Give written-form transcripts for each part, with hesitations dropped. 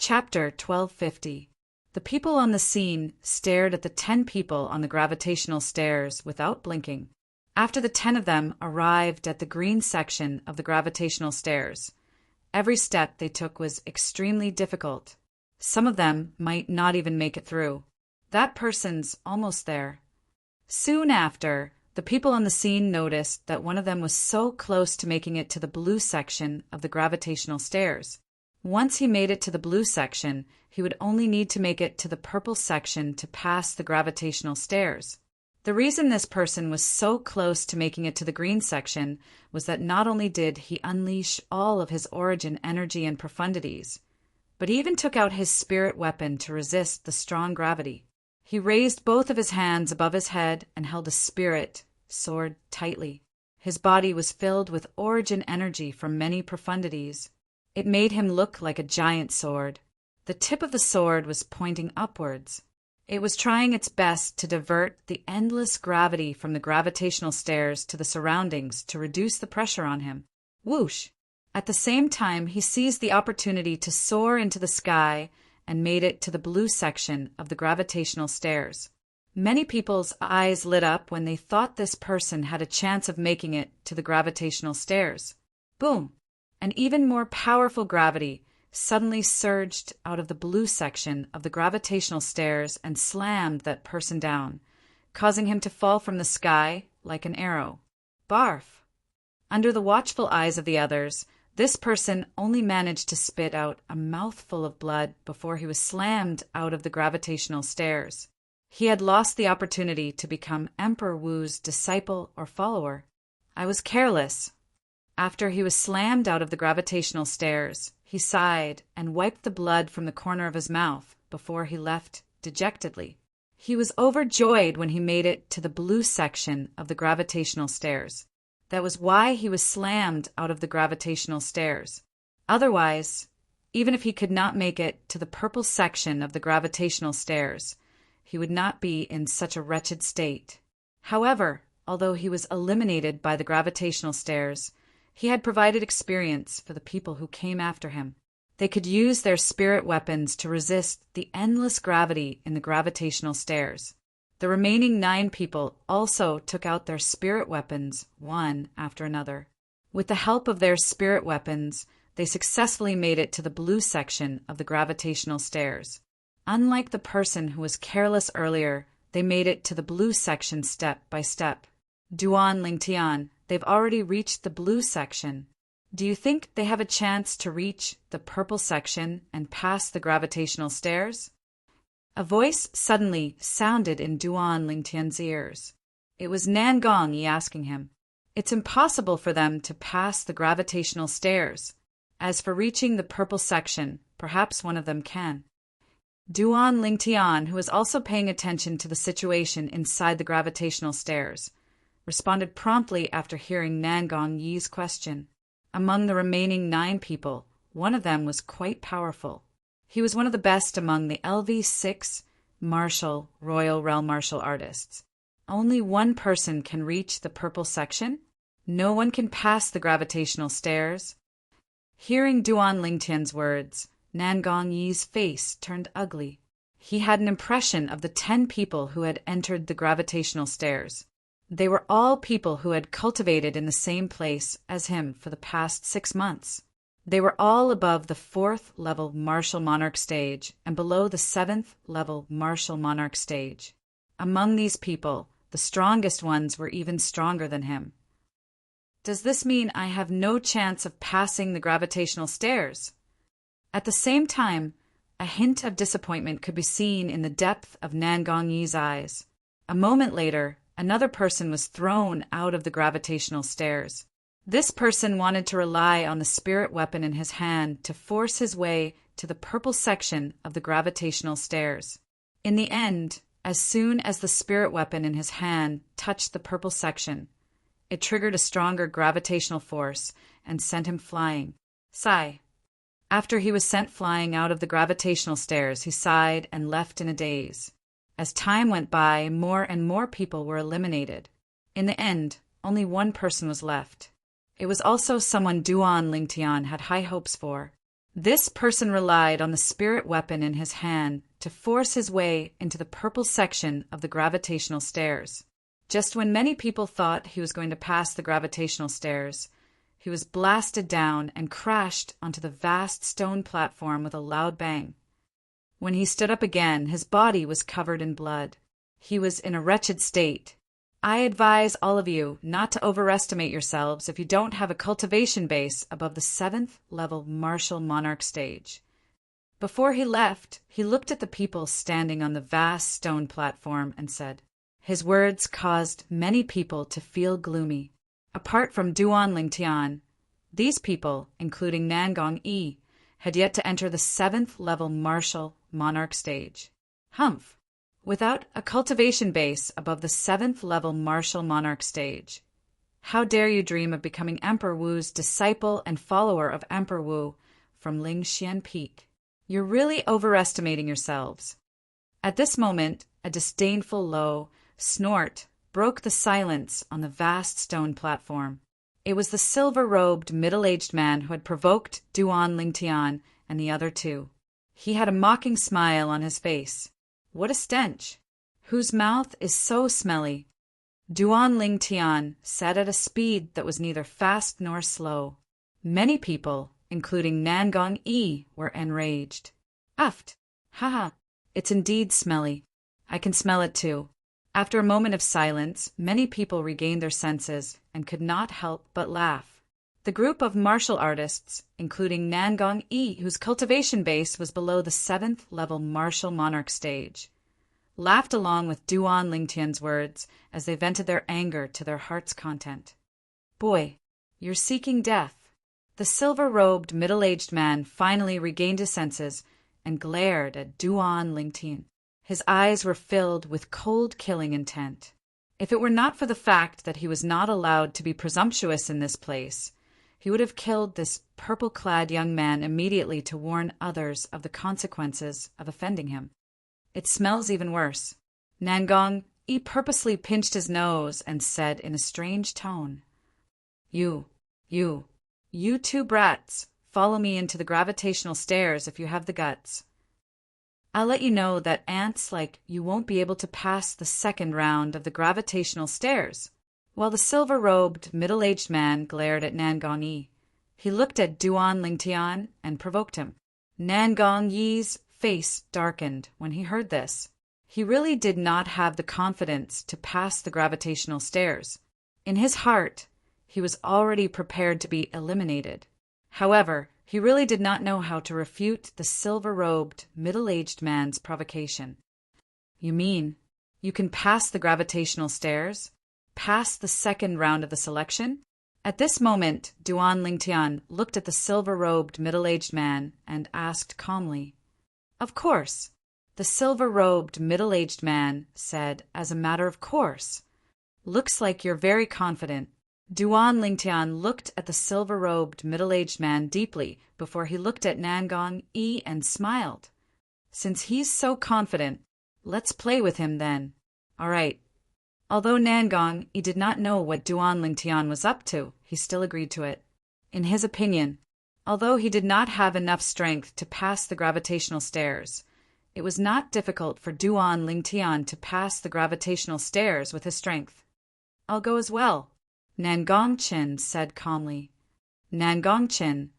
Chapter 1250. The people on the scene stared at the 10 people on the gravitational stairs without blinking. After the 10 of them arrived at the green section of the gravitational stairs, every step they took was extremely difficult. Some of them might not even make it through. That person's almost there. Soon after, the people on the scene noticed that one of them was so close to making it to the blue section of the gravitational stairs. Once he made it to the blue section, he would only need to make it to the purple section to pass the gravitational stairs. The reason this person was so close to making it to the green section was that not only did he unleash all of his origin energy and profundities, but he even took out his spirit weapon to resist the strong gravity. He raised both of his hands above his head and held a spirit sword tightly. His body was filled with origin energy from many profundities. It made him look like a giant sword. The tip of the sword was pointing upwards. It was trying its best to divert the endless gravity from the gravitational stairs to the surroundings to reduce the pressure on him. Whoosh! At the same time, he seized the opportunity to soar into the sky and made it to the blue section of the gravitational stairs. Many people's eyes lit up when they thought this person had a chance of making it to the gravitational stairs. Boom! An even more powerful gravity suddenly surged out of the blue section of the gravitational stairs and slammed that person down, causing him to fall from the sky like an arrow. Barf! Under the watchful eyes of the others, this person only managed to spit out a mouthful of blood before he was slammed out of the gravitational stairs. He had lost the opportunity to become Emperor Wu's disciple or follower. I was careless. After he was slammed out of the gravitational stairs, he sighed and wiped the blood from the corner of his mouth before he left dejectedly. He was overjoyed when he made it to the blue section of the gravitational stairs. That was why he was slammed out of the gravitational stairs. Otherwise, even if he could not make it to the purple section of the gravitational stairs, he would not be in such a wretched state. However, although he was eliminated by the gravitational stairs, he had provided experience for the people who came after him. They could use their spirit weapons to resist the endless gravity in the gravitational stairs. The remaining 9 people also took out their spirit weapons one after another. With the help of their spirit weapons, they successfully made it to the blue section of the gravitational stairs. Unlike the person who was careless earlier, they made it to the blue section step by step. Duan Lingtian, they've already reached the blue section. Do you think they have a chance to reach the purple section and pass the gravitational stairs? A voice suddenly sounded in Duan Lingtian's ears. It was Nan Yi asking him. It's impossible for them to pass the gravitational stairs. As for reaching the purple section, perhaps one of them can. Duan Lingtian, who was also paying attention to the situation inside the gravitational stairs, responded promptly after hearing Nan Yi's question. Among the remaining 9 people, one of them was quite powerful. He was one of the best among the LV6 martial Royal Realm martial artists. Only one person can reach the purple section. No one can pass the gravitational stairs. Hearing Duan Lingtian's words, Nan Yi's face turned ugly. He had an impression of the 10 people who had entered the gravitational stairs. They were all people who had cultivated in the same place as him for the past 6 months. They were all above the 4th level martial monarch stage and below the 7th level martial monarch stage. Among these people, the strongest ones were even stronger than him. Does this mean I have no chance of passing the gravitational stairs? At the same time, a hint of disappointment could be seen in the depth of Nan Yi's eyes. A moment later, another person was thrown out of the gravitational stairs. This person wanted to rely on the spirit weapon in his hand to force his way to the purple section of the gravitational stairs. In the end, as soon as the spirit weapon in his hand touched the purple section, it triggered a stronger gravitational force and sent him flying. Sigh. After he was sent flying out of the gravitational stairs, he sighed and left in a daze. As time went by, more and more people were eliminated. In the end, only one person was left. It was also someone Duan Lingtian had high hopes for. This person relied on the spirit weapon in his hand to force his way into the purple section of the gravitational stairs. Just when many people thought he was going to pass the gravitational stairs, he was blasted down and crashed onto the vast stone platform with a loud bang. When he stood up again, his body was covered in blood. He was in a wretched state. I advise all of you not to overestimate yourselves if you don't have a cultivation base above the 7th level martial monarch stage. Before he left, he looked at the people standing on the vast stone platform and said, his words caused many people to feel gloomy. Apart from Duan Lingtian, these people, including Nangong Yi, had yet to enter the 7th level martial monarch stage. Humph! Without a cultivation base above the 7th level martial monarch stage, how dare you dream of becoming Emperor Wu's disciple and follower of Emperor Wu from Lingxian Peak? You're really overestimating yourselves. At this moment, a disdainful low snort broke the silence on the vast stone platform. It was the silver-robed, middle-aged man who had provoked Duan Lingtian and the other two. He had a mocking smile on his face. What a stench! Whose mouth is so smelly? Duan Lingtian said at a speed that was neither fast nor slow. Many people, including Nangong Yi, were enraged. Uft! Haha! It's indeed smelly. I can smell it too. After a moment of silence, many people regained their senses and could not help but laugh. The group of martial artists, including Nangong Yi, whose cultivation base was below the 7th level martial monarch stage, laughed along with Duan Lingtian's words as they vented their anger to their heart's content. Boy, you're seeking death. The silver-robed, middle-aged man finally regained his senses and glared at Duan Lingtian. His eyes were filled with cold killing intent. If it were not for the fact that he was not allowed to be presumptuous in this place, he would have killed this purple-clad young man immediately to warn others of the consequences of offending him. It smells even worse. Nangong Yi purposely pinched his nose and said in a strange tone, You two brats, follow me into the gravitational stairs if you have the guts. I'll let you know that ants like you won't be able to pass the second round of the gravitational stairs. While the silver-robed, middle-aged man glared at Nangong Yi, he looked at Duan Lingtian and provoked him. Nangong Yi's face darkened when he heard this. He really did not have the confidence to pass the gravitational stairs. In his heart, he was already prepared to be eliminated. However, he really did not know how to refute the silver-robed, middle-aged man's provocation. You mean you can pass the gravitational stairs? Pass the second round of the selection? At this moment, Duan Lingtian looked at the silver-robed, middle-aged man and asked calmly. Of course. The silver-robed, middle-aged man said, as a matter of course. Looks like you're very confident. Duan Lingtian looked at the silver-robed, middle-aged man deeply before he looked at Nangong Yi and smiled. Since he's so confident, let's play with him then. All right. Although Nangong Yi did not know what Duan Lingtian was up to, he still agreed to it. In his opinion, although he did not have enough strength to pass the gravitational stairs, it was not difficult for Duan Lingtian to pass the gravitational stairs with his strength. I'll go as well, Nangong Chen said calmly. Nangong Chen,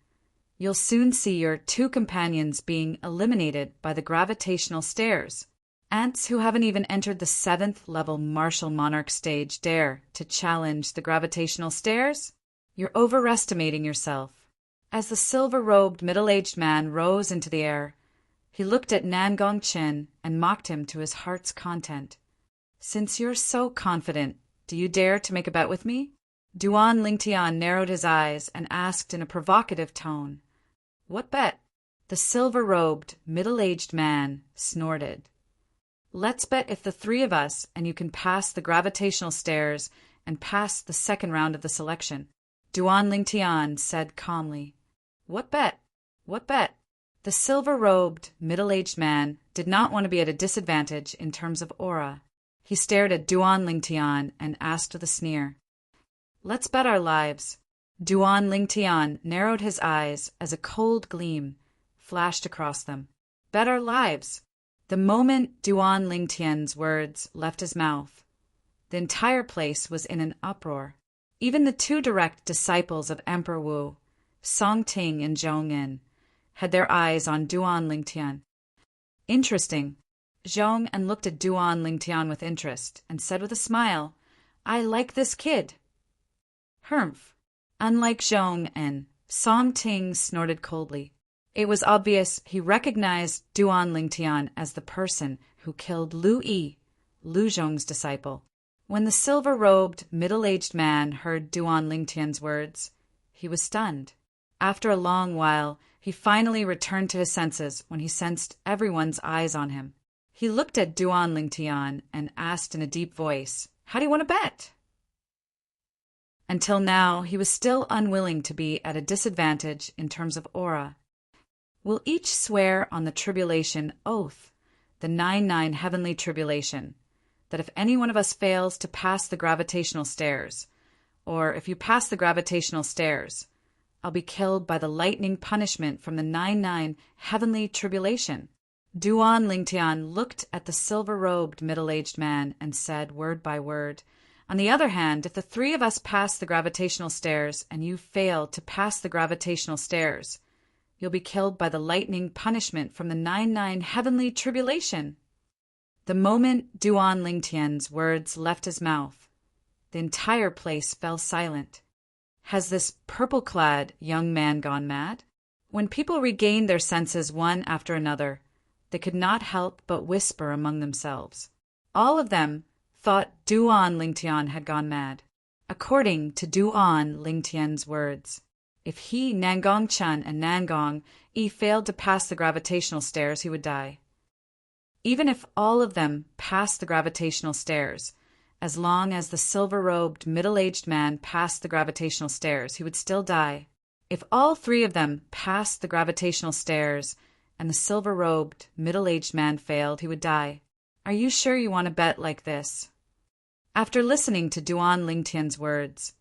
you'll soon see your two companions being eliminated by the gravitational stairs. Ants who haven't even entered the 7th level martial monarch stage dare to challenge the gravitational stairs? You're overestimating yourself. As the silver-robed middle-aged man rose into the air, he looked at Nangong Chen and mocked him to his heart's content. Since you're so confident, do you dare to make a bet with me? Duan Lingtian narrowed his eyes and asked in a provocative tone. What bet? The silver-robed, middle-aged man snorted. Let's bet if the three of us and you can pass the gravitational stairs and pass the second round of the selection. Duan Lingtian said calmly. What bet? What bet? The silver-robed, middle-aged man did not want to be at a disadvantage in terms of aura. He stared at Duan Lingtian and asked with a sneer. Let's bet our lives. Duan Lingtian narrowed his eyes as a cold gleam flashed across them. Bet our lives. The moment Duan Lingtian's words left his mouth, the entire place was in an uproar. Even the two direct disciples of Emperor Wu, Song Ting and Zhong En, had their eyes on Duan Lingtian. Interesting. Zhong En looked at Duan Lingtian with interest and said with a smile, "I like this kid." Humph. Unlike Zhong En, Song Ting snorted coldly. It was obvious he recognized Duan Lingtian as the person who killed Lu Yi, Lu Zhong's disciple. When the silver-robed, middle-aged man heard Duan Lingtian's words, he was stunned. After a long while, he finally returned to his senses when he sensed everyone's eyes on him. He looked at Duan Lingtian and asked in a deep voice, "How do you want to bet?" Until now, he was still unwilling to be at a disadvantage in terms of aura. We'll each swear on the tribulation oath, the 99 heavenly tribulation, that if any one of us fails to pass the gravitational stairs, or if you pass the gravitational stairs, I'll be killed by the lightning punishment from the 99 heavenly tribulation. Duan Lingtian looked at the silver-robed middle-aged man and said word by word, "On the other hand, if the three of us pass the gravitational stairs and you fail to pass the gravitational stairs, you'll be killed by the lightning punishment from the 99 heavenly tribulation." The moment Duan Lingtian's words left his mouth, the entire place fell silent. Has this purple-clad young man gone mad? When people regained their senses one after another, they could not help but whisper among themselves. All of them thought Duan Lingtian had gone mad. According to Duan Lingtian's words, if he, Nangong Chen, and Nangong Yi failed to pass the gravitational stairs, he would die. Even if all of them passed the gravitational stairs, as long as the silver-robed, middle-aged man passed the gravitational stairs, he would still die. If all three of them passed the gravitational stairs and the silver-robed, middle-aged man failed, he would die. Are you sure you want to bet like this? After listening to Duan Lingtian's words,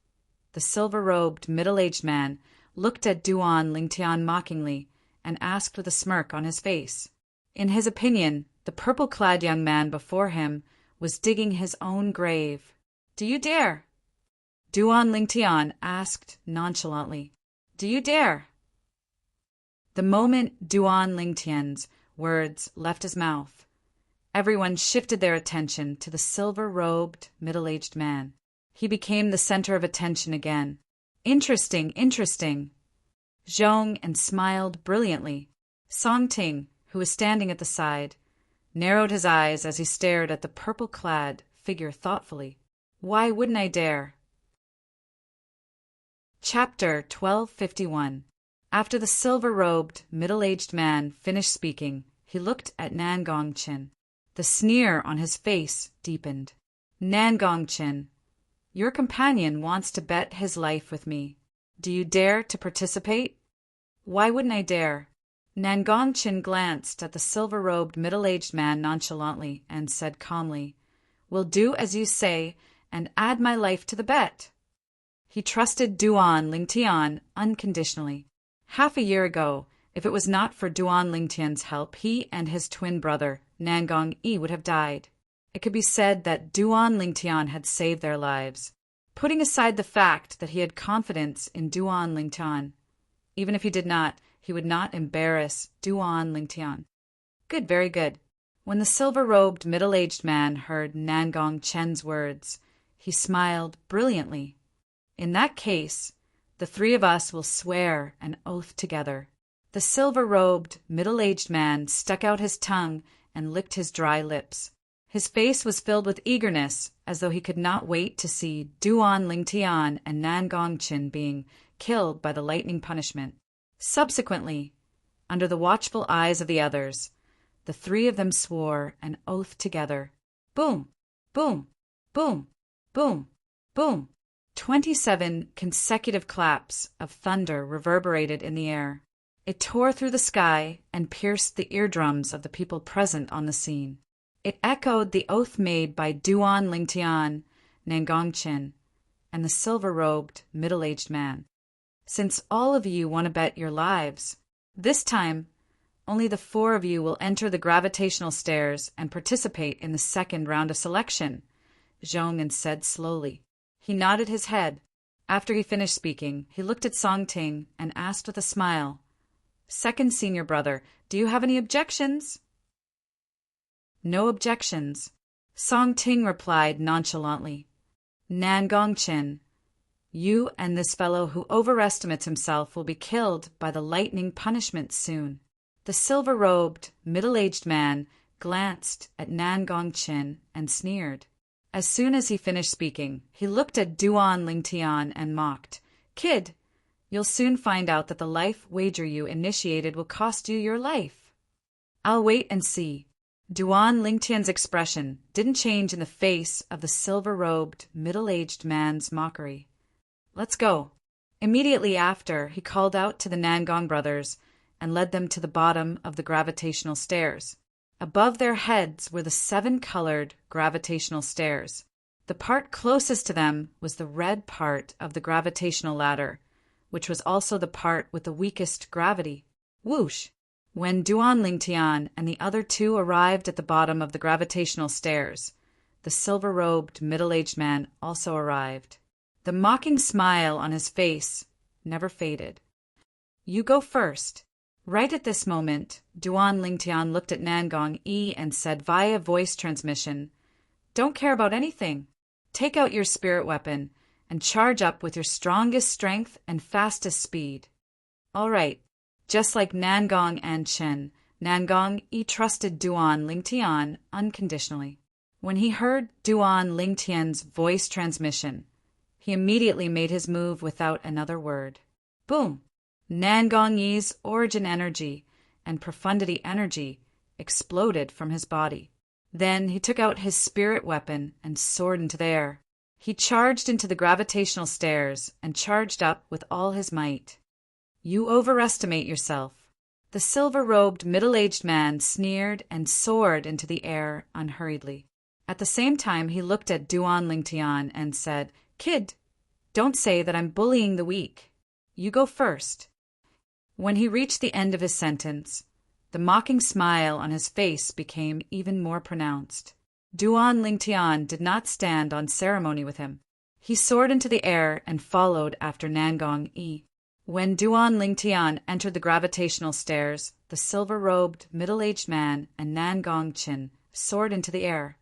the silver-robed, middle-aged man looked at Duan Lingtian mockingly and asked with a smirk on his face. In his opinion, the purple-clad young man before him was digging his own grave. "Do you dare?" Duan Lingtian asked nonchalantly. "Do you dare?" The moment Duan Lingtian's words left his mouth, everyone shifted their attention to the silver-robed, middle-aged man. He became the center of attention again. "Interesting, interesting." Zhong En smiled brilliantly. Song Ting, who was standing at the side, narrowed his eyes as he stared at the purple-clad figure thoughtfully. "Why wouldn't I dare?" Chapter 1251. After the silver-robed, middle-aged man finished speaking, he looked at Nangong Chen. The sneer on his face deepened. "Nangong Chen, your companion wants to bet his life with me. Do you dare to participate?" "Why wouldn't I dare?" Nangong Chen glanced at the silver-robed, middle-aged man nonchalantly and said calmly, "Will do as you say and add my life to the bet." He trusted Duan Lingtian unconditionally. Half a year ago, if it was not for Duan Lingtian's help, he and his twin brother, Nangong Yi, would have died. It could be said that Duan Lingtian had saved their lives. Putting aside the fact that he had confidence in Duan Lingtian, even if he did not, he would not embarrass Duan Lingtian. Good, very good. When the silver-robed, middle-aged man heard Nangong Chen's words, he smiled brilliantly. "In that case, the three of us will swear an oath together." The silver-robed, middle-aged man stuck out his tongue and licked his dry lips. His face was filled with eagerness, as though he could not wait to see Duan Lingtian and Nangong Chen being killed by the lightning punishment. Subsequently, under the watchful eyes of the others, the three of them swore an oath together. Boom, boom, boom, boom, boom. 27 consecutive claps of thunder reverberated in the air. It tore through the sky and pierced the eardrums of the people present on the scene. It echoed the oath made by Duan Lingtian, Nangong Chen, and the silver-robed, middle-aged man. "Since all of you want to bet your lives, this time Only the 4 of you will enter the gravitational stairs and participate in the second round of selection, Zhong'an said slowly. He nodded his head. After he finished speaking, he looked at Song Ting and asked with a smile, "Second senior brother, do you have any objections?" "No objections," Song Ting replied nonchalantly. "Nan Gongchen, you and this fellow who overestimates himself will be killed by the lightning punishment soon." The silver-robed, middle-aged man glanced at Nan Gongchen and sneered. As soon as he finished speaking, he looked at Duan Lingtian and mocked, "Kid, you'll soon find out that the life wager you initiated will cost you your life." "I'll wait and see." Duan Lingtian's expression didn't change in the face of the silver-robed, middle-aged man's mockery. "Let's go." Immediately after, he called out to the Nangong brothers and led them to the bottom of the gravitational stairs. Above their heads were the 7-colored gravitational stairs. The part closest to them was the red part of the gravitational ladder, which was also the part with the weakest gravity. Whoosh! When Duan Lingtian and the other 2 arrived at the bottom of the gravitational stairs, the silver-robed, middle-aged man also arrived. The mocking smile on his face never faded. "You go first." Right at this moment, Duan Lingtian looked at Nangong Yi and said via voice transmission, "Don't care about anything. Take out your spirit weapon and charge up with your strongest strength and fastest speed." All right. Just like Nangong and Chen, Nangong Yi trusted Duan Lingtian unconditionally. When he heard Duan Lingtian's voice transmission, he immediately made his move without another word. Boom! Nangong Yi's origin energy and profundity energy exploded from his body. Then he took out his spirit weapon and soared into the air. He charged into the gravitational stairs and charged up with all his might. "You overestimate yourself." The silver-robed, middle-aged man sneered and soared into the air unhurriedly. At the same time, he looked at Duan Lingtian and said, "Kid, don't say that I'm bullying the weak. You go first." When he reached the end of his sentence, the mocking smile on his face became even more pronounced. Duan Lingtian did not stand on ceremony with him. He soared into the air and followed after Nangong Yi. When Duan Lingtian entered the gravitational stairs, the silver-robed, middle-aged man and Nangong Chen soared into the air.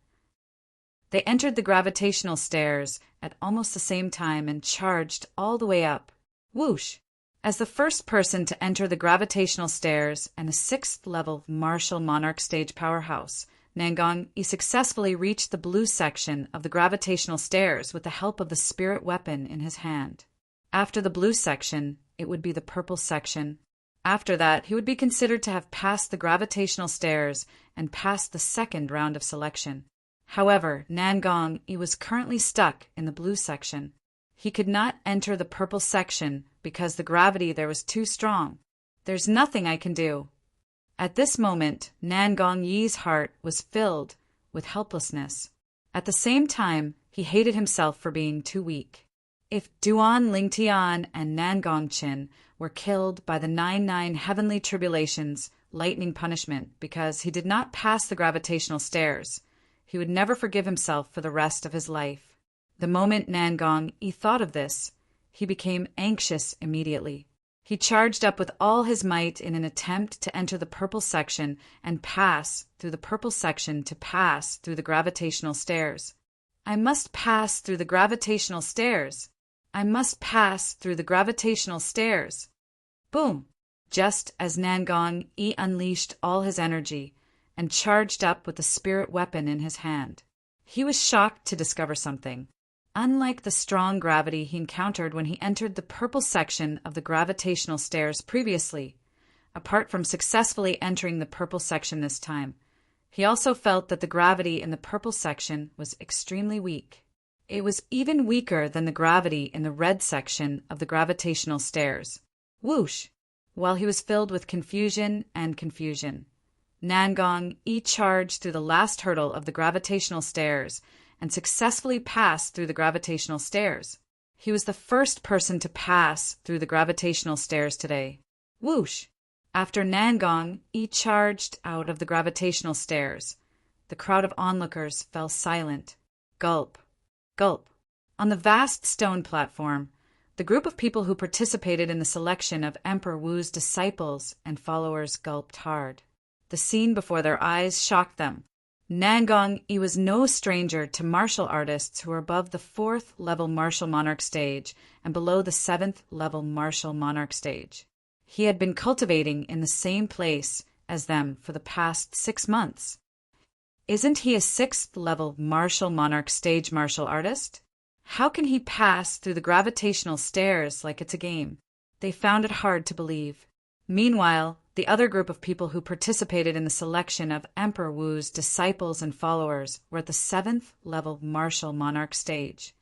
They entered the gravitational stairs at almost the same time and charged all the way up. Whoosh! As the first person to enter the gravitational stairs and a 6th-level martial Monarch stage powerhouse, Nangong Yi successfully reached the blue section of the gravitational stairs with the help of the spirit weapon in his hand. After the blue section, it would be the purple section. After that, he would be considered to have passed the gravitational stairs and passed the second round of selection. However, Nangong Yi was currently stuck in the blue section. He could not enter the purple section because the gravity there was too strong. "There's nothing I can do." At this moment, Nangong Yi's heart was filled with helplessness. At the same time, he hated himself for being too weak. If Duan Lingtian and Nangong Chen were killed by the 99 heavenly tribulations lightning punishment because he did not pass the gravitational stairs, he would never forgive himself for the rest of his life. The moment Nangong Yi thought of this, he became anxious immediately. He charged up with all his might in an attempt to enter the purple section and pass through the purple section to pass through the gravitational stairs. "I must pass through the gravitational stairs. I must pass through the gravitational stairs." Boom! Just as Nangong Yi unleashed all his energy and charged up with the spirit weapon in his hand, he was shocked to discover something. Unlike the strong gravity he encountered when he entered the purple section of the gravitational stairs previously, apart from successfully entering the purple section this time, he also felt that the gravity in the purple section was extremely weak. It was even weaker than the gravity in the red section of the gravitational stairs. Whoosh! While he was filled with confusion, Nangong Yi charged through the last hurdle of the gravitational stairs and successfully passed through the gravitational stairs. He was the first person to pass through the gravitational stairs today. Whoosh! After Nangong charged out of the gravitational stairs, the crowd of onlookers fell silent. Gulp, gulp. On the vast stone platform, the group of people who participated in the selection of Emperor Wu's disciples and followers gulped hard. The scene before their eyes shocked them. Nangong was no stranger to martial artists who were above the 4th level martial monarch stage and below the 7th level martial monarch stage. He had been cultivating in the same place as them for the past 6 months. Isn't he a 6th level martial monarch stage martial artist? How can he pass through the gravitational stairs like it's a game? They found it hard to believe. Meanwhile, the other group of people who participated in the selection of Emperor Wu's disciples and followers were at the 7th level martial monarch stage.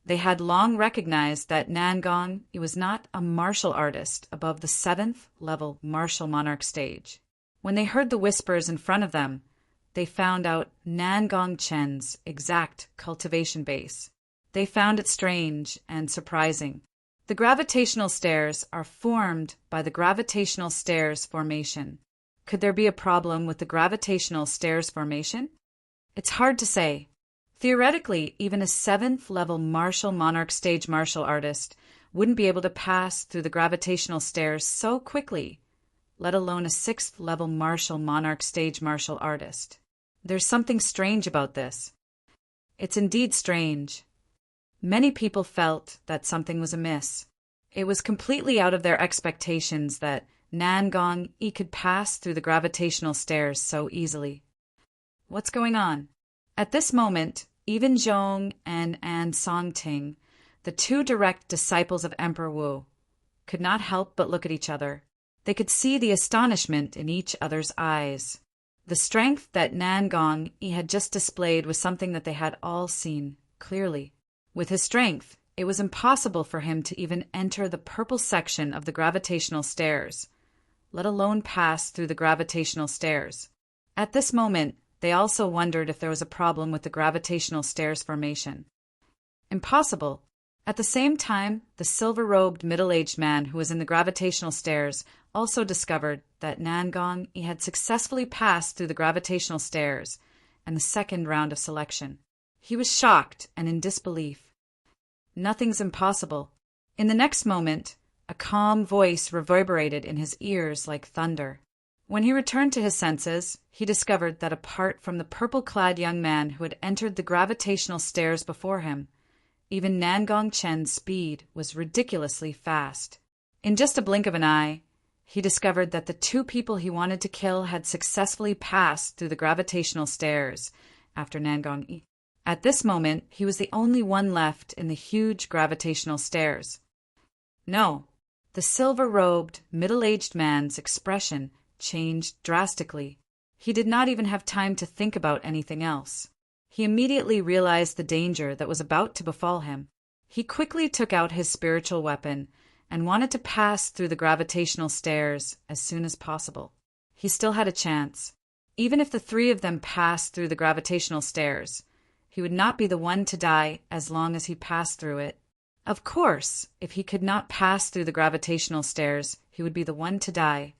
They had long recognized that Nangong was not a martial artist above the 7th level martial monarch stage. When they heard the whispers in front of them, they found out Nangong Chen's exact cultivation base. They found it strange and surprising. The gravitational stairs are formed by the gravitational stairs formation. Could there be a problem with the gravitational stairs formation? It's hard to say. Theoretically, even a 7th level martial monarch stage martial artist wouldn't be able to pass through the gravitational stairs so quickly, let alone a 6th level martial monarch stage martial artist. There's something strange about this. It's indeed strange. Many people felt that something was amiss. It was completely out of their expectations that Nangong could pass through the gravitational stairs so easily. What's going on? At this moment, even Zhong and An Songting, the 2 direct disciples of Emperor Wu, could not help but look at each other. They could see the astonishment in each other's eyes. The strength that Nangong had just displayed was something that they had all seen clearly. With his strength, it was impossible for him to even enter the purple section of the gravitational stairs, let alone pass through the gravitational stairs. At this moment, they also wondered if there was a problem with the gravitational stairs formation. Impossible. At the same time, the silver-robed middle-aged man who was in the gravitational stairs also discovered that Nangong had successfully passed through the gravitational stairs and the second round of selection. He was shocked and in disbelief. Nothing's impossible. In the next moment, a calm voice reverberated in his ears like thunder. When he returned to his senses, he discovered that apart from the purple-clad young man who had entered the gravitational stairs before him, even Nangong Chen's speed was ridiculously fast. In just a blink of an eye, he discovered that the 2 people he wanted to kill had successfully passed through the gravitational stairs after Nangong. At this moment, he was the only one left in the huge gravitational stairs. No, the silver-robed, middle-aged man's expression changed drastically. He did not even have time to think about anything else. He immediately realized the danger that was about to befall him. He quickly took out his spiritual weapon and wanted to pass through the gravitational stairs as soon as possible. He still had a chance. Even if the 3 of them passed through the gravitational stairs, he would not be the one to die as long as he passed through it. Of course, if he could not pass through the gravitational stairs, he would be the one to die.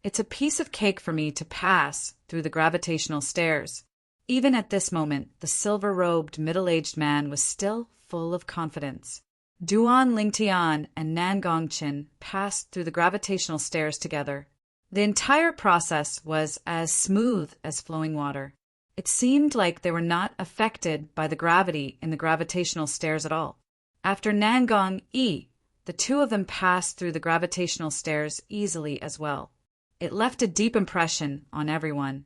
It's a piece of cake for me to pass through the gravitational stairs. Even at this moment, the silver-robed, middle-aged man was still full of confidence. Duan Lingtian and Nangong Chen passed through the gravitational stairs together. The entire process was as smooth as flowing water. It seemed like they were not affected by the gravity in the gravitational stairs at all. After Nangong the 2 of them passed through the gravitational stairs easily as well. It left a deep impression on everyone.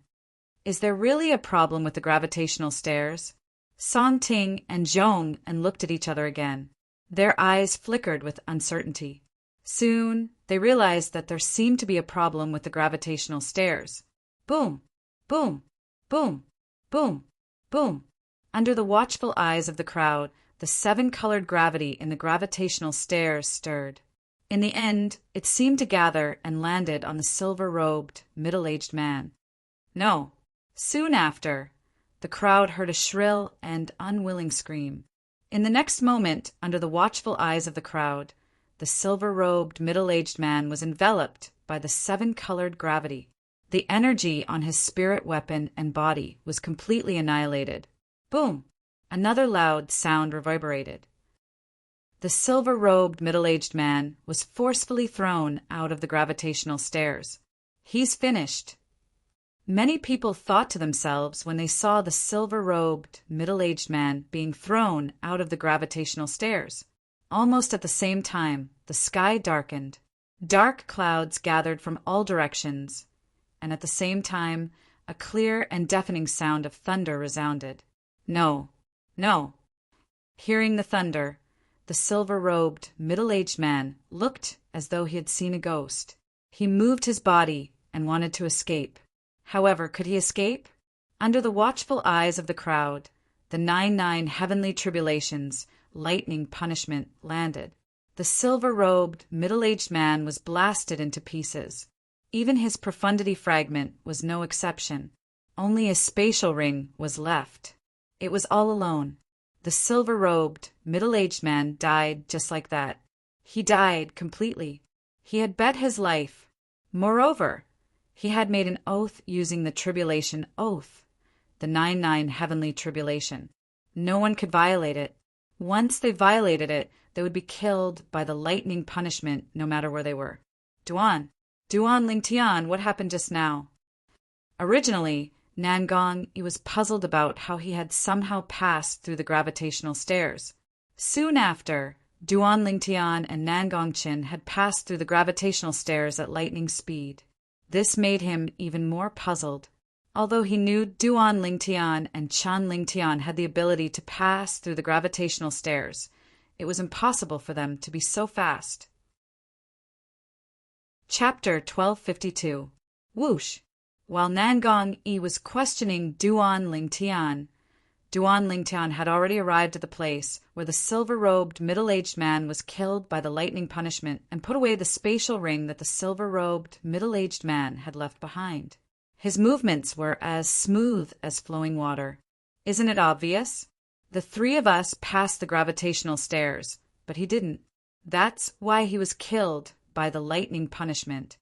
Is there really a problem with the gravitational stairs? Song Ting and Zhong looked at each other again. Their eyes flickered with uncertainty. Soon, they realized that there seemed to be a problem with the gravitational stairs. Boom! Boom! Boom! Boom! Boom! Under the watchful eyes of the crowd, the 7-colored gravity in the gravitational stairs stirred. In the end, it seemed to gather and landed on the silver-robed, middle-aged man. No. Soon after, the crowd heard a shrill and unwilling scream. In the next moment, under the watchful eyes of the crowd, the silver-robed, middle-aged man was enveloped by the seven-colored gravity. The energy on his spirit weapon and body was completely annihilated. Boom! Another loud sound reverberated. The silver-robed, middle-aged man was forcefully thrown out of the gravitational stairs. He's finished. Many people thought to themselves when they saw the silver-robed, middle-aged man being thrown out of the gravitational stairs. Almost at the same time, the sky darkened. Dark clouds gathered from all directions, and at the same time, a clear and deafening sound of thunder resounded. No, no. Hearing the thunder, the silver-robed, middle-aged man looked as though he had seen a ghost. He moved his body and wanted to escape. However, could he escape? Under the watchful eyes of the crowd, the 99 heavenly tribulations, lightning punishment landed. The silver-robed, middle-aged man was blasted into pieces. Even his profundity fragment was no exception. Only his spatial ring was left. It was all alone. The silver-robed, middle-aged man died just like that. He died completely. He had bet his life. Moreover, he had made an oath using the tribulation oath, the 99 heavenly tribulation. No one could violate it. Once they violated it, they would be killed by the lightning punishment no matter where they were. Duan Lingtian, what happened just now? Originally, Nangong was puzzled about how he had somehow passed through the gravitational stairs. Soon after, Duan Lingtian and Nangong Chin had passed through the gravitational stairs at lightning speed. This made him even more puzzled. Although he knew Duan Lingtian and Chan Lingtian had the ability to pass through the gravitational stairs, it was impossible for them to be so fast. Chapter 1252. Whoosh! While Nangong was questioning Duan Lingtian had already arrived at the place where the silver-robed, middle-aged man was killed by the lightning punishment and put away the spatial ring that the silver-robed, middle-aged man had left behind. His movements were as smooth as flowing water. Isn't it obvious? The three of us passed the gravitational stairs, but he didn't. That's why he was killed by the lightning punishment.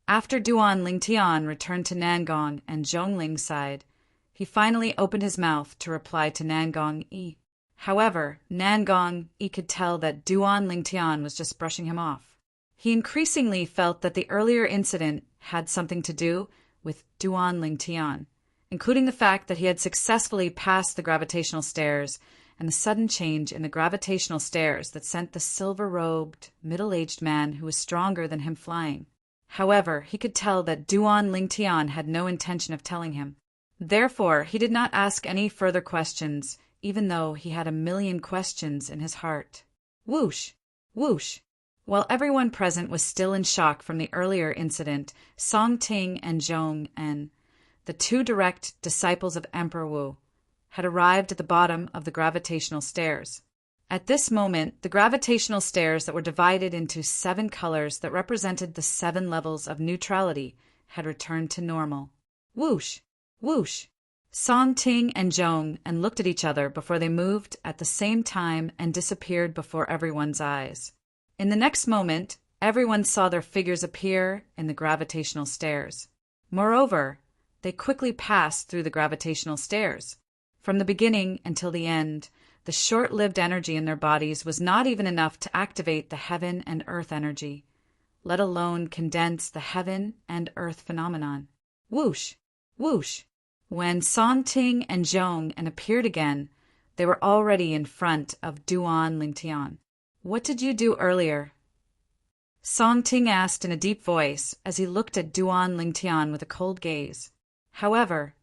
After Duan Lingtian returned to Nangong and Zhongling's side, he finally opened his mouth to reply to Nangong. However, Nangong could tell that Duan Lingtian was just brushing him off. He increasingly felt that the earlier incident had something to do with Duan Lingtian, including the fact that he had successfully passed the gravitational stairs and the sudden change in the gravitational stairs that sent the silver-robed, middle-aged man who was stronger than him flying. However, he could tell that Duan Lingtian had no intention of telling him. Therefore, he did not ask any further questions, even though he had a million questions in his heart. Whoosh! Whoosh! While everyone present was still in shock from the earlier incident, Song Ting and Zhong En, the two direct disciples of Emperor Wu, had arrived at the bottom of the gravitational stairs. At this moment, the gravitational stairs that were divided into 7 colors that represented the 7 levels of neutrality had returned to normal. Whoosh! Whoosh! Song Ting and Zhong En looked at each other before they moved at the same time and disappeared before everyone's eyes. In the next moment, everyone saw their figures appear in the gravitational stairs. Moreover, they quickly passed through the gravitational stairs. From the beginning until the end, the short-lived energy in their bodies was not even enough to activate the heaven and earth energy, let alone condense the heaven and earth phenomenon. Whoosh! Whoosh! When Song Ting and Zhong En appeared again, they were already in front of Duan Lingtian. What did you do earlier? Song Ting asked in a deep voice as he looked at Duan Lingtian with a cold gaze. However,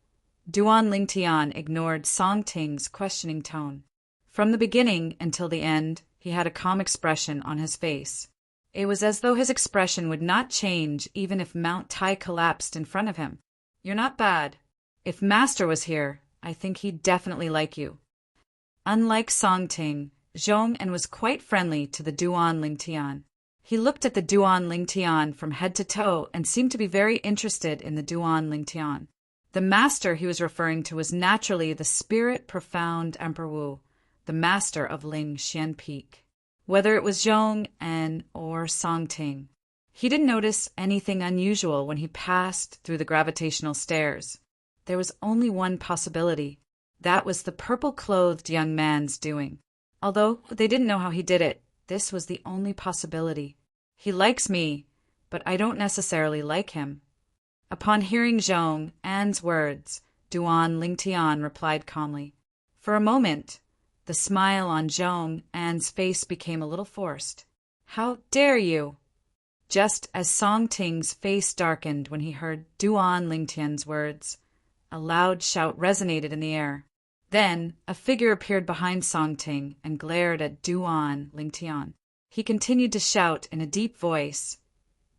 Duan Lingtian ignored Song Ting's questioning tone. From the beginning until the end, he had a calm expression on his face. It was as though his expression would not change even if Mount Tai collapsed in front of him. You're not bad. If Master was here, I think he'd definitely like you. Unlike Song Ting, Zhong En was quite friendly to the Duan Lingtian. He looked at the Duan Lingtian from head to toe and seemed to be very interested in the Duan Lingtian. The master he was referring to was naturally the spirit profound Emperor Wu, the master of Ling Xian Peak. whether it was Zhong En or Songting. He didn't notice anything unusual when he passed through the gravitational stairs. There was only one possibility. That was the purple-clothed young man's doing. Although they didn't know how he did it, this was the only possibility. He likes me, but I don't necessarily like him. Upon hearing Zhong An's words, Duan Lingtian replied calmly. For a moment, the smile on Zhong An's face became a little forced. How dare you? Just as Song Ting's face darkened when he heard Duan Lingtian's words, a loud shout resonated in the air. Then a figure appeared behind Song Ting and glared at Duan Lingtian. He continued to shout in a deep voice,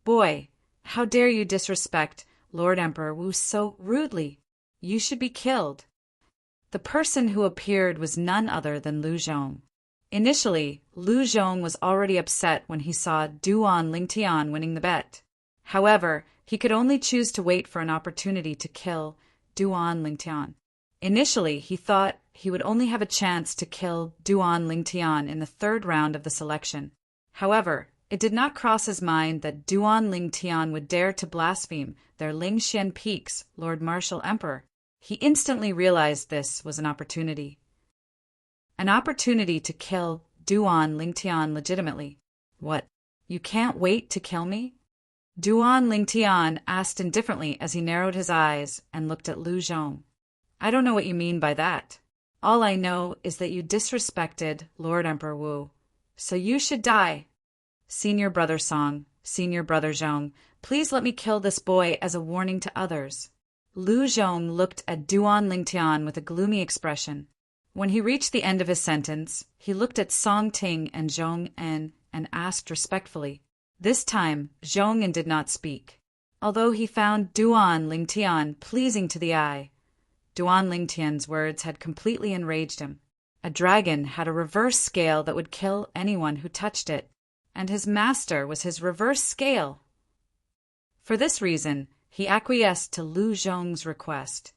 "Boy, how dare you disrespect Lord Emperor Wu so rudely? You should be killed." The person who appeared was none other than Lu Zhong. Initially, Lu Zhong was already upset when he saw Duan Lingtian winning the bet. However, he could only choose to wait for an opportunity to kill Duan Lingtian. Initially, he thought he would only have a chance to kill Duan Lingtian in the third round of the selection. However, it did not cross his mind that Duan Lingtian would dare to blaspheme their Lingxian Peak's Lord Martial Emperor. He instantly realized this was an opportunity. An opportunity to kill Duan Lingtian legitimately. What? You can't wait to kill me? Duan Lingtian asked indifferently as he narrowed his eyes and looked at Lu Zhong. I don't know what you mean by that. All I know is that you disrespected Lord Emperor Wu. So you should die. Senior Brother Song, Senior Brother Zhong, please let me kill this boy as a warning to others. Lu Zhong looked at Duan Lingtian with a gloomy expression. When he reached the end of his sentence, he looked at Song Ting and Zhong En and asked respectfully. This time, Zhong En did not speak. Although he found Duan Lingtian pleasing to the eye, Duan Lingtian's words had completely enraged him. A dragon had a reverse scale that would kill anyone who touched it, and his master was his reverse scale. For this reason, he acquiesced to Lu Zhong's request.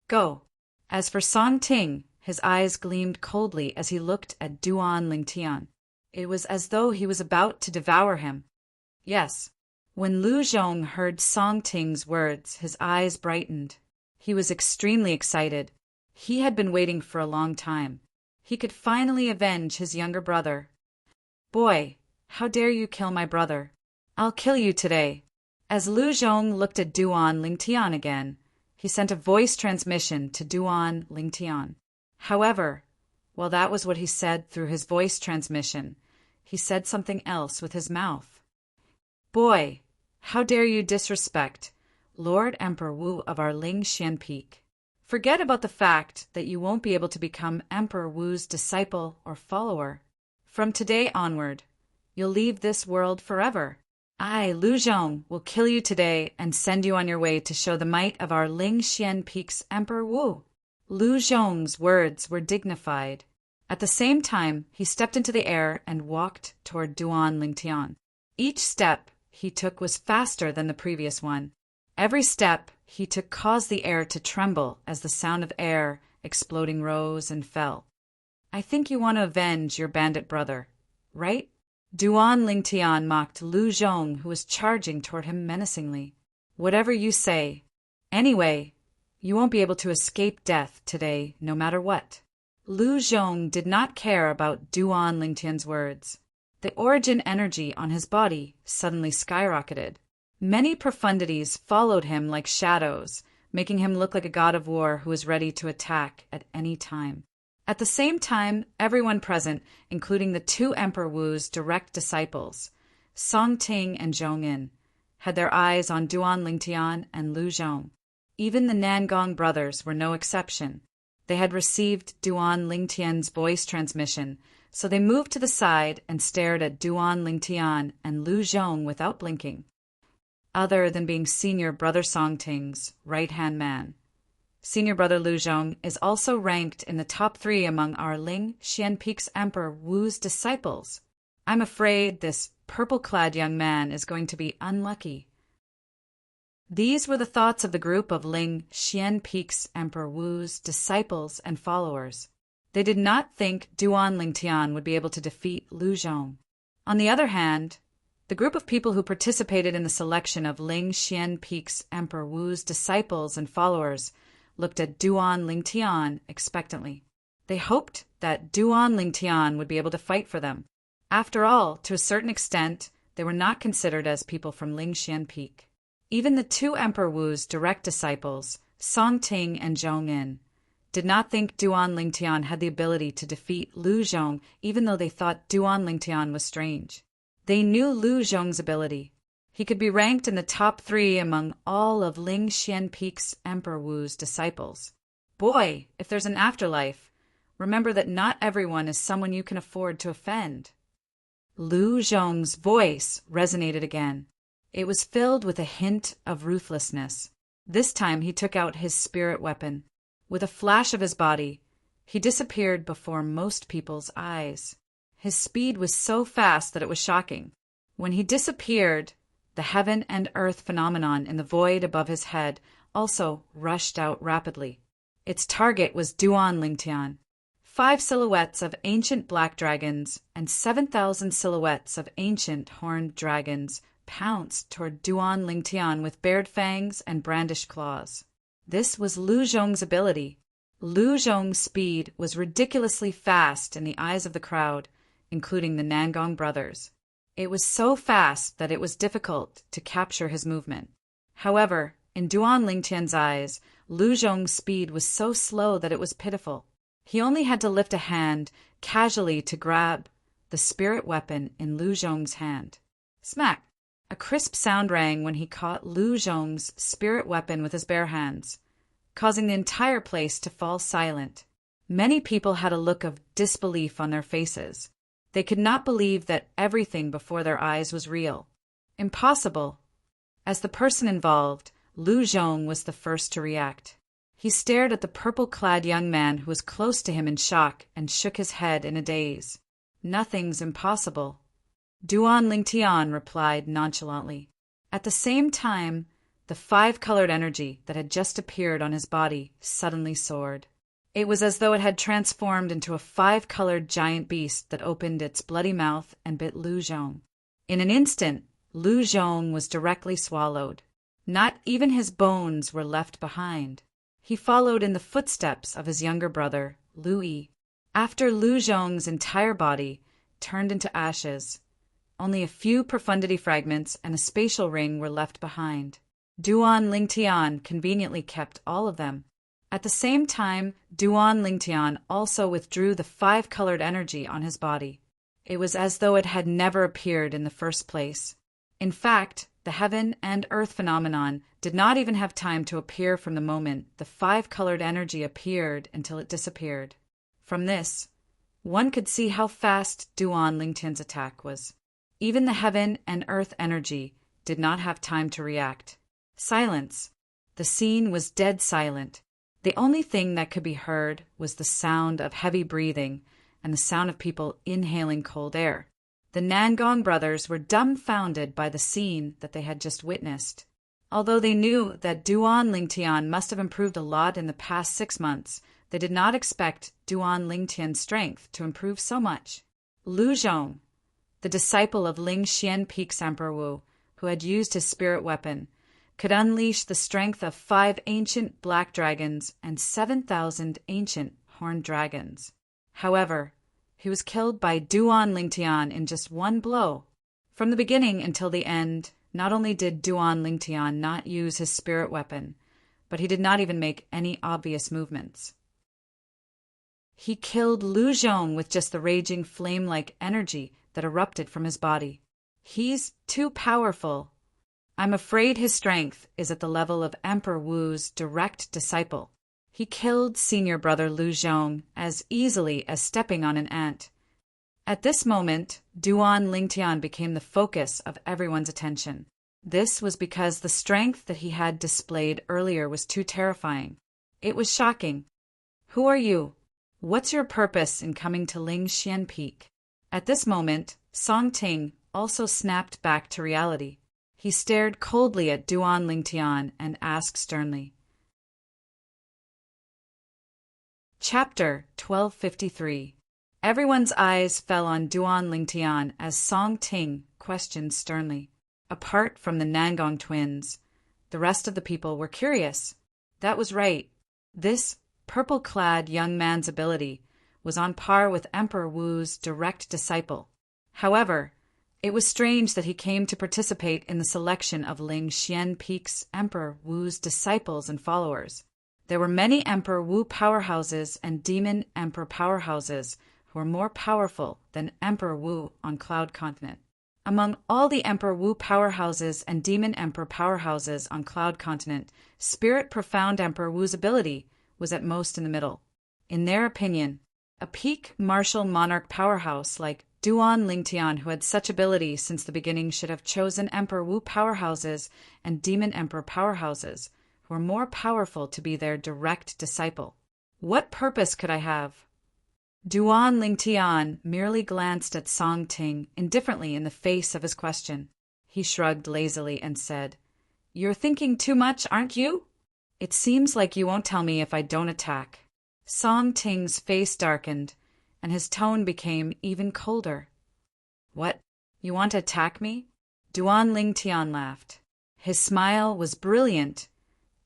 Go. As for Song Ting, his eyes gleamed coldly as he looked at Duan Lingtian. It was as though he was about to devour him. Yes. When Lu Zhong heard Song Ting's words, his eyes brightened. He was extremely excited. He had been waiting for a long time. He could finally avenge his younger brother. Boy, how dare you kill my brother? I'll kill you today. As Lu Zhong looked at Duan Lingtian again, he sent a voice transmission to Duan Lingtian. However, while that was what he said through his voice transmission, he said something else with his mouth. Boy, how dare you disrespect Lord Emperor Wu of our Lingxian Peak. Forget about the fact that you won't be able to become Emperor Wu's disciple or follower. From today onward, you'll leave this world forever. I, Lu Zhong, will kill you today and send you on your way to show the might of our Lingxian Peak's Emperor Wu. Lu Zhong's words were dignified. At the same time, he stepped into the air and walked toward Duan Lingtian. Each step he took was faster than the previous one. Every step he took caused the air to tremble as the sound of air exploding rose and fell. I think you want to avenge your bandit brother, right? Duan Lingtian mocked Lu Zhong, who was charging toward him menacingly. Whatever you say. Anyway, you won't be able to escape death today, no matter what. Lu Zhong did not care about Duan Lingtian's words. The origin energy on his body suddenly skyrocketed. Many profundities followed him like shadows, making him look like a god of war who was ready to attack at any time. At the same time, everyone present, including the two Emperor Wu's direct disciples, Song Ting and Zhong En, had their eyes on Duan Lingtian and Lu Zhong. Even the Nangong brothers were no exception. They had received Duan Lingtian's voice transmission, so they moved to the side and stared at Duan Lingtian and Lu Zhong without blinking. Other than being Senior Brother Song Ting's right-hand man, Senior Brother Lu Zhong is also ranked in the top 3 among our Lingxian Peak's Emperor Wu's disciples. I'm afraid this purple-clad young man is going to be unlucky. These were the thoughts of the group of Lingxian Peak's Emperor Wu's disciples and followers. They did not think Duan Lingtian would be able to defeat Lu Zhong. On the other hand, the group of people who participated in the selection of Ling Xian Peak's Emperor Wu's disciples and followers looked at Duan Lingtian expectantly. They hoped that Duan Lingtian would be able to fight for them. After all, to a certain extent, they were not considered as people from Ling Xian Peak. Even the two Emperor Wu's direct disciples, Song Ting and Zhong In, did not think Duan Lingtian had the ability to defeat Lu Zhong, even though they thought Duan Lingtian was strange. They knew Lu Zhong's ability. He could be ranked in the top 3 among all of Ling Xian Peak's Emperor Wu's disciples. Boy, if there's an afterlife, remember that not everyone is someone you can afford to offend. Lu Zhong's voice resonated again. It was filled with a hint of ruthlessness. This time he took out his spirit weapon. With a flash of his body, he disappeared before most people's eyes. His speed was so fast that it was shocking. When he disappeared, the heaven and earth phenomenon in the void above his head also rushed out rapidly. Its target was Duan Lingtian. 5 silhouettes of ancient black dragons and 7,000 silhouettes of ancient horned dragons pounced toward Duan Lingtian with bared fangs and brandished claws. This was Lu Zhong's ability. Lu Zhong's speed was ridiculously fast in the eyes of the crowd, including the Nangong brothers. It was so fast that it was difficult to capture his movement. However, in Duan Lingtian's eyes, Lu Zhong's speed was so slow that it was pitiful. He only had to lift a hand casually to grab the spirit weapon in Lu Zhong's hand. Smack! A crisp sound rang when he caught Lu Zhong's spirit weapon with his bare hands, causing the entire place to fall silent. Many people had a look of disbelief on their faces. They could not believe that everything before their eyes was real. Impossible. As the person involved, Lu Zhong was the first to react. He stared at the purple-clad young man who was close to him in shock and shook his head in a daze. Nothing's impossible. Duan Lingtian replied nonchalantly. At the same time, the 5-colored energy that had just appeared on his body suddenly soared. It was as though it had transformed into a 5-colored giant beast that opened its bloody mouth and bit Lu Zhong. In an instant, Lu Zhong was directly swallowed. Not even his bones were left behind. He followed in the footsteps of his younger brother, Lu Yi. After Lu Zhong's entire body turned into ashes, only a few profundity fragments and a spatial ring were left behind. Duan Lingtian conveniently kept all of them. At the same time, Duan Lingtian also withdrew the 5-colored energy on his body. It was as though it had never appeared in the first place. In fact, the heaven and earth phenomenon did not even have time to appear from the moment the 5-colored energy appeared until it disappeared. From this, one could see how fast Duan Lingtian's attack was. Even the heaven and earth energy did not have time to react. Silence. The scene was dead silent. The only thing that could be heard was the sound of heavy breathing and the sound of people inhaling cold air. The Nangong brothers were dumbfounded by the scene that they had just witnessed. Although they knew that Duan Lingtian must have improved a lot in the past 6 months, they did not expect Duan Lingtian's strength to improve so much. Lu Zhong, the disciple of Ling Xian Peak's Emperor Wu, who had used his spirit weapon, could unleash the strength of 5 ancient black dragons and 7,000 ancient horned dragons. However, he was killed by Duan Lingtian in just 1 blow. From the beginning until the end, not only did Duan Lingtian not use his spirit weapon, but he did not even make any obvious movements. He killed Lu Zhong with just the raging flame-like energy that erupted from his body. He's too powerful. I'm afraid his strength is at the level of Emperor Wu's direct disciple. He killed senior brother Lu Zhong as easily as stepping on an ant. At this moment, Duan Lingtian became the focus of everyone's attention. This was because the strength that he had displayed earlier was too terrifying. It was shocking. Who are you? What's your purpose in coming to Ling Xian Peak? At this moment, Song Ting also snapped back to reality. He stared coldly at Duan Lingtian and asked sternly, Chapter 1253. Everyone's eyes fell on Duan Lingtian as Song Ting questioned sternly. Apart from the Nangong twins, the rest of the people were curious. That was right. This purple-clad young man's ability was on par with Emperor Wu's direct disciple. However, it was strange that he came to participate in the selection of Ling Xian Peak's Emperor Wu's disciples and followers. There were many Emperor Wu powerhouses and Demon Emperor powerhouses who were more powerful than Emperor Wu on Cloud Continent. Among all the Emperor Wu powerhouses and Demon Emperor powerhouses on Cloud Continent, Spirit Profound Emperor Wu's ability was at most in the middle. In their opinion, a peak martial monarch powerhouse like Duan Lingtian, who had such ability since the beginning, should have chosen Emperor Wu powerhouses and Demon Emperor powerhouses, who were more powerful to be their direct disciple. What purpose could I have? Duan Lingtian merely glanced at Song Ting indifferently in the face of his question. He shrugged lazily and said, "You're thinking too much, aren't you? It seems like you won't tell me if I don't attack." Song Ting's face darkened, and his tone became even colder. "What? You want to attack me?" Duan Lingtian laughed. His smile was brilliant,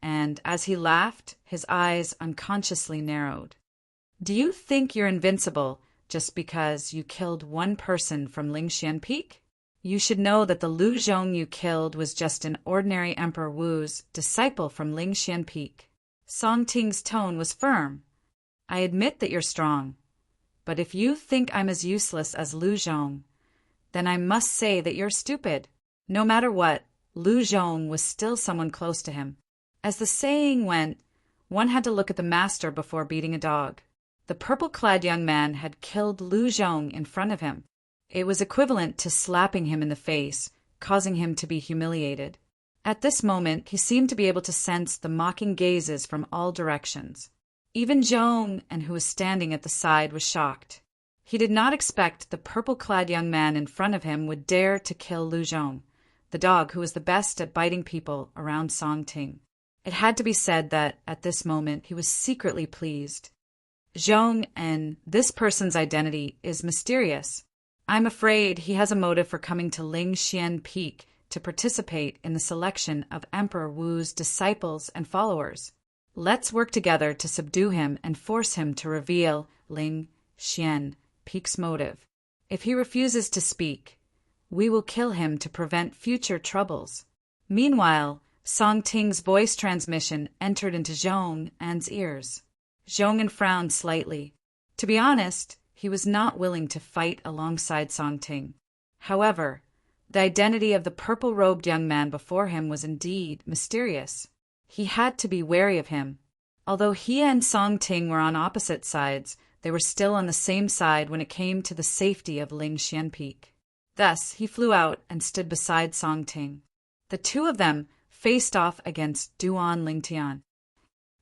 and as he laughed, his eyes unconsciously narrowed. "Do you think you're invincible just because you killed one person from Lingxian Peak? You should know that the Lu Zhong you killed was just an ordinary Emperor Wu's disciple from Lingxian Peak." Song Ting's tone was firm. "I admit that you're strong, but if you think I'm as useless as Lu Zhong, then I must say that you're stupid." No matter what, Lu Zhong was still someone close to him. As the saying went, one had to look at the master before beating a dog. The purple-clad young man had killed Lu Zhong in front of him. It was equivalent to slapping him in the face, causing him to be humiliated. At this moment, he seemed to be able to sense the mocking gazes from all directions. Even Zhong, who was standing at the side, was shocked. He did not expect the purple-clad young man in front of him would dare to kill Lu Zhong, the dog who was the best at biting people around Song Ting. It had to be said that, at this moment, he was secretly pleased. Zhong and this person's identity is mysterious. I'm afraid he has a motive for coming to Ling Xian Peak to participate in the selection of Emperor Wu's disciples and followers. Let's work together to subdue him and force him to reveal Ling Xian Peak's motive. If he refuses to speak, we will kill him to prevent future troubles. Meanwhile, Song Ting's voice transmission entered into Zhong's ears. Zhong frowned slightly. To be honest, he was not willing to fight alongside Song Ting. However, the identity of the purple-robed young man before him was indeed mysterious. He had to be wary of him. Although he and Song Ting were on opposite sides, they were still on the same side when it came to the safety of Ling Xian Peak. Thus, he flew out and stood beside Song Ting. The two of them faced off against Duan Lingtian.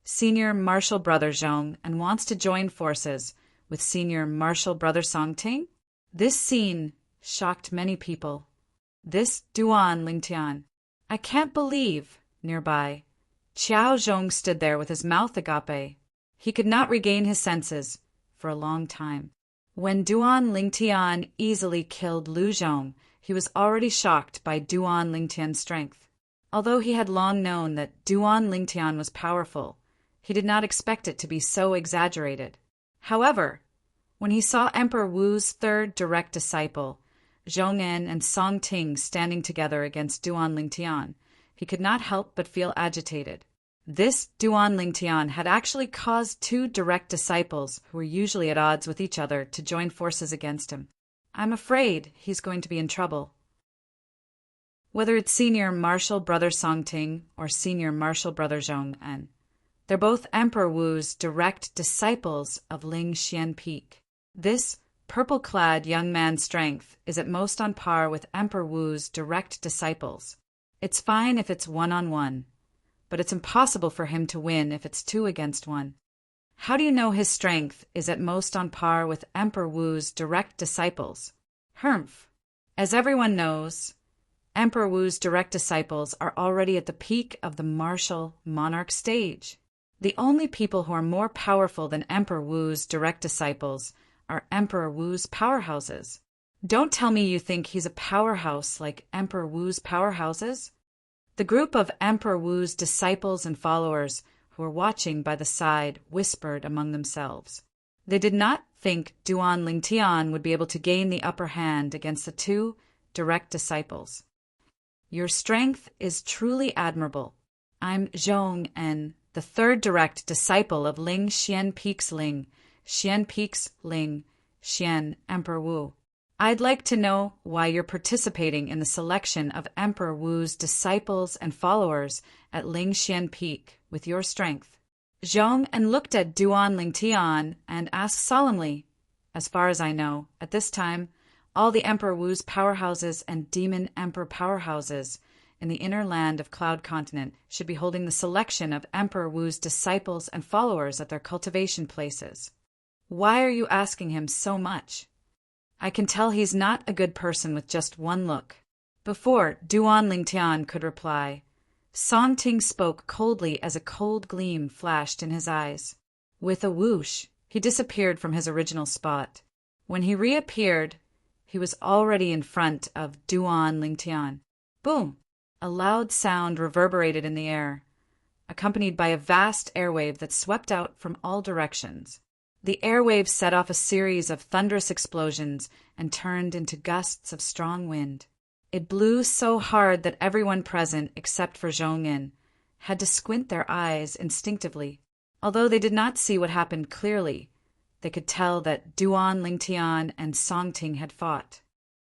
Senior Martial Brother Zhong and wants to join forces with Senior Martial Brother Song Ting? This scene shocked many people. This Duan Lingtian. I can't believe, nearby, Qiao Zhong stood there with his mouth agape. He could not regain his senses for a long time. When Duan Lingtian easily killed Lu Zhong, he was already shocked by Duan Lingtian's strength. Although he had long known that Duan Lingtian was powerful, he did not expect it to be so exaggerated. However, when he saw Emperor Wu's third direct disciple, Zhong and Song Ting, standing together against Duan Lingtian, he could not help but feel agitated. This Duan Lingtian had actually caused two direct disciples, who were usually at odds with each other, to join forces against him. I'm afraid he's going to be in trouble. Whether it's Senior Martial Brother Song Ting or Senior Martial Brother Zhong En, they're both Emperor Wu's direct disciples of Ling Xian Peak. This purple-clad young man's strength is at most on par with Emperor Wu's direct disciples. It's fine if it's one-on-one, but it's impossible for him to win if it's two against one. How do you know his strength is at most on par with Emperor Wu's direct disciples? Humph. As everyone knows, Emperor Wu's direct disciples are already at the peak of the martial monarch stage. The only people who are more powerful than Emperor Wu's direct disciples are Emperor Wu's powerhouses. Don't tell me you think he's a powerhouse like Emperor Wu's powerhouses? The group of Emperor Wu's disciples and followers who were watching by the side whispered among themselves. They did not think Duan Lingtian would be able to gain the upper hand against the two direct disciples. Your strength is truly admirable. I'm Zhong En, the third direct disciple of Ling Xian Peak's Ling, Xian Peak's Ling, Xian Emperor Wu. I'd like to know why you're participating in the selection of Emperor Wu's disciples and followers at Ling Xian Peak with your strength. Zhong En looked at Duan Lingtian and asked solemnly, as far as I know, at this time, all the Emperor Wu's powerhouses and Demon Emperor powerhouses in the inner land of Cloud Continent should be holding the selection of Emperor Wu's disciples and followers at their cultivation places. Why are you asking him so much? I can tell he's not a good person with just one look. Before Duan Lingtian could reply, Song Ting spoke coldly as a cold gleam flashed in his eyes. With a whoosh, he disappeared from his original spot. When he reappeared, he was already in front of Duan Lingtian. Boom! A loud sound reverberated in the air, accompanied by a vast airwave that swept out from all directions. The airwave set off a series of thunderous explosions and turned into gusts of strong wind. It blew so hard that everyone present, except for Zhong En, had to squint their eyes instinctively. Although they did not see what happened clearly, they could tell that Duan Lingtian and Song Ting had fought.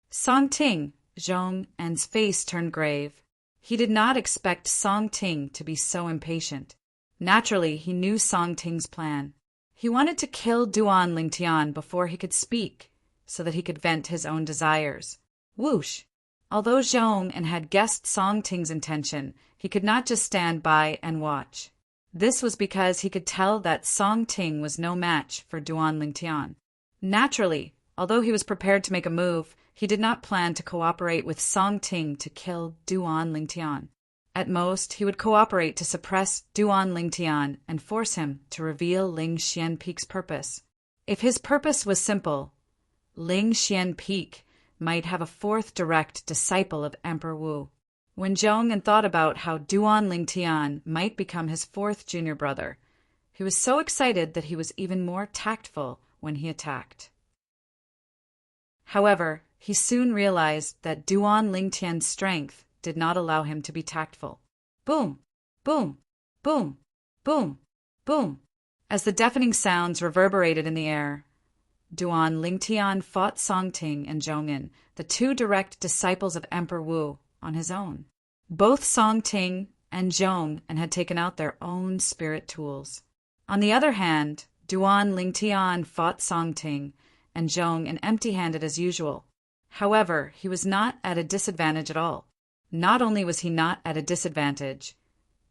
Song Ting, Zhong En's face turned grave. He did not expect Song Ting to be so impatient. Naturally, he knew Song Ting's plan. He wanted to kill Duan Lingtian before he could speak, so that he could vent his own desires. Whoosh! Although Zhong En had guessed Song Ting's intention, he could not just stand by and watch. This was because he could tell that Song Ting was no match for Duan Lingtian. Naturally, although he was prepared to make a move, he did not plan to cooperate with Song Ting to kill Duan Lingtian. At most, he would cooperate to suppress Duan Lingtian and force him to reveal Ling Xian Peak's purpose. If his purpose was simple, Ling Xian Peak might have a fourth direct disciple of Emperor Wu. When Zhong En thought about how Duan Lingtian might become his fourth junior brother, he was so excited that he was even more tactful when he attacked. However, he soon realized that Duan Lingtian's strength did not allow him to be tactful. Boom! Boom! Boom! Boom! Boom! As the deafening sounds reverberated in the air, Duan Lingtian fought Song Ting and Zhong En, the two direct disciples of Emperor Wu, on his own. Both Song Ting and Zhong En had taken out their own spirit tools. On the other hand, Duan Lingtian fought Song Ting and Zhong En empty-handed as usual. However, he was not at a disadvantage at all. Not only was he not at a disadvantage,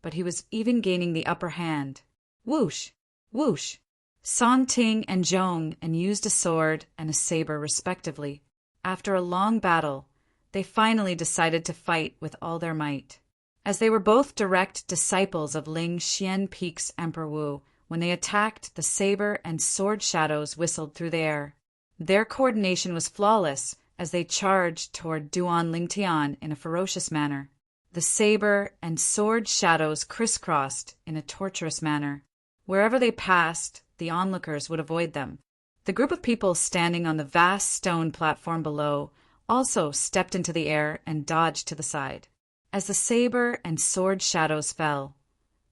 but he was even gaining the upper hand. Whoosh! Whoosh! Song Ting and Zhong En used a sword and a saber respectively. After a long battle, they finally decided to fight with all their might. As they were both direct disciples of Ling Xian Peak's Emperor Wu, when they attacked, the saber and sword shadows whistled through the air. Their coordination was flawless as they charged toward Duan Lingtian in a ferocious manner. The saber and sword shadows crisscrossed in a torturous manner. Wherever they passed, the onlookers would avoid them. The group of people standing on the vast stone platform below also stepped into the air and dodged to the side. As the saber and sword shadows fell,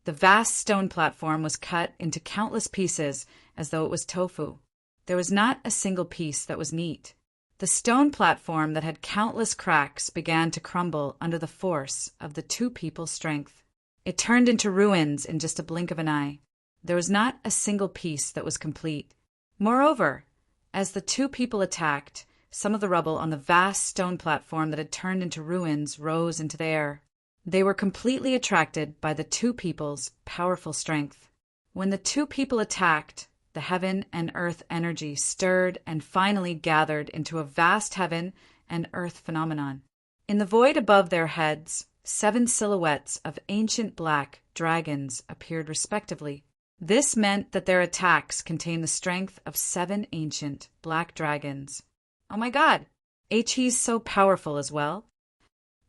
the vast stone platform was cut into countless pieces as though it was tofu. There was not a single piece that was neat. The stone platform that had countless cracks began to crumble under the force of the two people's strength. It turned into ruins in just a blink of an eye. There was not a single piece that was complete. Moreover, as the two people attacked, some of the rubble on the vast stone platform that had turned into ruins rose into the air. They were completely attracted by the two people's powerful strength. When the two people attacked, the heaven and earth energy stirred and finally gathered into a vast heaven and earth phenomenon. In the void above their heads, 7 silhouettes of ancient black dragons appeared respectively. This meant that their attacks contained the strength of 7 ancient black dragons. Oh my god! He's so powerful as well.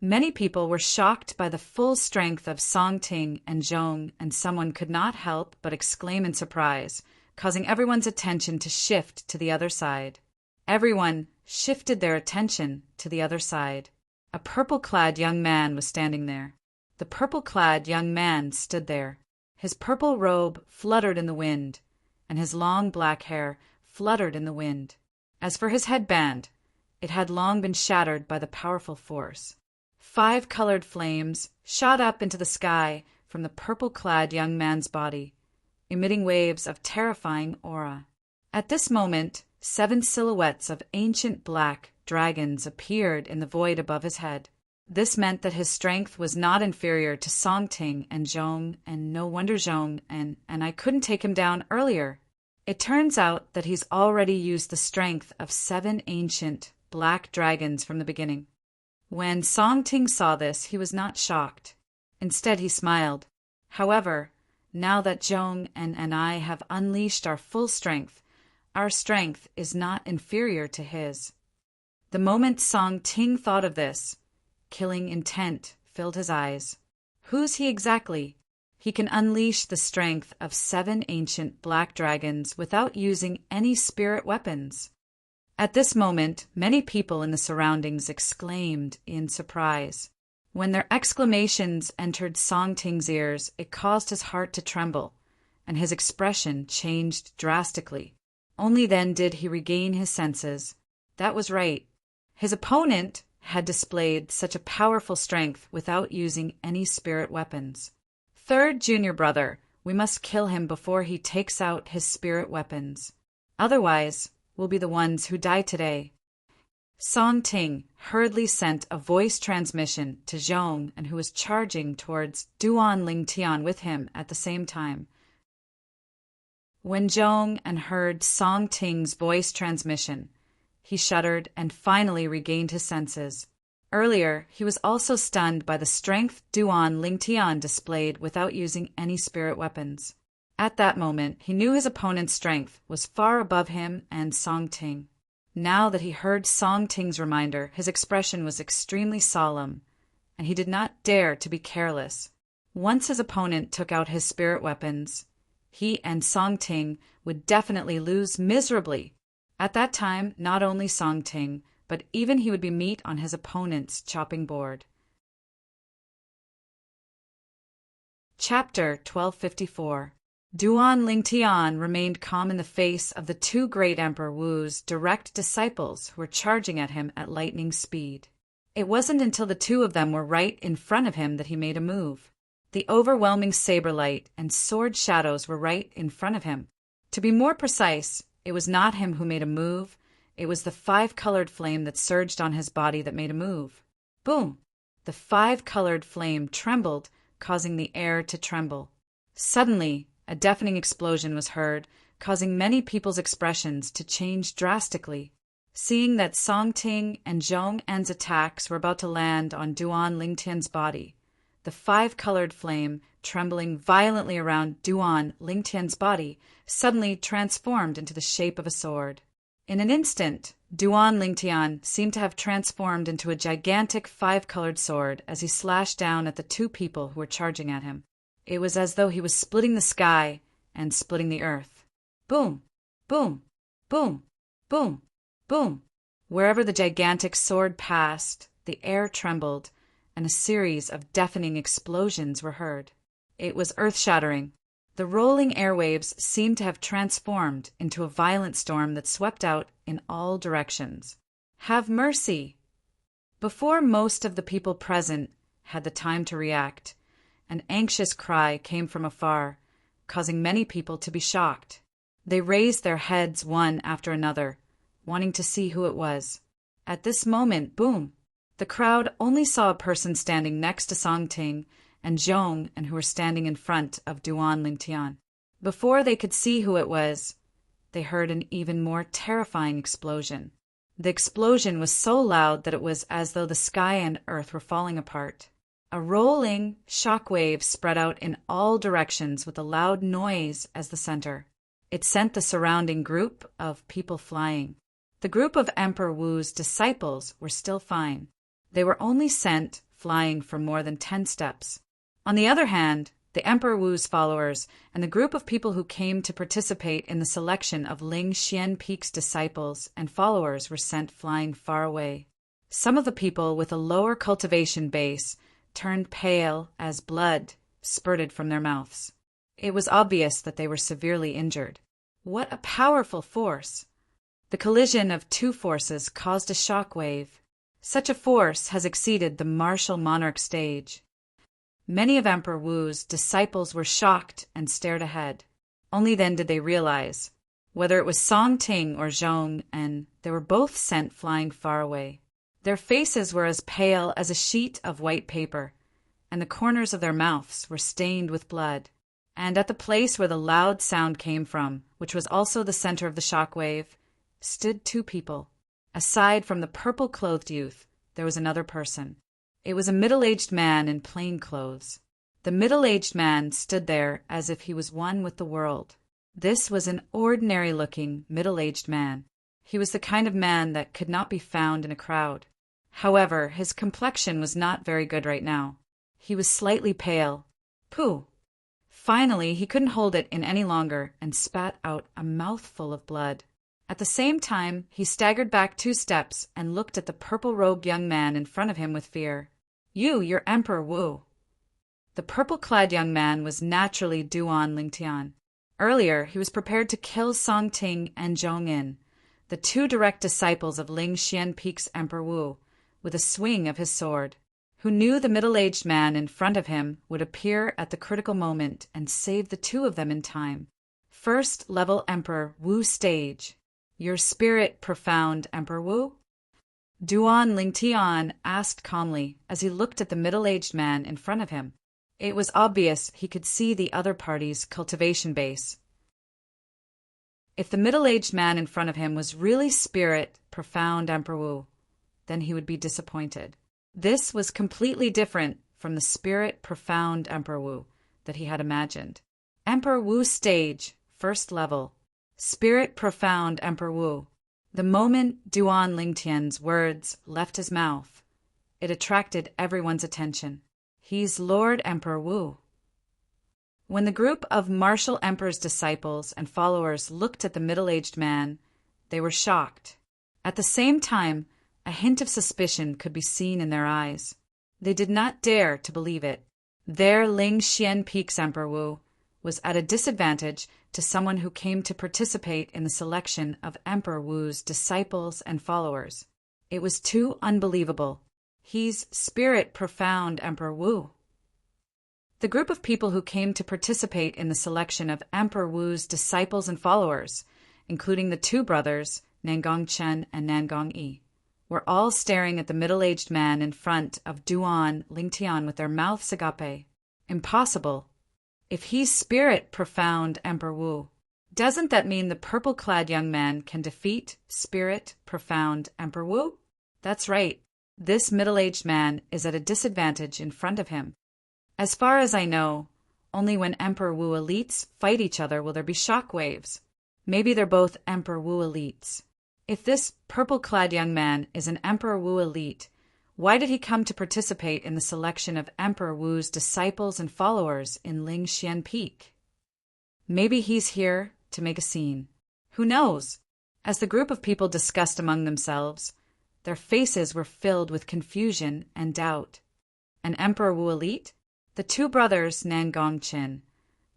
Many people were shocked by the full strength of Song Ting and Zhong, and someone could not help but exclaim in surprise, causing everyone's attention to shift to the other side. Everyone shifted their attention to the other side. A purple-clad young man was standing there. The purple-clad young man stood there. His purple robe fluttered in the wind, and his long black hair fluttered in the wind. As for his headband, it had long been shattered by the powerful force. 5 colored flames shot up into the sky from the purple-clad young man's body, emitting waves of terrifying aura. At this moment, 7 silhouettes of ancient black dragons appeared in the void above his head. This meant that his strength was not inferior to Song Ting and Zhong, and no wonder Zhong and I couldn't take him down earlier. It turns out that he's already used the strength of 7 ancient black dragons from the beginning. When Song Ting saw this, he was not shocked. Instead, he smiled. However, now that Zhong and I have unleashed our full strength, our strength is not inferior to his. The moment Song Ting thought of this, killing intent filled his eyes. Who's he exactly? He can unleash the strength of 7 ancient black dragons without using any spirit weapons. At this moment, many people in the surroundings exclaimed in surprise. When their exclamations entered Song Ting's ears, it caused his heart to tremble, and his expression changed drastically. Only then did he regain his senses. That was right. His opponent had displayed such a powerful strength without using any spirit weapons. Third junior brother, we must kill him before he takes out his spirit weapons. Otherwise, we'll be the ones who die today. Song Ting hurriedly sent a voice transmission to Zhong, and who was charging towards Duan Lingtian with him at the same time. When Zhong heard Song Ting's voice transmission, he shuddered and finally regained his senses. Earlier, he was also stunned by the strength Duan Lingtian displayed without using any spirit weapons. At that moment, he knew his opponent's strength was far above him and Song Ting. Now that he heard Song Ting's reminder, his expression was extremely solemn, and he did not dare to be careless. Once his opponent took out his spirit weapons, he and Song Ting would definitely lose miserably. At that time, not only Song Ting, but even he would be meat on his opponent's chopping board. Chapter 1254. Duan Lingtian remained calm in the face of the 2 great Emperor Wu's direct disciples who were charging at him at lightning speed. It wasn't until the 2 of them were right in front of him that he made a move. The overwhelming saber light and sword shadows were right in front of him. To be more precise, it was not him who made a move, it was the 5-colored flame that surged on his body that made a move. Boom! The 5-colored flame trembled, causing the air to tremble. Suddenly, a deafening explosion was heard, causing many people's expressions to change drastically. Seeing that Song Ting and Zhong En's attacks were about to land on Duan Lingtian's body, the 5-colored flame, trembling violently around Duan Lingtian's body, suddenly transformed into the shape of a sword. In an instant, Duan Lingtian seemed to have transformed into a gigantic 5-colored sword as he slashed down at the 2 people who were charging at him. It was as though he was splitting the sky and splitting the earth. Boom! Boom! Boom! Boom! Boom! Wherever the gigantic sword passed, the air trembled, and a series of deafening explosions were heard. It was earth-shattering. The rolling airwaves seemed to have transformed into a violent storm that swept out in all directions. Have mercy! Before most of the people present had the time to react, an anxious cry came from afar, causing many people to be shocked. They raised their heads one after another, wanting to see who it was. At this moment, boom! The crowd only saw a person standing next to Song Ting and Zhong, and who were standing in front of Duan Lingtian. Before they could see who it was, they heard an even more terrifying explosion. The explosion was so loud that it was as though the sky and earth were falling apart. A rolling shock wave spread out in all directions with a loud noise as the center. It sent the surrounding group of people flying. The group of Emperor Wu's disciples were still fine. They were only sent flying for more than 10 steps. On the other hand, the Emperor Wu's followers and the group of people who came to participate in the selection of Ling Xian Peak's disciples and followers were sent flying far away. Some of the people with a lower cultivation base turned pale as blood spurted from their mouths. It was obvious that they were severely injured. What a powerful force! The collision of two forces caused a shock wave. Such a force has exceeded the martial monarch stage. Many of Emperor Wu's disciples were shocked and stared ahead. Only then did they realize, whether it was Song Ting or Zhong, and they were both sent flying far away. Their faces were as pale as a sheet of white paper, and the corners of their mouths were stained with blood. And at the place where the loud sound came from, which was also the center of the shock wave, stood two people. Aside from the purple-clothed youth, there was another person. It was a middle-aged man in plain clothes. The middle-aged man stood there as if he was one with the world. This was an ordinary-looking, middle-aged man. He was the kind of man that could not be found in a crowd. However, his complexion was not very good right now. He was slightly pale. Pooh! Finally, he couldn't hold it in any longer and spat out a mouthful of blood. At the same time, he staggered back 2 steps and looked at the purple-robed young man in front of him with fear. You're Emperor Wu. The purple-clad young man was naturally Duan Lingtian. Earlier, he was prepared to kill Song Ting and Zhong-in, the 2 direct disciples of Ling Xian Peak's Emperor Wu, with a swing of his sword. Who knew the middle-aged man in front of him would appear at the critical moment and save the 2 of them in time. First-level Emperor Wu stage. Your spirit profound, Emperor Wu? Duan Lingtian asked calmly as he looked at the middle-aged man in front of him. It was obvious he could see the other party's cultivation base. If the middle-aged man in front of him was really spirit profound Emperor Wu, then he would be disappointed. This was completely different from the spirit profound Emperor Wu that he had imagined. Emperor Wu stage, first level. Spirit profound Emperor Wu. The moment Duan Lingtian's words left his mouth, it attracted everyone's attention. He's Lord Emperor Wu. When the group of martial emperor's disciples and followers looked at the middle-aged man, they were shocked. At the same time, a hint of suspicion could be seen in their eyes. They did not dare to believe it. Their Ling Xian Peak's Emperor Wu was at a disadvantage to someone who came to participate in the selection of Emperor Wu's disciples and followers. It was too unbelievable. He's spirit profound Emperor Wu. The group of people who came to participate in the selection of Emperor Wu's disciples and followers, including the 2 brothers, Nangong Chen and Nangong Yi, were all staring at the middle-aged man in front of Duan Lingtian with their mouths agape. Impossible. If he's spirit profound Emperor Wu, doesn't that mean the purple-clad young man can defeat spirit profound Emperor Wu? That's right. This middle-aged man is at a disadvantage in front of him. As far as I know, only when Emperor Wu elites fight each other will there be shock waves. Maybe they're both Emperor Wu elites. If this purple-clad young man is an Emperor Wu elite, why did he come to participate in the selection of Emperor Wu's disciples and followers in Ling Xian Peak? Maybe he's here to make a scene. Who knows? As the group of people discussed among themselves, their faces were filled with confusion and doubt. An Emperor Wu elite? The 2 brothers, Nangong Chen,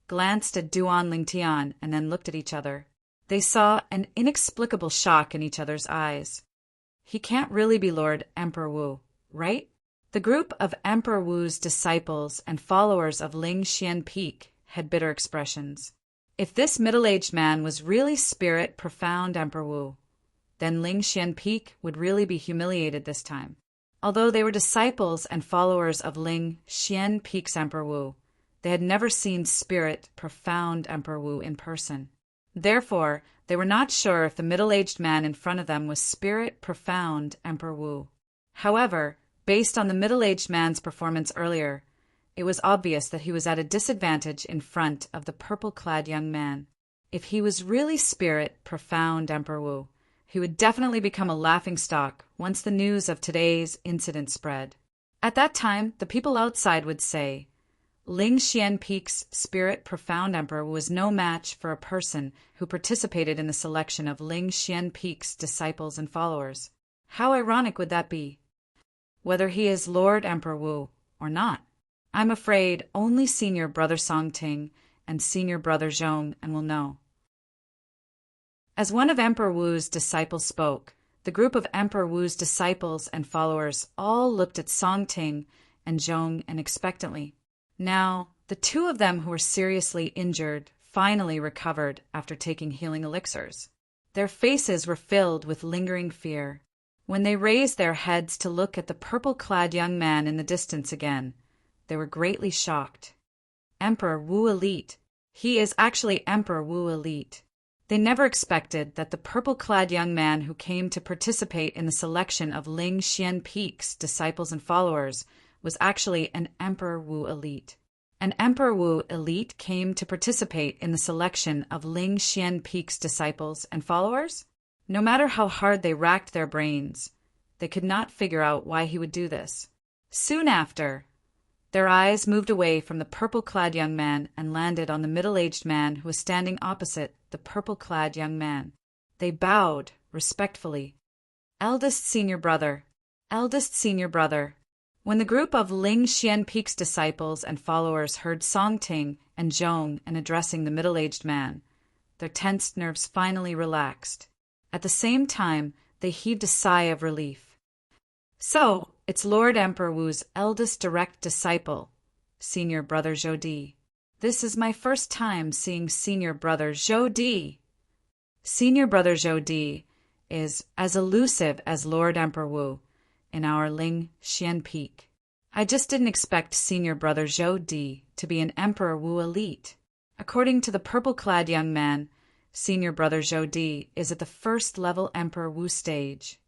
glanced at Duan Lingtian and then looked at each other. They saw an inexplicable shock in each other's eyes. He can't really be Lord Emperor Wu, right? The group of Emperor Wu's disciples and followers of Ling Xian Peak had bitter expressions. If this middle-aged man was really spirit profound Emperor Wu, then Ling Xian Peak would really be humiliated this time. Although they were disciples and followers of Ling Xian Peak's Emperor Wu, they had never seen spirit profound Emperor Wu in person. Therefore, they were not sure if the middle-aged man in front of them was spirit profound Emperor Wu. However, based on the middle-aged man's performance earlier, it was obvious that he was at a disadvantage in front of the purple-clad young man. If he was really spirit, profound Emperor Wu, he would definitely become a laughingstock once the news of today's incident spread. At that time, the people outside would say, Ling Xianpeike's spirit, profound emperor was no match for a person who participated in the selection of Ling Xianpeike's disciples and followers. How ironic would that be? Whether he is Lord Emperor Wu or not, I'm afraid only Senior Brother Songting and Senior Brother Zhong and will know. As one of Emperor Wu's disciples spoke, the group of Emperor Wu's disciples and followers all looked at Songting and Zhong and expectantly. Now, the two of them who were seriously injured finally recovered after taking healing elixirs. Their faces were filled with lingering fear. When they raised their heads to look at the purple-clad young man in the distance again, they were greatly shocked. Emperor Wu Elite. He is actually Emperor Wu Elite. They never expected that the purple-clad young man who came to participate in the selection of Ling Xianpeike's disciples and followers was actually an Emperor Wu Elite. An Emperor Wu Elite came to participate in the selection of Ling Xianpeike's disciples and followers? No matter how hard they racked their brains, they could not figure out why he would do this. Soon after, their eyes moved away from the purple-clad young man and landed on the middle-aged man who was standing opposite the purple-clad young man. They bowed respectfully. Eldest senior brother, eldest senior brother. When the group of Ling Xianpeike's disciples and followers heard Songting and Zhong and addressing the middle-aged man, their tensed nerves finally relaxed. At the same time, they heaved a sigh of relief. So, it's Lord Emperor Wu's eldest direct disciple, Senior Brother Zhou Di. This is my first time seeing Senior Brother Zhou Di. Senior Brother Zhou Di is as elusive as Lord Emperor Wu in our Ling Xianpeike. I just didn't expect Senior Brother Zhou Di to be an Emperor Wu Elite. According to the purple-clad young man, Senior Brother Zhou Di is at the first-level Emperor Wu stage.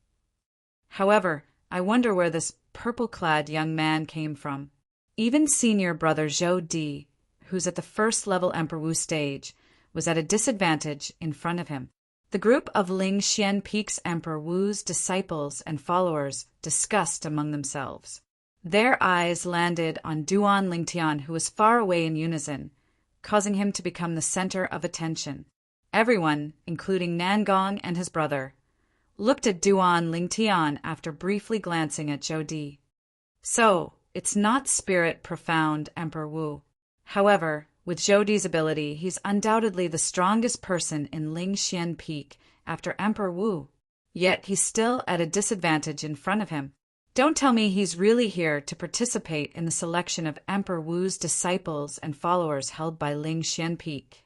However, I wonder where this purple-clad young man came from. Even Senior Brother Zhou Di, who's at the first-level Emperor Wu stage, was at a disadvantage in front of him. The group of Ling Xianpeike's Emperor Wu's disciples and followers discussed among themselves. Their eyes landed on Duan Lingtian, who was far away in unison, causing him to become the center of attention. Everyone, including Nangong and his brother, looked at Duan Lingtian after briefly glancing at Zhou Di. So, it's not spirit profound Emperor Wu. However, with Zhou Di's ability, he's undoubtedly the strongest person in Ling Xianpeike after Emperor Wu. Yet he's still at a disadvantage in front of him. Don't tell me he's really here to participate in the selection of Emperor Wu's disciples and followers held by Ling Xianpeike.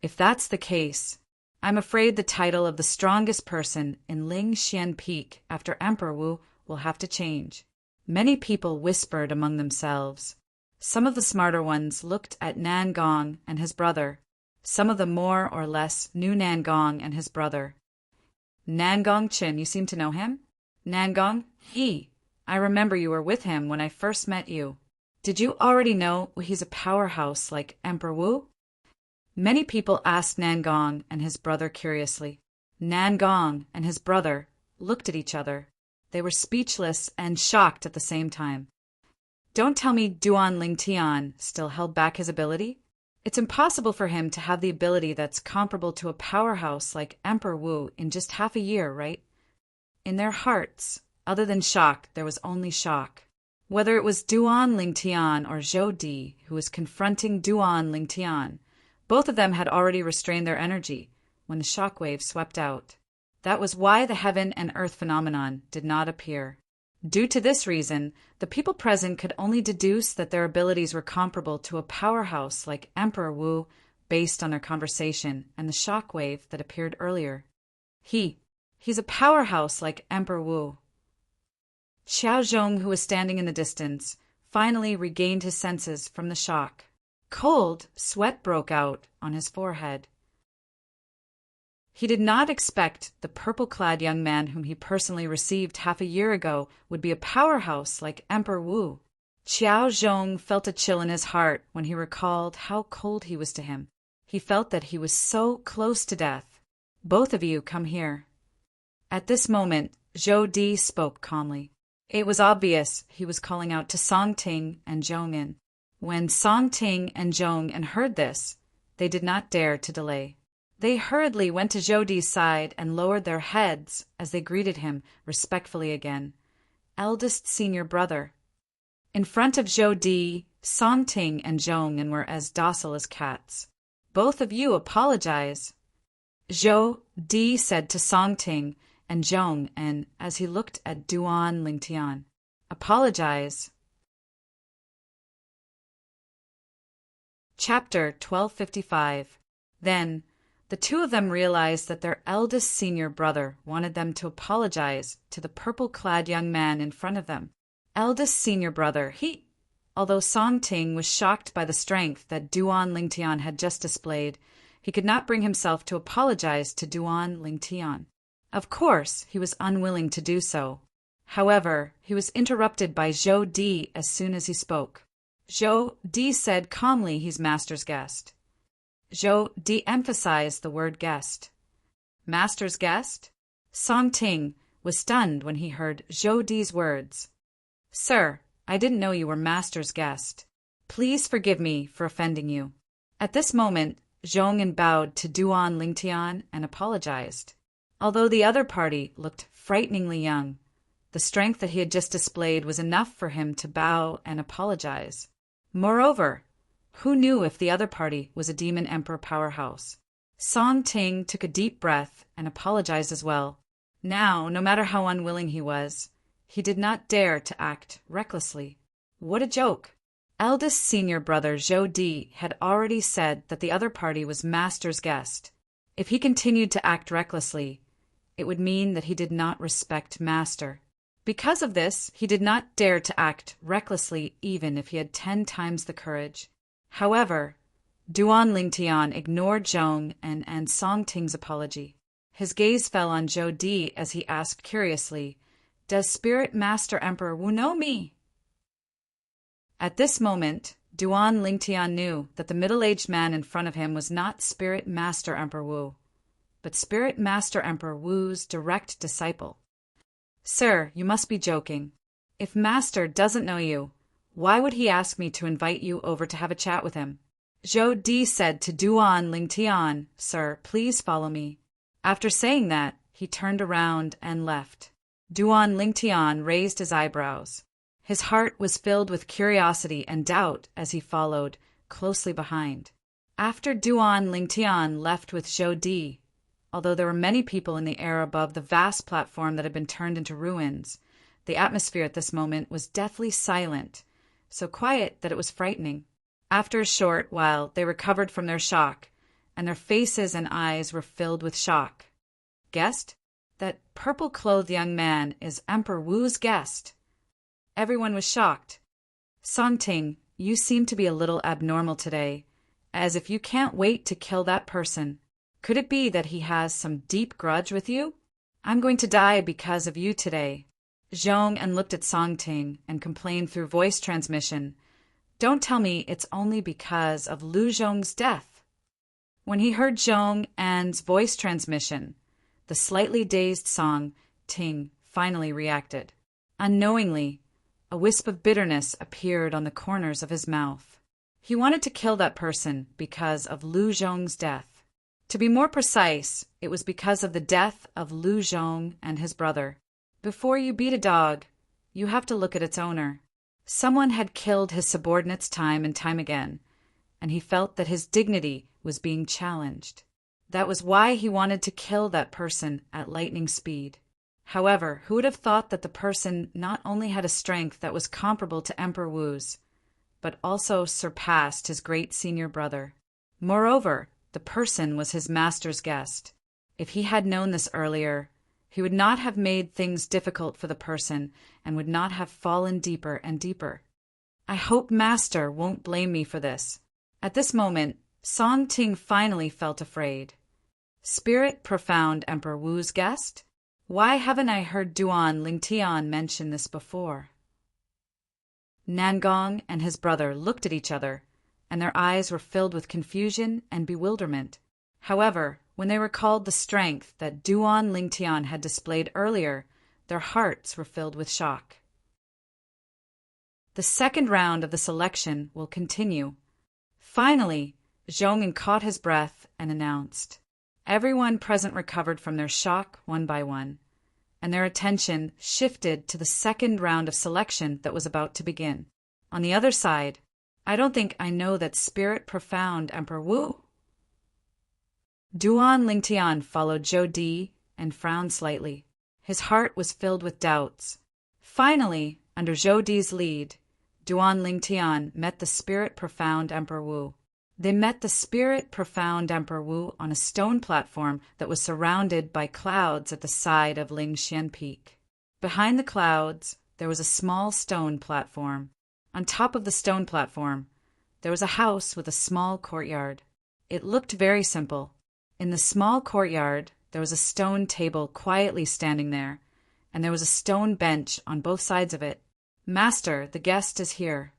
If that's the case, I'm afraid the title of the strongest person in Ling Xianpeike after Emperor Wu will have to change. Many people whispered among themselves. Some of the smarter ones looked at Nangong and his brother. Some of them more or less knew Nangong and his brother. Nangong Chin, you seem to know him? Nangong, I remember you were with him when I first met you. Did you already know he's a powerhouse like Emperor Wu? Many people asked Nangong and his brother curiously. Nangong and his brother looked at each other. They were speechless and shocked at the same time. Don't tell me Duan Lingtian still held back his ability? It's impossible for him to have the ability that's comparable to a powerhouse like Emperor Wu in just half a year, right? In their hearts, other than shock, there was only shock. Whether it was Duan Lingtian or Zhou Di who was confronting Duan Lingtian, both of them had already restrained their energy when the shockwave swept out. That was why the heaven and earth phenomenon did not appear. Due to this reason, the people present could only deduce that their abilities were comparable to a powerhouse like Emperor Wu based on their conversation and the shockwave that appeared earlier. He's a powerhouse like Emperor Wu. Xiao Zhong, who was standing in the distance, finally regained his senses from the shock. Cold sweat broke out on his forehead. He did not expect the purple-clad young man whom he personally received half a year ago would be a powerhouse like Emperor Wu. Qiao Zhong felt a chill in his heart when he recalled how cold he was to him. He felt that he was so close to death. "Both of you come here." At this moment, Zhou Di spoke calmly. It was obvious he was calling out to Song Ting and Zhong In. When Song Ting and Zhong In heard this, they did not dare to delay. They hurriedly went to Zhou Di's side and lowered their heads as they greeted him respectfully again. "Eldest senior brother." In front of Zhou Di, Song Ting and Zhong In were as docile as cats. "Both of you apologize," Zhou Di said to Song Ting and Zhong In as he looked at Duan Lingtian. "Apologize." Chapter 1255. Then, the two of them realized that their eldest senior brother wanted them to apologize to the purple-clad young man in front of them. Eldest senior brother, although Song Ting was shocked by the strength that Duan Lingtian had just displayed, he could not bring himself to apologize to Duan Lingtian. Of course, he was unwilling to do so. However, he was interrupted by Zhou Di as soon as he spoke. Zhou Di said calmly he's master's guest. Zhou Di emphasized the word guest. Master's guest? Song Ting was stunned when he heard Zhou Di's words. "Sir, I didn't know you were master's guest. Please forgive me for offending you." At this moment, Zhong In bowed to Duan Lingtian and apologized. Although the other party looked frighteningly young, the strength that he had just displayed was enough for him to bow and apologize. Moreover, who knew if the other party was a demon emperor powerhouse? Song Ting took a deep breath and apologized as well. Now, no matter how unwilling he was, he did not dare to act recklessly. What a joke! Eldest senior brother Zhou Di had already said that the other party was master's guest. If he continued to act recklessly, it would mean that he did not respect master. Because of this, he did not dare to act recklessly even if he had 10 times the courage. However, Duan Lingtian ignored Zhong and Song Ting's apology. His gaze fell on Zhou Di as he asked curiously, "Does Spirit Master Emperor Wu know me?" At this moment, Duan Lingtian knew that the middle-aged man in front of him was not Spirit Master Emperor Wu, but Spirit Master Emperor Wu's direct disciple. "Sir, you must be joking. If Master doesn't know you, why would he ask me to invite you over to have a chat with him?" Zhou Di said to Duan Lingtian, "Sir, please follow me." After saying that, he turned around and left. Duan Lingtian raised his eyebrows. His heart was filled with curiosity and doubt as he followed, closely behind. After Duan Lingtian left with Zhou Di, although there were many people in the air above the vast platform that had been turned into ruins, the atmosphere at this moment was deathly silent, so quiet that it was frightening. After a short while, they recovered from their shock, and their faces and eyes were filled with shock. "Guest? That purple-clothed young man is Emperor Wu's guest." Everyone was shocked. "Song Ting, you seem to be a little abnormal today, as if you can't wait to kill that person. Could it be that he has some deep grudge with you? I'm going to die because of you today." Zhong In looked at Song Ting and complained through voice transmission, "Don't tell me it's only because of Lu Zhong's death." When he heard Zhong In's voice transmission, the slightly dazed Song Ting finally reacted. Unknowingly, a wisp of bitterness appeared on the corners of his mouth. He wanted to kill that person because of Lu Zhong's death. To be more precise, it was because of the death of Lu Zhong and his brother. Before you beat a dog, you have to look at its owner. Someone had killed his subordinates time and time again, and he felt that his dignity was being challenged. That was why he wanted to kill that person at lightning speed. However, who would have thought that the person not only had a strength that was comparable to Emperor Wu's, but also surpassed his great senior brother. Moreover, the person was his master's guest. If he had known this earlier, he would not have made things difficult for the person and would not have fallen deeper and deeper. "I hope Master won't blame me for this." At this moment, Song Ting finally felt afraid. Spirit Profound Emperor Wu's guest? Why haven't I heard Duan Lingtian mention this before? Nangong and his brother looked at each other, and their eyes were filled with confusion and bewilderment. However, when they recalled the strength that Duan Lingtian had displayed earlier, their hearts were filled with shock. The second round of the selection will continue. Finally, Zhongin caught his breath and announced. Everyone present recovered from their shock one by one, and their attention shifted to the second round of selection that was about to begin. On the other side, I don't think I know that Spirit Profound Emperor Wu. Duan Lingtian followed Zhou Di and frowned slightly. His heart was filled with doubts. Finally, under Zhou Di's lead, Duan Lingtian met the Spirit Profound Emperor Wu. They met the Spirit Profound Emperor Wu on a stone platform that was surrounded by clouds at the side of Lingxian Peak. Behind the clouds, there was a small stone platform. On top of the stone platform, there was a house with a small courtyard. It looked very simple. In the small courtyard, there was a stone table quietly standing there, and there was a stone bench on both sides of it. Master, the guest is here.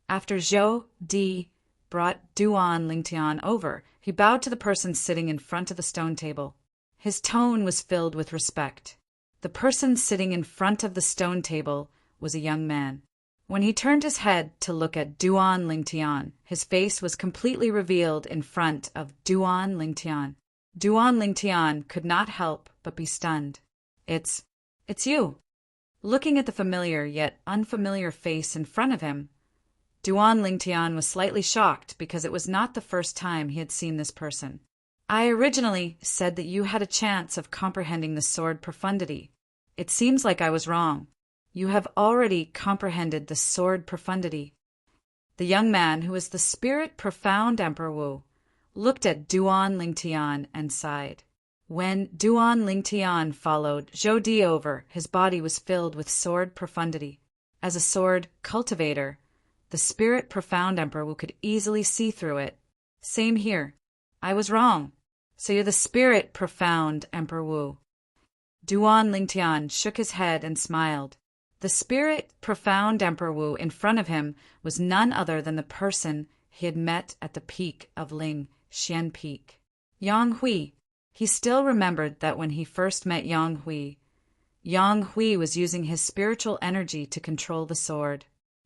After Zhou Di brought Duan Lingtian over, he bowed to the person sitting in front of the stone table. His tone was filled with respect. The person sitting in front of the stone table was a young man. When he turned his head to look at Duan Lingtian, his face was completely revealed in front of Duan Lingtian. Duan Lingtian could not help but be stunned. It's you. Looking at the familiar yet unfamiliar face in front of him, Duan Lingtian was slightly shocked because it was not the first time he had seen this person. I originally said that you had a chance of comprehending the sword profundity. It seems like I was wrong. You have already comprehended the sword profundity. The young man, who was the Spirit Profound Emperor Wu, looked at Duan Lingtian and sighed. When Duan Lingtian followed Zhou Di over, his body was filled with sword profundity. As a sword cultivator, the Spirit Profound Emperor Wu could easily see through it. Same here. I was wrong. So you're the Spirit Profound Emperor Wu. Duan Lingtian shook his head and smiled. The Spirit Profound Emperor Wu in front of him was none other than the person he had met at the peak of Lingxian Peak. Yang Hui. He still remembered that when he first met Yang Hui was using his spiritual energy to control the sword.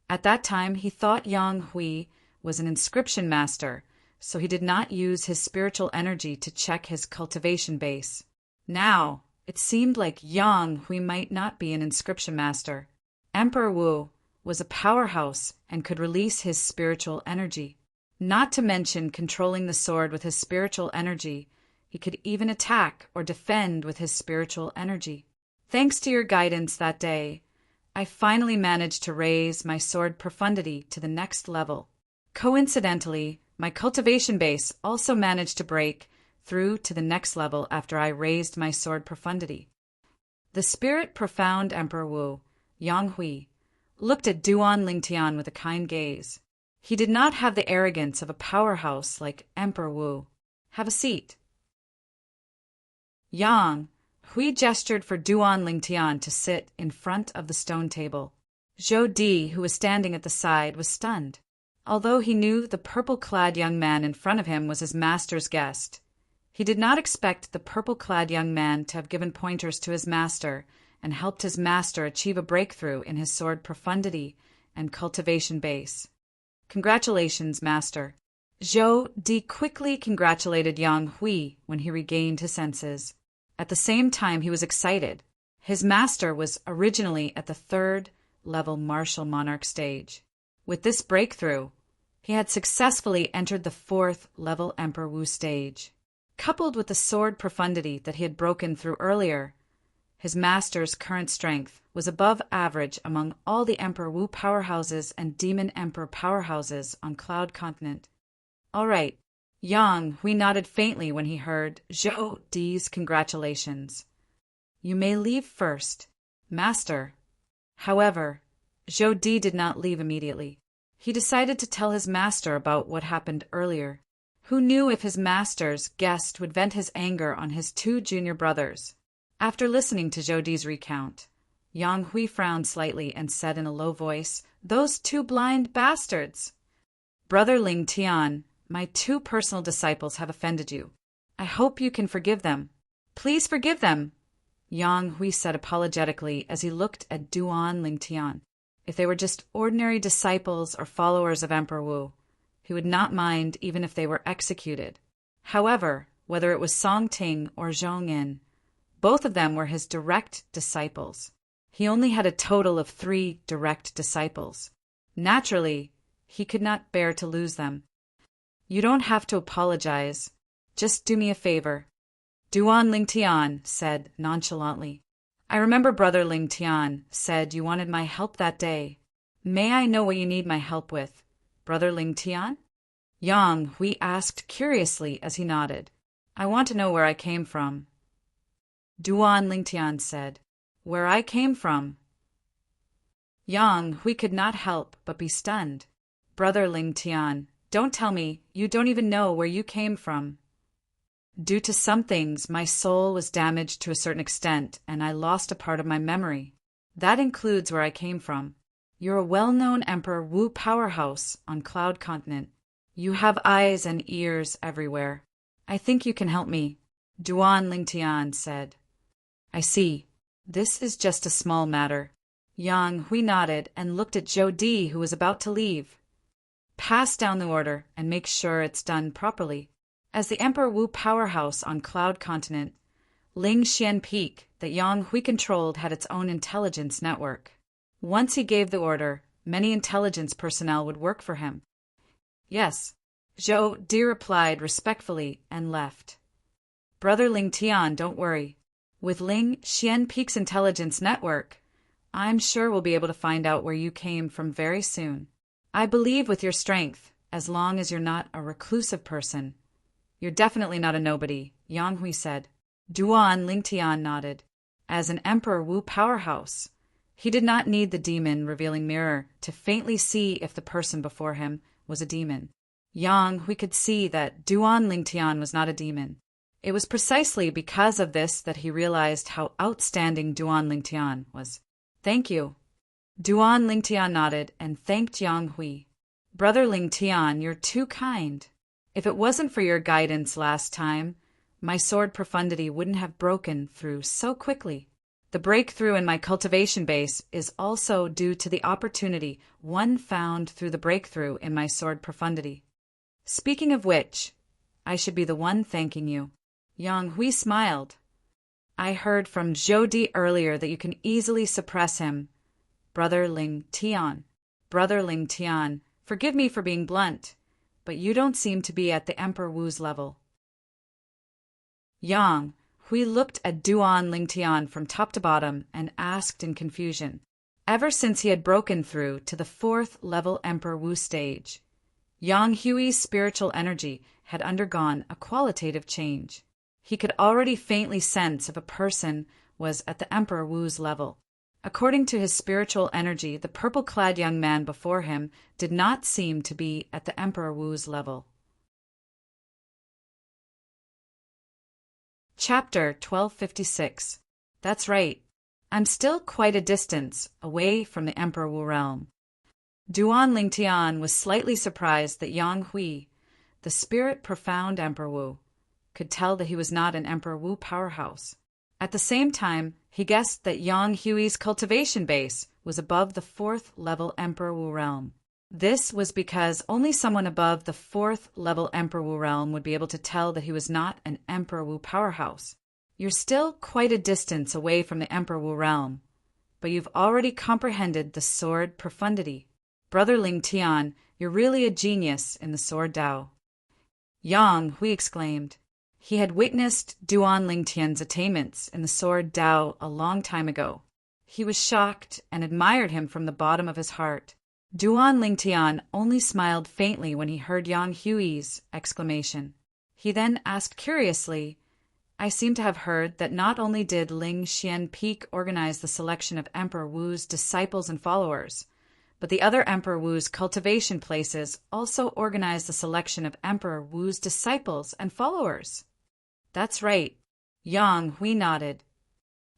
At that time, he thought Yang Hui was an inscription master, so he did not use his spiritual energy to check his cultivation base. Now, it seemed like Yang Hui might not be an inscription master. Emperor Wu was a powerhouse and could release his spiritual energy. Not to mention controlling the sword with his spiritual energy, he could even attack or defend with his spiritual energy. Thanks to your guidance that day, I finally managed to raise my sword profundity to the next level. Coincidentally, my cultivation base also managed to break through to the next level after I raised my sword profundity. The Spirit Profound Emperor Wu, Yang Hui, looked at Duan Lingtian with a kind gaze. He did not have the arrogance of a powerhouse like Emperor Wu. Have a seat. Yang Hui gestured for Duan Lingtian to sit in front of the stone table. Zhou Di, who was standing at the side, was stunned. Although he knew the purple-clad young man in front of him was his master's guest, he did not expect the purple-clad young man to have given pointers to his master and helped his master achieve a breakthrough in his sword profundity and cultivation base. Congratulations, master. Zhou Di quickly congratulated Yang Hui when he regained his senses. At the same time, he was excited. His master was originally at the third-level martial monarch stage. With this breakthrough, he had successfully entered the fourth-level Emperor Wu stage. Coupled with the sword profundity that he had broken through earlier, his master's current strength was above average among all the Emperor Wu powerhouses and Demon Emperor powerhouses on Cloud Continent. All right. Yang Hui nodded faintly when he heard Zhou Di's congratulations. You may leave first, master. However, Zhou Di did not leave immediately. He decided to tell his master about what happened earlier. Who knew if his master's guest would vent his anger on his two junior brothers? After listening to Zhou Di's recount, Yang Hui frowned slightly and said in a low voice, "Those two blind bastards! Brother Ling Tian, my two personal disciples have offended you. I hope you can forgive them. Please forgive them," Yang Hui said apologetically as he looked at Duan Ling Tian. If they were just ordinary disciples or followers of Emperor Wu, he would not mind even if they were executed. However, whether it was Song Ting or Zhong Yin, both of them were his direct disciples. He only had a total of 3 direct disciples. Naturally, he could not bear to lose them. "You don't have to apologize. Just do me a favor," Duan Ling Tian said nonchalantly. "I remember Brother Ling Tian said you wanted my help that day. May I know what you need my help with, Brother Ling Tian?" Yang Hui asked curiously as he nodded. "I want to know where I came from." Duan Ling Tian said, "Where I came from?" Yang Hui could not help but be stunned. "Brother Ling Tian, don't tell me you don't even know where you came from." "Due to some things, my soul was damaged to a certain extent, and I lost a part of my memory. That includes where I came from. You're a well-known Emperor Wu powerhouse on Cloud Continent. You have eyes and ears everywhere. I think you can help me," Duan Ling Tian said. "I see. This is just a small matter." Yang Hui nodded and looked at Zhou Di, who was about to leave. "Pass down the order and make sure it's done properly." As the Emperor Wu powerhouse on Cloud Continent, Ling Xian Peak that Yang Hui controlled had its own intelligence network. Once he gave the order, many intelligence personnel would work for him. "Yes," Zhou Di replied respectfully and left. "Brother Ling Tian, don't worry. With Ling Xian Peak's intelligence network, I'm sure we'll be able to find out where you came from very soon. I believe with your strength, as long as you're not a reclusive person. You're definitely not a nobody," Yang Hui said. Duan Ling Tian nodded. As an Emperor Wu powerhouse, he did not need the demon revealing mirror to faintly see if the person before him was a demon. Yang Hui could see that Duan Ling Tian was not a demon. It was precisely because of this that he realized how outstanding Duan Ling Tian was. "Thank you." Duan Ling Tian nodded and thanked Yang Hui. "Brother Ling Tian, you're too kind. If it wasn't for your guidance last time, my sword profundity wouldn't have broken through so quickly. The breakthrough in my cultivation base is also due to the opportunity one found through the breakthrough in my sword profundity. Speaking of which, I should be the one thanking you." Yang Hui smiled. "I heard from Zhou Di earlier that you can easily suppress him, Brother Ling Tian. Brother Ling Tian, forgive me for being blunt, but you don't seem to be at the Emperor Wu's level." Yang Hui looked at Duan Ling Tian from top to bottom and asked in confusion. Ever since he had broken through to the 4th level Emperor Wu stage, Yang Hui's spiritual energy had undergone a qualitative change. He could already faintly sense if a person was at the Emperor Wu's level. According to his spiritual energy, the purple-clad young man before him did not seem to be at the Emperor Wu's level. Chapter 1256. That's right. I'm still quite a distance away from the Emperor Wu realm. Duan Ling Tian was slightly surprised that Yang Hui, the spirit profound Emperor Wu, could tell that he was not an Emperor Wu powerhouse. At the same time, he guessed that Yang Hui's cultivation base was above the 4th level Emperor Wu realm. This was because only someone above the 4th level Emperor Wu realm would be able to tell that he was not an Emperor Wu powerhouse. You're still quite a distance away from the Emperor Wu realm, but you've already comprehended the sword profundity. Brother Ling Tian, you're really a genius in the sword Dao. Yang Hui exclaimed. He had witnessed Duan Ling Tian's attainments in the sword Dao a long time ago. He was shocked and admired him from the bottom of his heart. Duan Ling Tian only smiled faintly when he heard Yang Hui's exclamation. He then asked curiously, I seem to have heard that not only did Ling Xian Peak organize the selection of Emperor Wu's disciples and followers, but the other Emperor Wu's cultivation places also organized the selection of Emperor Wu's disciples and followers. That's right. Yang Hui nodded.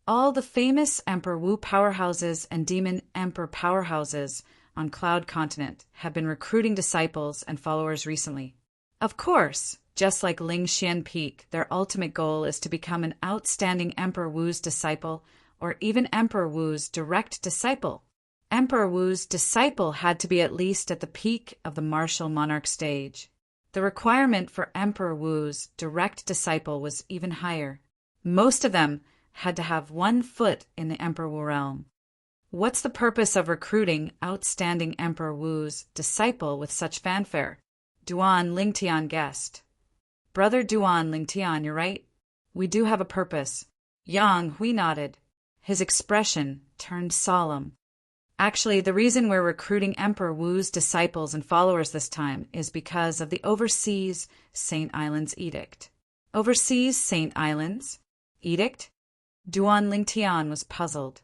All the famous Emperor Wu powerhouses and Demon Emperor powerhouses on Cloud Continent have been recruiting disciples and followers recently. Of course, just like Ling Xian Peak, their ultimate goal is to become an outstanding Emperor Wu's disciple or even Emperor Wu's direct disciple. Emperor Wu's disciple had to be at least at the peak of the martial monarch stage. The requirement for Emperor Wu's direct disciple was even higher. Most of them had to have 1 foot in the Emperor Wu realm. What's the purpose of recruiting outstanding Emperor Wu's disciple with such fanfare? Duan Lingtian guessed. Brother Duan Lingtian, you're right. We do have a purpose. Yang Hui nodded. His expression turned solemn. Actually, the reason we're recruiting Emperor Wu's disciples and followers this time is because of the Overseas Saint Islands Edict. Overseas Saint Islands? Edict? Duan Lingtian was puzzled.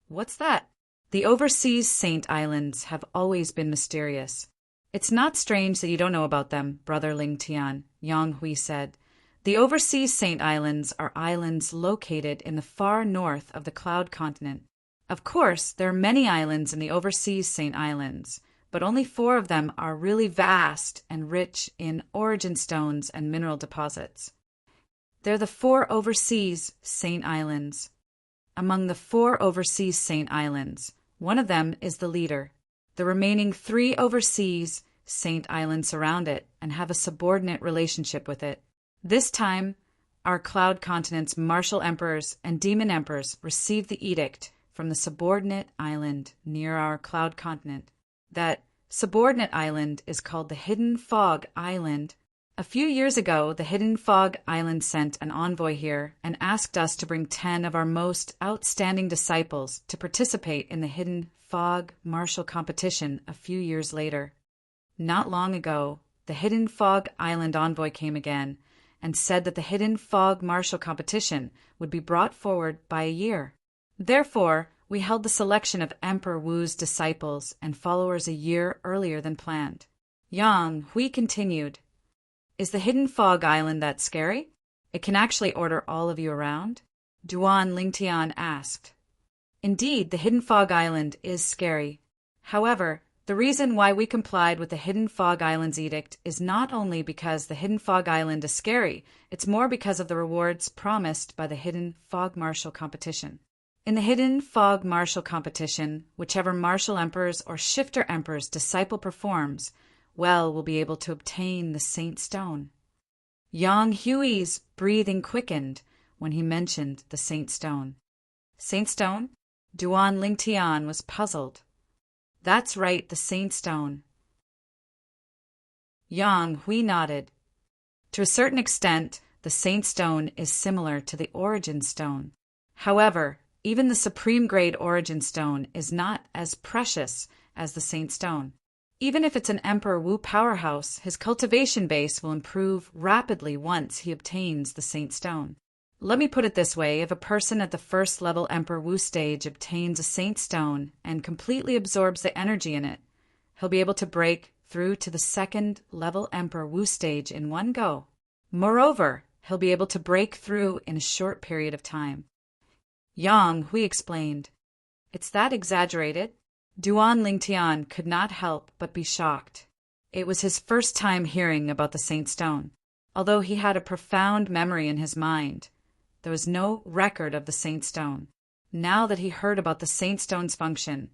What's that? The Overseas Saint Islands have always been mysterious. It's not strange that you don't know about them, Brother Lingtian, Yang Hui said. The Overseas Saint Islands are islands located in the far north of the Cloud Continent. Of course, there are many islands in the Overseas Saint Islands, but only 4 of them are really vast and rich in origin stones and mineral deposits. They're the 4 Overseas Saint Islands. Among the 4 Overseas Saint Islands, one of them is the leader. The remaining 3 Overseas Saint Islands surround it and have a subordinate relationship with it. This time, our Cloud Continent's martial emperors and demon emperors received the edict from the subordinate island near our Cloud Continent. That subordinate island is called the Hidden Fog Island. A few years ago, the Hidden Fog Island sent an envoy here and asked us to bring 10 of our most outstanding disciples to participate in the Hidden Fog martial competition a few years later. Not long ago, the Hidden Fog Island envoy came again and said that the Hidden Fog martial competition would be brought forward by a year. Therefore, we held the selection of Emperor Wu's disciples and followers a year earlier than planned. Yang Hui continued. Is the Hidden Fog Island that scary? It can actually order all of you around? Duan Lingtian asked. Indeed, the Hidden Fog Island is scary. However, the reason why we complied with the Hidden Fog Island's edict is not only because the Hidden Fog Island is scary, it's more because of the rewards promised by the Hidden Fog Martial Competition. In the Hidden Fog Martial Competition, whichever martial emperor's or shifter emperor's disciple performs, will be able to obtain the Saint Stone. Yang Hui's breathing quickened when he mentioned the Saint Stone. Saint Stone? Duan Lingtian was puzzled. That's right, the Saint Stone. Yang Hui nodded. To a certain extent, the Saint Stone is similar to the Origin Stone. However, even the Supreme Grade Origin Stone is not as precious as the Saint Stone. Even if it's an Emperor Wu powerhouse, his cultivation base will improve rapidly once he obtains the Saint Stone. Let me put it this way, if a person at the first level Emperor Wu stage obtains a Saint Stone and completely absorbs the energy in it, he'll be able to break through to the second level Emperor Wu stage in one go. Moreover, he'll be able to break through in a short period of time. Yang Hui explained. It's that exaggerated? Duan Lingtian could not help but be shocked. It was his first time hearing about the Saint Stone. Although he had a profound memory in his mind, there was no record of the Saint Stone. Now that he heard about the Saint Stone's function,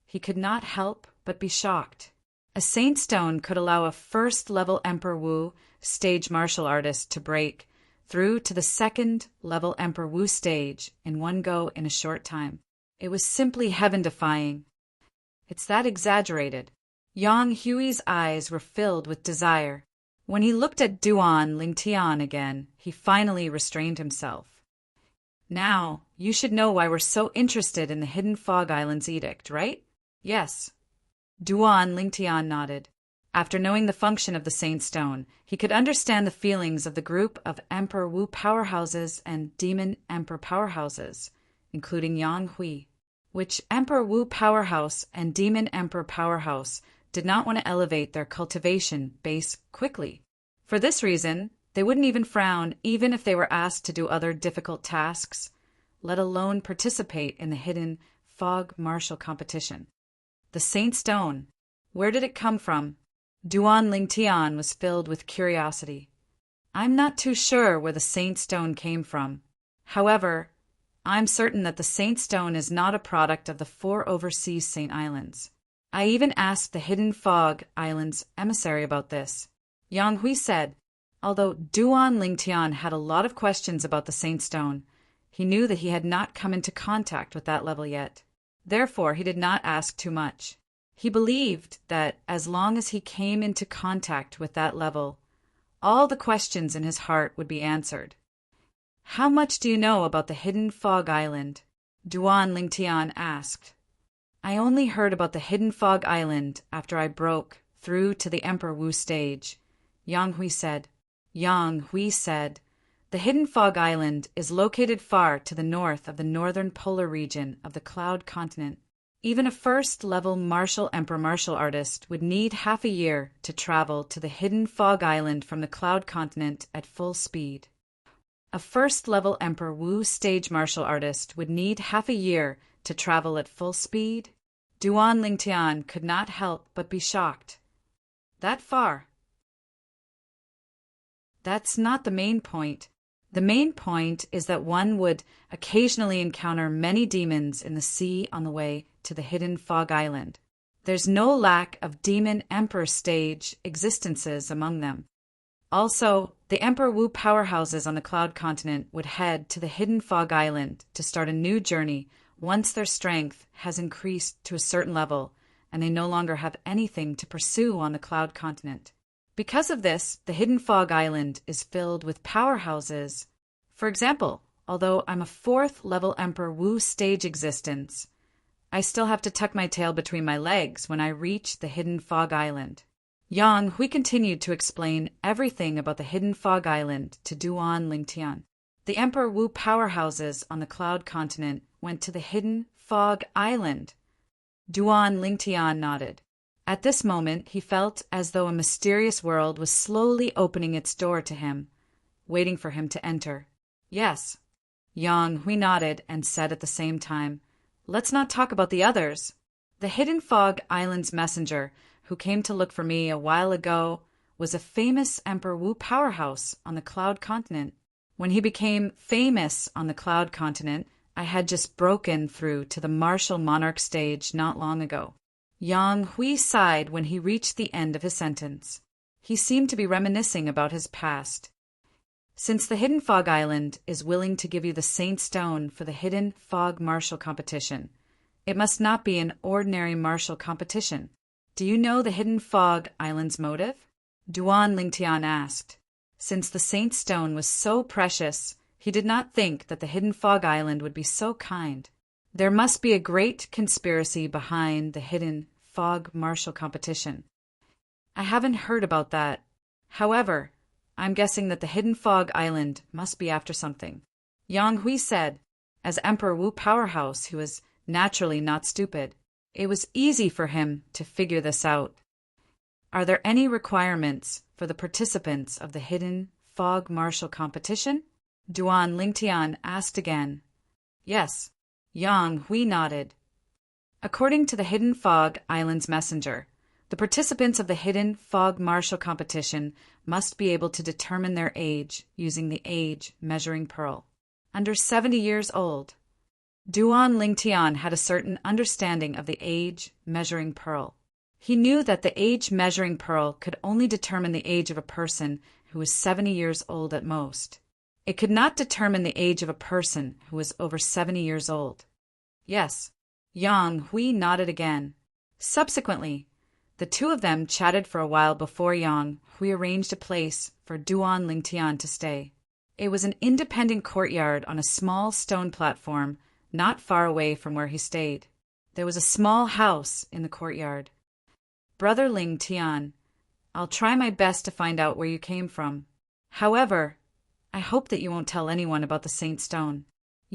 he could not help but be shocked. A Saint Stone could allow a first-level Emperor Wu stage martial artist to break through to the second-level Emperor Wu stage in one go in a short time. It was simply heaven-defying. It's that exaggerated. Yang Hui's eyes were filled with desire. When he looked at Duan Lingtian again, he finally restrained himself. Now, you should know why we're so interested in the Hidden Fog Island's edict, right? Yes. Duan Lingtian nodded. After knowing the function of the Saint Stone, he could understand the feelings of the group of Emperor Wu powerhouses and Demon Emperor powerhouses, including Yang Hui. which Emperor Wu Powerhouse and Demon Emperor Powerhouse did not want to elevate their cultivation base quickly. For this reason, they wouldn't even frown even if they were asked to do other difficult tasks, let alone participate in the hidden fog martial competition. The Saint Stone. Where did it come from? Duan Lingtian was filled with curiosity. I'm not too sure where the Saint Stone came from. However, I'm certain that the Saint Stone is not a product of the 4 overseas Saint Islands. I even asked the Hidden Fog Islands emissary about this. Yang Hui said, although Duan Lingtian had a lot of questions about the Saint Stone, he knew that he had not come into contact with that level yet. Therefore, he did not ask too much. He believed that as long as he came into contact with that level, all the questions in his heart would be answered. How much do you know about the Hidden Fog Island? Duan Lingtian asked. I only heard about the Hidden Fog Island after I broke through to the Emperor Wu stage, Yang Hui said. Yang Hui said, the Hidden Fog Island is located far to the north of the northern polar region of the Cloud Continent. Even a first-level martial emperor martial artist would need half a year to travel to the Hidden Fog Island from the Cloud Continent at full speed. A first-level Emperor Wu stage martial artist would need half a year to travel at full speed? Duan Lingtian could not help but be shocked. That far? That's not the main point. The main point is that one would occasionally encounter many demons in the sea on the way to the Hidden Fog Island. There's no lack of demon emperor stage existences among them. Also, the Emperor Wu powerhouses on the Cloud Continent would head to the Hidden Fog Island to start a new journey once their strength has increased to a certain level and they no longer have anything to pursue on the Cloud Continent. Because of this, the Hidden Fog Island is filled with powerhouses. For example, although I'm a 4th-level Emperor Wu stage existence, I still have to tuck my tail between my legs when I reach the Hidden Fog Island. Yang Hui continued to explain everything about the Hidden Fog Island to Duan Lingtian. The Emperor Wu powerhouses on the Cloud Continent went to the Hidden Fog Island. Duan Lingtian nodded. At this moment, he felt as though a mysterious world was slowly opening its door to him, waiting for him to enter. Yes. Yang Hui nodded and said at the same time, let's not talk about the others. The Hidden Fog Island's messenger, who came to look for me a while ago, was a famous Emperor Wu powerhouse on the Cloud Continent. When he became famous on the Cloud Continent, I had just broken through to the martial Monarch stage not long ago. Yang Hui sighed when he reached the end of his sentence. He seemed to be reminiscing about his past. Since the Hidden Fog Island is willing to give you the Saint Stone for the Hidden Fog Martial Competition, it must not be an ordinary martial competition. Do you know the Hidden Fog Island's motive? Duan Lingtian asked. Since the Saint Stone was so precious, he did not think that the Hidden Fog Island would be so kind. There must be a great conspiracy behind the Hidden Fog Martial Competition. I haven't heard about that. However, I'm guessing that the Hidden Fog Island must be after something. Yang Hui said, as Emperor Wu powerhouse, who was naturally not stupid, it was easy for him to figure this out. Are there any requirements for the participants of the Hidden Fog Martial Competition? Duan Lingtian asked again. Yes. Yang Hui nodded. According to the Hidden Fog Island's messenger, the participants of the Hidden Fog Martial Competition must be able to determine their age using the age measuring pearl. Under 70 years old. Duan Lingtian had a certain understanding of the age measuring pearl. He knew that the age measuring pearl could only determine the age of a person who was 70 years old at most. It could not determine the age of a person who was over 70 years old. Yes. Yang Hui nodded again. Subsequently, the two of them chatted for a while before Yang Hui arranged a place for Duan Lingtian to stay. It was an independent courtyard on a small stone platform not far away from where he stayed. There was a small house in the courtyard. Brother Lingtian, I'll try my best to find out where you came from. However, I hope that you won't tell anyone about the Saint Stone.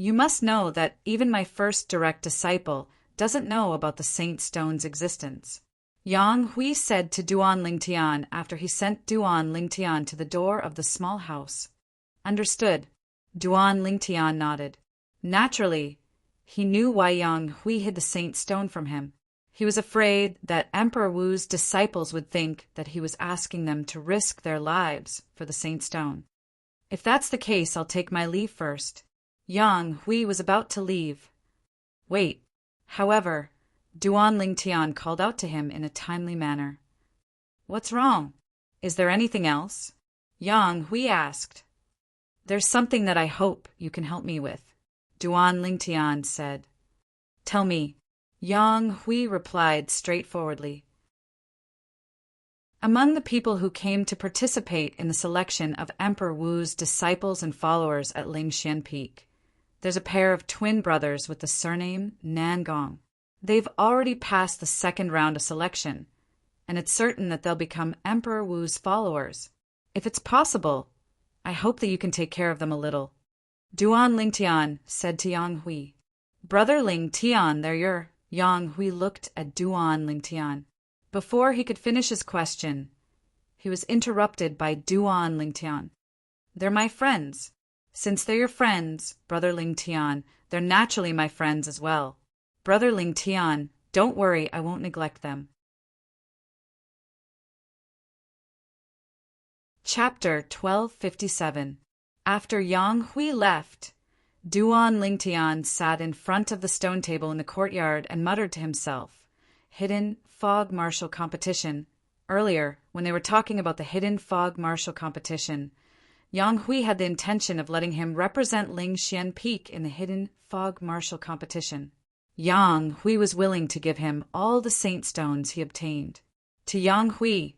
You must know that even my first direct disciple doesn't know about the Saint Stone's existence. Yang Hui said to Duan Lingtian after he sent Duan Lingtian to the door of the small house. Understood. Duan Lingtian nodded. Naturally, he knew why Yang Hui hid the Saint Stone from him. He was afraid that Emperor Wu's disciples would think that he was asking them to risk their lives for the Saint Stone. If that's the case, I'll take my leave first. Yang Hui was about to leave. Wait. However, Duan Lingtian called out to him in a timely manner. What's wrong? Is there anything else? Yang Hui asked. There's something that I hope you can help me with, Duan Lingtian said. Tell me. Yang Hui replied straightforwardly. Among the people who came to participate in the selection of Emperor Wu's disciples and followers at Lingxian Peak, there's a pair of twin brothers with the surname Nangong. They've already passed the second round of selection, and it's certain that they'll become Emperor Wu's followers. If it's possible, I hope that you can take care of them a little. Duan Lingtian said to Yang Hui. Brother Lingtian, there you're. Yang Hui looked at Duan Lingtian. Before he could finish his question, he was interrupted by Duan Lingtian. They're my friends. Since they're your friends, Brother Lingtian, they're naturally my friends as well. Brother Lingtian, don't worry, I won't neglect them. Chapter 1257. After Yang Hui left, Duan Lingtian sat in front of the stone table in the courtyard and muttered to himself. Hidden Fog Martial Competition. Earlier, when they were talking about the Hidden Fog Martial Competition, Yang Hui had the intention of letting him represent Lingxian Peak in the Hidden Fog Martial Competition. Yang Hui was willing to give him all the Saint Stones he obtained. To Yang Hui,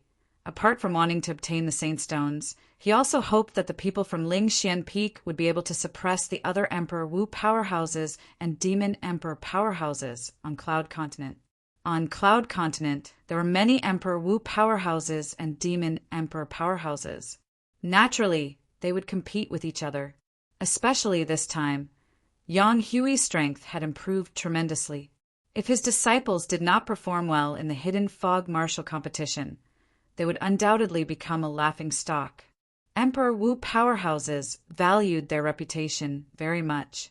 apart from wanting to obtain the Saint Stones, he also hoped that the people from Lingxian Peak would be able to suppress the other Emperor Wu powerhouses and Demon Emperor powerhouses on Cloud Continent. On Cloud Continent, there were many Emperor Wu powerhouses and Demon Emperor powerhouses. Naturally, they would compete with each other. Especially this time, Yang Hui's strength had improved tremendously. If his disciples did not perform well in the Hidden Fog Martial Competition, they would undoubtedly become a laughing stock. Emperor Wu powerhouses valued their reputation very much.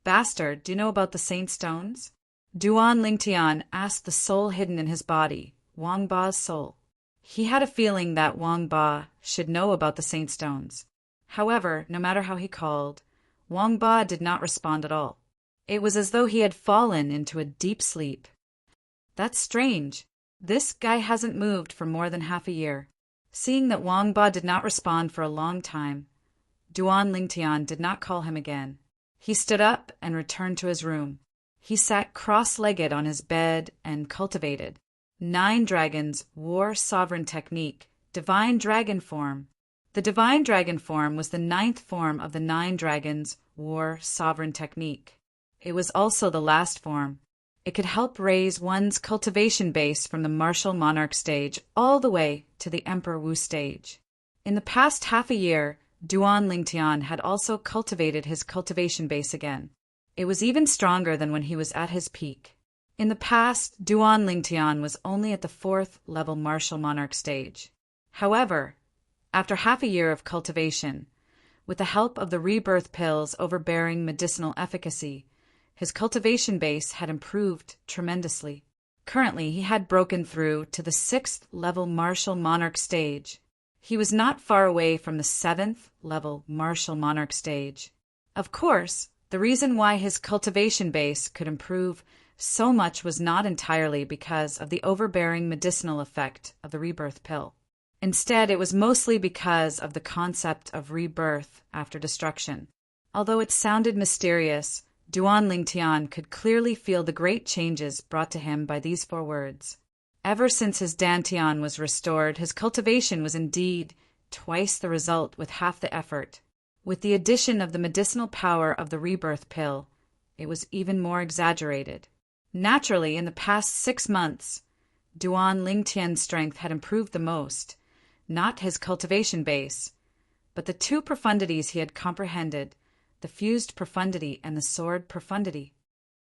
Bastard, do you know about the Saint Stones? Duan Lingtian asked the soul hidden in his body, Wang Ba's soul. He had a feeling that Wang Ba should know about the Saint Stones. However, no matter how he called, Wang Ba did not respond at all. It was as though he had fallen into a deep sleep. That's strange. This guy hasn't moved for more than half a year. Seeing that Wang Ba did not respond for a long time, Duan Lingtian did not call him again. He stood up and returned to his room. He sat cross-legged on his bed and cultivated 9 Dragons War Sovereign Technique, Divine Dragon Form. The Divine Dragon Form was the 9th form of the 9 Dragons War Sovereign Technique. It was also the last form. It could help raise one's cultivation base from the Martial Monarch stage all the way to the Emperor Wu stage. In the past half a year, Duan Lingtian had also cultivated his cultivation base again. It was even stronger than when he was at his peak. In the past, Duan Lingtian was only at the 4th level Martial Monarch stage. However, after half a year of cultivation, with the help of the rebirth pills overbearing medicinal efficacy, his cultivation base had improved tremendously. Currently, he had broken through to the 6th level Martial Monarch stage. He was not far away from the 7th level Martial Monarch stage. Of course, the reason why his cultivation base could improve so much was not entirely because of the overbearing medicinal effect of the rebirth pill. Instead, it was mostly because of the concept of rebirth after destruction. Although it sounded mysterious, Duan Lingtian could clearly feel the great changes brought to him by these 4 words. Ever since his dantian was restored, his cultivation was indeed twice the result with half the effort. With the addition of the medicinal power of the rebirth pill, it was even more exaggerated. Naturally, in the past 6 months, Duan Lingtian's strength had improved the most, not his cultivation base, but the 2 profundities he had comprehended, the fused profundity and the soared profundity.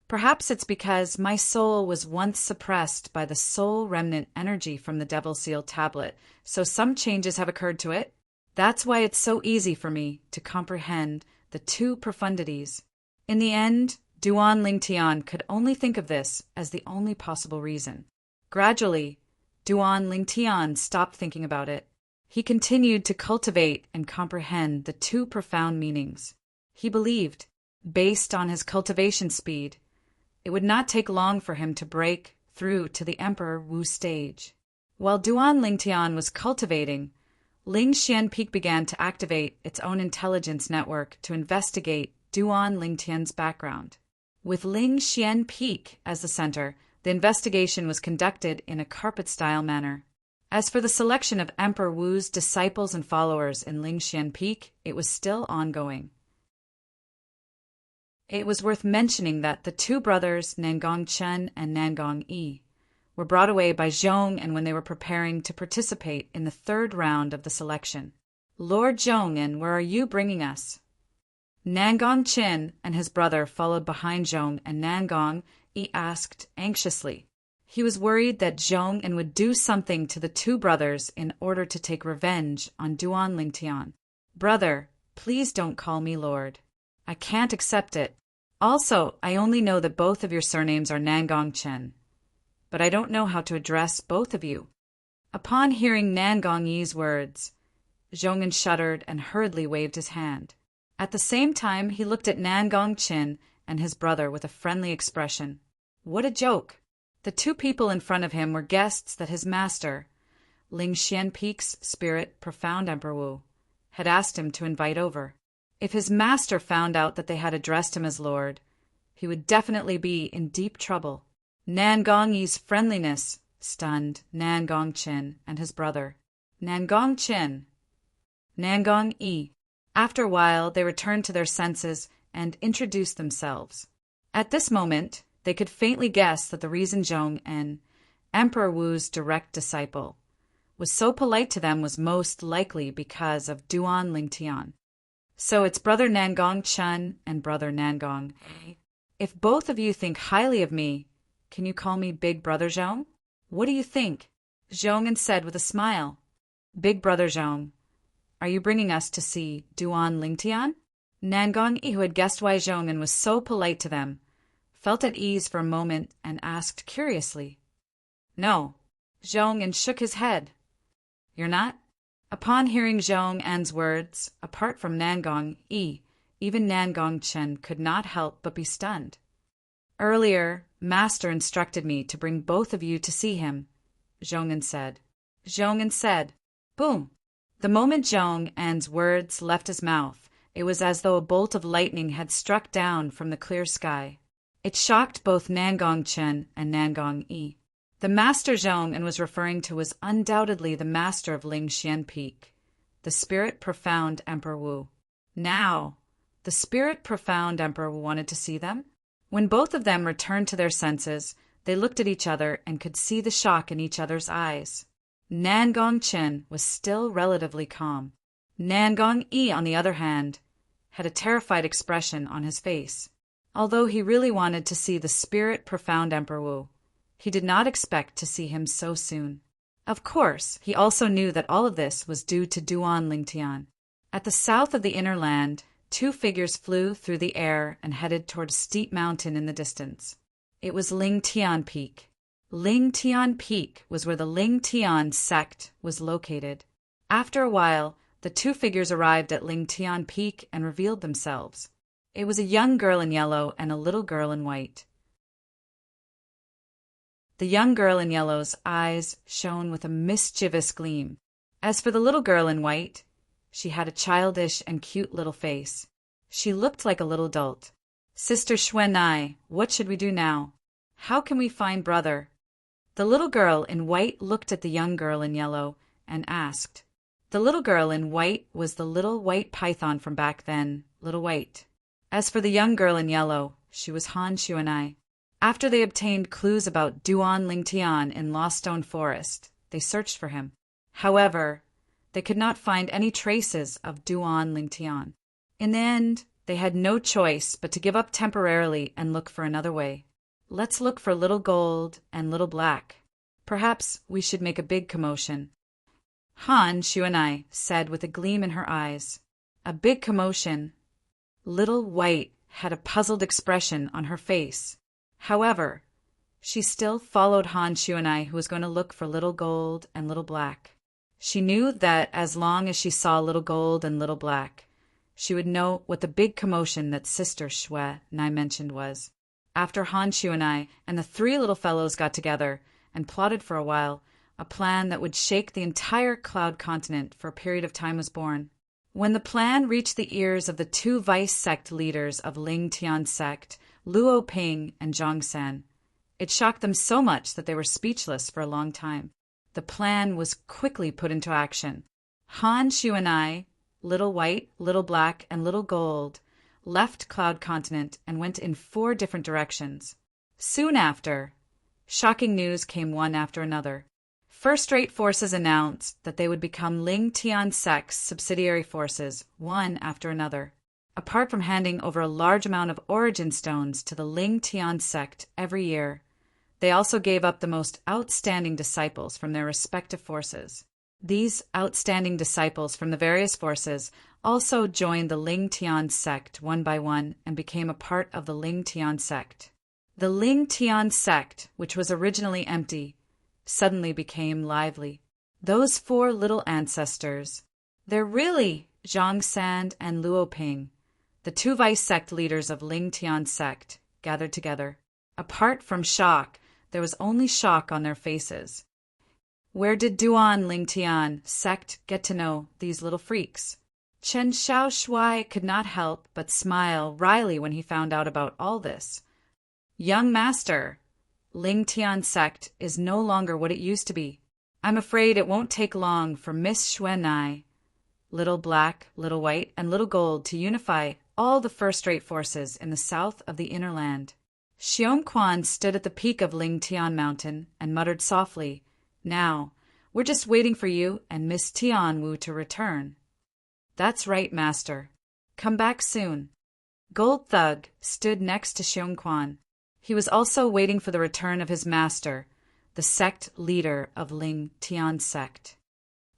Perhaps it's because my soul was once suppressed by the soul remnant energy from the Devil Seal tablet, so some changes have occurred to it. That's why it's so easy for me to comprehend the two profundities. In the end, Duan Lingtian could only think of this as the only possible reason. Gradually, Duan Lingtian stopped thinking about it. He continued to cultivate and comprehend the two profound meanings. He believed, based on his cultivation speed, it would not take long for him to break through to the Emperor Wu stage. While Duan Lingtian was cultivating, Ling Xian Peak began to activate its own intelligence network to investigate Duan Lingtian's background. With Ling Xian Peak as the center, the investigation was conducted in a carpet-style manner. As for the selection of Emperor Wu's disciples and followers in Ling Xian Peak, it was still ongoing. It was worth mentioning that the two brothers, Nangong Chen and Nangong Yi, were brought away by Zhong and when they were preparing to participate in the third round of the selection. Lord Zhong, where are you bringing us? Nangong Chen and his brother followed behind Zhong, and Nangong Yi asked anxiously. He was worried that Zhong would do something to the two brothers in order to take revenge on Duan Lingtian. Brother, please don't call me Lord. I can't accept it. Also, I only know that both of your surnames are Nangong Chen, but I don't know how to address both of you. Upon hearing Nangong Yi's words, Zhongan shuddered and hurriedly waved his hand. At the same time, he looked at Nangong Chen and his brother with a friendly expression. What a joke! The two people in front of him were guests that his master, Ling Xian Peak's spirit, Profound Emperor Wu, had asked him to invite over. If his master found out that they had addressed him as Lord, he would definitely be in deep trouble. Nangong Yi's friendliness stunned Nangong Chen and his brother. Nangong Chen, Nangong Yi. After a while, they returned to their senses and introduced themselves. At this moment, they could faintly guess that the reason Zhong, Emperor Wu's direct disciple, was so polite to them was most likely because of Duan Lingtian. So it's Brother Nangong Chen and Brother Nangong. If both of you think highly of me, can you call me Big Brother Zhong? What do you think? Zhongan said with a smile. Big Brother Zhong, are you bringing us to see Duan Lingtian? Nangong Yi, who had guessed why Zhongan was so polite to them, felt at ease for a moment and asked curiously. No. Zhongan shook his head. You're not? Upon hearing Zhong-An's words, apart from Nangong Yi, even Nangong Chen could not help but be stunned. Earlier, Master instructed me to bring both of you to see him, Zhongan said. Zhongan said, boom! The moment Zhong-An's words left his mouth, it was as though a bolt of lightning had struck down from the clear sky. It shocked both Nangong Chen and Nangong Yi. The Master Zhong was referring to was undoubtedly the master of Ling Xian Peak, the Spirit Profound Emperor Wu. Now, the Spirit Profound Emperor Wu wanted to see them. When both of them returned to their senses, they looked at each other and could see the shock in each other's eyes. Nangong Chen was still relatively calm. Nangong Yi, on the other hand, had a terrified expression on his face. Although he really wanted to see the Spirit Profound Emperor Wu, he did not expect to see him so soon. Of course, he also knew that all of this was due to Duan Lingtian. At the south of the inner land, two figures flew through the air and headed toward a steep mountain in the distance. It was Ling Tian Peak. Ling Tian Peak was where the Ling Tian sect was located. After a while, the two figures arrived at Ling Tian Peak and revealed themselves. It was a young girl in yellow and a little girl in white. The young girl in yellow's eyes shone with a mischievous gleam. As for the little girl in white, she had a childish and cute little face. She looked like a little dolt. Sister Xuanai, what should we do now? How can we find brother? The little girl in white looked at the young girl in yellow and asked. The little girl in white was the little white python from back then, Little White. As for the young girl in yellow, she was Han Xuanai. After they obtained clues about Duan Lingtian in Lost Stone Forest, they searched for him. However, they could not find any traces of Duan Lingtian. In the end, They had no choice but to give up temporarily and look for another way. Let's look for Little Gold and Little Black. Perhaps we should make a big commotion. Han, Shuanai said with a gleam in her eyes. A big commotion. Little White had a puzzled expression on her face. However, she still followed Han Shuanai, who was going to look for Little Gold and Little Black. She knew that as long as she saw Little Gold and Little Black, she would know what the big commotion that Sister Shue Nai mentioned was. After Han Shuanai and the three little fellows got together and plotted for a while, a plan that would shake the entire Cloud Continent for a period of time was born. When the plan reached the ears of the two vice sect leaders of Ling Tian sect, Luo Ping and Zhang San, it shocked them so much that they were speechless for a long time. The plan was quickly put into action. Han Shuanai, Little White, Little Black, and Little Gold left Cloud Continent and went in 4 different directions. Soon after, shocking news came one after another. First-rate forces announced that they would become Ling Tian sect's subsidiary forces, one after another. Apart from handing over a large amount of origin stones to the Ling Tian sect every year, they also gave up the most outstanding disciples from their respective forces. These outstanding disciples from the various forces also joined the Ling Tian sect one by one and became a part of the Ling Tian sect. The Ling Tian sect, which was originally empty, suddenly became lively. Those 4 little ancestors, they're really Zhang San and Luo Ping, the 2 vice sect leaders of Ling Tian sect, gathered together. Apart from shock, there was only shock on their faces. Where did Duan Ling Tian sect get to know these little freaks? Chen Xiaoshui could not help but smile wryly when he found out about all this. Young master, Ling Tian sect is no longer what it used to be. I'm afraid it won't take long for Miss Xuanai, Little Black, Little White, and Little Gold to unify all the first-rate forces in the south of the inner land. Xiong Quan stood at the peak of Ling Tian Mountain and muttered softly, Now, we're just waiting for you and Miss Tianwu to return. That's right, master. Come back soon. Gold Thug stood next to Xiong Quan. He was also waiting for the return of his master, the sect leader of Ling Tian sect.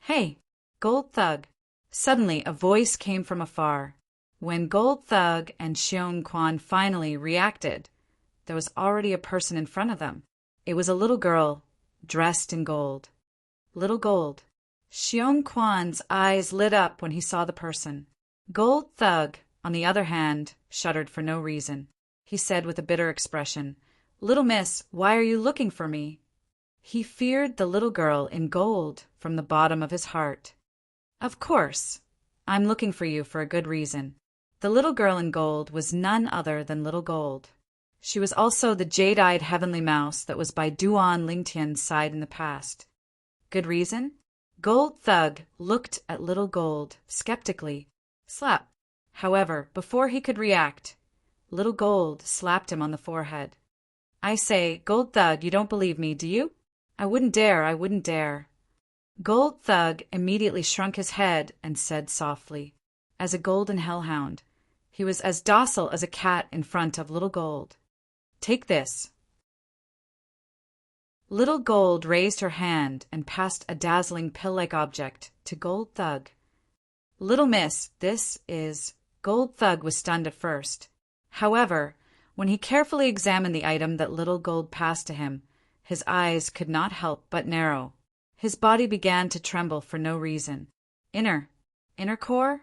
Hey, Gold Thug. Suddenly a voice came from afar. When Gold Thug and Xiong Quan finally reacted, there was already a person in front of them. It was a little girl, dressed in gold. Little Gold. Xiong Quan's eyes lit up when he saw the person. Gold Thug, on the other hand, shuddered for no reason. He said with a bitter expression, Little miss, why are you looking for me? He feared the little girl in gold from the bottom of his heart. Of course, I'm looking for you for a good reason. The little girl in gold was none other than Little Gold. She was also the jade-eyed heavenly mouse that was by Duan Lingtian's side in the past. Good reason? Gold Thug looked at Little Gold skeptically. Slap. However, before he could react, Little Gold slapped him on the forehead. I say, Gold Thug, you don't believe me, do you? I wouldn't dare. Gold Thug immediately shrunk his head and said softly, as a golden hellhound. He was as docile as a cat in front of Little Gold. Take this. Little Gold raised her hand and passed a dazzling pill-like object to Gold Thug. Little miss, this is... Gold Thug was stunned at first. However, when he carefully examined the item that Little Gold passed to him, his eyes could not help but narrow. His body began to tremble for no reason. Inner core?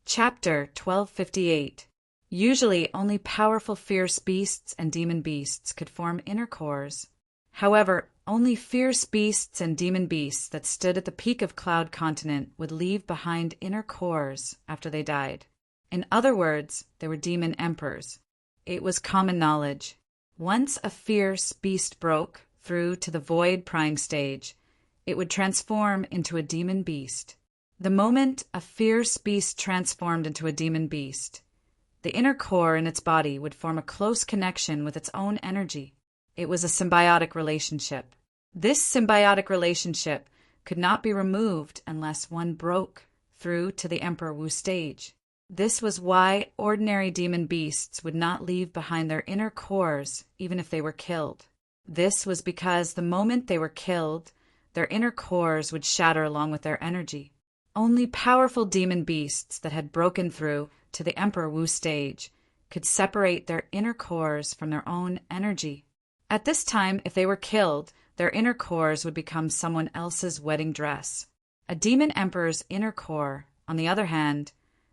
Chapter 1258. Usually only powerful fierce beasts and demon beasts could form inner cores. However, only fierce beasts and demon beasts that stood at the peak of Cloud Continent would leave behind inner cores after they died. In other words, they were demon emperors. It was common knowledge. Once a fierce beast broke through to the void prying stage, it would transform into a demon beast. The moment a fierce beast transformed into a demon beast, the inner core in its body would form a close connection with its own energy. It was a symbiotic relationship. This symbiotic relationship could not be removed unless one broke through to the Emperor Wu stage. This was why ordinary demon beasts would not leave behind their inner cores even if they were killed. This was because the moment they were killed, their inner cores would shatter along with their energy. Only powerful demon beasts that had broken through to the Emperor Wu stage could separate their inner cores from their own energy. At this time, if they were killed, their inner cores would become someone else's wedding dress. A demon emperor's inner core, on the other hand,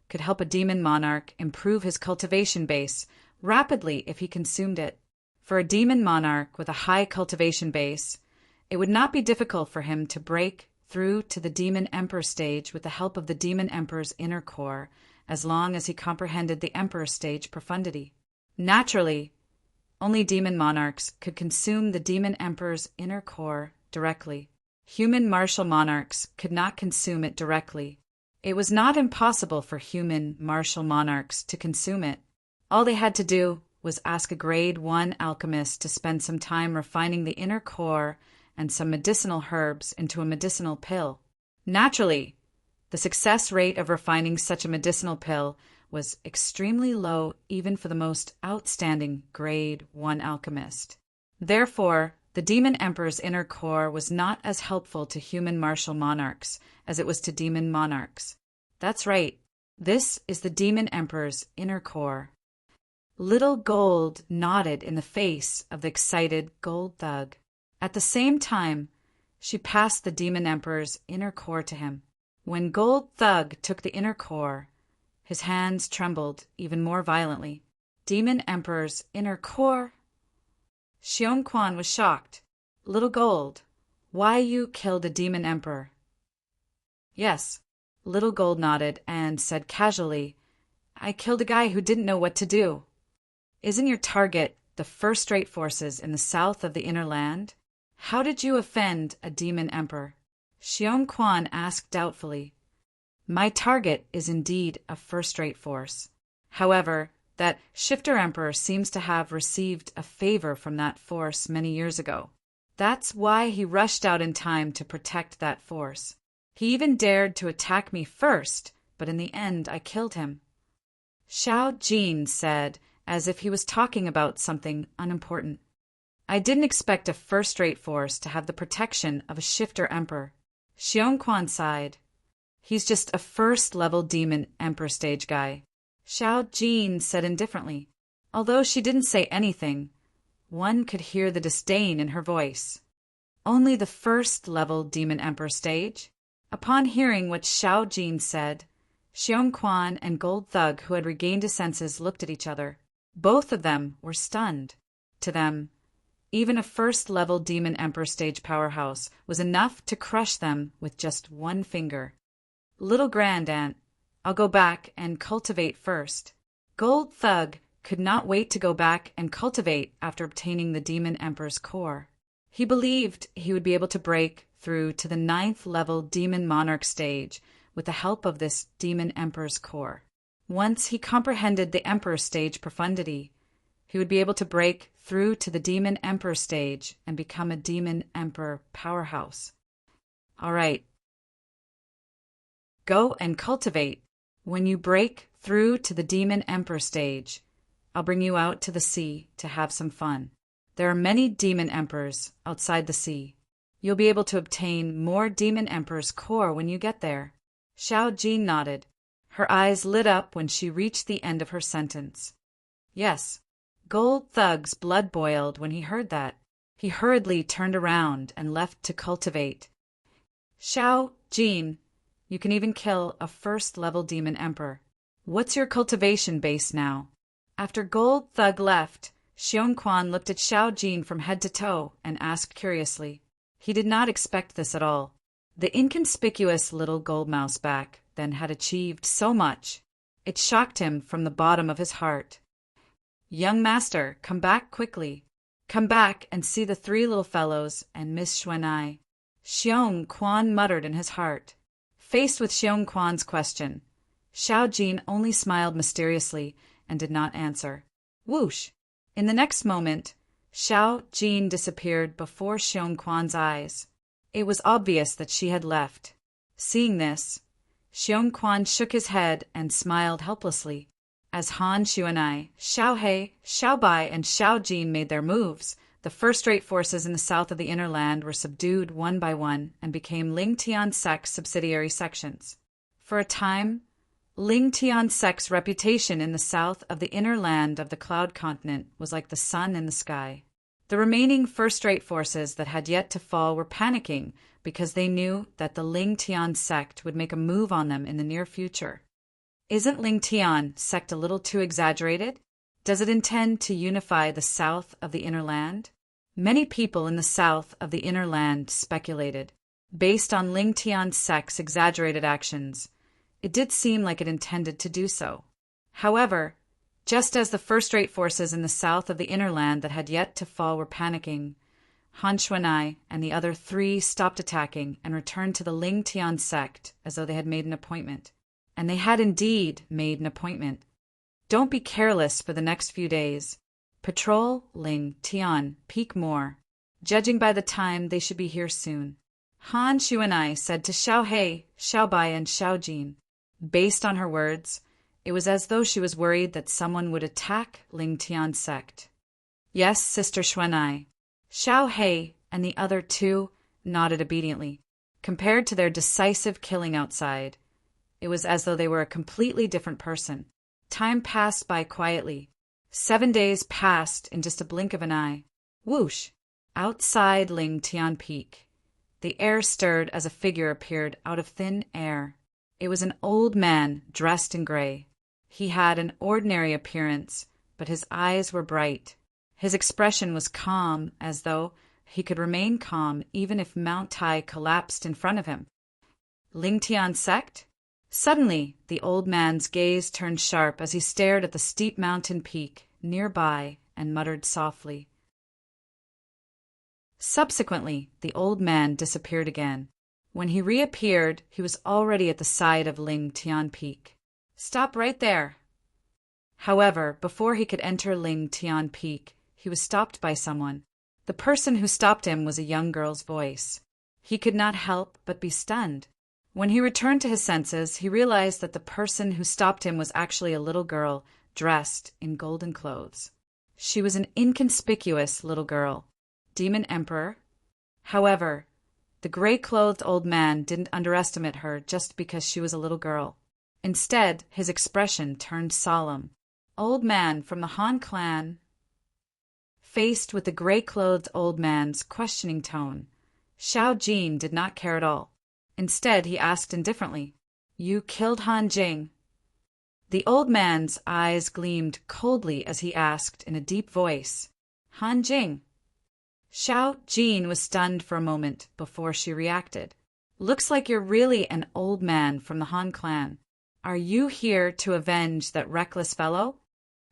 could help a demon monarch improve his cultivation base rapidly if he consumed it. For a demon monarch with a high cultivation base, it would not be difficult for him to break through to the demon emperor stage with the help of the demon emperor's inner core, as long as he comprehended the emperor stage profundity. Naturally, only demon monarchs could consume the demon emperor's inner core directly. Human martial monarchs could not consume it directly. It was not impossible for human martial monarchs to consume it. All they had to do was ask a grade 1 alchemist to spend some time refining the inner core and some medicinal herbs into a medicinal pill. Naturally, the success rate of refining such a medicinal pill was extremely low even for the most outstanding grade 1 alchemist. Therefore, the demon emperor's inner core was not as helpful to human martial monarchs as it was to demon monarchs. That's right, this is the demon emperor's inner core. Little Gold nodded in the face of the excited Gold Thug. At the same time, she passed the demon emperor's inner core to him. When Gold Thug took the inner core, his hands trembled even more violently. Demon emperor's inner core? Xiong Quan was shocked. Little Gold, why you killed a demon emperor? Yes, Little Gold nodded and said casually, I killed a guy who didn't know what to do. Isn't your target the first-rate forces in the south of the inner land? How did you offend a demon emperor? Xiong Quan asked doubtfully. My target is indeed a first-rate force. However, that shifter emperor seems to have received a favor from that force many years ago. That's why he rushed out in time to protect that force. He even dared to attack me first, but in the end I killed him. Xiao Jin said, as if he was talking about something unimportant. I didn't expect a first-rate force to have the protection of a shifter emperor. Xiong Quan sighed. He's just a first-level demon emperor stage guy. Xiao Jin said indifferently. Although she didn't say anything, one could hear the disdain in her voice. Only the first-level demon emperor stage? Upon hearing what Xiao Jin said, Xiong Quan and Gold Thug, who had regained his senses, looked at each other. Both of them were stunned. To them, even a first-level demon emperor stage powerhouse was enough to crush them with just one finger. Little Grand Aunt, I'll go back and cultivate first. Gold Thug could not wait to go back and cultivate after obtaining the demon emperor's core. He believed he would be able to break through to the 9th level demon monarch stage with the help of this demon emperor's core. Once he comprehended the emperor stage profundity, he would be able to break through to the demon emperor stage and become a demon emperor powerhouse. All right. Go and cultivate. When you break through to the demon emperor stage, I'll bring you out to the sea to have some fun. There are many demon emperors outside the sea. You'll be able to obtain more demon emperor's core when you get there. Xiao Jin nodded. Her eyes lit up when she reached the end of her sentence. Yes, Gold Thug's blood boiled when he heard that. He hurriedly turned around and left to cultivate. Xiao Jin, you can even kill a first-level demon emperor. What's your cultivation base now? After Gold Thug left, Xiong Quan looked at Xiao Jin from head to toe and asked curiously. He did not expect this at all. The inconspicuous little gold mouse back then had achieved so much. It shocked him from the bottom of his heart. Young master, come back quickly. Come back and see the 3 little fellows and Miss Xuanai. Xiong Quan muttered in his heart. Faced with Xiong Quan's question, Xiao Jin only smiled mysteriously and did not answer. Whoosh! In the next moment, Xiao Jin disappeared before Xiong Quan's eyes. It was obvious that she had left. Seeing this, Xiong Quan shook his head and smiled helplessly. As Han Xuanai, Xiao He, Xiao Bai, and Xiao Jin made their moves, the first-rate forces in the south of the inner land were subdued one by one and became Ling Tian Sec's subsidiary sections. For a time, Ling Tian Sec's reputation in the south of the inner land of the Cloud Continent was like the sun in the sky. The remaining first-rate forces that had yet to fall were panicking because they knew that the Ling Tian sect would make a move on them in the near future. Isn't Ling Tian sect a little too exaggerated? Does it intend to unify the south of the inner land? Many people in the south of the inner land speculated. Based on Ling Tian sect's exaggerated actions, it did seem like it intended to do so. However, just as the first-rate forces in the south of the inner land that had yet to fall were panicking, Han Xuanai and the other three stopped attacking and returned to the Ling Tian sect as though they had made an appointment. And they had indeed made an appointment. Don't be careless for the next few days. Patrol Ling Tian Peak more. Judging by the time, they should be here soon. Han Xuanai said to Xiao He, Xiao Bai, and Xiao Jin. Based on her words, it was as though she was worried that someone would attack Ling Tian sect. Yes, Sister Xuanai. Xiao He and the other two nodded obediently. Compared to their decisive killing outside, it was as though they were a completely different person. Time passed by quietly. 7 days passed in just a blink of an eye. Whoosh! Outside Ling Tian Peak, the air stirred as a figure appeared out of thin air. It was an old man dressed in gray. He had an ordinary appearance, but his eyes were bright. His expression was calm, as though he could remain calm even if Mount Tai collapsed in front of him. Ling Tian sect? Suddenly, the old man's gaze turned sharp as he stared at the steep mountain peak nearby and muttered softly. Subsequently, the old man disappeared again. When he reappeared, he was already at the side of Ling Tian Peak. Stop right there! However, before he could enter Ling Tian Peak, he was stopped by someone. The person who stopped him was a young girl's voice. He could not help but be stunned. When he returned to his senses, he realized that the person who stopped him was actually a little girl dressed in golden clothes. She was an inconspicuous little girl. Demon Emperor? However, the gray-clothed old man didn't underestimate her just because she was a little girl. Instead, his expression turned solemn. Old man from the Han clan. Faced with the gray-clothed old man's questioning tone, Xiao Jin did not care at all. Instead, he asked indifferently, "You killed Han Jing?" The old man's eyes gleamed coldly as he asked in a deep voice, "Han Jing?" Xiao Jin was stunned for a moment before she reacted. "Looks like you're really an old man from the Han clan. Are you here to avenge that reckless fellow?"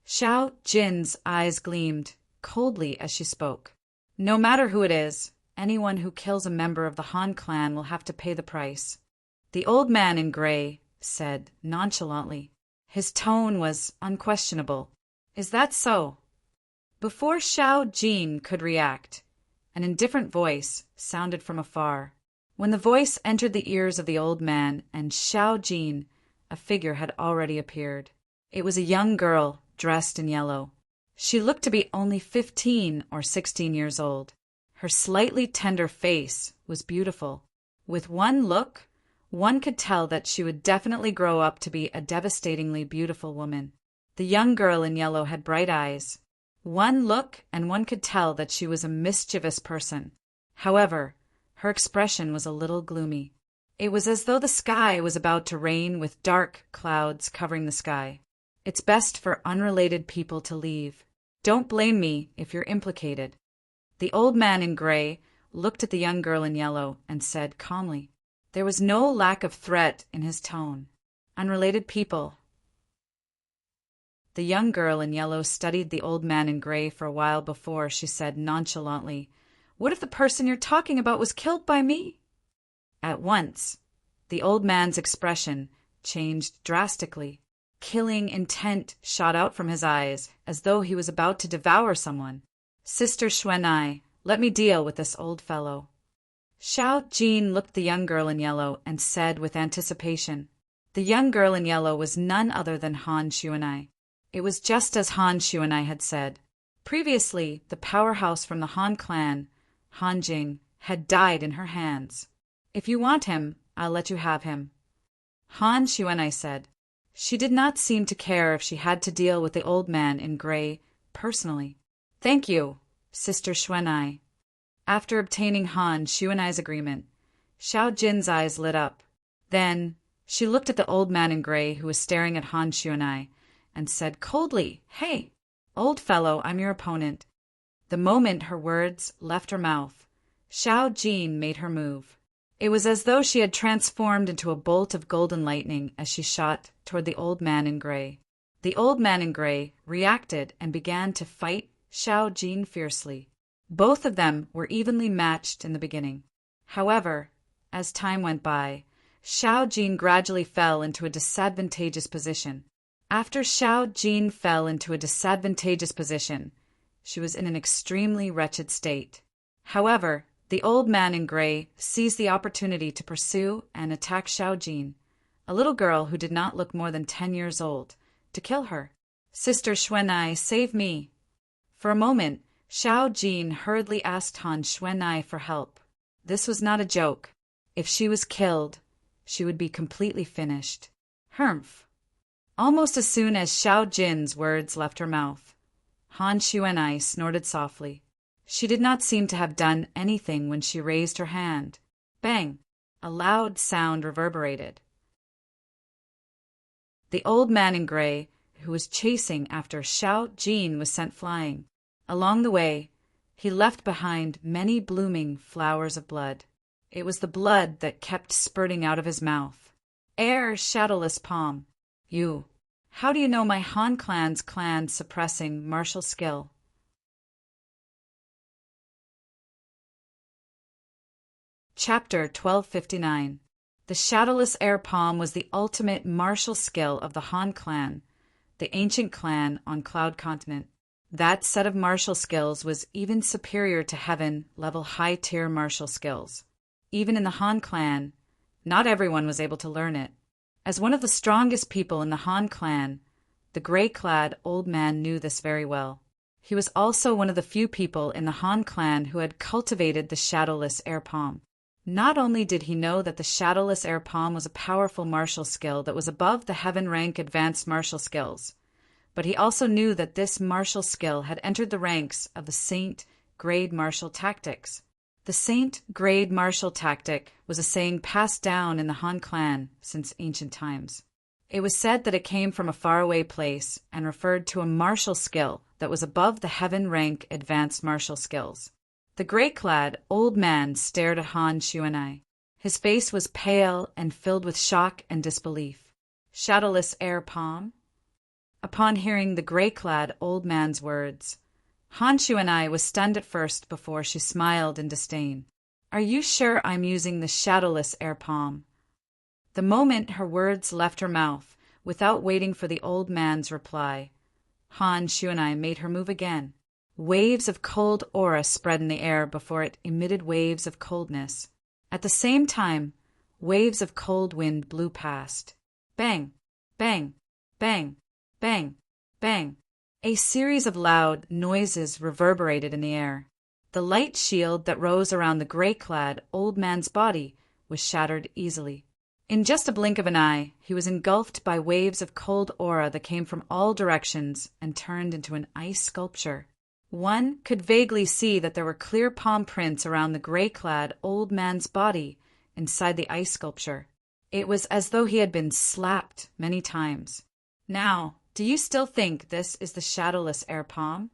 Xiao Jin's eyes gleamed coldly as she spoke. "No matter who it is, anyone who kills a member of the Han clan will have to pay the price," the old man in gray said nonchalantly. His tone was unquestionable. "Is that so?" Before Xiao Jin could react, an indifferent voice sounded from afar. When the voice entered the ears of the old man and Xiao Jin, a figure had already appeared. It was a young girl dressed in yellow. She looked to be only 15 or 16 years old. Her slightly tender face was beautiful. With one look, one could tell that she would definitely grow up to be a devastatingly beautiful woman. The young girl in yellow had bright eyes. One look and one could tell that she was a mischievous person. However, her expression was a little gloomy. It was as though the sky was about to rain with dark clouds covering the sky. It's best for unrelated people to leave. Don't blame me if you're implicated. The old man in gray looked at the young girl in yellow and said calmly. There was no lack of threat in his tone. Unrelated people. The young girl in yellow studied the old man in gray for a while before she said nonchalantly, "What if the person you're talking about was killed by me?" At once, the old man's expression changed drastically. Killing intent shot out from his eyes as though he was about to devour someone. "Sister Xuanai, let me deal with this old fellow." Xiao Jin looked at the young girl in yellow and said with anticipation. The young girl in yellow was none other than Han Xuanai. It was just as Han Xuanai had said. Previously, the powerhouse from the Han clan, Han Jing, had died in her hands. If you want him, I'll let you have him, Han Xuanai said. She did not seem to care if she had to deal with the old man in gray personally. Thank you, Sister Xuanai. After obtaining Han Xuanai's agreement, Xiao Jin's eyes lit up. Then she looked at the old man in gray who was staring at Han Xuanai and said coldly, "Hey, old fellow, I'm your opponent." The moment her words left her mouth, Xiao Jin made her move. It was as though she had transformed into a bolt of golden lightning as she shot toward the old man in gray. The old man in gray reacted and began to fight Xiao Jin fiercely. Both of them were evenly matched in the beginning. However, as time went by, Xiao Jin gradually fell into a disadvantageous position. After Xiao Jin fell into a disadvantageous position, she was in an extremely wretched state. However, the old man in gray seized the opportunity to pursue and attack Xiao Jin, a little girl who did not look more than 10 years old, to kill her. Sister Xuanai, save me. For a moment, Xiao Jin hurriedly asked Han Xuanai for help. This was not a joke. If she was killed, she would be completely finished. Humph. Almost as soon as Xiao Jin's words left her mouth, Han Xuanai snorted softly. She did not seem to have done anything when she raised her hand. Bang! A loud sound reverberated. The old man in gray, who was chasing after Xiao Jin, was sent flying. Along the way, he left behind many blooming flowers of blood. It was the blood that kept spurting out of his mouth. Shadowless palm. You. How do you know my Han clan's suppressing martial skill? Chapter 1259. The Shadowless Air Palm was the ultimate martial skill of the Han clan, the ancient clan on Cloud Continent. That set of martial skills was even superior to heaven-level high-tier martial skills. Even in the Han clan, not everyone was able to learn it. As one of the strongest people in the Han clan, the gray-clad old man knew this very well. He was also one of the few people in the Han clan who had cultivated the Shadowless Air Palm. Not only did he know that the Shadowless Air Palm was a powerful martial skill that was above the heaven-rank advanced martial skills, but he also knew that this martial skill had entered the ranks of the Saint Grade martial tactics. The Saint Grade martial tactic was a saying passed down in the Han clan since ancient times. It was said that it came from a faraway place and referred to a martial skill that was above the heaven-rank advanced martial skills. The gray-clad old man stared at Han Xuanai. His face was pale and filled with shock and disbelief. Shadowless Air Palm? Upon hearing the gray-clad old man's words, Han Xuanai was stunned at first before she smiled in disdain. Are you sure I'm using the Shadowless Air Palm? The moment her words left her mouth, without waiting for the old man's reply, Han Xuanai made her move again. Waves of cold aura spread in the air before it emitted waves of coldness. At the same time, waves of cold wind blew past. Bang! Bang! Bang! Bang! Bang! A series of loud noises reverberated in the air. The light shield that rose around the gray-clad old man's body was shattered easily. In just a blink of an eye, he was engulfed by waves of cold aura that came from all directions and turned into an ice sculpture. One could vaguely see that there were clear palm prints around the gray-clad old man's body inside the ice sculpture. It was as though he had been slapped many times. Now, do you still think this is the Shadowless Air Palm?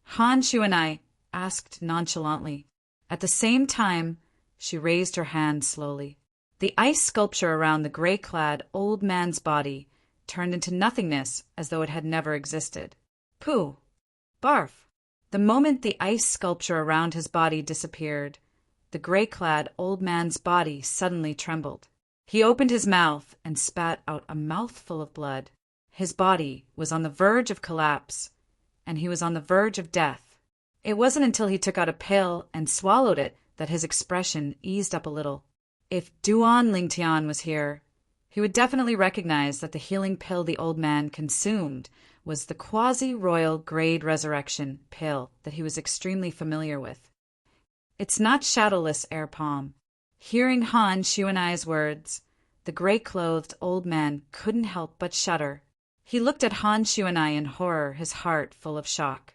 Han Xuanai asked nonchalantly. At the same time, she raised her hand slowly. The ice sculpture around the gray-clad old man's body turned into nothingness as though it had never existed. Pooh! Barf! The moment the ice sculpture around his body disappeared, the gray-clad old man's body suddenly trembled. He opened his mouth and spat out a mouthful of blood. His body was on the verge of collapse, and he was on the verge of death. It wasn't until he took out a pill and swallowed it that his expression eased up a little. If Duan Lingtian was here, he would definitely recognize that the healing pill the old man consumed was the quasi-royal grade resurrection pill that he was extremely familiar with. It's not shadowless air palm. Hearing Han Shuanai's words, the gray-clothed old man couldn't help but shudder. He looked at Han Shuanai in horror, his heart full of shock.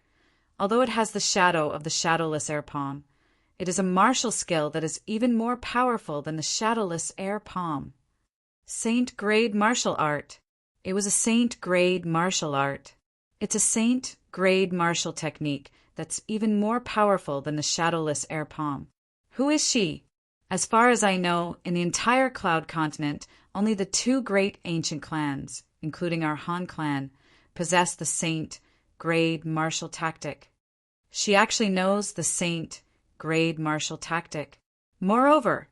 Although it has the shadow of the shadowless air palm, it is a martial skill that is even more powerful than the shadowless air palm. Saint-grade martial art. It was a saint-grade martial art. It's a saint-grade martial technique that's even more powerful than the shadowless air palm. Who is she? As far as I know, in the entire Cloud Continent, only the two great ancient clans, including our Han clan, possess the saint-grade martial tactic. She actually knows the saint-grade martial tactic. Moreover,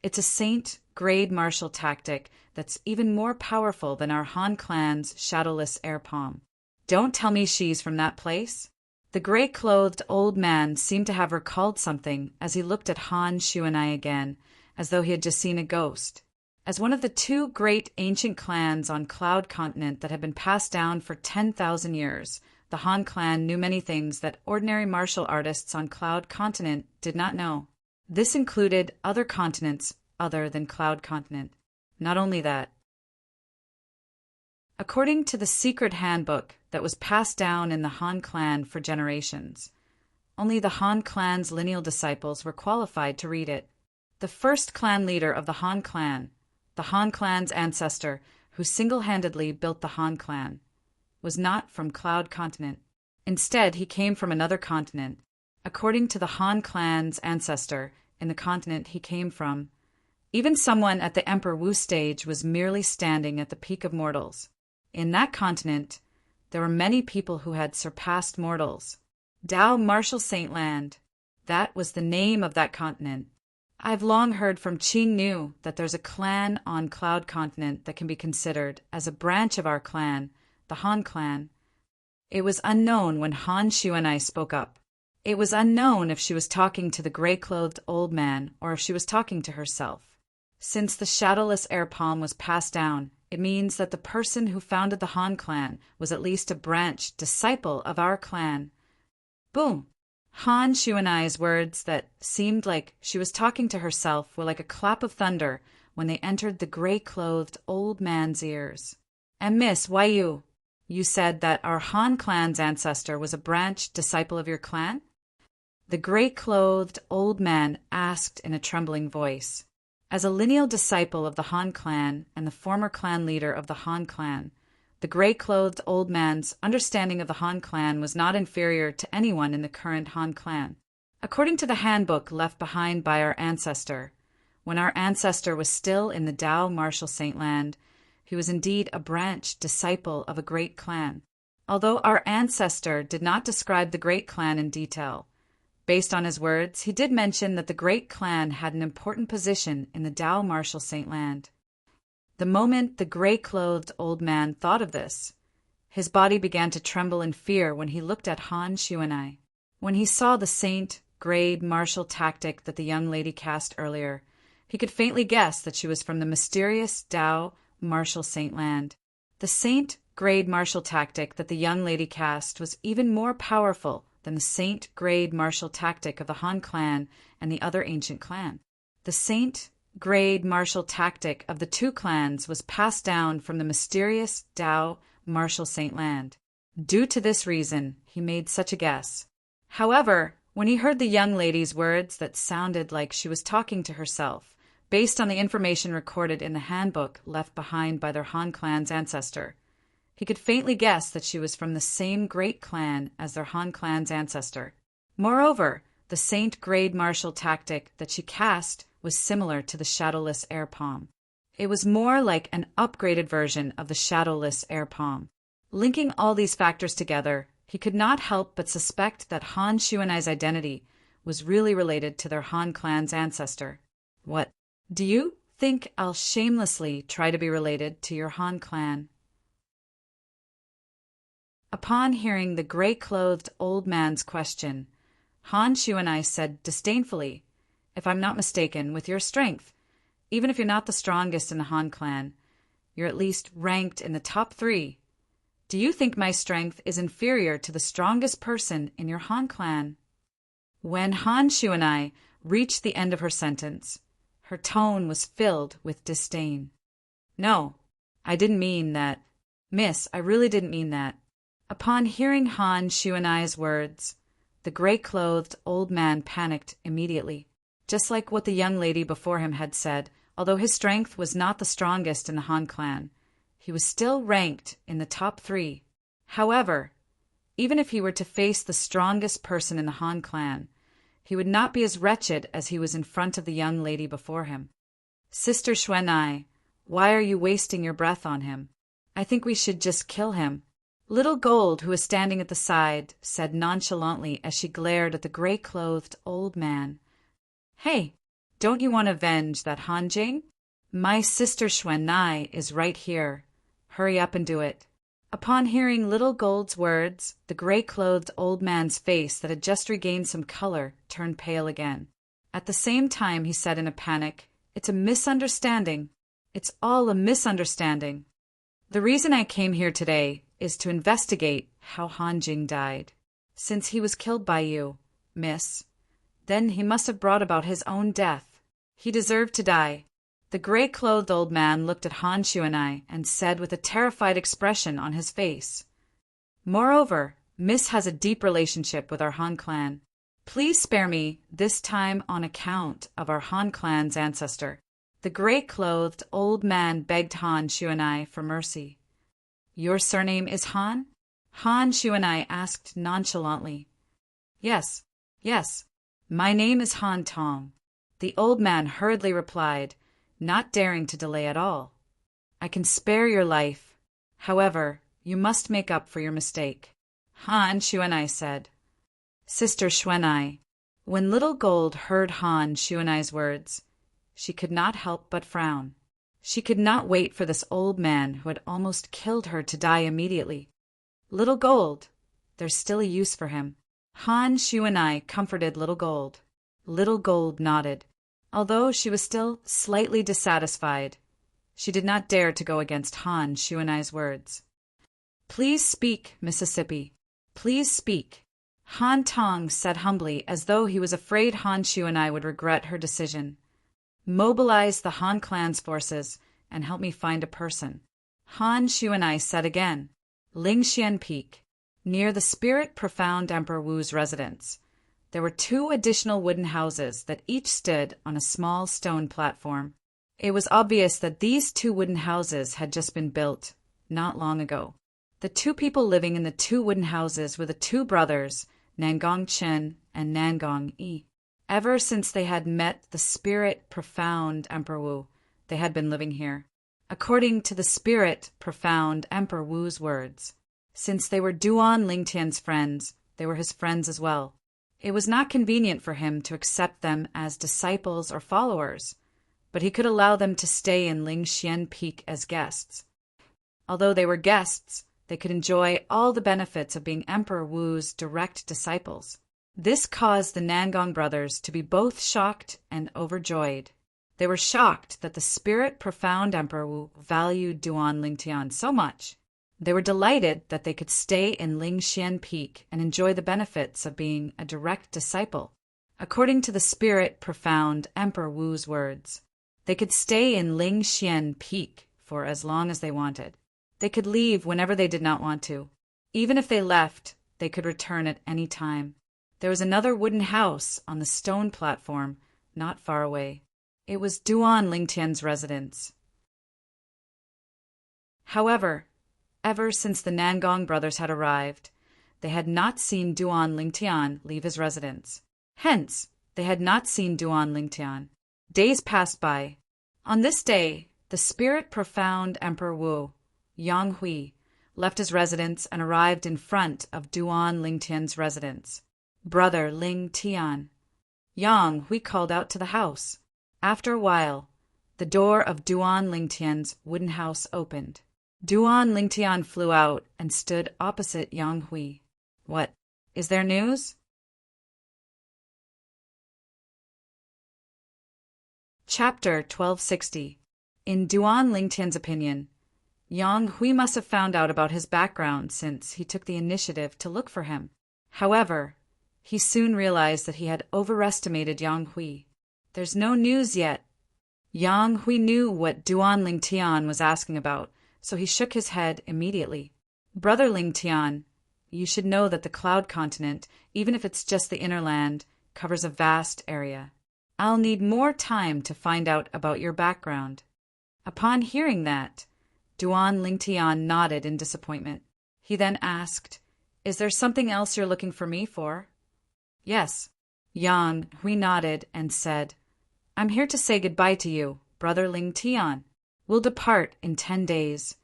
it's a saint-grade martial tactic that's even more powerful than our Han clan's shadowless air palm. Don't tell me she's from that place? The gray-clothed old man seemed to have recalled something as he looked at Han Shuanai again, as though he had just seen a ghost. As one of the two great ancient clans on Cloud Continent that had been passed down for 10,000 years, the Han clan knew many things that ordinary martial artists on Cloud Continent did not know. This included other continents other than Cloud Continent. Not only that, according to the secret handbook that was passed down in the Han clan for generations, only the Han clan's lineal disciples were qualified to read it. The first clan leader of the Han clan's ancestor who single-handedly built the Han clan, was not from Cloud Continent. Instead, he came from another continent. According to the Han clan's ancestor in the continent he came from, even someone at the Emperor Wu stage was merely standing at the peak of mortals. In that continent, there were many people who had surpassed mortals. Dao Martial Saint Land. That was the name of that continent. I've long heard from Qing Nu that there's a clan on Cloud Continent that can be considered as a branch of our clan, the Han clan. It was unknown when Han Shuanai spoke up. It was unknown if she was talking to the gray-clothed old man or if she was talking to herself. Since the shadowless air palm was passed down, it means that the person who founded the Han clan was at least a branch disciple of our clan. Boom! Han Shuanai's words that seemed like she was talking to herself were like a clap of thunder when they entered the gray-clothed old man's ears. And Miss, why you said that our Han clan's ancestor was a branch disciple of your clan? The gray-clothed old man asked in a trembling voice. As a lineal disciple of the Han clan and the former clan leader of the Han clan, the gray-clothed old man's understanding of the Han clan was not inferior to anyone in the current Han clan. According to the handbook left behind by our ancestor, when our ancestor was still in the Dao Martial Saint Land, he was indeed a branch disciple of a great clan. Although our ancestor did not describe the great clan in detail, based on his words, he did mention that the great clan had an important position in the Dao Martial Saint Land. The moment the gray-clothed old man thought of this, his body began to tremble in fear when he looked at Han Shuanai. When he saw the saint-grade martial tactic that the young lady cast earlier, he could faintly guess that she was from the mysterious Dao Martial Saint Land. The saint-grade martial tactic that the young lady cast was even more powerful than the saint-grade martial tactic of the Han clan and the other ancient clan. The saint-grade martial tactic of the two clans was passed down from the mysterious Dao Martial Saint Land. Due to this reason, he made such a guess. However, when he heard the young lady's words that sounded like she was talking to herself, based on the information recorded in the handbook left behind by their Han clan's ancestor, he could faintly guess that she was from the same great clan as their Han clan's ancestor. Moreover, the saint-grade martial tactic that she cast was similar to the shadowless air palm. It was more like an upgraded version of the shadowless air palm. Linking all these factors together, he could not help but suspect that Han Shuanai's identity was really related to their Han clan's ancestor. What? Do you think I'll shamelessly try to be related to your Han clan? Upon hearing the gray-clothed old man's question, Han Shuanai said disdainfully, if I'm not mistaken, with your strength. Even if you're not the strongest in the Han clan, you're at least ranked in the top 3. Do you think my strength is inferior to the strongest person in your Han clan?" When Han Shuanai reached the end of her sentence, her tone was filled with disdain. "No, I didn't mean that. Miss, I really didn't mean that." Upon hearing Han Shuanai's words, the gray-clothed old man panicked immediately. Just like what the young lady before him had said, although his strength was not the strongest in the Han clan, he was still ranked in the top 3. However, even if he were to face the strongest person in the Han clan, he would not be as wretched as he was in front of the young lady before him. "Sister Xuanai, why are you wasting your breath on him? I think we should just kill him." Little Gold, who was standing at the side, said nonchalantly as she glared at the gray-clothed old man, "Hey, don't you want to avenge that Han Jing? My sister Xuanai is right here. Hurry up and do it." Upon hearing Little Gold's words, the gray-clothed old man's face that had just regained some color turned pale again. At the same time, he said in a panic, "It's a misunderstanding. It's all a misunderstanding. The reason I came here today is to investigate how Han Jing died. Since he was killed by you, miss, then he must have brought about his own death. He deserved to die." The gray-clothed old man looked at Han Shuanai and said with a terrified expression on his face, "Moreover, Miss has a deep relationship with our Han clan. Please spare me, this time on account of our Han clan's ancestor." The gray-clothed old man begged Han Shuanai for mercy. "Your surname is Han?" Han Shuanai asked nonchalantly. Yes, my name is Han Tong," the old man hurriedly replied, not daring to delay at all. "I can spare your life. However, you must make up for your mistake," Han Shuanai said. Sister Xuanai, when Little Gold heard Han Shuanai's words, she could not help but frown. She could not wait for this old man who had almost killed her to die immediately. "Little Gold, there's still a use for him." Han Shuanai comforted Little Gold. Little Gold nodded. Although she was still slightly dissatisfied, she did not dare to go against Han Shuanai's words. "Please speak, Mississippi. Please speak," Han Tong said humbly, as though he was afraid Han Shuanai would regret her decision. "Mobilize the Han clan's forces and help me find a person." Han Shuanai said again, "Lingxian Peak, near the Spirit Profound Emperor Wu's residence. There were 2 additional wooden houses that each stood on a small stone platform. It was obvious that these 2 wooden houses had just been built, not long ago. The 2 people living in the 2 wooden houses were the 2 brothers, Nangong Chen and Nangong Yi. Ever since they had met the Spirit Profound Emperor Wu, they had been living here. According to the Spirit Profound Emperor Wu's words, since they were Duan Lingtian's friends, they were his friends as well. It was not convenient for him to accept them as disciples or followers, but he could allow them to stay in Lingxian Peak as guests. Although they were guests, they could enjoy all the benefits of being Emperor Wu's direct disciples. This caused the Nangong brothers to be both shocked and overjoyed. They were shocked that the Spirit Profound Emperor Wu valued Duan Lingtian so much. They were delighted that they could stay in Lingxian Peak and enjoy the benefits of being a direct disciple. According to the Spirit Profound Emperor Wu's words, they could stay in Lingxian Peak for as long as they wanted. They could leave whenever they did not want to. Even if they left, they could return at any time. There was another wooden house on the stone platform not far away. It was Duan Lingtian's residence. However, ever since the Nangong brothers had arrived, they had not seen Duan Lingtian leave his residence. Hence, they had not seen Duan Lingtian. Days passed by. On this day, the Spirit Profound Emperor Wu, Yang Hui, left his residence and arrived in front of Duan Lingtian's residence. "Brother Ling Tian." Yang Hui called out to the house. After a while, the door of Duan Lingtian's wooden house opened. Duan Lingtian flew out and stood opposite Yang Hui. "What, is there news?" Chapter 1260. In Duan Lingtian's opinion, Yang Hui must have found out about his background since he took the initiative to look for him. However, he soon realized that he had overestimated Yang Hui. There's no news yet. Yang Hui knew what Duan Lingtian was asking about, so he shook his head immediately. Brother Lingtian, you should know that the Cloud Continent, even if it's just the inner land, covers a vast area. I'll need more time to find out about your background. Upon hearing that, Duan Lingtian nodded in disappointment. He then asked, Is there something else you're looking for me for? Yes. Yang Hui nodded and said, I'm here to say goodbye to you, Brother Lingtian. We'll depart in 10 days.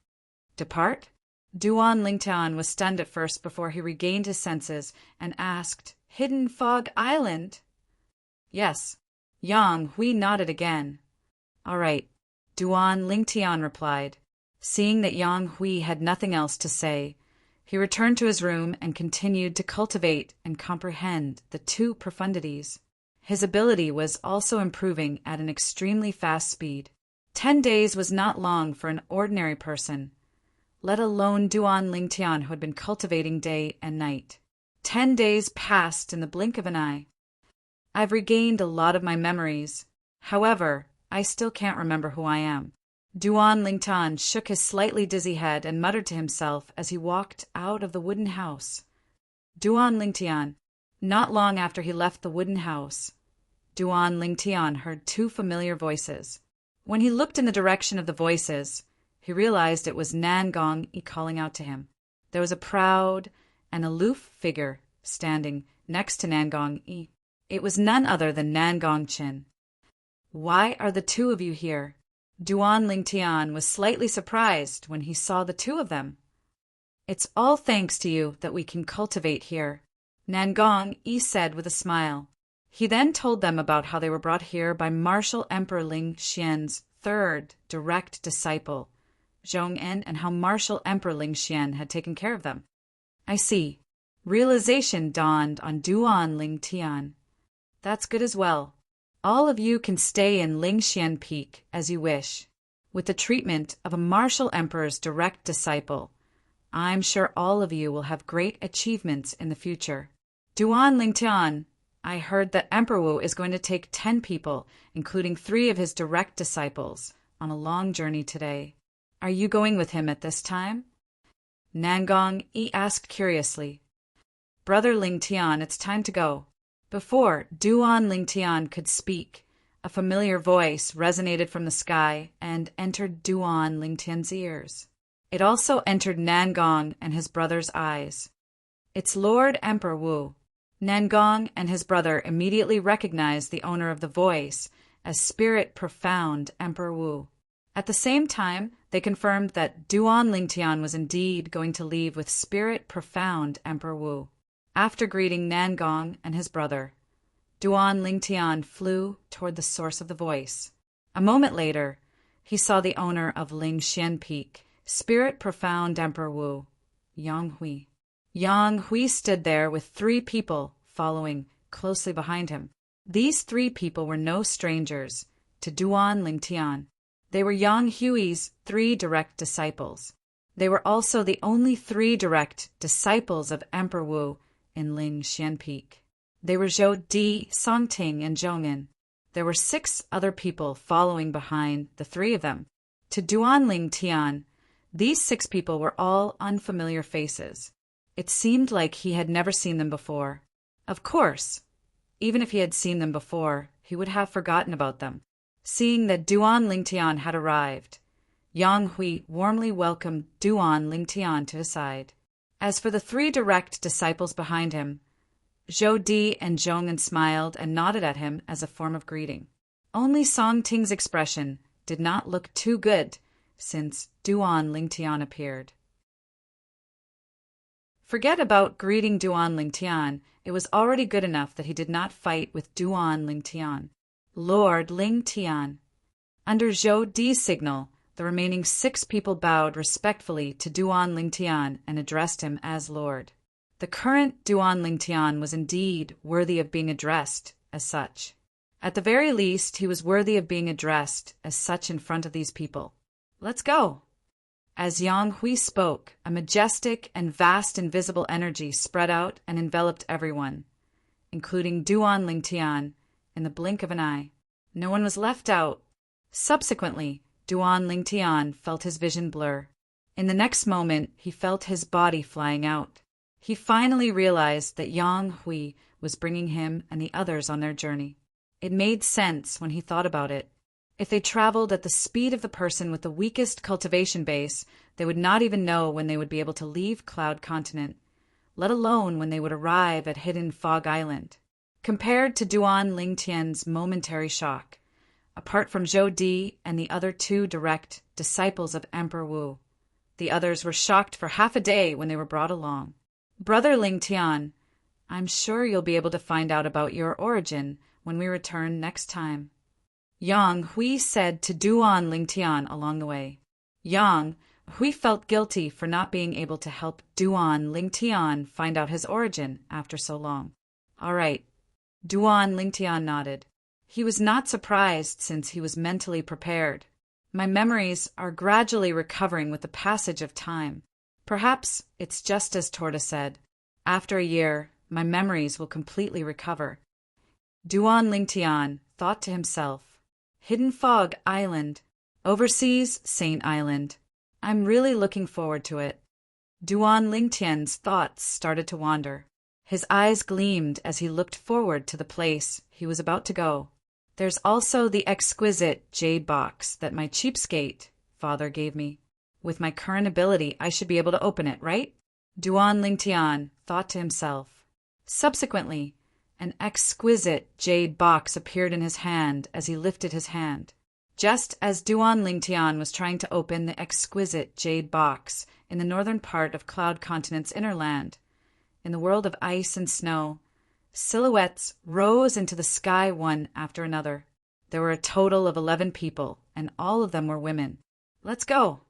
Depart? Duan Lingtian was stunned at first before he regained his senses and asked, Hidden Fog Island? Yes. Yang Hui nodded again. All right, Duan Lingtian replied. Seeing that Yang Hui had nothing else to say, he returned to his room and continued to cultivate and comprehend the two profundities. His ability was also improving at an extremely fast speed. 10 days was not long for an ordinary person, let alone Duan Lingtian, who had been cultivating day and night. 10 days passed in the blink of an eye. I've regained a lot of my memories. However, I still can't remember who I am. Duan Lingtian shook his slightly dizzy head and muttered to himself as he walked out of the wooden house. Duan Lingtian. Not long after he left the wooden house, Duan Lingtian heard two familiar voices. When he looked in the direction of the voices, he realized it was Nangong Yi calling out to him. There was a proud and aloof figure standing next to Nangong Yi. It was none other than Nangong Chin. Why are the two of you here? Duan Lingtian was slightly surprised when he saw the two of them. It's all thanks to you that we can cultivate here, Nangong Yi said with a smile. He then told them about how they were brought here by Martial Emperor Ling Xian's third direct disciple, Zhong'en, and how Martial Emperor Ling Xian had taken care of them. I see. Realization dawned on Duan Lingtian. That's good as well. All of you can stay in Lingxian Peak as you wish. With the treatment of a martial emperor's direct disciple, I'm sure all of you will have great achievements in the future. Duan Lingtian, I heard that Emperor Wu is going to take 10 people, including 3 of his direct disciples, on a long journey today. Are you going with him at this time? Nangong Yi asked curiously. Brother Lingtian, it's time to go. Before Duan Lingtian could speak, a familiar voice resonated from the sky and entered Duan Lingtian's ears. It also entered Nangong and his brother's eyes. It's Lord Emperor Wu. Nangong and his brother immediately recognized the owner of the voice as Spirit Profound Emperor Wu. At the same time, they confirmed that Duan Lingtian was indeed going to leave with Spirit Profound Emperor Wu. After greeting Nangong and his brother, Duan Lingtian flew toward the source of the voice. A moment later, he saw the owner of Lingxian Peak, Spirit Profound Emperor Wu, Yang Hui. Yang Hui stood there with 3 people following closely behind him. These 3 people were no strangers to Duan Lingtian. They were Yang Hui's 3 direct disciples. They were also the only 3 direct disciples of Emperor Wu in Lingxian Peak. They were Zhou Di, Songting, and Zhong'en. There were 6 other people following behind the 3 of them. To Duan Lingtian, these 6 people were all unfamiliar faces. It seemed like he had never seen them before. Of course, even if he had seen them before, he would have forgotten about them. Seeing that Duan Lingtian had arrived, Yang Hui warmly welcomed Duan Lingtian to his side. As for the 3 direct disciples behind him, Zhou Di and Zhong'en smiled and nodded at him as a form of greeting. Only Song Ting's expression did not look too good since Duan Lingtian appeared. Forget about greeting Duan Lingtian. It was already good enough that he did not fight with Duan Lingtian. Lord Lingtian. Under Zhou Di's signal, the remaining 6 people bowed respectfully to Duan Lingtian and addressed him as Lord. The current Duan Lingtian was indeed worthy of being addressed as such. At the very least, he was worthy of being addressed as such in front of these people. Let's go. As Yang Hui spoke, a majestic and vast invisible energy spread out and enveloped everyone, including Duan Lingtian, in the blink of an eye. No one was left out. Subsequently, Duan Lingtian felt his vision blur. In the next moment, he felt his body flying out. He finally realized that Yang Hui was bringing him and the others on their journey. It made sense when he thought about it. If they traveled at the speed of the person with the weakest cultivation base, they would not even know when they would be able to leave Cloud Continent, let alone when they would arrive at Hidden Fog Island. Compared to Duan Lingtian's momentary shock, apart from Zhou Di and the other two direct disciples of Emperor Wu, the others were shocked for half a day when they were brought along. Brother Lingtian, I'm sure you'll be able to find out about your origin when we return next time. Yang Hui said to Duan Lingtian along the way. Yang Hui felt guilty for not being able to help Duan Lingtian find out his origin after so long. All right. Duan Lingtian nodded. He was not surprised since he was mentally prepared. My memories are gradually recovering with the passage of time. Perhaps it's just as Torta said. After a year, my memories will completely recover. Duan Lingtian thought to himself, Hidden Fog Island, overseas Saint Island. I'm really looking forward to it. Duan Lingtian's thoughts started to wander. His eyes gleamed as he looked forward to the place he was about to go. There's also the exquisite jade box that my cheapskate father gave me. With my current ability, I should be able to open it, right? Duan Lingtian thought to himself. Subsequently, an exquisite jade box appeared in his hand as he lifted his hand. Just as Duan Lingtian was trying to open the exquisite jade box in the northern part of Cloud Continent's inner land, in the world of ice and snow, silhouettes rose into the sky one after another. There were a total of 11 people, and all of them were women. Let's go.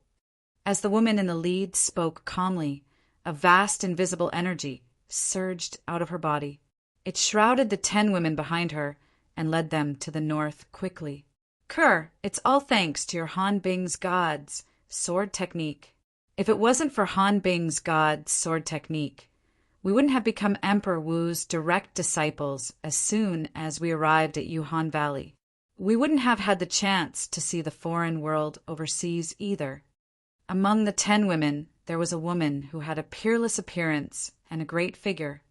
As the woman in the lead spoke calmly, a vast invisible energy surged out of her body. It shrouded the 10 women behind her and led them to the north quickly. Kerr, it's all thanks to your Han Bing's god's sword technique. If it wasn't for Han Bing's god's sword technique, we wouldn't have become Emperor Wu's direct disciples as soon as we arrived at Yuhan Valley. We wouldn't have had the chance to see the foreign world overseas either. Among the 10 women, there was a woman who had a peerless appearance and a great figure.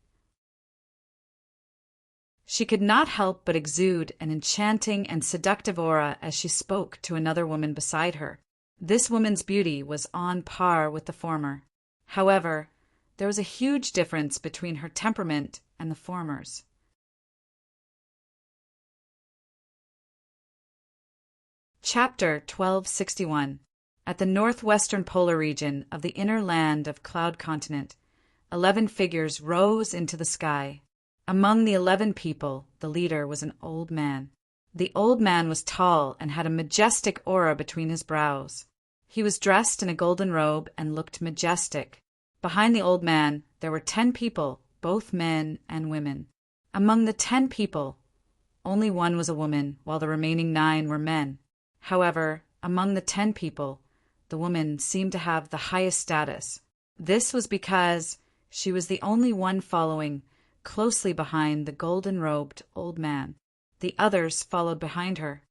She could not help but exude an enchanting and seductive aura as she spoke to another woman beside her. This woman's beauty was on par with the former. However, there was a huge difference between her temperament and the former's. Chapter 1261. At the northwestern polar region of the inner land of Cloud Continent, 11 figures rose into the sky. Among the 11 people, the leader was an old man. The old man was tall and had a majestic aura between his brows. He was dressed in a golden robe and looked majestic. Behind the old man, there were 10 people, both men and women. Among the 10 people, only one was a woman, while the remaining 9 were men. However, among the 10 people, the woman seemed to have the highest status. This was because she was the only one following closely behind the golden-robed old man. The others followed behind her.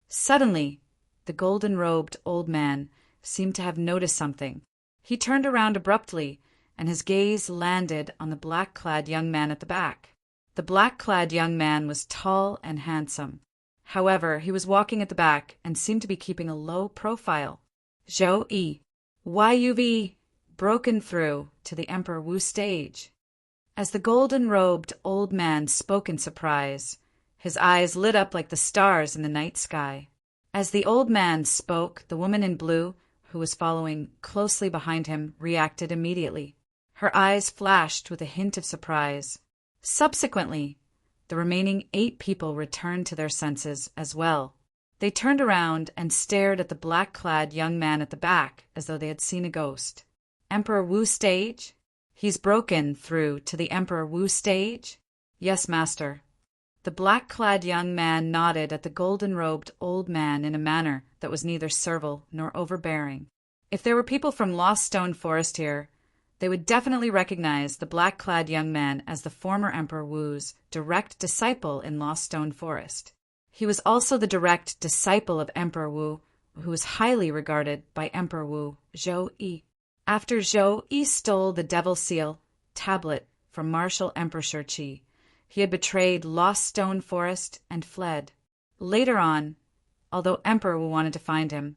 Suddenly, the golden-robed old man seemed to have noticed something. He turned around abruptly, and his gaze landed on the black-clad young man at the back. The black-clad young man was tall and handsome. However, he was walking at the back and seemed to be keeping a low profile. Zhou Yi, why you've broken through to the Emperor Wu stage? As the golden-robed old man spoke in surprise, his eyes lit up like the stars in the night sky. As the old man spoke, the woman in blue, who was following closely behind him, reacted immediately. Her eyes flashed with a hint of surprise. Subsequently, the remaining 8 people returned to their senses as well. They turned around and stared at the black-clad young man at the back as though they had seen a ghost. Emperor Wu stage? He's broken through to the Emperor Wu stage? Yes, master. The black-clad young man nodded at the golden-robed old man in a manner that was neither servile nor overbearing. If there were people from Lost Stone Forest here, they would definitely recognize the black-clad young man as the former Emperor Wu's direct disciple in Lost Stone Forest. He was also the direct disciple of Emperor Wu, who was highly regarded by Emperor Wu, Zhou Yi. After Zhou Yi stole the Devil Seal tablet from Martial Emperor Shurqi, he had betrayed Lost Stone Forest and fled. Later on, although Emperor Wu wanted to find him,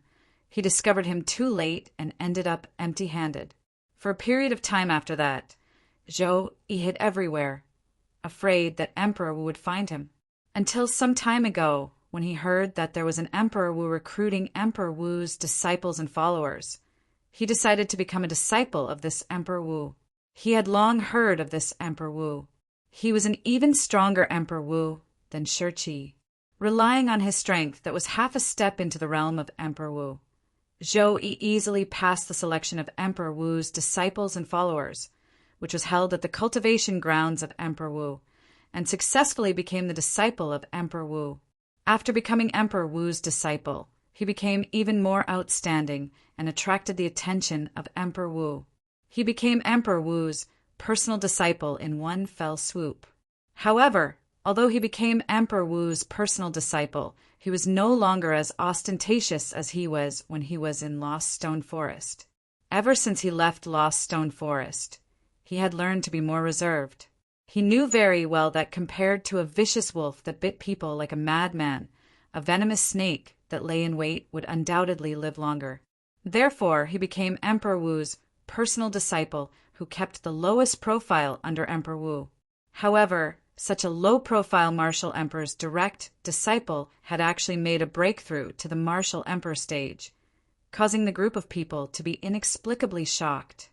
he discovered him too late and ended up empty-handed. For a period of time after that, Zhou Yi hid everywhere, afraid that Emperor Wu would find him. Until some time ago, when he heard that there was an Emperor Wu recruiting Emperor Wu's disciples and followers, he decided to become a disciple of this Emperor Wu. He had long heard of this Emperor Wu. He was an even stronger Emperor Wu than Shurqi, relying on his strength that was half a step into the realm of Emperor Wu. Zhou Yi easily passed the selection of Emperor Wu's disciples and followers, which was held at the cultivation grounds of Emperor Wu, and successfully became the disciple of Emperor Wu. After becoming Emperor Wu's disciple, he became even more outstanding and attracted the attention of Emperor Wu. He became Emperor Wu's personal disciple in one fell swoop. However, although he became Emperor Wu's personal disciple, he was no longer as ostentatious as he was when he was in Lost Stone Forest. Ever since he left Lost Stone Forest, he had learned to be more reserved. He knew very well that compared to a vicious wolf that bit people like a madman, a venomous snake that lay in wait would undoubtedly live longer. Therefore, he became Emperor Wu's personal disciple who kept the lowest profile under Emperor Wu. However, such a low-profile martial emperor's direct disciple had actually made a breakthrough to the martial emperor stage, causing the group of people to be inexplicably shocked.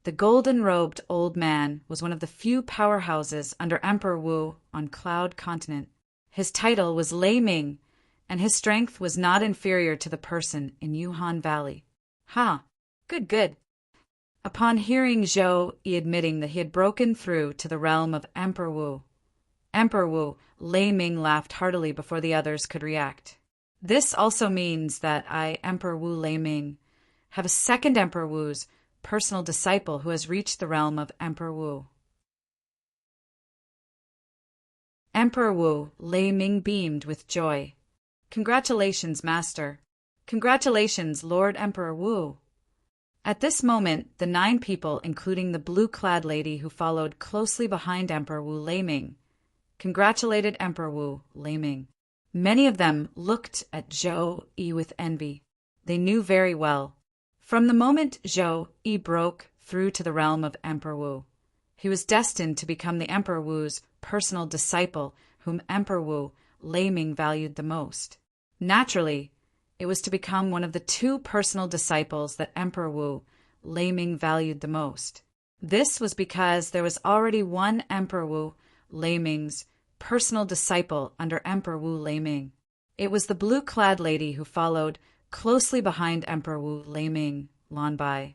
The golden-robed old man was one of the few powerhouses under Emperor Wu on Cloud Continent. His title was Lei Ming, and his strength was not inferior to the person in Yuhan Valley. Ha! Good. Upon hearing Zhou Yi admitting that he had broken through to the realm of Emperor Wu, Lei Ming laughed heartily before the others could react. This also means that I, Emperor Wu Lei Ming, have a second Emperor Wu's personal disciple who has reached the realm of Emperor Wu. Emperor Wu Lei Ming beamed with joy. Congratulations, Master. Congratulations, Lord Emperor Wu. At this moment, the 9 people, including the blue-clad lady who followed closely behind Emperor Wu Lei Ming, congratulated Emperor Wu Lei Ming. Many of them looked at Zhou Yi with envy. They knew very well. From the moment Zhou Yi broke through to the realm of Emperor Wu, he was destined to become the Emperor Wu's personal disciple whom Emperor Wu Lei Ming valued the most. Naturally, it was to become one of the 2 personal disciples that Emperor Wu Lei Ming valued the most. This was because there was already one Emperor Wu Lei Ming's personal disciple under Emperor Wu Lei Ming. It was the blue-clad lady who followed closely behind Emperor Wu Lei Ming, Lan Bai.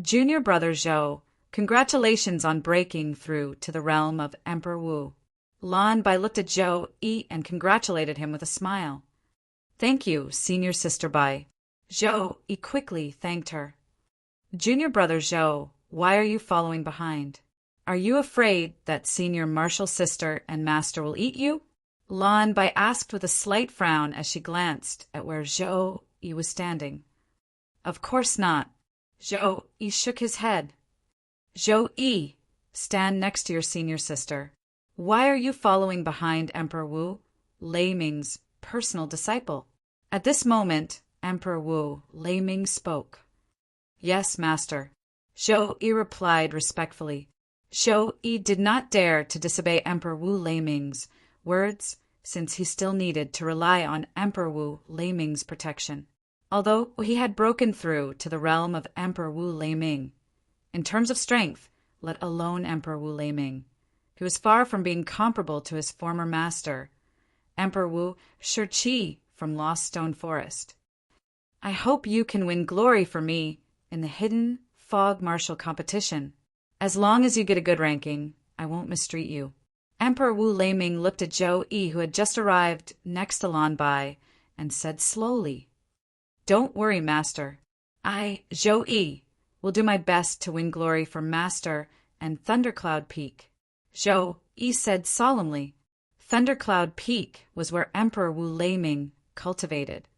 Junior brother Zhou, congratulations on breaking through to the realm of Emperor Wu. Lan Bai looked at Zhou Yi and congratulated him with a smile. Thank you, senior sister Bai. Zhou Yi quickly thanked her. Junior brother Zhou, why are you following behind? Are you afraid that senior martial sister and master will eat you? Lan Bai asked with a slight frown as she glanced at where Zhou Yi was standing. Of course not. Zhou Yi shook his head. Zhou Yi, stand next to your senior sister. Why are you following behind Emperor Wu Lei Ming's personal disciple? At this moment, Emperor Wu Lei Ming spoke. Yes, master. Zhou Yi replied respectfully. Zhou Yi did not dare to disobey Emperor Wu Lei Ming's words, since he still needed to rely on Emperor Wu Lei Ming's protection. Although he had broken through to the realm of Emperor Wu Lei Ming, in terms of strength, let alone Emperor Wu Lei Ming, he was far from being comparable to his former master, Emperor Wu Shurqi from Lost Stone Forest. I hope you can win glory for me in the hidden fog martial competition. As long as you get a good ranking, I won't mistreat you. Emperor Wu Leiming looked at Zhou Yi, who had just arrived next to Lan Bai, and said slowly, "Don't worry, Master. I, Zhou Yi, will do my best to win glory for Master and Thundercloud Peak." Zhou Yi said solemnly. Thundercloud Peak was where Emperor Wu Leiming cultivated.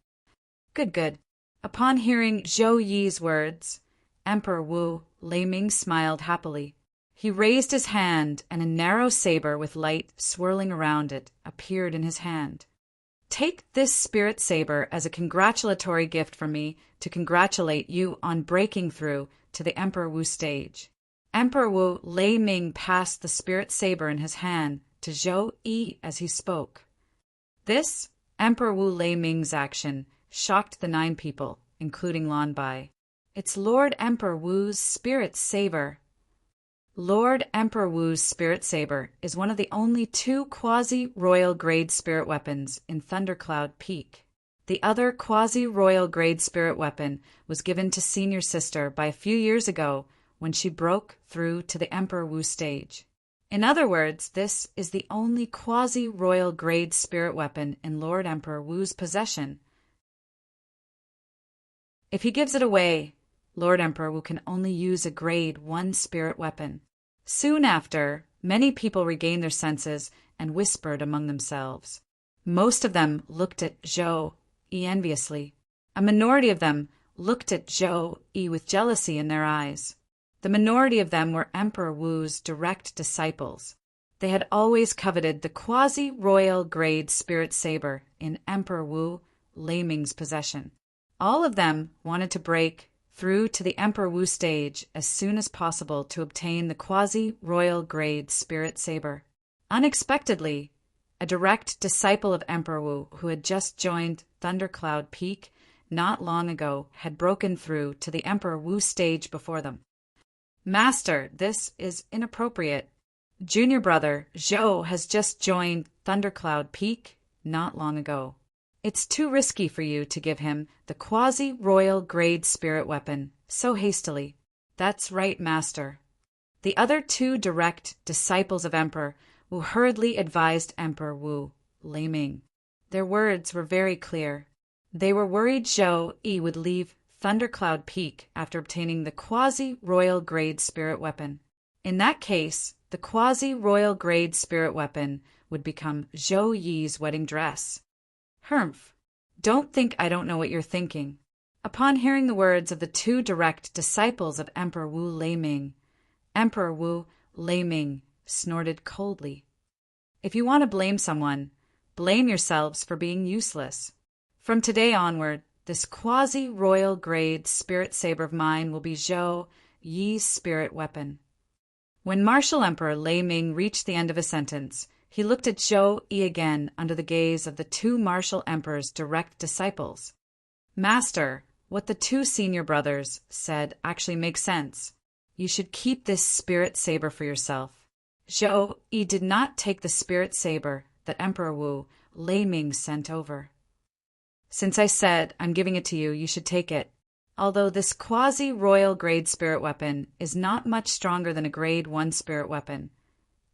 Good, good. Upon hearing Zhou Yi's words, Emperor Wu Leiming smiled happily. He raised his hand, and a narrow saber with light swirling around it appeared in his hand. "Take this spirit saber as a congratulatory gift from me to congratulate you on breaking through to the Emperor Wu stage." Emperor Wu Leiming passed the spirit saber in his hand to Zhou Yi as he spoke. This Emperor Wu Leiming's action shocked the 9 people, including Lan Bai. "It's Lord Emperor Wu's spirit saber." Lord Emperor Wu's spirit saber is one of the only 2 quasi-royal grade spirit weapons in Thundercloud Peak. The other quasi-royal grade spirit weapon was given to Senior Sister by a few years ago when she broke through to the Emperor Wu stage. In other words, this is the only quasi-royal grade spirit weapon in Lord Emperor Wu's possession. If he gives it away, Lord Emperor Wu can only use a grade 1 spirit weapon. Soon after, many people regained their senses and whispered among themselves. Most of them looked at Zhou Yi enviously. A minority of them looked at Zhou Yi with jealousy in their eyes. The minority of them were Emperor Wu's direct disciples. They had always coveted the quasi-royal grade spirit saber in Emperor Wu Leiming's possession. All of them wanted to break through to the Emperor Wu stage as soon as possible to obtain the quasi-royal grade spirit saber. Unexpectedly, a direct disciple of Emperor Wu, who had just joined Thundercloud Peak not long ago, had broken through to the Emperor Wu stage before them. "Master, this is inappropriate. Junior brother Zhou has just joined Thundercloud Peak not long ago. It's too risky for you to give him the quasi-royal grade spirit weapon so hastily." "That's right, Master." The other 2 direct disciples of Emperor Wu hurriedly advised Emperor Wu Leiming. Their words were very clear. They were worried Zhou Yi would leave Thundercloud Peak after obtaining the quasi-royal grade spirit weapon. In that case, the quasi-royal grade spirit weapon would become Zhou Yi's wedding dress. "Humph. Don't think I don't know what you're thinking." Upon hearing the words of the 2 direct disciples of Emperor Wu Leiming, Emperor Wu Leiming snorted coldly. "If you want to blame someone, blame yourselves for being useless. From today onward, this quasi-royal grade spirit saber of mine will be Zhou Yi's spirit weapon." When Martial Emperor Leiming reached the end of his sentence, he looked at Zhou Yi again under the gaze of the 2 Martial Emperor's direct disciples. "Master, what the 2 senior brothers said actually makes sense. You should keep this spirit saber for yourself." Zhou Yi did not take the spirit saber that Emperor Wu Leiming sent over. "Since I said I'm giving it to you, you should take it. Although this quasi-royal grade spirit weapon is not much stronger than a grade 1 spirit weapon,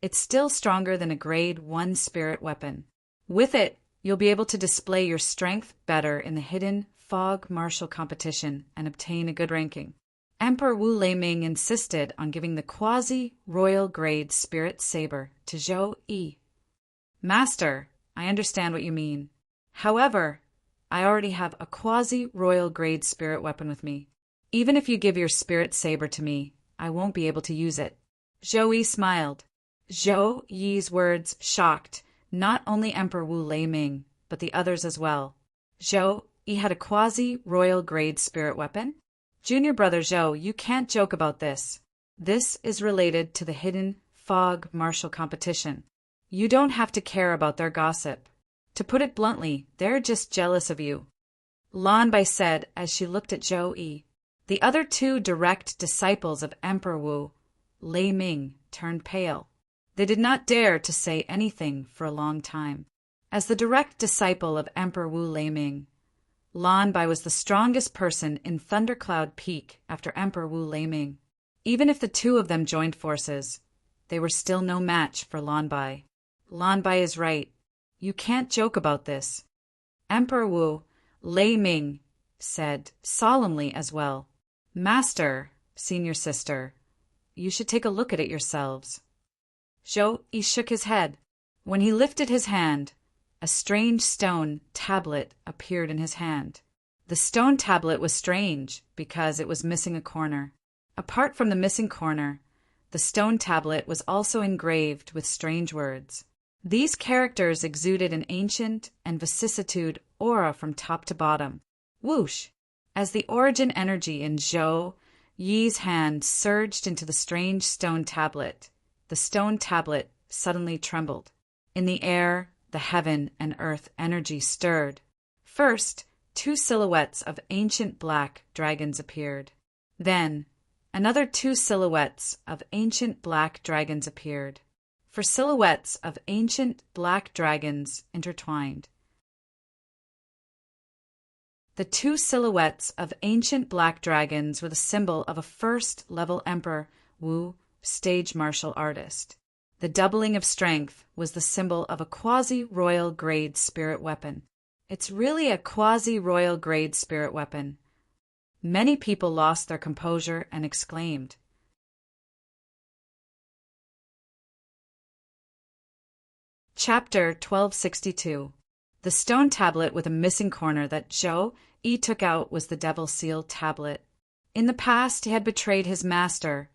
it's still stronger than a grade 1 spirit weapon. With it, you'll be able to display your strength better in the hidden fog martial competition and obtain a good ranking." Emperor Wu Leiming insisted on giving the quasi-royal grade spirit saber to Zhou Yi. "Master, I understand what you mean. However, I already have a quasi-royal grade spirit weapon with me. Even if you give your spirit saber to me, I won't be able to use it." Zhou Yi smiled. Zhou Yi's words shocked not only Emperor Wu Leiming, but the others as well. Zhou Yi had a quasi-royal grade spirit weapon? "Junior brother Zhou, you can't joke about this. This is related to the hidden fog martial competition. You don't have to care about their gossip. To put it bluntly, they're just jealous of you," Lan Bai said as she looked at Zhou Yi. The other 2 direct disciples of Emperor Wu Leiming turned pale. They did not dare to say anything for a long time. As the direct disciple of Emperor Wu Leiming, Lan Bai was the strongest person in Thundercloud Peak after Emperor Wu Leiming. Even if the 2 of them joined forces, they were still no match for Lan Bai. Lanbai is right. You can't joke about this. Emperor Wu, Lei Ming, said solemnly as well. Master, senior sister, you should take a look at it yourselves. Zhou Yi shook his head. When he lifted his hand, a strange stone tablet appeared in his hand. The stone tablet was strange because it was missing a corner. Apart from the missing corner, the stone tablet was also engraved with strange words. These characters exuded an ancient and vicissitude aura from top to bottom. Whoosh! As the origin energy in Zhou Yi's hand surged into the strange stone tablet, the stone tablet suddenly trembled. In the air, the heaven and earth energy stirred. First, 2 silhouettes of ancient black dragons appeared. Then, another 2 silhouettes of ancient black dragons appeared. For silhouettes of ancient black dragons intertwined. The 2 silhouettes of ancient black dragons were the symbol of a first-level Emperor Wu, stage martial artist. The doubling of strength was the symbol of a quasi-royal grade spirit weapon. It's really a quasi-royal grade spirit weapon. Many people lost their composure and exclaimed. Chapter 1262. The stone tablet with a missing corner that Zhou Yi took out was the Devil Seal tablet. In the past, he had betrayed his master,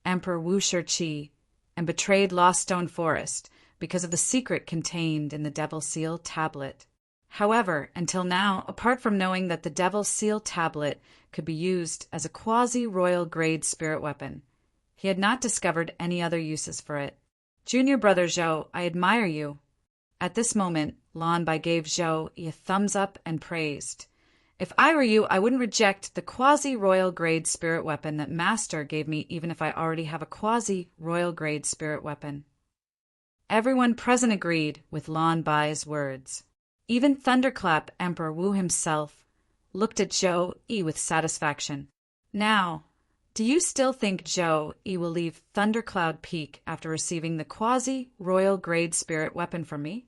Emperor Wu Shiqi, and betrayed Lost Stone Forest because of the secret contained in the Devil Seal tablet. However, until now, apart from knowing that the Devil Seal tablet could be used as a quasi-royal grade spirit weapon, he had not discovered any other uses for it. Junior brother Zhou, I admire you. At this moment, Lanbai gave Zhou a thumbs up and praised. If I were you, I wouldn't reject the quasi-royal grade spirit weapon that Master gave me even if I already have a quasi-royal grade spirit weapon. Everyone present agreed with Lanbai's words. Even Thunderclap Emperor Wu himself looked at Zhou Yi with satisfaction. Now, do you still think Zhou Yi will leave Thundercloud Peak after receiving the quasi-royal grade spirit weapon from me?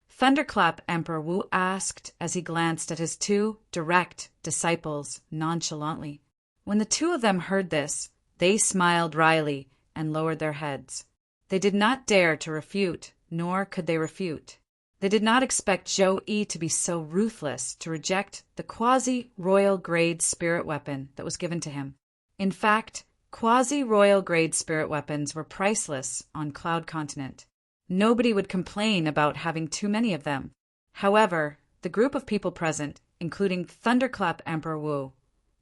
Thunderclap Emperor Wu asked as he glanced at his 2 direct disciples nonchalantly. When the 2 of them heard this, they smiled wryly and lowered their heads. They did not dare to refute, nor could they refute. They did not expect Zhou Yi to be so ruthless to reject the quasi-royal grade spirit weapon that was given to him. In fact, quasi-royal grade spirit weapons were priceless on Cloud Continent. Nobody would complain about having too many of them. However, the group of people present, including Thunderclap Emperor Wu,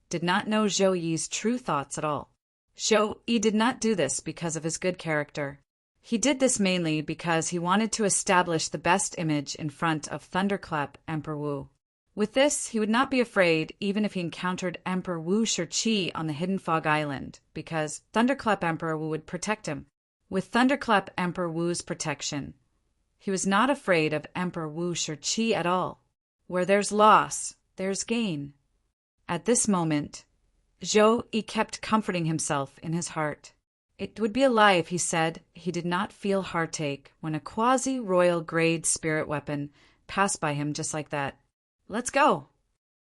did not know Zhou Yi's true thoughts at all. Zhou Yi did not do this because of his good character. He did this mainly because he wanted to establish the best image in front of Thunderclap Emperor Wu. With this, he would not be afraid even if he encountered Emperor Wu Shiqi on the Hidden Fog Island, because Thunderclap Emperor Wu would protect him. With Thunderclap Emperor Wu's protection, he was not afraid of Emperor Wu Shiqi at all. Where there's loss, there's gain. At this moment, Zhou Yi kept comforting himself in his heart. It would be a lie if he said he did not feel heartache when a quasi-royal grade spirit weapon passed by him just like that. Let's go!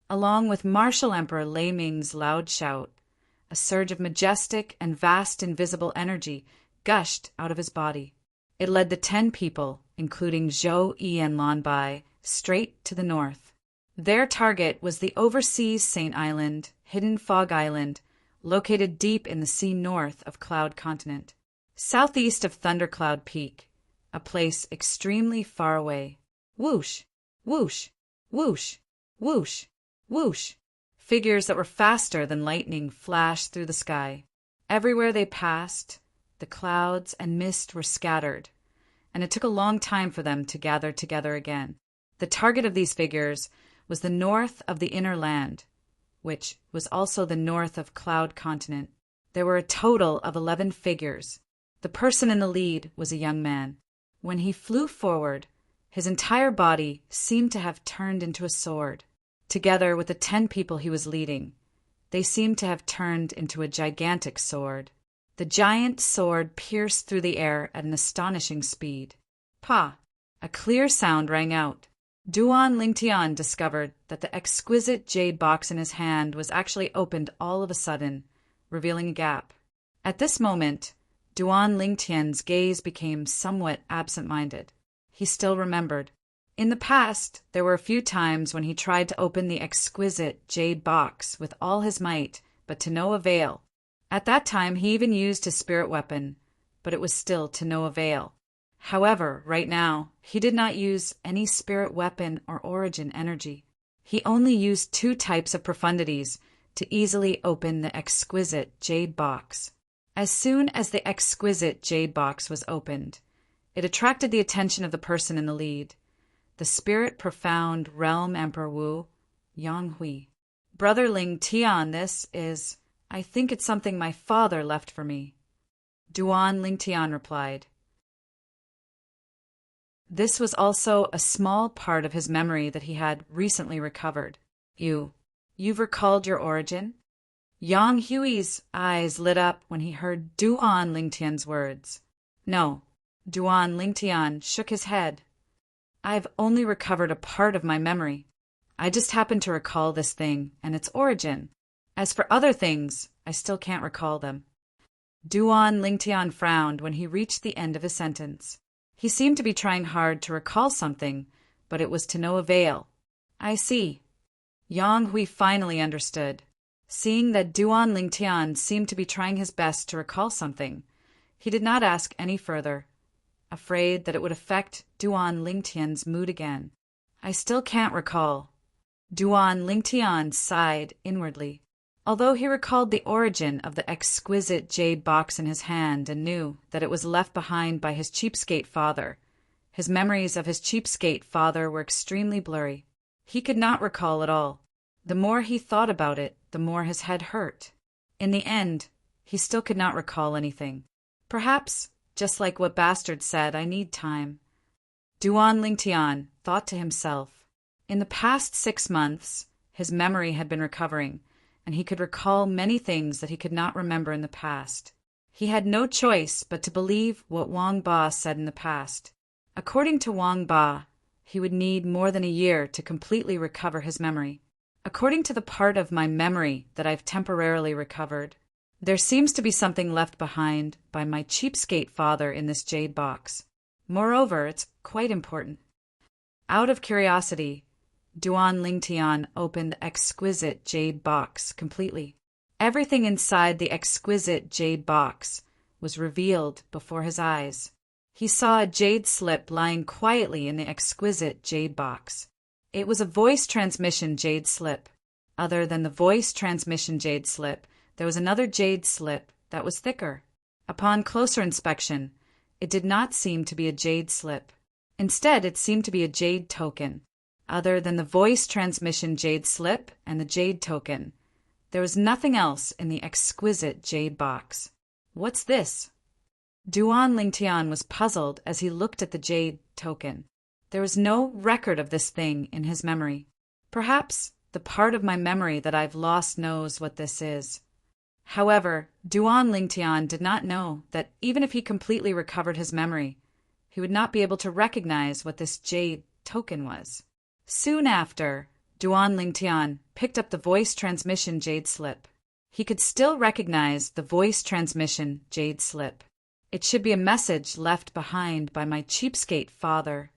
Along with Martial Emperor Lei Ming's loud shout, a surge of majestic and vast invisible energy gushed out of his body. It led the 10 people, including Zhou Yi and Lanbai, straight to the north. Their target was the overseas Saint Island, Hidden Fog Island, located deep in the sea north of Cloud Continent, southeast of Thundercloud Peak, a place extremely far away. Whoosh! Whoosh! Whoosh! Whoosh! Whoosh! Figures that were faster than lightning flashed through the sky. Everywhere they passed, the clouds and mist were scattered, and it took a long time for them to gather together again. The target of these figures was the north of the inner land, which was also the north of Cloud Continent. There were a total of 11 figures. The person in the lead was a young man. When he flew forward, his entire body seemed to have turned into a sword. Together with the 10 people he was leading, they seemed to have turned into a gigantic sword. The giant sword pierced through the air at an astonishing speed. Pa! A clear sound rang out. Duan Lingtian discovered that the exquisite jade box in his hand was actually opened all of a sudden, revealing a gap. At this moment, Duan Lingtian's gaze became somewhat absent-minded. He still remembered. In the past, there were a few times when he tried to open the exquisite jade box with all his might, but to no avail. At that time, he even used his spirit weapon, but it was still to no avail. However, right now, he did not use any spirit weapon or origin energy. He only used 2 types of profundities to easily open the exquisite jade box. As soon as the exquisite jade box was opened, it attracted the attention of the person in the lead, the spirit profound realm Emperor Wu, Yang Hui. Brother Ling Tian, this is, I think it's something my father left for me. Duan Ling Tian replied. This was also a small part of his memory that he had recently recovered. You've recalled your origin? Yang Hui's eyes lit up when he heard Duan Lingtian's words. No, Duan Lingtian shook his head. I've only recovered a part of my memory. I just happen to recall this thing and its origin. As for other things, I still can't recall them. Duan Lingtian frowned when he reached the end of his sentence. He seemed to be trying hard to recall something, but it was to no avail. I see. Yang Hui finally understood. Seeing that Duan Lingtian seemed to be trying his best to recall something, he did not ask any further, afraid that it would affect Duan Lingtian's mood again. I still can't recall. Duan Lingtian sighed inwardly. Although he recalled the origin of the exquisite jade box in his hand and knew that it was left behind by his cheapskate father, his memories of his cheapskate father were extremely blurry. He could not recall at all. The more he thought about it, the more his head hurt. In the end, he still could not recall anything. Perhaps, just like what Bastard said, I need time. Duan Lingtian thought to himself. In the past 6 months, his memory had been recovering, and he could recall many things that he could not remember in the past. He had no choice but to believe what Wang Ba said in the past. According to Wang Ba, he would need more than a year to completely recover his memory. According to the part of my memory that I've temporarily recovered, there seems to be something left behind by my cheapskate father in this jade box. Moreover, it's quite important. Out of curiosity, Duan Lingtian opened the exquisite jade box completely. Everything inside the exquisite jade box was revealed before his eyes. He saw a jade slip lying quietly in the exquisite jade box. It was a voice transmission jade slip. Other than the voice transmission jade slip, there was another jade slip that was thicker. Upon closer inspection, it did not seem to be a jade slip. Instead, it seemed to be a jade token. Other than the voice transmission jade slip and the jade token, there was nothing else in the exquisite jade box. What's this? Duan Lingtian was puzzled as he looked at the jade token. There was no record of this thing in his memory. Perhaps the part of my memory that I've lost knows what this is. However, Duan Lingtian did not know that even if he completely recovered his memory, he would not be able to recognize what this jade token was. Soon after, Duan Lingtian picked up the voice transmission jade slip. He could still recognize the voice transmission jade slip. It should be a message left behind by my cheapskate father.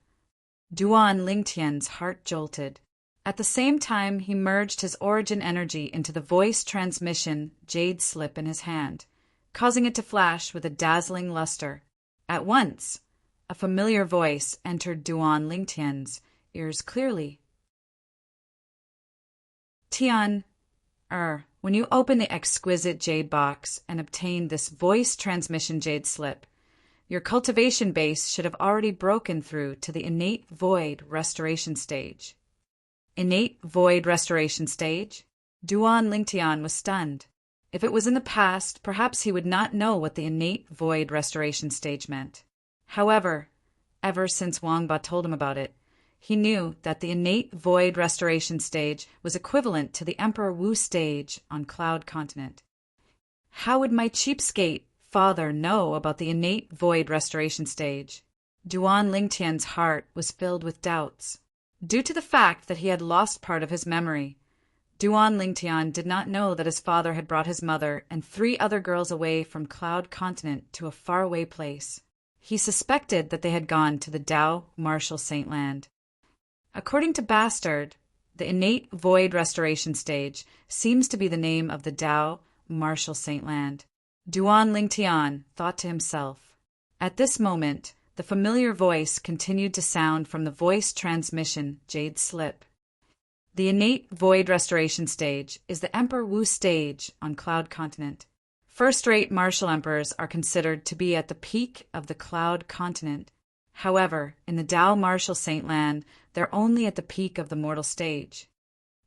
Duan Lingtian's heart jolted. At the same time, he merged his origin energy into the voice transmission jade slip in his hand, causing it to flash with a dazzling luster. At once, a familiar voice entered Duan Lingtian's ears clearly. Tian, when you open the exquisite jade box and obtain this voice transmission jade slip, your cultivation base should have already broken through to the innate void restoration stage. Innate void restoration stage? Duan Lingtian was stunned. If it was in the past, perhaps he would not know what the innate void restoration stage meant. However, ever since Wang Ba told him about it, he knew that the innate void restoration stage was equivalent to the Emperor Wu stage on Cloud Continent. How would my cheapskate father know about the innate void restoration stage? Duan Lingtian's heart was filled with doubts. Due to the fact that he had lost part of his memory, Duan Lingtian did not know that his father had brought his mother and 3 other girls away from Cloud Continent to a faraway place. He suspected that they had gone to the Tao Martial Saint Land. According to Bastard, the innate void restoration stage seems to be the name of the Tao Martial Saint Land. Duan Lingtian thought to himself. At this moment, the familiar voice continued to sound from the voice transmission Jade Slip. The innate void restoration stage is the Emperor Wu stage on Cloud Continent. First-rate martial emperors are considered to be at the peak of the Cloud Continent. However, in the Tao Martial Saint Land, they're only at the peak of the mortal stage.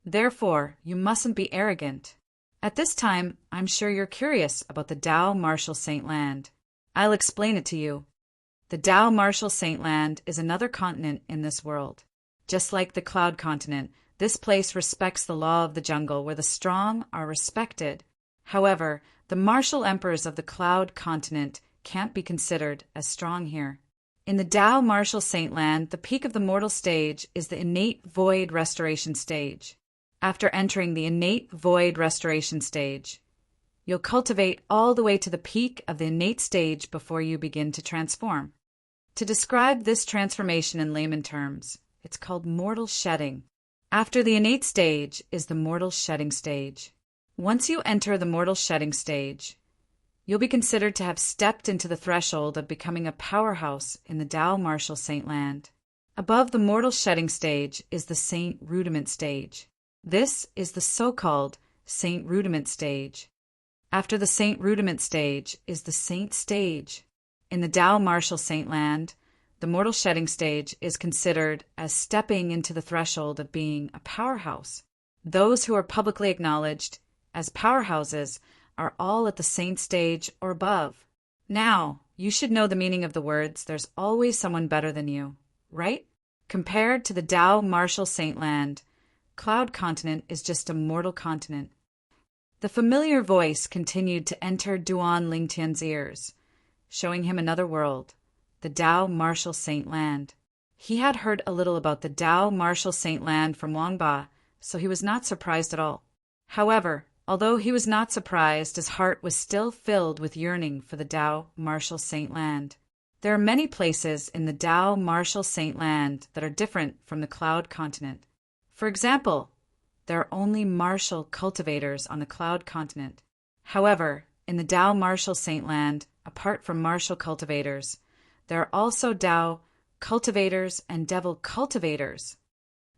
Therefore, you mustn't be arrogant. At this time, I'm sure you're curious about the Tao Martial Saint Land. I'll explain it to you. The Tao Martial Saint Land is another continent in this world. Just like the Cloud Continent, this place respects the law of the jungle where the strong are respected. However, the martial emperors of the Cloud Continent can't be considered as strong here. In the Tao Martial Saint Land, the peak of the mortal stage is the innate void restoration stage. After entering the innate void restoration stage, you'll cultivate all the way to the peak of the innate stage before you begin to transform. To describe this transformation in layman terms, it's called mortal shedding. After the innate stage is the mortal shedding stage. Once you enter the mortal shedding stage, you'll be considered to have stepped into the threshold of becoming a powerhouse in the Tao Martial Saint Land. Above the mortal shedding stage is the Saint Rudiment stage. This is the so-called Saint Rudiment stage. After the Saint Rudiment stage is the Saint stage. In the Tao Martial Saint Land, the mortal shedding stage is considered as stepping into the threshold of being a powerhouse. Those who are publicly acknowledged as powerhouses are all at the saint stage or above. Now, you should know the meaning of the words, there's always someone better than you, right? Compared to the Tao Martial Saint Land, Cloud Continent is just a mortal continent. The familiar voice continued to enter Duan Lingtian's ears, showing him another world, the Tao Martial Saint Land. He had heard a little about the Tao Martial Saint Land from Wangba, so he was not surprised at all. However, although he was not surprised, his heart was still filled with yearning for the Tao Martial Saint Land. There are many places in the Tao Martial Saint Land that are different from the Cloud Continent. For example, there are only martial cultivators on the Cloud Continent. However, in the Tao Martial Saint Land, apart from martial cultivators, there are also Tao cultivators and devil cultivators.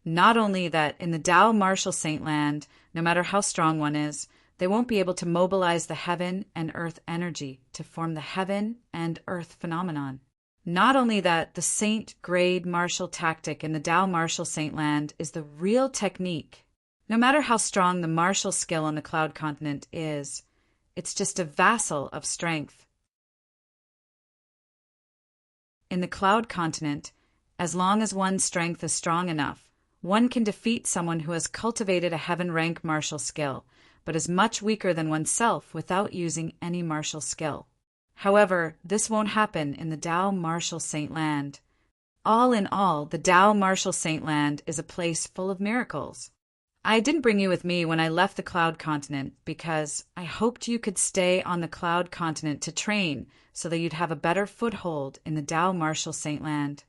Not only that, in the Tao Martial Saint Land, no matter how strong one is, they won't be able to mobilize the heaven and earth energy to form the heaven and earth phenomenon. Not only that, the saint grade martial tactic in the Tao Martial Saint Land is the real technique. No matter how strong the martial skill on the Cloud Continent is, it's just a vassal of strength. In the Cloud Continent, as long as one's strength is strong enough, one can defeat someone who has cultivated a heaven rank martial skill, but is much weaker than oneself without using any martial skill. However, this won't happen in the Tao Martial Saint Land. All in all, the Tao Martial Saint Land is a place full of miracles. I didn't bring you with me when I left the Cloud Continent because I hoped you could stay on the Cloud Continent to train so that you'd have a better foothold in the Tao Martial Saint Land.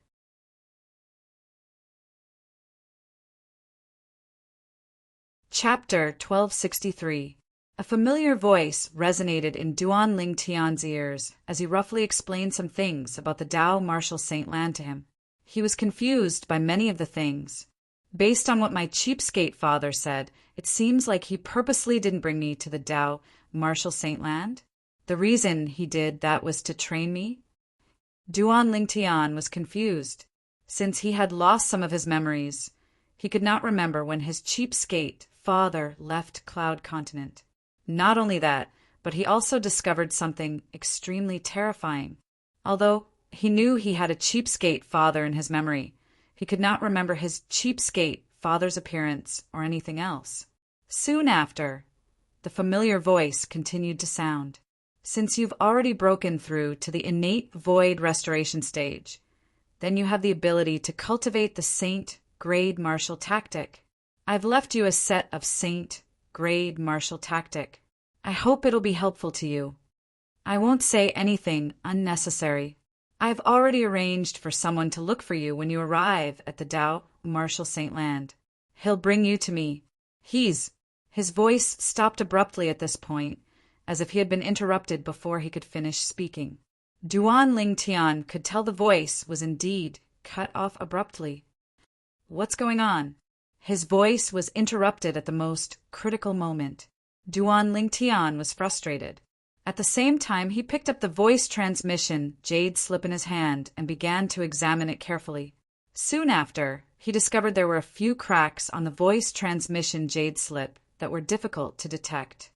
Chapter 1263. A familiar voice resonated in Duan Lingtian's ears as he roughly explained some things about the Tao Martial Saint Land to him. He was confused by many of the things. Based on what my cheapskate father said, it seems like he purposely didn't bring me to the Tao Martial Saint Land. The reason he did that was to train me. Duan Lingtian was confused. Since he had lost some of his memories, he could not remember when his cheapskate father left Cloud Continent. Not only that, but he also discovered something extremely terrifying. Although he knew he had a cheapskate father in his memory, he could not remember his cheapskate father's appearance or anything else. Soon after, the familiar voice continued to sound. Since you've already broken through to the innate void restoration stage, then you have the ability to cultivate the Saint grade martial tactic. I've left you a set of Saint grade martial tactic. I hope it'll be helpful to you. I won't say anything unnecessary. I've already arranged for someone to look for you when you arrive at the Dao Martial Saint Land. He'll bring you to me. His voice stopped abruptly at this point, as if he had been interrupted before he could finish speaking. Duan Lingtian could tell the voice was indeed cut off abruptly. What's going on? His voice was interrupted at the most critical moment. Duan Lingtian was frustrated. At the same time, he picked up the voice transmission jade slip in his hand and began to examine it carefully. Soon after, he discovered there were a few cracks on the voice transmission jade slip that were difficult to detect.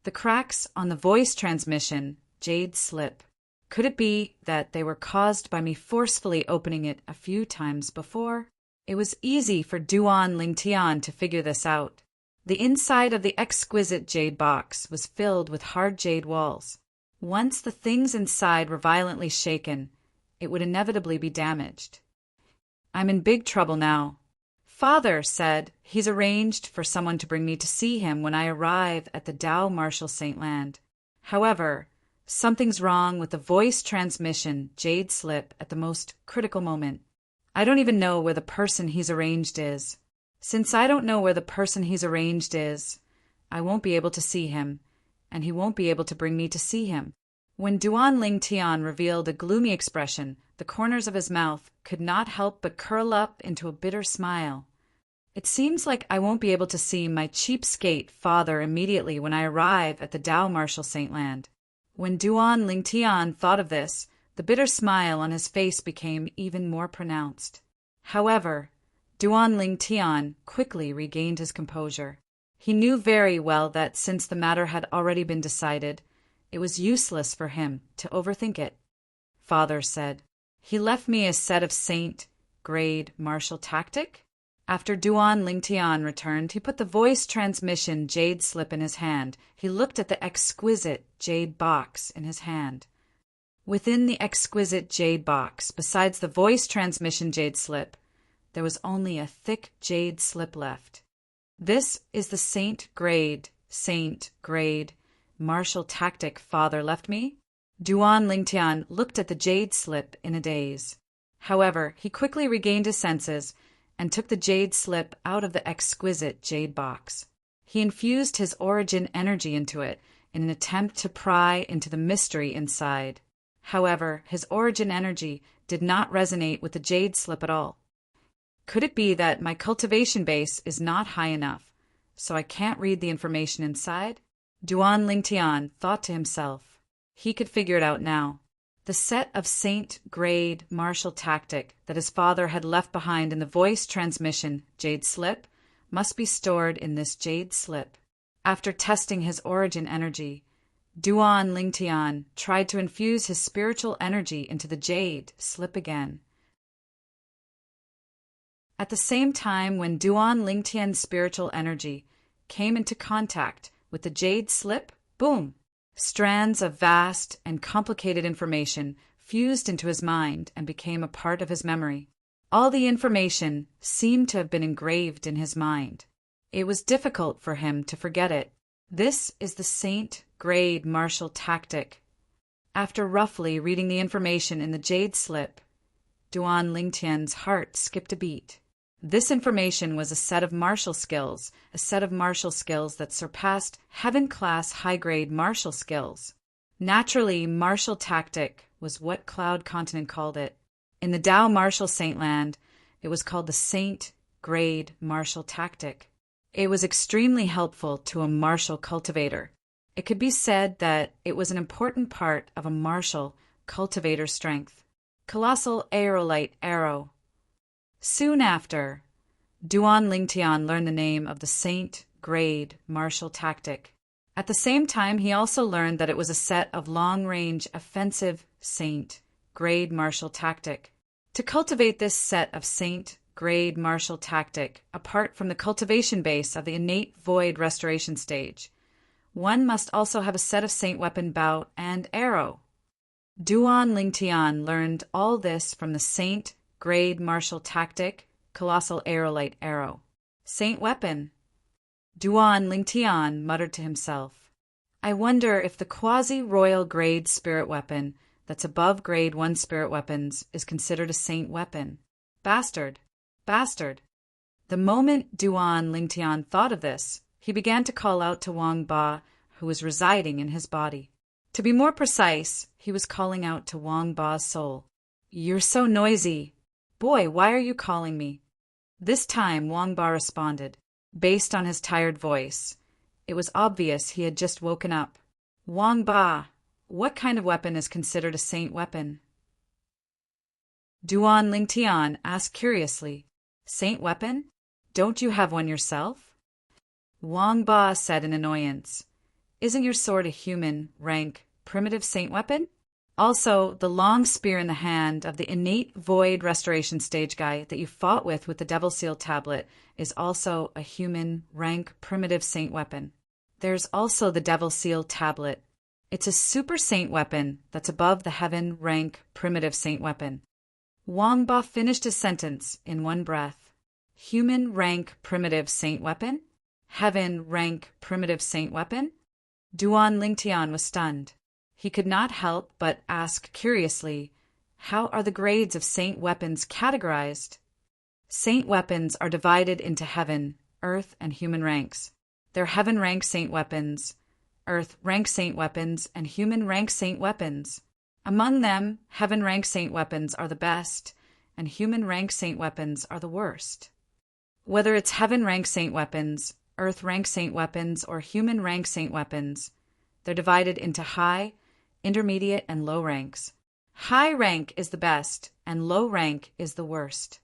The cracks on the voice transmission jade slip. Could it be that they were caused by me forcefully opening it a few times before? It was easy for Duan Lingtian to figure this out. The inside of the exquisite jade box was filled with hard jade walls. Once the things inside were violently shaken, it would inevitably be damaged. I'm in big trouble now. Father said he's arranged for someone to bring me to see him when I arrive at the Dao Martial Saint Land. However, something's wrong with the voice transmission jade slip at the most critical moment. I don't even know where the person he's arranged is. Since I don't know where the person he's arranged is, I won't be able to see him, and he won't be able to bring me to see him. When Duan Lingtian revealed a gloomy expression, the corners of his mouth could not help but curl up into a bitter smile. It seems like I won't be able to see my cheapskate father immediately when I arrive at the Dao Martial Saint Land. When Duan Lingtian thought of this, the bitter smile on his face became even more pronounced. However, Duan Lingtian quickly regained his composure. He knew very well that since the matter had already been decided, it was useless for him to overthink it. Father said, he left me a set of Saint grade martial tactic? After Duan Lingtian returned, he put the voice transmission jade slip in his hand. He looked at the exquisite jade box in his hand. Within the exquisite jade box, besides the voice transmission jade slip, there was only a thick jade slip left. This is the Saint grade martial tactic Father left me? Duan Lingtian looked at the jade slip in a daze. However, he quickly regained his senses and took the jade slip out of the exquisite jade box. He infused his origin energy into it in an attempt to pry into the mystery inside. However, his origin energy did not resonate with the jade slip at all. Could it be that my cultivation base is not high enough, so I can't read the information inside? Duan Lingtian thought to himself. He could figure it out now. The set of Saint grade martial tactic that his father had left behind in the voice transmission jade slip must be stored in this jade slip. After testing his origin energy, Duan Lingtian tried to infuse his spiritual energy into the jade slip again. At the same time, when Duan Lingtian's spiritual energy came into contact with the jade slip, boom! Strands of vast and complicated information fused into his mind and became a part of his memory. All the information seemed to have been engraved in his mind. It was difficult for him to forget it. This is the Saint grade martial tactic. After roughly reading the information in the jade slip, Duan Lingtian's heart skipped a beat. This information was a set of martial skills that surpassed heaven-class high-grade martial skills. Naturally, martial tactic was what Cloud Continent called it. In the Dao Martial Saint Land, it was called the Saint grade martial tactic. It was extremely helpful to a martial cultivator. It could be said that it was an important part of a martial cultivator's strength. Colossal Aerolite Arrow. Soon after, Duan Lingtian learned the name of the Saint grade martial tactic. At the same time, he also learned that it was a set of long-range offensive Saint grade martial tactic. To cultivate this set of Saint grade martial tactic, apart from the cultivation base of the innate void restoration stage, one must also have a set of Saint weapon bow and arrow. Duan Lingtian learned all this from the Saint grade martial tactic, colossal aerolite arrow. Saint weapon. Duan Lingtian muttered to himself. I wonder if the quasi-royal grade spirit weapon that's above grade 1 spirit weapons is considered a saint weapon. Bastard. Bastard. The moment Duan Lingtian thought of this, he began to call out to Wang Ba, who was residing in his body. To be more precise, he was calling out to Wang Ba's soul. You're so noisy. Boy, why are you calling me? This time Wang Ba responded, based on his tired voice. It was obvious he had just woken up. Wang Ba, what kind of weapon is considered a saint weapon? Duan Lingtian asked curiously. Saint weapon? Don't you have one yourself? Wang Ba said in annoyance. Isn't your sword a human, rank, primitive saint weapon? Also, the long spear in the hand of the innate void restoration stage guy that you fought with the Devil Seal tablet is also a human, rank, primitive saint weapon. There's also the Devil Seal tablet. It's a super saint weapon that's above the heaven, rank, primitive saint weapon. Wang Ba finished his sentence in one breath. Human, rank, primitive saint weapon? Heaven, rank, primitive saint weapon? Duan Lingtian was stunned. He could not help but ask curiously, how are the grades of saint weapons categorized? Saint weapons are divided into heaven, earth, and human ranks. They're heaven rank saint weapons, earth rank saint weapons, and human rank saint weapons. Among them, heaven rank saint weapons are the best, and human rank saint weapons are the worst. Whether it's heaven rank saint weapons, earth rank saint weapons, or human rank saint weapons, they're divided into high, intermediate, and low ranks. High rank is the best, and low rank is the worst.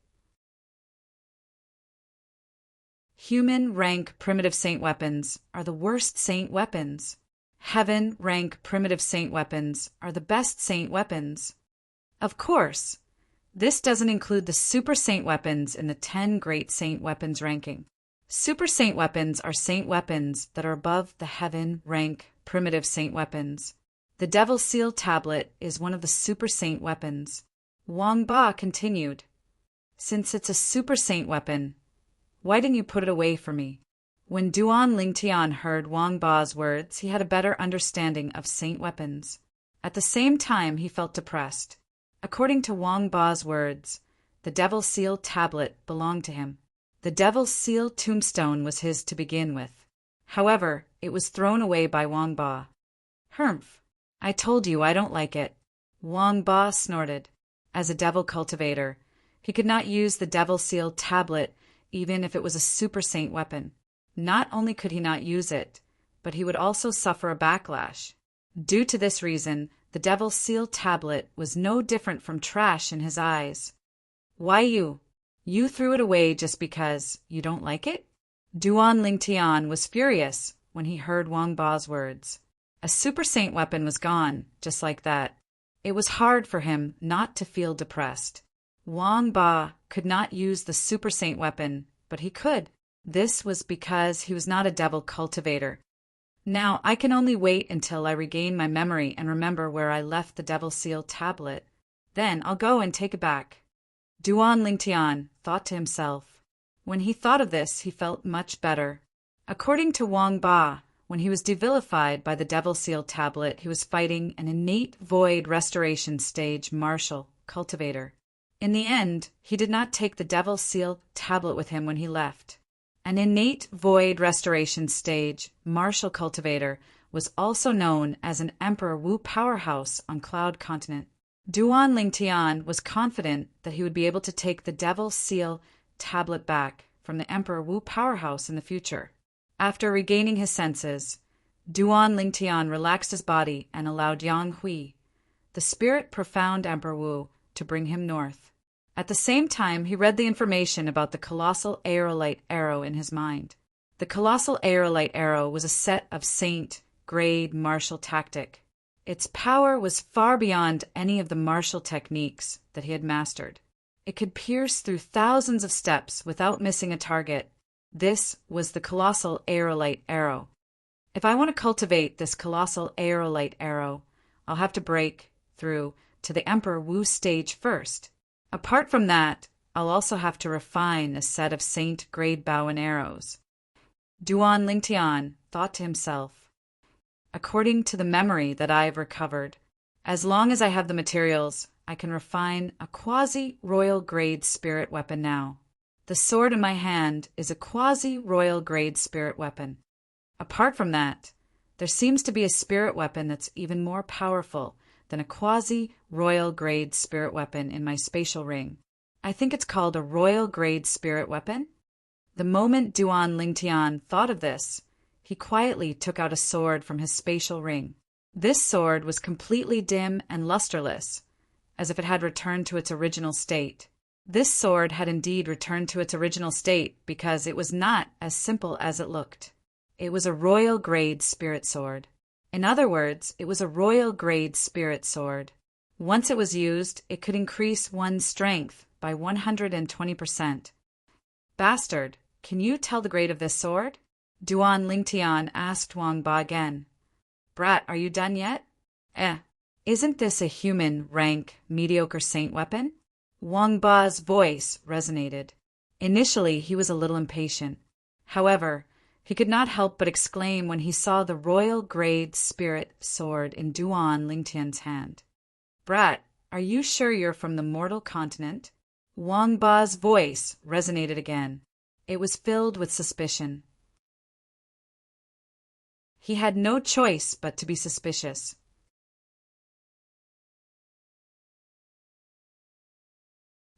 Human rank primitive saint weapons are the worst saint weapons. Heaven rank primitive saint weapons are the best saint weapons. Of course, this doesn't include the super saint weapons in the 10 great saint weapons ranking. Super saint weapons are saint weapons that are above the heaven rank primitive saint weapons. The Devil Seal tablet is one of the super saint weapons. Wang Ba continued, Since it's a super saint weapon, why didn't you put it away for me? When Duan Lingtian heard Wang Ba's words, he had a better understanding of saint weapons. At the same time, he felt depressed. According to Wang Ba's words, the Devil Seal tablet belonged to him. The Devil Seal tombstone was his to begin with. However, it was thrown away by Wang Ba. Humph, I told you I don't like it. Wang Ba snorted. As a devil cultivator, he could not use the Devil Seal tablet even if it was a super saint weapon. Not only could he not use it, but he would also suffer a backlash. Due to this reason, the Devil Seal tablet was no different from trash in his eyes. Why you? You threw it away just because you don't like it? Duan Lingtian was furious when he heard Wang Ba's words. A super saint weapon was gone, just like that. It was hard for him not to feel depressed. Wang Ba could not use the super saint weapon, but he could. This was because he was not a devil cultivator. Now I can only wait until I regain my memory and remember where I left the Devil Seal tablet. Then I'll go and take it back. Duan Lingtian thought to himself. When he thought of this, he felt much better. According to Wang Ba, when he was devilified by the Devil Seal tablet, he was fighting an innate void restoration stage martial cultivator. In the end, he did not take the Devil Seal tablet with him when he left. An innate void restoration stage martial cultivator was also known as an Emperor Wu powerhouse on Cloud Continent. Duan Lingtian was confident that he would be able to take the Devil Seal tablet back from the Emperor Wu powerhouse in the future. After regaining his senses, Duan Lingtian relaxed his body and allowed Yang Hui, the spirit profound Emperor Wu, to bring him north. At the same time, he read the information about the colossal aerolite arrow in his mind. The colossal aerolite arrow was a set of saint-grade martial tactic. Its power was far beyond any of the martial techniques that he had mastered. It could pierce through thousands of steps without missing a target. This was the colossal aerolite arrow. If I want to cultivate this colossal aerolite arrow, I'll have to break through to the Emperor Wu stage first. Apart from that, I'll also have to refine a set of Saint-grade bow and arrows. Duan Lingtian thought to himself, according to the memory that I have recovered, as long as I have the materials, I can refine a quasi-royal grade spirit weapon now. The sword in my hand is a quasi-royal grade spirit weapon. Apart from that, there seems to be a spirit weapon that's even more powerful than a quasi-royal grade spirit weapon in my spatial ring. I think it's called a royal grade spirit weapon. The moment Duan Lingtian thought of this, he quietly took out a sword from his spatial ring. This sword was completely dim and lusterless, as if it had returned to its original state. This sword had indeed returned to its original state because it was not as simple as it looked. It was a royal grade spirit sword. In other words, it was a royal grade spirit sword. Once it was used, it could increase one's strength by 120%. Bastard, can you tell the grade of this sword? Duan Lingtian asked Wang Ba again. Brat, are you done yet? Isn't this a human rank mediocre saint weapon? Wang Ba's voice resonated. Initially, he was a little impatient. However, he could not help but exclaim when he saw the royal grade spirit sword in Duan Lingtian's hand. Brat, are you sure you're from the mortal continent? Wang Ba's voice resonated again. It was filled with suspicion. He had no choice but to be suspicious.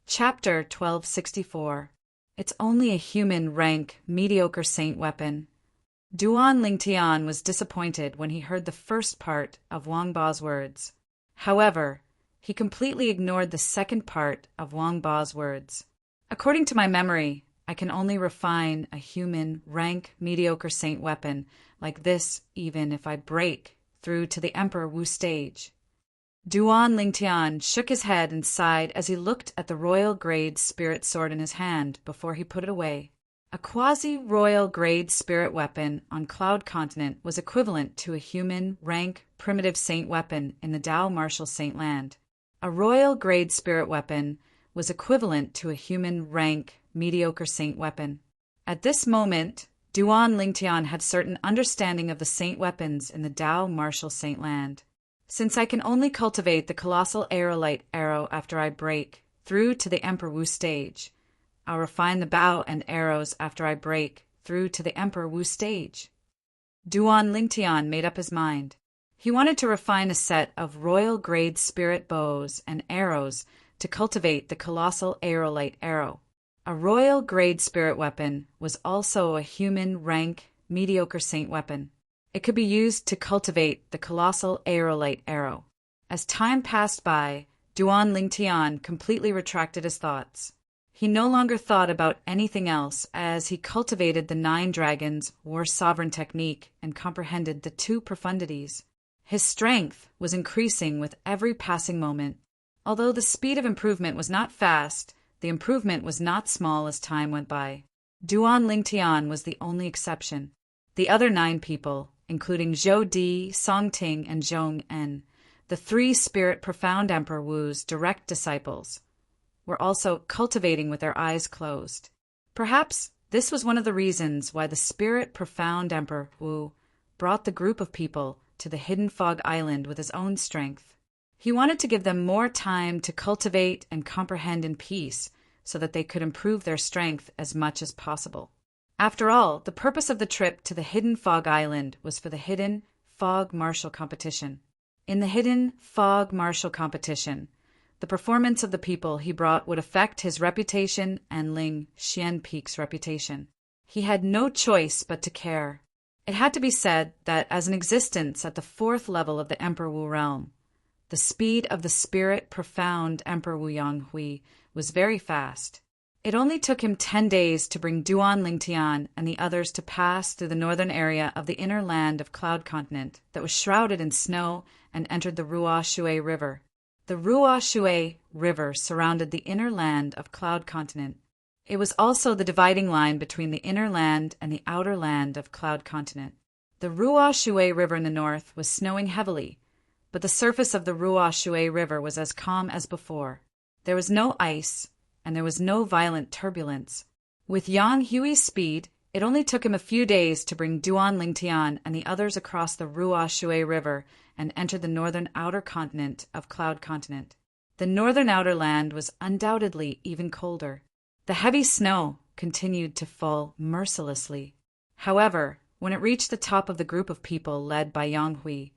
Chapter 1264. It's only a human rank, mediocre saint weapon. Duan Lingtian was disappointed when he heard the first part of Wang Ba's words. However, he completely ignored the second part of Wang Ba's words. According to my memory, I can only refine a human rank, mediocre saint weapon like this even if I break through to the Emperor Wu stage. Duan Lingtian shook his head and sighed as he looked at the royal grade spirit sword in his hand before he put it away. A quasi-royal grade spirit weapon on Cloud Continent was equivalent to a human rank primitive saint weapon in the Dao martial saint land. A royal grade spirit weapon was equivalent to a human rank mediocre saint weapon. At this moment, Duan Lingtian had certain understanding of the saint weapons in the Dao martial saint land. Since I can only cultivate the colossal aerolite arrow after I break through to the Emperor Wu stage, I'll refine the bow and arrows after I break through to the Emperor Wu stage. Duan Lingtian made up his mind. He wanted to refine a set of royal grade spirit bows and arrows to cultivate the colossal aerolite arrow. A royal grade spirit weapon was also a human rank mediocre saint weapon. It could be used to cultivate the colossal aerolite arrow. As time passed by, Duan Lingtian completely retracted his thoughts. He no longer thought about anything else as he cultivated the 9 dragons war sovereign technique and comprehended the 2 profundities. His strength was increasing with every passing moment. Although the speed of improvement was not fast, the improvement was not small as time went by. Duan Lingtian was the only exception. The other 9 people, including Zhou Di, Song Ting, and Zhong En, the 3 Spirit Profound Emperor Wu's direct disciples, were also cultivating with their eyes closed. Perhaps this was one of the reasons why the Spirit Profound Emperor Wu brought the group of people to the Hidden Fog Island with his own strength. He wanted to give them more time to cultivate and comprehend in peace so that they could improve their strength as much as possible. After all, the purpose of the trip to the Hidden Fog Island was for the Hidden Fog Martial Competition. In the Hidden Fog Martial Competition, the performance of the people he brought would affect his reputation and Ling Xianpeak's reputation. He had no choice but to care. It had to be said that as an existence at the 4th level of the Emperor Wu realm, the speed of the Spirit Profound Emperor Wu Yanghui was very fast. It only took him 10 days to bring Duan Lingtian and the others to pass through the northern area of the inner land of Cloud Continent that was shrouded in snow and entered the Ruo Shui River. The Ruo Shui River surrounded the inner land of Cloud Continent. It was also the dividing line between the inner land and the outer land of Cloud Continent. The Ruo Shui River in the north was snowing heavily, but the surface of the Ruo Shui River was as calm as before. There was no ice, and there was no violent turbulence. With Yang Hui's speed, it only took him a few days to bring Duan Lingtian and the others across the Ruo Shui River and enter the northern outer continent of Cloud Continent. The northern outer land was undoubtedly even colder. The heavy snow continued to fall mercilessly. However, when it reached the top of the group of people led by Yang Hui,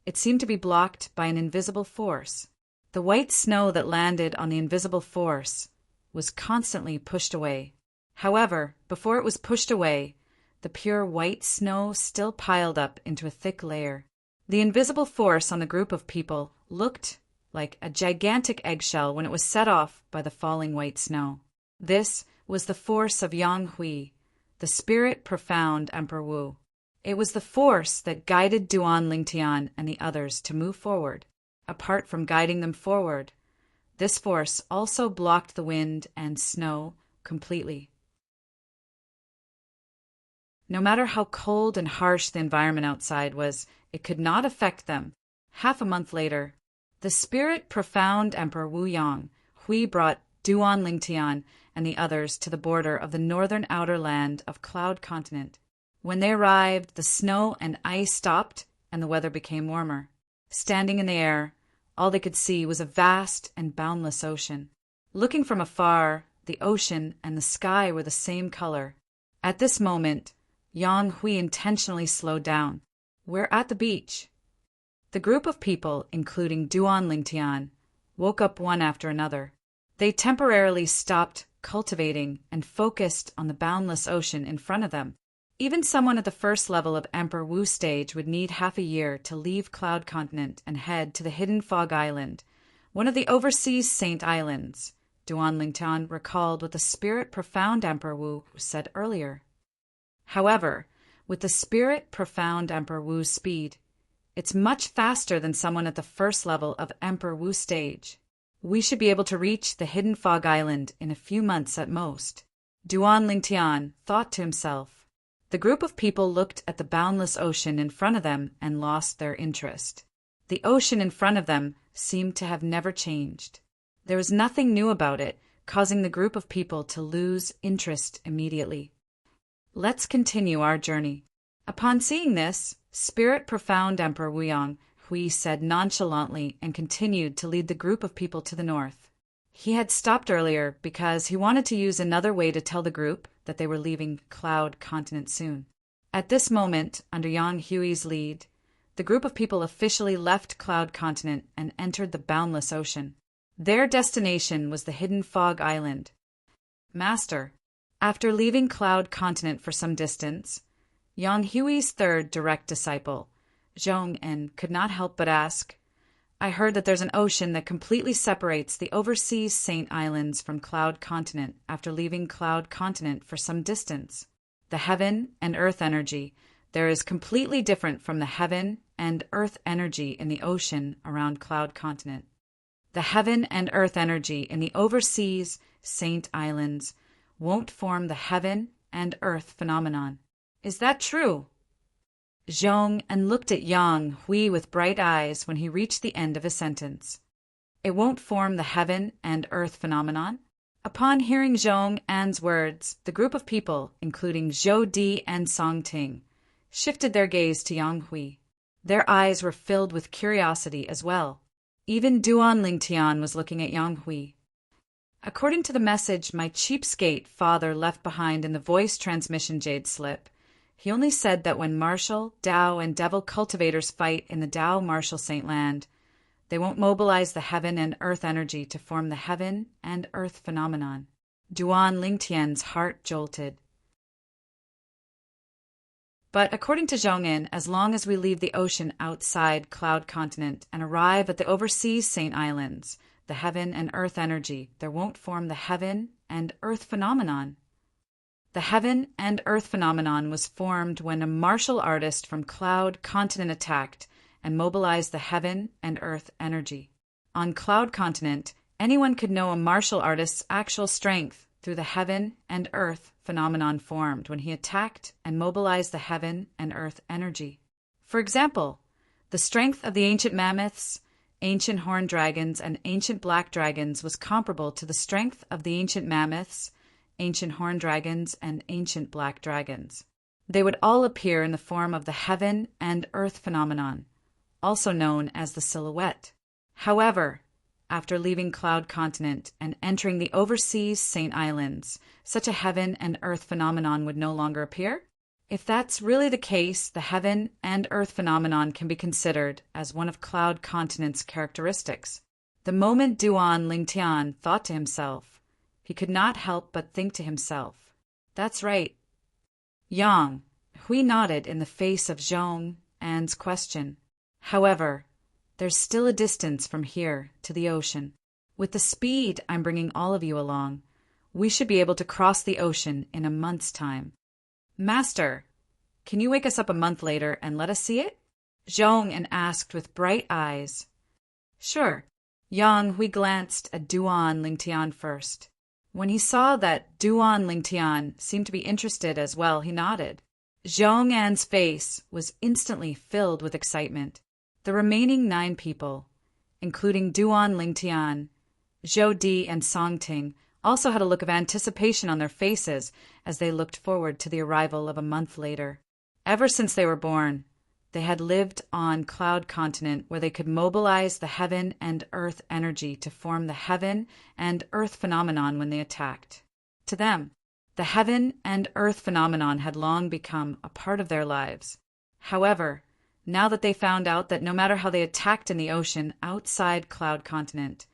it seemed to be blocked by an invisible force. The white snow that landed on the invisible force was constantly pushed away. However, before it was pushed away, the pure white snow still piled up into a thick layer. The invisible force on the group of people looked like a gigantic eggshell when it was set off by the falling white snow. This was the force of Yang Hui, the spirit profound Emperor Wu. It was the force that guided Duan Lingtian and the others to move forward. Apart from guiding them forward, this force also blocked the wind and snow completely. No matter how cold and harsh the environment outside was, it could not affect them. Half a month later, the spirit profound Emperor Wu Yang Hui brought Duan Lingtian and the others to the border of the northern outer land of Cloud Continent. When they arrived, the snow and ice stopped and the weather became warmer. Standing in the air, all they could see was a vast and boundless ocean. Looking from afar, the ocean and the sky were the same color. At this moment, Yang Hui intentionally slowed down. "We're at the beach." The group of people, including Duan Lingtian, woke up one after another. They temporarily stopped cultivating and focused on the boundless ocean in front of them. Even someone at the first level of Emperor Wu stage would need half a year to leave Cloud Continent and head to the Hidden Fog Island, one of the overseas Saint Islands. Duan Lingtian recalled what the spirit profound Emperor Wu said earlier. However, with the spirit profound Emperor Wu's speed, it's much faster than someone at the first level of Emperor Wu stage. We should be able to reach the Hidden Fog Island in a few months at most. Duan Lingtian thought to himself. The group of people looked at the boundless ocean in front of them and lost their interest. The ocean in front of them seemed to have never changed. There was nothing new about it, causing the group of people to lose interest immediately. Let's continue our journey. Upon seeing this, Spirit Profound Emperor Wu Yang Hui said nonchalantly and continued to lead the group of people to the north. He had stopped earlier because he wanted to use another way to tell the group that they were leaving Cloud Continent soon. At this moment, under Yang Hui's lead, the group of people officially left Cloud Continent and entered the boundless ocean. Their destination was the Hidden Fog Island. Master, after leaving Cloud Continent for some distance, Yang Hui's third direct disciple, Zhong-en, could not help but ask, "I heard that there's an ocean that completely separates the overseas Saint Islands from Cloud Continent after leaving Cloud Continent for some distance. The heaven and earth energy there is completely different from the heaven and earth energy in the ocean around Cloud Continent. The heaven and earth energy in the overseas Saint Islands won't form the heaven and earth phenomenon. Is that true?" Zhong-en looked at Yang Hui with bright eyes when he reached the end of his sentence. "It won't form the heaven and earth phenomenon?" Upon hearing Zhong-en's words, the group of people, including Zhou Di and Song Ting, shifted their gaze to Yang Hui. Their eyes were filled with curiosity as well. Even Duan Lingtian was looking at Yang Hui. According to the message my cheapskate father left behind in the voice transmission jade slip, he only said that when martial, Dao, and devil cultivators fight in the Dao martial Saint Land, they won't mobilize the heaven and earth energy to form the heaven and earth phenomenon. Duan Lingtian's heart jolted. But according to Zhong-en, as long as we leave the ocean outside Cloud Continent and arrive at the overseas Saint Islands, the heaven and earth energy there won't form the heaven and earth phenomenon. The heaven and earth phenomenon was formed when a martial artist from Cloud Continent attacked and mobilized the heaven and earth energy. On Cloud Continent, anyone could know a martial artist's actual strength through the heaven and earth phenomenon formed when he attacked and mobilized the heaven and earth energy. For example, the strength of the ancient mammoths, ancient horned dragons, and ancient black dragons was comparable to the strength of the ancient mammoths, ancient horned dragons, and ancient black dragons. They would all appear in the form of the heaven and earth phenomenon, also known as the silhouette. However, after leaving Cloud Continent and entering the overseas Saint Islands, such a heaven and earth phenomenon would no longer appear. If that's really the case, the heaven and earth phenomenon can be considered as one of Cloud Continent's characteristics. The moment Duan Lingtian thought to himself, he could not help but think to himself, "That's right." Yang Hui nodded in the face of Zhong An's question. "However, there's still a distance from here to the ocean. With the speed I'm bringing all of you along, we should be able to cross the ocean in a month's time." "Master, can you wake us up a month later and let us see it?" Zhong An asked with bright eyes. "Sure." Yang Hui glanced at Duan Lingtian first. When he saw that Duan Lingtian seemed to be interested as well, he nodded. Zhong An's face was instantly filled with excitement. The remaining 9 people, including Duan Lingtian, Zhou Di, and Song Ting, also had a look of anticipation on their faces as they looked forward to the arrival of a month later. Ever since they were born, they had lived on Cloud Continent, where they could mobilize the heaven and earth energy to form the heaven and earth phenomenon when they attacked. To them, the heaven and earth phenomenon had long become a part of their lives. However, now that they found out that no matter how they attacked in the ocean outside Cloud Continent,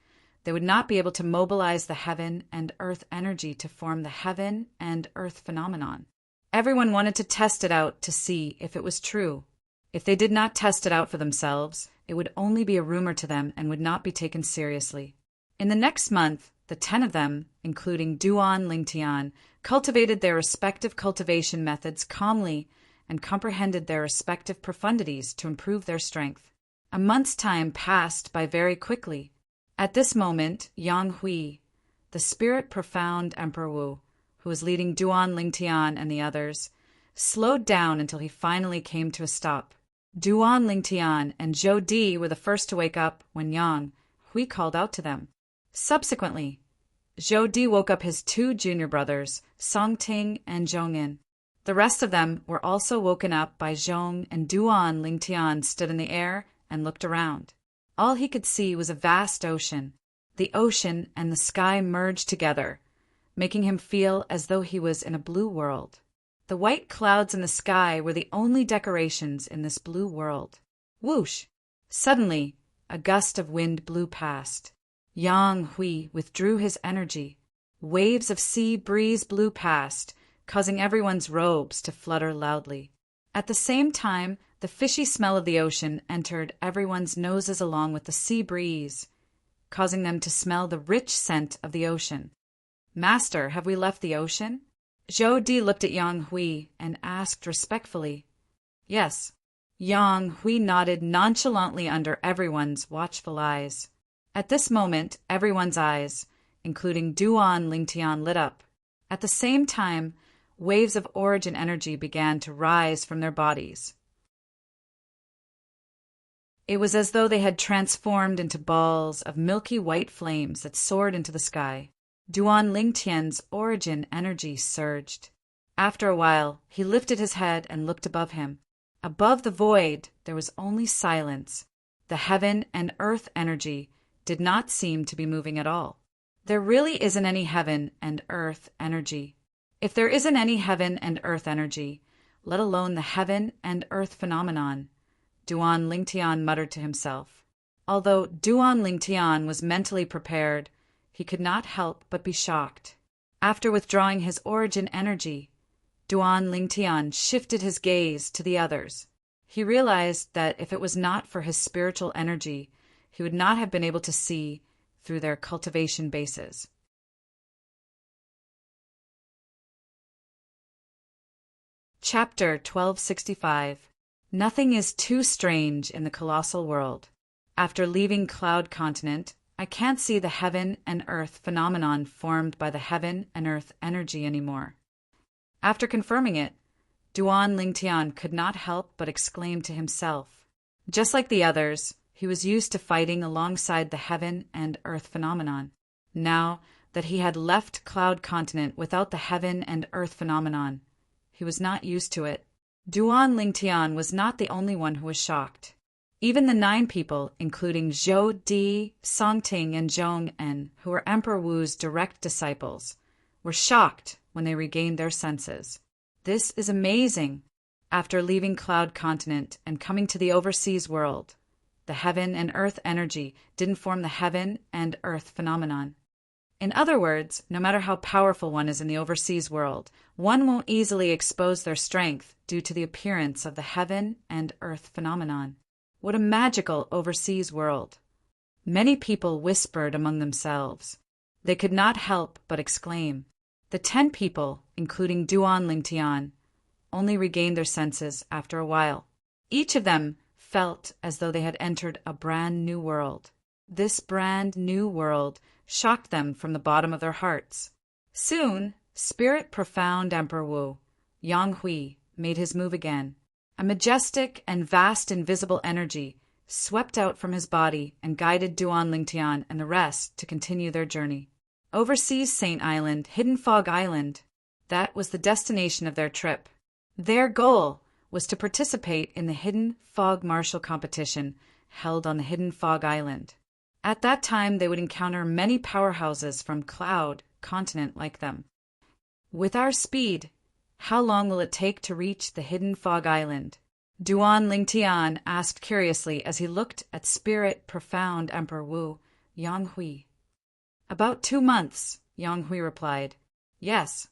they would not be able to mobilize the heaven and earth energy to form the heaven and earth phenomenon. Everyone wanted to test it out to see if it was true. If they did not test it out for themselves, it would only be a rumor to them and would not be taken seriously. In the next month, the 10 of them, including Duan Lingtian, cultivated their respective cultivation methods calmly and comprehended their respective profundities to improve their strength. A month's time passed by very quickly. At this moment, Yang Hui, the spirit profound Emperor Wu, who was leading Duan Lingtian and the others, slowed down until he finally came to a stop. Duan Lingtian and Zhou Di were the first to wake up when Yang Hui called out to them. Subsequently, Zhou Di woke up his 2 junior brothers, Song Ting and Zhong An. The rest of them were also woken up by Zhong, and Duan Lingtian stood in the air and looked around. All he could see was a vast ocean. The ocean and the sky merged together, making him feel as though he was in a blue world. The white clouds in the sky were the only decorations in this blue world. Whoosh! Suddenly, a gust of wind blew past. Yang Hui withdrew his energy. Waves of sea breeze blew past, causing everyone's robes to flutter loudly. At the same time, the fishy smell of the ocean entered everyone's noses along with the sea breeze, causing them to smell the rich scent of the ocean. "Master, have we left the ocean?" Zhou Di looked at Yang Hui and asked respectfully. "Yes." Yang Hui nodded nonchalantly under everyone's watchful eyes. At this moment, everyone's eyes, including Duan Lingtian, lit up. At the same time, waves of origin energy began to rise from their bodies. It was as though they had transformed into balls of milky white flames that soared into the sky. Duan Lingtian's origin energy surged. After a while, he lifted his head and looked above him. Above the void, there was only silence. The heaven and earth energy did not seem to be moving at all. There really isn't any heaven and earth energy. If there isn't any heaven and earth energy, let alone the heaven and earth phenomenon, Duan Lingtian muttered to himself. Although Duan Lingtian was mentally prepared, he could not help but be shocked. After withdrawing his origin energy, Duan Lingtian shifted his gaze to the others. He realized that if it was not for his spiritual energy, he would not have been able to see through their cultivation bases. Chapter 1265. Nothing is too strange in the colossal world. After leaving Cloud Continent, I can't see the heaven and earth phenomenon formed by the heaven and earth energy anymore. After confirming it, Duan Lingtian could not help but exclaim to himself. Just like the others, He was used to fighting alongside the heaven and earth phenomenon. Now that he had left Cloud Continent without the heaven and earth phenomenon, he was not used to it. Duan Lingtian was not the only one who was shocked. Even the 9 people, including Zhou Di, Songting, and Zhong En, who were Emperor Wu's direct disciples, were shocked when they regained their senses. This is amazing. After leaving Cloud Continent and coming to the overseas world, the heaven and earth energy didn't form the heaven and earth phenomenon. In other words, no matter how powerful one is in the overseas world, one won't easily expose their strength due to the appearance of the heaven and earth phenomenon. What a magical overseas world! Many people whispered among themselves. They could not help but exclaim. The 10 people, including Duan Lingtian, only regained their senses after a while. Each of them felt as though they had entered a brand new world. This brand new world shocked them from the bottom of their hearts. Soon, Spirit Profound Emperor Wu, Yang Hui, made his move again. A majestic and vast invisible energy swept out from his body and guided Duan Lingtian and the rest to continue their journey. Overseas Saint Island, Hidden Fog Island, that was the destination of their trip. Their goal was to participate in the Hidden Fog Martial competition held on the Hidden Fog Island. At that time, they would encounter many powerhouses from Cloud Continent like them. With our speed, how long will it take to reach the Hidden Fog Island? Duan Lingtian asked curiously as he looked at Spirit Profound Emperor Wu, Yang Hui. About 2 months, Yang Hui replied. Yes.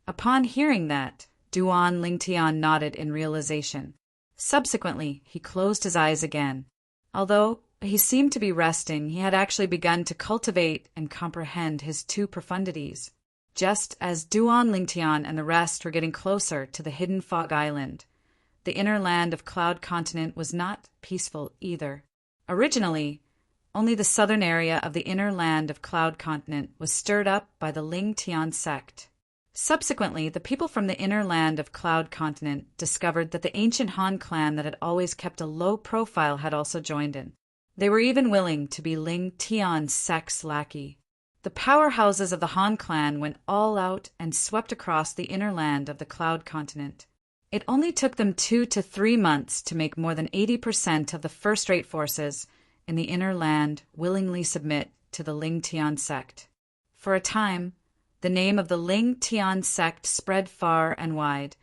Upon hearing that, Duan Lingtian nodded in realization. Subsequently, he closed his eyes again. Although he seemed to be resting, he had actually begun to cultivate and comprehend his 2 profundities. Just as Duan Lingtian and the rest were getting closer to the Hidden Fog Island, the inner land of Cloud Continent was not peaceful either. Originally, only the southern area of the inner land of Cloud Continent was stirred up by the Lingtian sect. Subsequently, the people from the inner land of Cloud Continent discovered that the ancient Han clan that had always kept a low profile had also joined in. They were even willing to be Lingtian sect's lackey. The powerhouses of the Han clan went all out and swept across the inner land of the Cloud Continent. It only took them 2 to 3 months to make more than 80% of the first-rate forces in the inner land willingly submit to the Lingtian sect. For a time, the name of the Lingtian sect spread far and wide,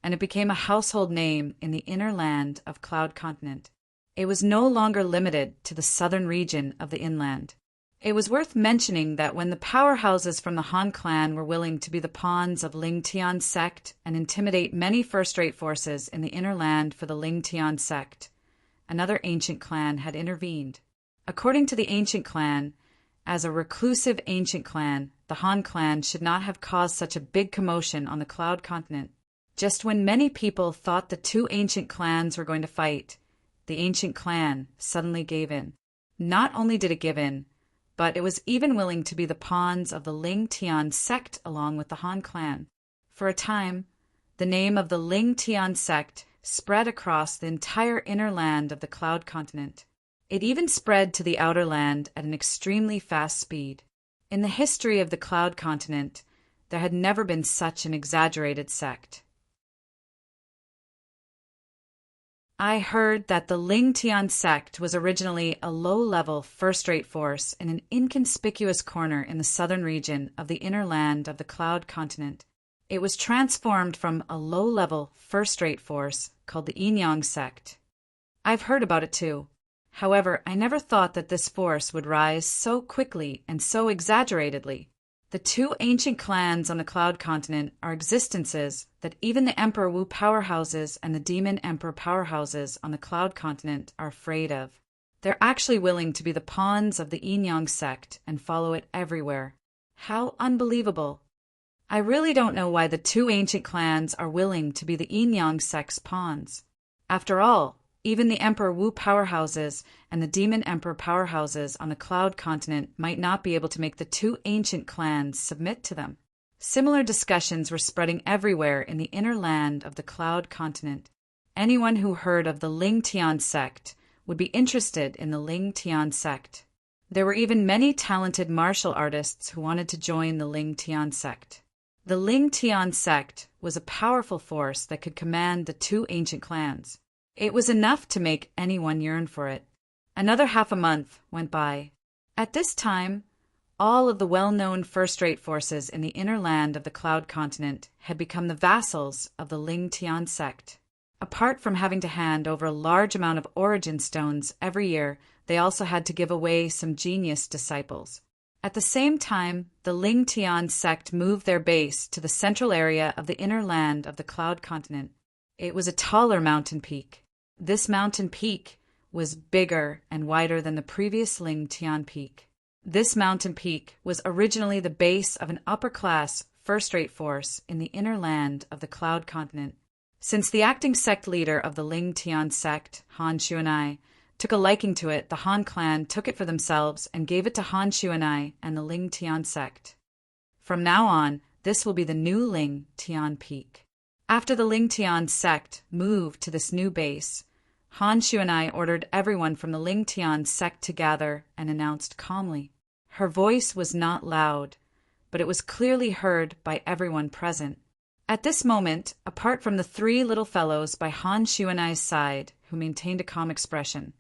and it became a household name in the inner land of Cloud Continent. It was no longer limited to the southern region of the inland. It was worth mentioning that when the powerhouses from the Han clan were willing to be the pawns of Lingtian sect and intimidate many first-rate forces in the inner land for the Lingtian sect, another ancient clan had intervened. According to the ancient clan, as a reclusive ancient clan, the Han clan should not have caused such a big commotion on the Cloud Continent. Just when many people thought the 2 ancient clans were going to fight, the ancient clan suddenly gave in. Not only did it give in, but it was even willing to be the pawns of the Lingtian sect along with the Han clan. For a time, the name of the Lingtian sect spread across the entire inner land of the Cloud Continent. It even spread to the outer land at an extremely fast speed. In the history of the Cloud Continent, there had never been such an exaggerated sect. I heard that the Lingtian sect was originally a low-level first-rate force in an inconspicuous corner in the southern region of the inner land of the Cloud Continent. It was transformed from a low-level first-rate force called the Yinyang sect. I've heard about it too. However, I never thought that this force would rise so quickly and so exaggeratedly. The 2 ancient clans on the Cloud Continent are existences that even the Emperor Wu powerhouses and the Demon Emperor powerhouses on the Cloud Continent are afraid of. They're actually willing to be the pawns of the Yinyang sect and follow it everywhere. How unbelievable! I really don't know why the 2 ancient clans are willing to be the Yinyang sect's pawns. After all, even the Emperor Wu powerhouses and the Demon Emperor powerhouses on the Cloud Continent might not be able to make the 2 ancient clans submit to them. Similar discussions were spreading everywhere in the inner land of the Cloud Continent. Anyone who heard of the Lingtian sect would be interested in the Ling Tian sect. There were even many talented martial artists who wanted to join the Ling Tian sect. The Ling Tian sect was a powerful force that could command the two ancient clans. It was enough to make anyone yearn for it. Another half a month went by. At this time, all of the well-known first-rate forces in the inner land of the Cloud Continent had become the vassals of the Ling Tian sect. Apart from having to hand over a large amount of origin stones every year, they also had to give away some genius disciples. At the same time, the Ling Tian sect moved their base to the central area of the inner land of the Cloud Continent. It was a taller mountain peak. This mountain peak was bigger and wider than the previous Ling Tian peak. This mountain peak was originally the base of an upper-class, first-rate force in the inner land of the Cloud Continent. Since the acting sect leader of the Ling Tian sect, Han Xuanai, took a liking to it, the Han clan took it for themselves and gave it to Han Xuanai and the Ling Tian sect. From now on, this will be the new Ling Tian peak. After the Ling Tian sect moved to this new base, Han Xuanai ordered everyone from the Ling Tian sect to gather and announced calmly. Her voice was not loud, but it was clearly heard by everyone present. At this moment, apart from the three little fellows by Han Xuanai's side who maintained a calm expression,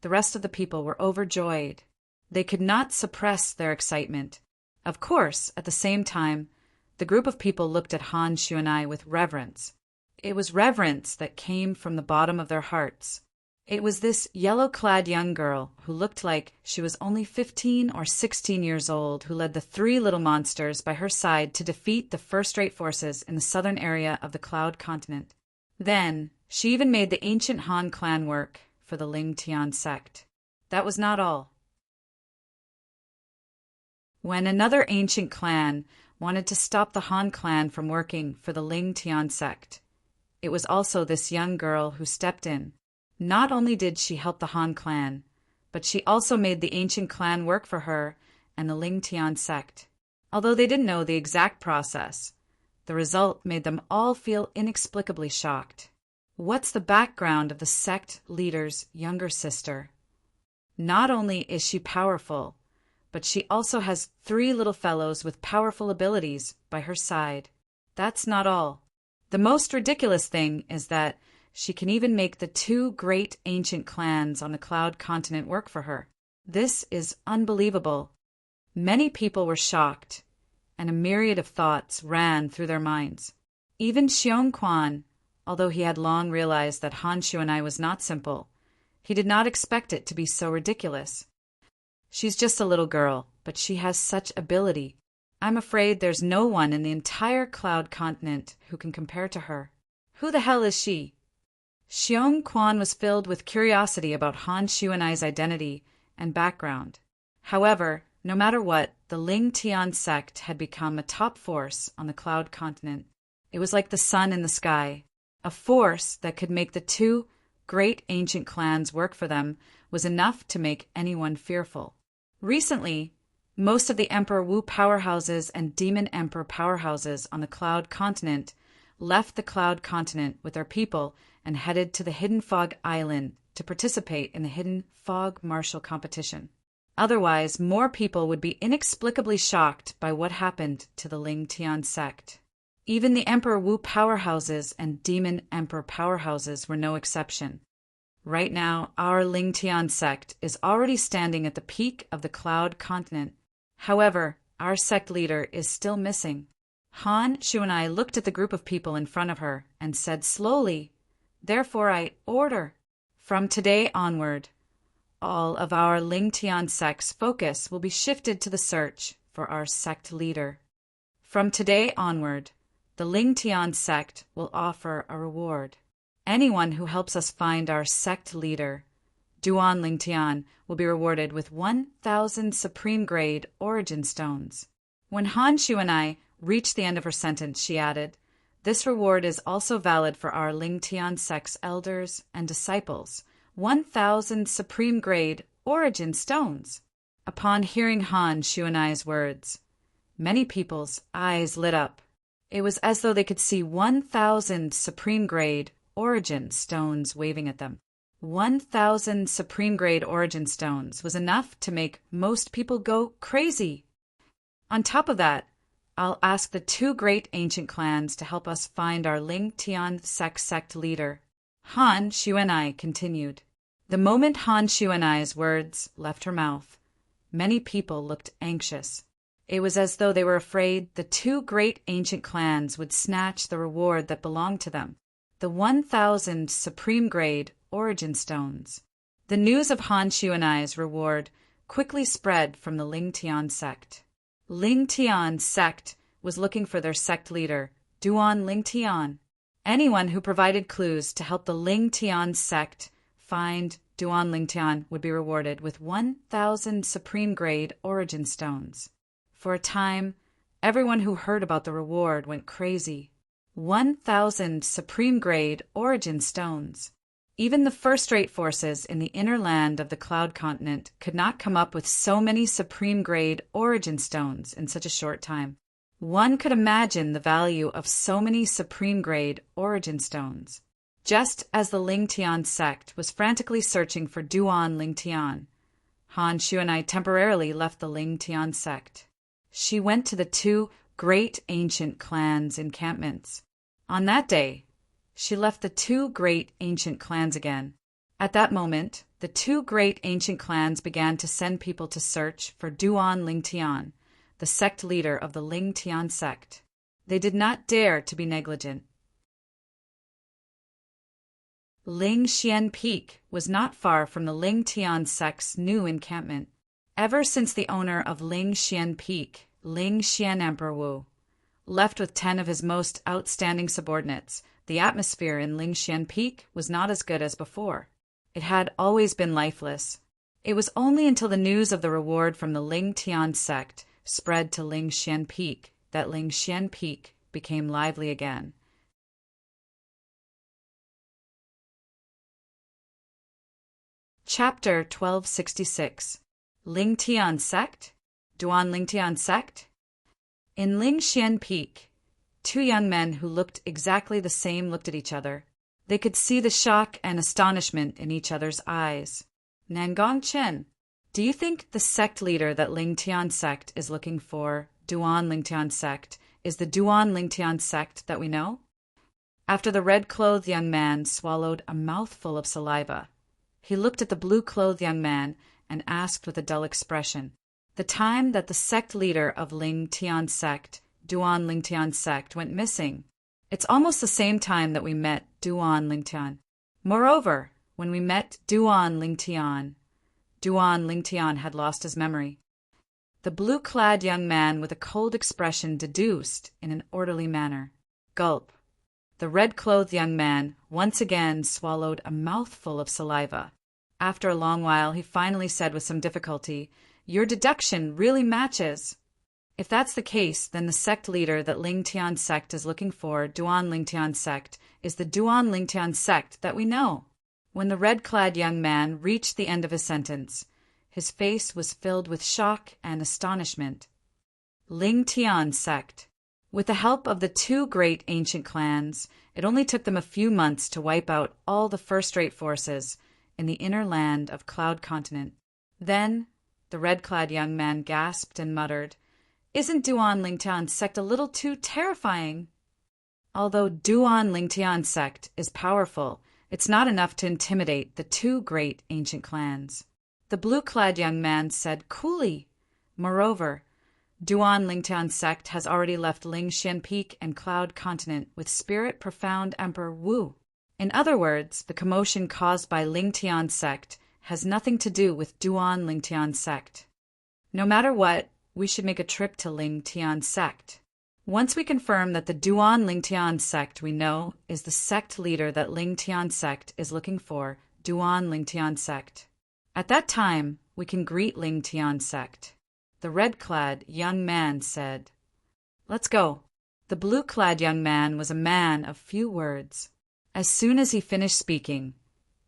the rest of the people were overjoyed. They could not suppress their excitement. Of course, at the same time, the group of people looked at Han Xuanai with reverence. It was reverence that came from the bottom of their hearts. It was this yellow-clad young girl who looked like she was only 15 or 16 years old who led the three little monsters by her side to defeat the first-rate forces in the southern area of the Cloud Continent. Then, she even made the ancient Han clan work for the Ling Tian sect. That was not all. When another ancient clan wanted to stop the Han clan from working for the Ling Tian sect, it was also this young girl who stepped in. Not only did she help the Han clan, but she also made the ancient clan work for her and the Ling Tian sect. Although they didn't know the exact process, the result made them all feel inexplicably shocked. What's the background of the sect leader's younger sister? Not only is she powerful, but she also has three little fellows with powerful abilities by her side. That's not all. The most ridiculous thing is that she can even make the two great ancient clans on the Cloud Continent work for her. This is unbelievable. Many people were shocked, and a myriad of thoughts ran through their minds. Even Xiong Quan, although he had long realized that Han Xuanai was not simple, he did not expect it to be so ridiculous. She's just a little girl, but she has such ability. I'm afraid there's no one in the entire Cloud Continent who can compare to her. Who the hell is she? Xiong Quan was filled with curiosity about Han Xuanai's identity and background. However, no matter what, the Ling Tian sect had become a top force on the Cloud Continent. It was like the sun in the sky. A force that could make the two great ancient clans work for them was enough to make anyone fearful. Recently, most of the Emperor Wu powerhouses and Demon Emperor powerhouses on the Cloud Continent left the Cloud Continent with their people and headed to the Hidden Fog Island to participate in the Hidden Fog Martial Competition. Otherwise, more people would be inexplicably shocked by what happened to the Ling Tian sect. Even the Emperor Wu powerhouses and Demon Emperor powerhouses were no exception. Right now, our Ling Tian sect is already standing at the peak of the Cloud Continent. However, our sect leader is still missing. Han Xuanai looked at the group of people in front of her and said slowly, "Therefore I order, from today onward, all of our Ling Tian sect's focus will be shifted to the search for our sect leader. From today onward, the Ling Tian sect will offer a reward. Anyone who helps us find our sect leader, Duan Ling Tian, will be rewarded with 1,000 supreme grade origin stones." When Han Xuanai reached the end of her sentence, she added, "This reward is also valid for our Ling Tian sect's elders and disciples. 1,000 supreme grade origin stones." Upon hearing Han Xuanai's words, many people's eyes lit up. It was as though they could see 1,000 supreme grade origin stones waving at them. 1,000 supreme-grade origin stones was enough to make most people go crazy. On top of that, I'll ask the two great ancient clans to help us find our Ling Tian sect leader. Han Xuanai continued. The moment Han Xuanai's words left her mouth, many people looked anxious. It was as though they were afraid the two great ancient clans would snatch the reward that belonged to them, the 1,000 supreme-grade origin stones. The news of Han Xuanai's reward quickly spread from the Ling Tian sect. Ling Tian sect was looking for their sect leader, Duan Ling Tian. Anyone who provided clues to help the Ling Tian sect find Duan Ling Tian would be rewarded with 1,000 supreme-grade origin stones. For a time, everyone who heard about the reward went crazy. 1,000 supreme-grade origin stones. Even the first-rate forces in the inner land of the Cloud Continent could not come up with so many supreme-grade origin stones in such a short time. One could imagine the value of so many supreme-grade origin stones. Just as the Ling Tian sect was frantically searching for Duan Ling Tian, Han Xuanai temporarily left the Ling Tian sect. She went to the two great ancient clans' encampments. On that day, she left the two great ancient clans again. At that moment, the two great ancient clans began to send people to search for Duan Ling Tian, the sect leader of the Ling Tian sect. They did not dare to be negligent. Ling Xian Peak was not far from the Ling Tian sect's new encampment. Ever since the owner of Ling Xian Peak, Ling Xian Emperor Wu, left with 10 of his most outstanding subordinates, the atmosphere in Ling Xian Peak was not as good as before. It had always been lifeless. It was only until the news of the reward from the Ling Tian sect spread to Ling Xian Peak that Ling Xian Peak became lively again. Chapter 1266. Ling Tian Sect? Duan Ling Tian Sect? In Ling Xian Peak, two young men who looked exactly the same looked at each other. They could see the shock and astonishment in each other's eyes. Nangong Chen, do you think the sect leader that Ling Tian sect is looking for, Duan Ling Tian sect, is the Duan Ling Tian sect that we know? After the red-clothed young man swallowed a mouthful of saliva, he looked at the blue-clothed young man and asked with a dull expression, the time that the sect leader of Ling Tian sect, Duan Ling Tian sect, went missing. It's almost the same time that we met Duan Ling Tian. Moreover, when we met Duan Ling Tian had lost his memory. The blue-clad young man with a cold expression deduced in an orderly manner. Gulp. The red-clothed young man once again swallowed a mouthful of saliva. After a long while, he finally said with some difficulty, "Your deduction really matches." If that's the case, then the sect leader that Ling Tian sect is looking for, Duan Ling Tian sect, is the Duan Ling Tian sect that we know. When the red-clad young man reached the end of his sentence, his face was filled with shock and astonishment. Ling Tian sect. With the help of the two great ancient clans, it only took them a few months to wipe out all the first-rate forces in the inner land of Cloud Continent. Then the red-clad young man gasped and muttered, "Isn't Duan Ling Tian sect a little too terrifying?" Although Duan Ling Tian sect is powerful, it's not enough to intimidate the two great ancient clans. The blue-clad young man said coolly, "Moreover, Duan Ling Tian sect has already left Ling Xian Peak and Cloud Continent with Spirit Profound Emperor Wu. In other words, the commotion caused by Ling Tian sect has nothing to do with Duan Ling Tian sect. No matter what, we should make a trip to Ling Tian sect. Once we confirm that the Duan Ling Tian sect we know is the sect leader that Ling Tian sect is looking for, Duan Ling Tian sect. At that time, we can greet Ling Tian sect." The red-clad young man said, "Let's go." The blue-clad young man was a man of few words. As soon as he finished speaking,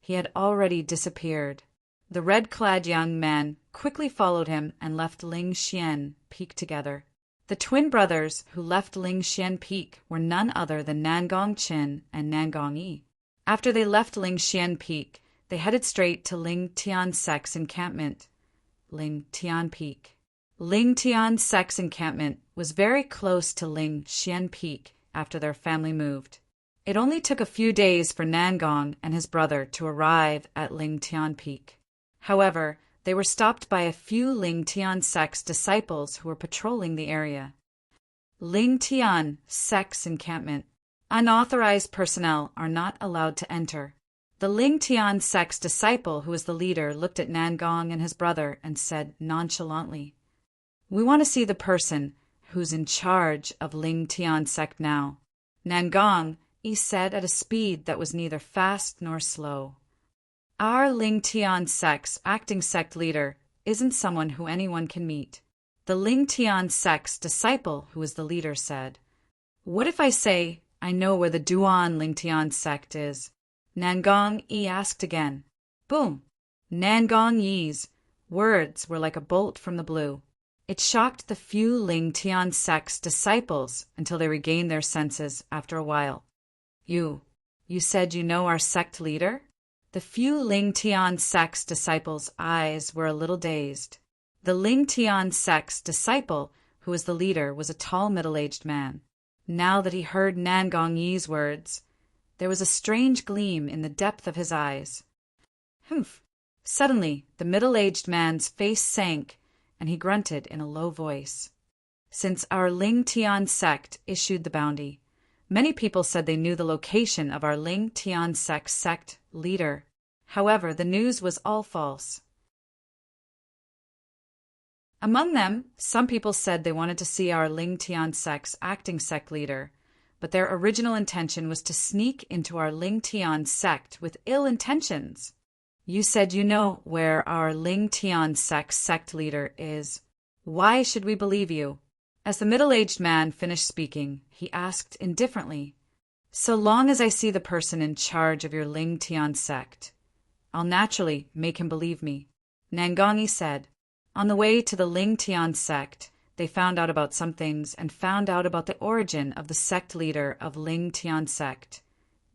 he had already disappeared. The red-clad young man quickly followed him and left Ling Xian Peak together. The twin brothers who left Ling Xian Peak were none other than Nangong Chen and Nangong Yi. After they left Ling Xian Peak, They headed straight to Ling Tian Sek's encampment, Ling Tian Peak. Ling Tian Sek's encampment was very close to Ling Xian Peak after their family moved. It only took a few days for Nangong and his brother to arrive at Ling Tian Peak. However, they were stopped by a few Ling Tian Sek's disciples who were patrolling the area. Ling Tian Sek's encampment. Unauthorized personnel are not allowed to enter. The Ling Tian Sek's disciple, who was the leader, looked at Nangong and his brother and said nonchalantly, "We want to see the person who's in charge of Ling Tian Sect now." Nangong, he said at a speed that was neither fast nor slow. "Our Ling Tian Sect's acting sect leader isn't someone who anyone can meet." The Ling Tian Sect's disciple, who was the leader, said, "What if I say I know where the Duan Ling Tian Sect is?" Nangong Yi asked again. Boom! Nangong Yi's words were like a bolt from the blue. It shocked the few Ling Tian Sect's disciples until they regained their senses after a while. You said you know our sect leader?" The few Ling Tian Sect's disciples' eyes were a little dazed. The Ling Tian Sect's disciple, who was the leader, was a tall middle-aged man. Now that he heard Nangong Yi's words, there was a strange gleam in the depth of his eyes. Humph! Suddenly, the middle-aged man's face sank, and he grunted in a low voice. "Since our Ling Tian Sect issued the bounty, many people said they knew the location of our Ling Tian sect leader. However, the news was all false. Among them, some people said they wanted to see our Ling Tian Sect's acting sect leader, but their original intention was to sneak into our Ling Tian Sect with ill intentions. You said you know where our Ling Tian sect leader is. Why should we believe you?" As the middle-aged man finished speaking, he asked indifferently, "So long as I see the person in charge of your Ling Tian Sect, I'll naturally make him believe me." Nangong said, "On the way to the Ling Tian Sect, they found out about some things and found out about the origin of the sect leader of Ling Tian Sect,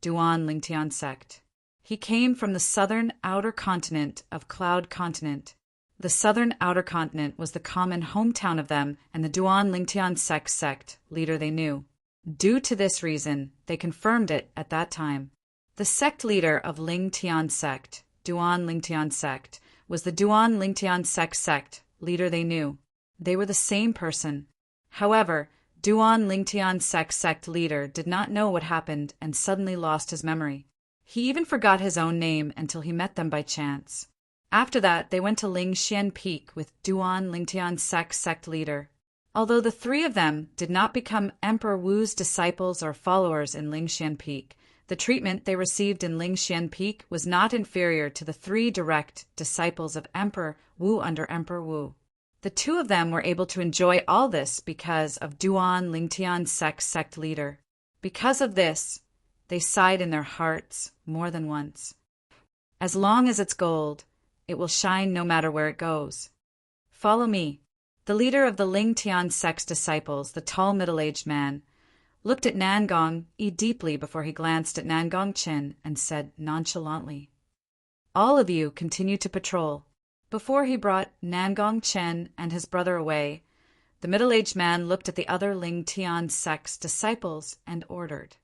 Duan Ling Tian Sect. He came from the southern outer continent of Cloud Continent. The southern outer continent was the common hometown of them and the Duan Ling Tian sect leader they knew. Due to this reason, they confirmed it at that time. The sect leader of Ling Tian Sect, Duan Ling Tian Sect, was the Duan Ling Tian sect leader they knew. They were the same person. However, Duan Ling Tian sect leader did not know what happened and suddenly lost his memory. He even forgot his own name until he met them by chance. After that, they went to Ling Xian Peak with Duan Ling Tian sect leader. Although the three of them did not become Emperor Wu's disciples or followers in Ling Xian Peak, the treatment they received in Ling Xian Peak was not inferior to the three direct disciples of Emperor Wu under Emperor Wu. The two of them were able to enjoy all this because of Duan Ling Tian sect leader. Because of this, they sighed in their hearts more than once. As long as it's gold, it will shine no matter where it goes. Follow me. The leader of the Ling Tian sect's disciples, the tall middle-aged man, looked at Nangong Yi deeply before he glanced at Nangong Chen and said nonchalantly, "All of you continue to patrol." Before he brought Nangong Chen and his brother away, the middle-aged man looked at the other Ling Tian sect's disciples and ordered.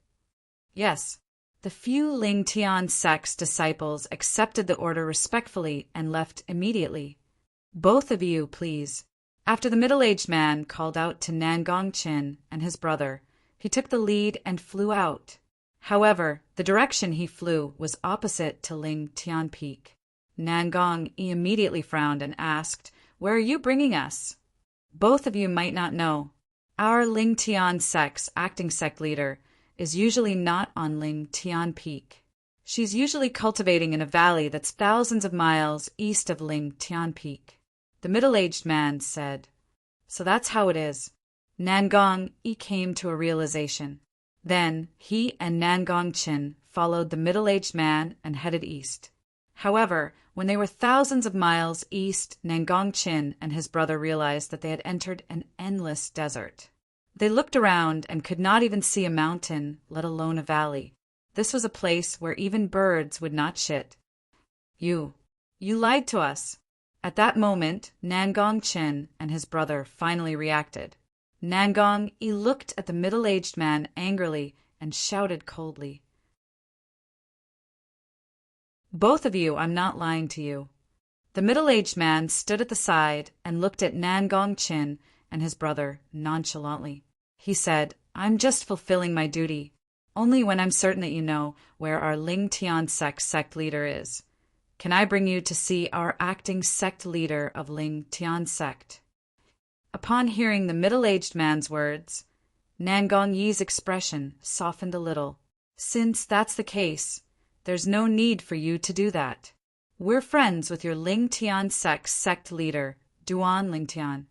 Yes, the few Ling Tian sect's disciples accepted the order respectfully and left immediately. "Both of you, please." After the middle-aged man called out to Nangong Chen and his brother, he took the lead and flew out. However, the direction he flew was opposite to Ling Tian Peak. Nangong Yi immediately frowned and asked, "Where are you bringing us?" "Both of you might not know. Our Ling Tian sect's acting sect leader is usually not on Ling Tian Peak. She's usually cultivating in a valley that's thousands of miles east of Ling Tian Peak." The middle-aged man said, "So that's how it is." Nangong Yi came to a realization. Then he and Nangong Chen followed the middle-aged man and headed east. However, when they were thousands of miles east, Nangong Chen and his brother realized that they had entered an endless desert. They looked around and could not even see a mountain, let alone a valley. This was a place where even birds would not shit. You lied to us. At that moment, Nangong Chin and his brother finally reacted. Nangong Yi looked at the middle-aged man angrily and shouted coldly, "Both of you, I'm not lying to you." The middle-aged man stood at the side and looked at Nangong Chin and his brother nonchalantly. He said, "I'm just fulfilling my duty, only when I'm certain that you know where our Ling Tian sect leader is. Can I bring you to see our acting sect leader of Ling Tian sect?" Upon hearing the middle-aged man's words, Nangong Yi's expression softened a little. "Since that's the case, there's no need for you to do that. We're friends with your Ling Tian sect leader, Duan Ling Tian.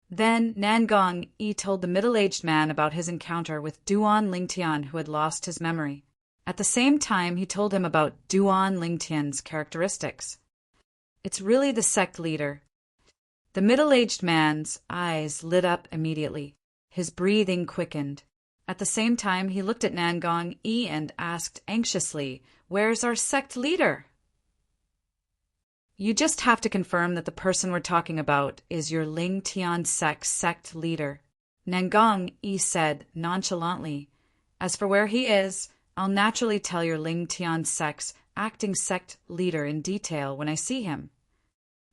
Then Nangong Yi told the middle-aged man about his encounter with Duan Ling Tian, who had lost his memory. At the same time, he told him about Duan Ling Tian's characteristics. "It's really the sect leader." The middle-aged man's eyes lit up immediately. His breathing quickened. At the same time, he looked at Nangong Yi and asked anxiously, "Where's our sect leader?" "You just have to confirm that the person we're talking about is your Ling Tian sect leader," Nangong Yi said nonchalantly. "As for where he is, I'll naturally tell your Ling Tian sect's acting sect leader in detail when I see him."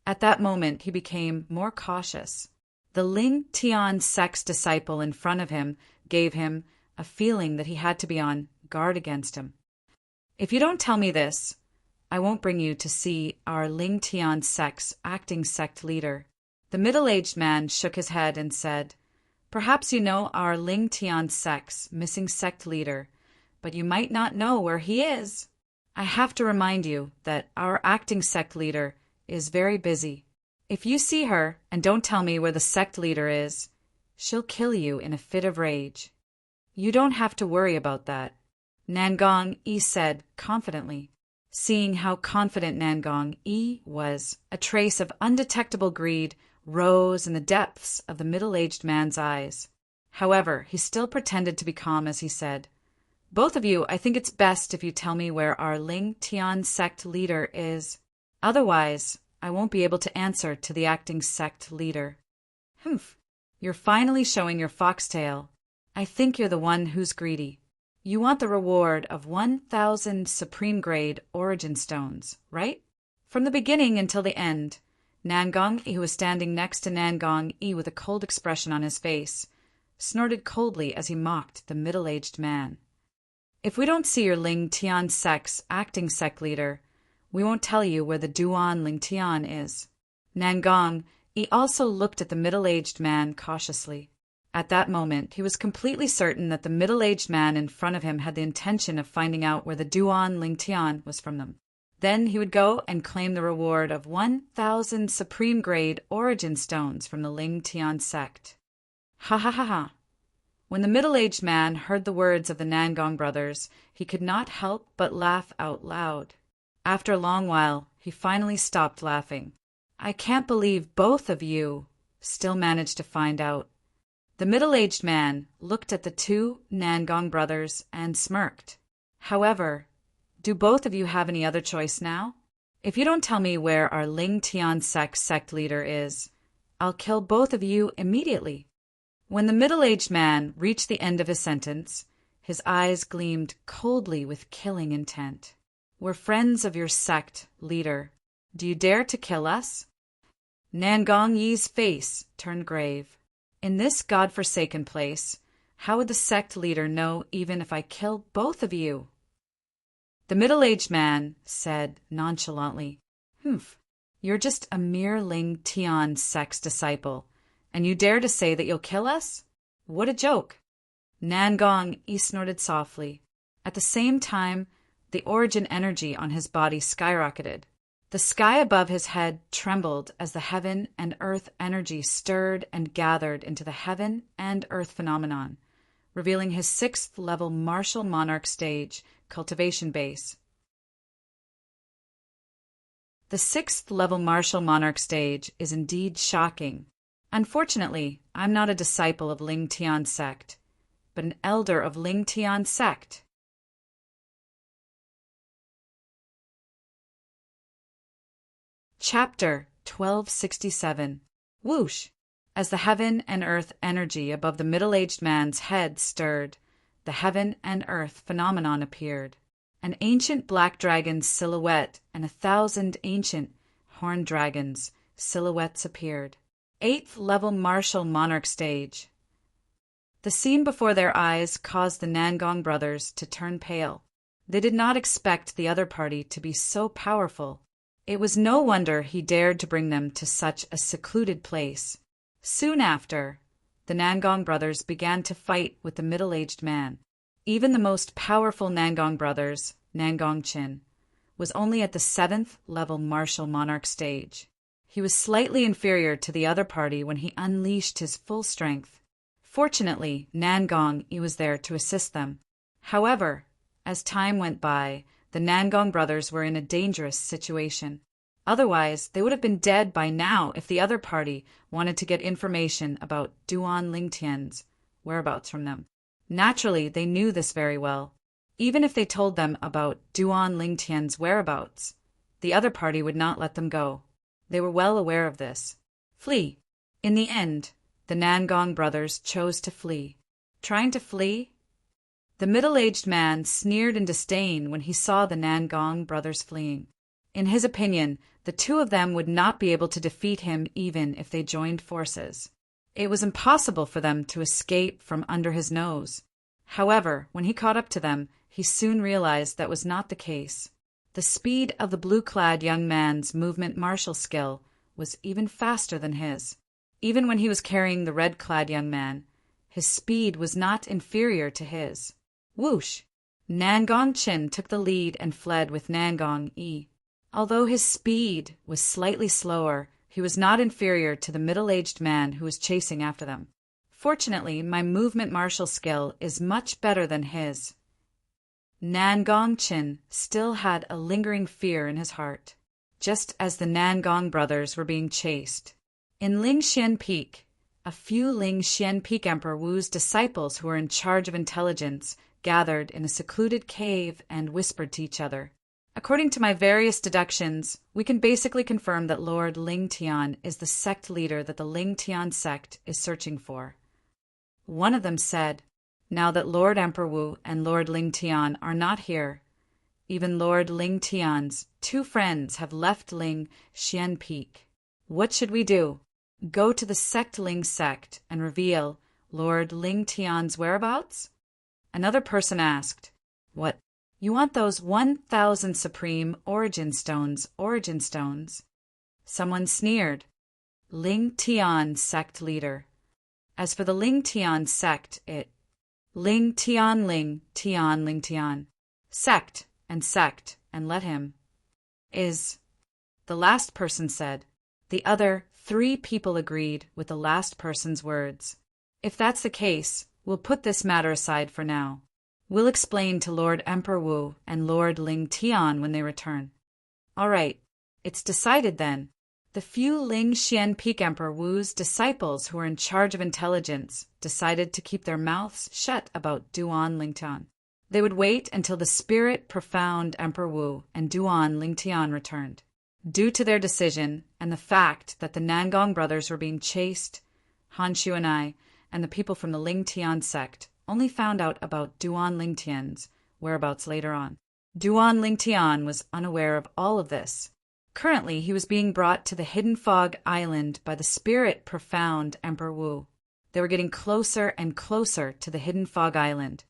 At that moment, he became more cautious. The Ling Tian sect's disciple in front of him gave him a feeling that he had to be on guard against him. "If you don't tell me this, I won't bring you to see our Ling Tian sect's acting sect leader." The middle-aged man shook his head and said, "Perhaps you know our Ling Tian sect's missing sect leader, but you might not know where he is. I have to remind you that our acting sect leader is very busy. If you see her and don't tell me where the sect leader is, she'll kill you in a fit of rage." "You don't have to worry about that," Nangong Yi said confidently. Seeing how confident Nangong Yi was, a trace of undetectable greed rose in the depths of the middle-aged man's eyes. However, he still pretended to be calm as he said, "Both of you, I think it's best if you tell me where our Ling Tian sect leader is. Otherwise, I won't be able to answer to the acting sect leader." "Humph, you're finally showing your foxtail. I think you're the one who's greedy. You want the reward of 1,000 supreme-grade origin stones, right?" From the beginning until the end, Nangong Yi, who was standing next to Nangong Yi with a cold expression on his face, snorted coldly as he mocked the middle-aged man. "If we don't see your Ling Tian sect's acting sect leader, we won't tell you where the Duan Ling Tian is." Nangong Yi also looked at the middle-aged man cautiously. At that moment, he was completely certain that the middle-aged man in front of him had the intention of finding out where the Duan Ling Tian was from them. Then he would go and claim the reward of 1,000 supreme-grade origin stones from the Ling Tian sect. Ha ha ha ha! When the middle-aged man heard the words of the Nangong brothers, he could not help but laugh out loud. After a long while, he finally stopped laughing. "I can't believe both of you still managed to find out." The middle-aged man looked at the two Nangong brothers and smirked. "However, do both of you have any other choice now? If you don't tell me where our Ling Tian sect leader is, I'll kill both of you immediately." When the middle-aged man reached the end of his sentence, his eyes gleamed coldly with killing intent. "We're friends of your sect leader. Do you dare to kill us?" Nangong Yi's face turned grave. "In this God-forsaken place, how would the sect leader know even if I kill both of you?" The middle-aged man said nonchalantly, "Humph, you're just a mere Ling Tian sect's disciple, and you dare to say that you'll kill us? What a joke!" Nangong Yi snorted softly. At the same time, the origin energy on his body skyrocketed. The sky above his head trembled as the heaven and earth energy stirred and gathered into the heaven and earth phenomenon, revealing his 6th level martial monarch stage cultivation base. The 6th level martial monarch stage is indeed shocking. Unfortunately, I'm not a disciple of Ling Tian sect, but an elder of Ling Tian sect. Chapter 1267. Whoosh! As the heaven and earth energy above the middle-aged man's head stirred, the heaven and earth phenomenon appeared. An ancient black dragon's silhouette and 1,000 ancient horned dragons' silhouettes appeared. 8th level martial monarch stage. The scene before their eyes caused the Nangong brothers to turn pale. They did not expect the other party to be so powerful. It was no wonder he dared to bring them to such a secluded place. Soon after, the Nangong brothers began to fight with the middle-aged man. Even the most powerful Nangong brothers, Nangong Chin, was only at the 7th level martial monarch stage. He was slightly inferior to the other party when he unleashed his full strength. Fortunately, Nangong was there to assist them. However, as time went by, the Nangong brothers were in a dangerous situation. Otherwise, they would have been dead by now if the other party wanted to get information about Duan Lingtian's whereabouts from them. Naturally, they knew this very well. Even if they told them about Duan Lingtian's whereabouts, the other party would not let them go. They were well aware of this. Flee. In the end, the Nangong brothers chose to flee. Trying to flee? The middle-aged man sneered in disdain when he saw the Nangong brothers fleeing. In his opinion, the two of them would not be able to defeat him even if they joined forces. It was impossible for them to escape from under his nose. However, when he caught up to them, he soon realized that was not the case. The speed of the blue-clad young man's movement martial skill was even faster than his. Even when he was carrying the red-clad young man, his speed was not inferior to his. Whoosh! Nangong Chin took the lead and fled with Nangong Yi. Although his speed was slightly slower, he was not inferior to the middle-aged man who was chasing after them. Fortunately, my movement martial skill is much better than his. Nangong Chin still had a lingering fear in his heart, just as the Nangong brothers were being chased. In Lingxian Peak, a few Lingxian Peak Emperor Wu's disciples who were in charge of intelligence gathered in a secluded cave and whispered to each other. According to my various deductions, we can basically confirm that Lord Lingtian is the sect leader that the Lingtian sect is searching for. One of them said, "Now that Lord Emperor Wu and Lord Lingtian are not here, even Lord Lingtian's 2 friends have left Lingxian Peak. What should we do? Go to the sect Ling sect and reveal Lord Lingtian's whereabouts?" Another person asked, "What? You want those 1,000 supreme origin stones? Someone sneered. Lingtian sect leader. As for the Lingtian sect, Lingtian Lingtian. Sect, and let him. Is, the last person said. The other 3 people agreed with the last person's words. If that's the case, we'll put this matter aside for now. We'll explain to Lord Emperor Wu and Lord Lingtian when they return. All right, it's decided then. The few Lingxian Peak Emperor Wu's disciples who were in charge of intelligence decided to keep their mouths shut about Duan Lingtian. They would wait until the spirit profound Emperor Wu and Duan Lingtian returned. Due to their decision and the fact that the Nangong brothers were being chased, Han Shu and I, and the people from the Lingtian sect, only found out about Duan Lingtian's whereabouts later on. Duan Lingtian was unaware of all of this. Currently, he was being brought to the Hidden Fog Island by the spirit profound Emperor Wu. They were getting closer and closer to the Hidden Fog Island.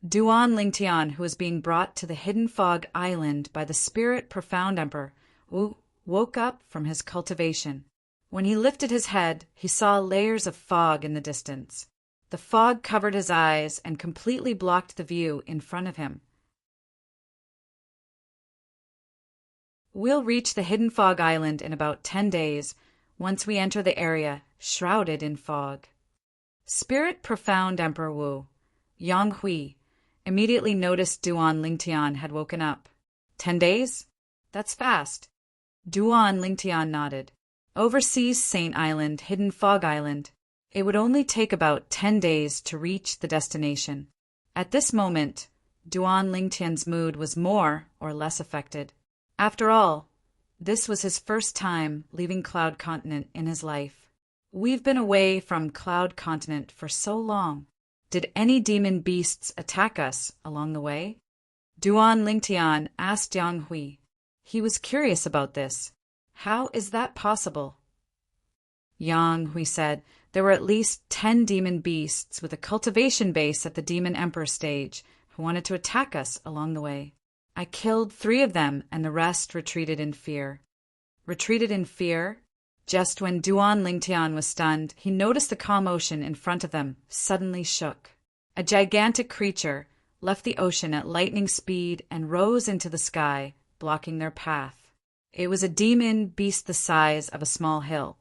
Duan Lingtian, who was being brought to the Hidden Fog Island by the spirit profound Emperor Wu, woke up from his cultivation. When he lifted his head, he saw layers of fog in the distance. The fog covered his eyes and completely blocked the view in front of him. We'll reach the Hidden Fog Island in about 10 days, once we enter the area shrouded in fog. Spirit Profound Emperor Wu, Yang Hui, immediately noticed Duan Lingtian had woken up. 10 days? That's fast. Duan Lingtian nodded. Overseas Saint Island, Hidden Fog Island. It would only take about 10 days to reach the destination. At this moment, Duan Lingtian's mood was more or less affected. After all, This was his first time leaving Cloud Continent in his life. We've been away from Cloud Continent for so long. Did any demon beasts attack us along the way? Duan Lingtian asked Yang Hui. He was curious about this. How is that possible? Yang Hui said there were at least 10 demon beasts with a cultivation base at the Demon Emperor stage who wanted to attack us along the way. I killed 3 of them and the rest retreated in fear. Retreated in fear? Just when Duan Lingtian was stunned, he noticed the calm ocean in front of them suddenly shook. A gigantic creature left the ocean at lightning speed and rose into the sky, blocking their path. It was a demon beast the size of a small hill.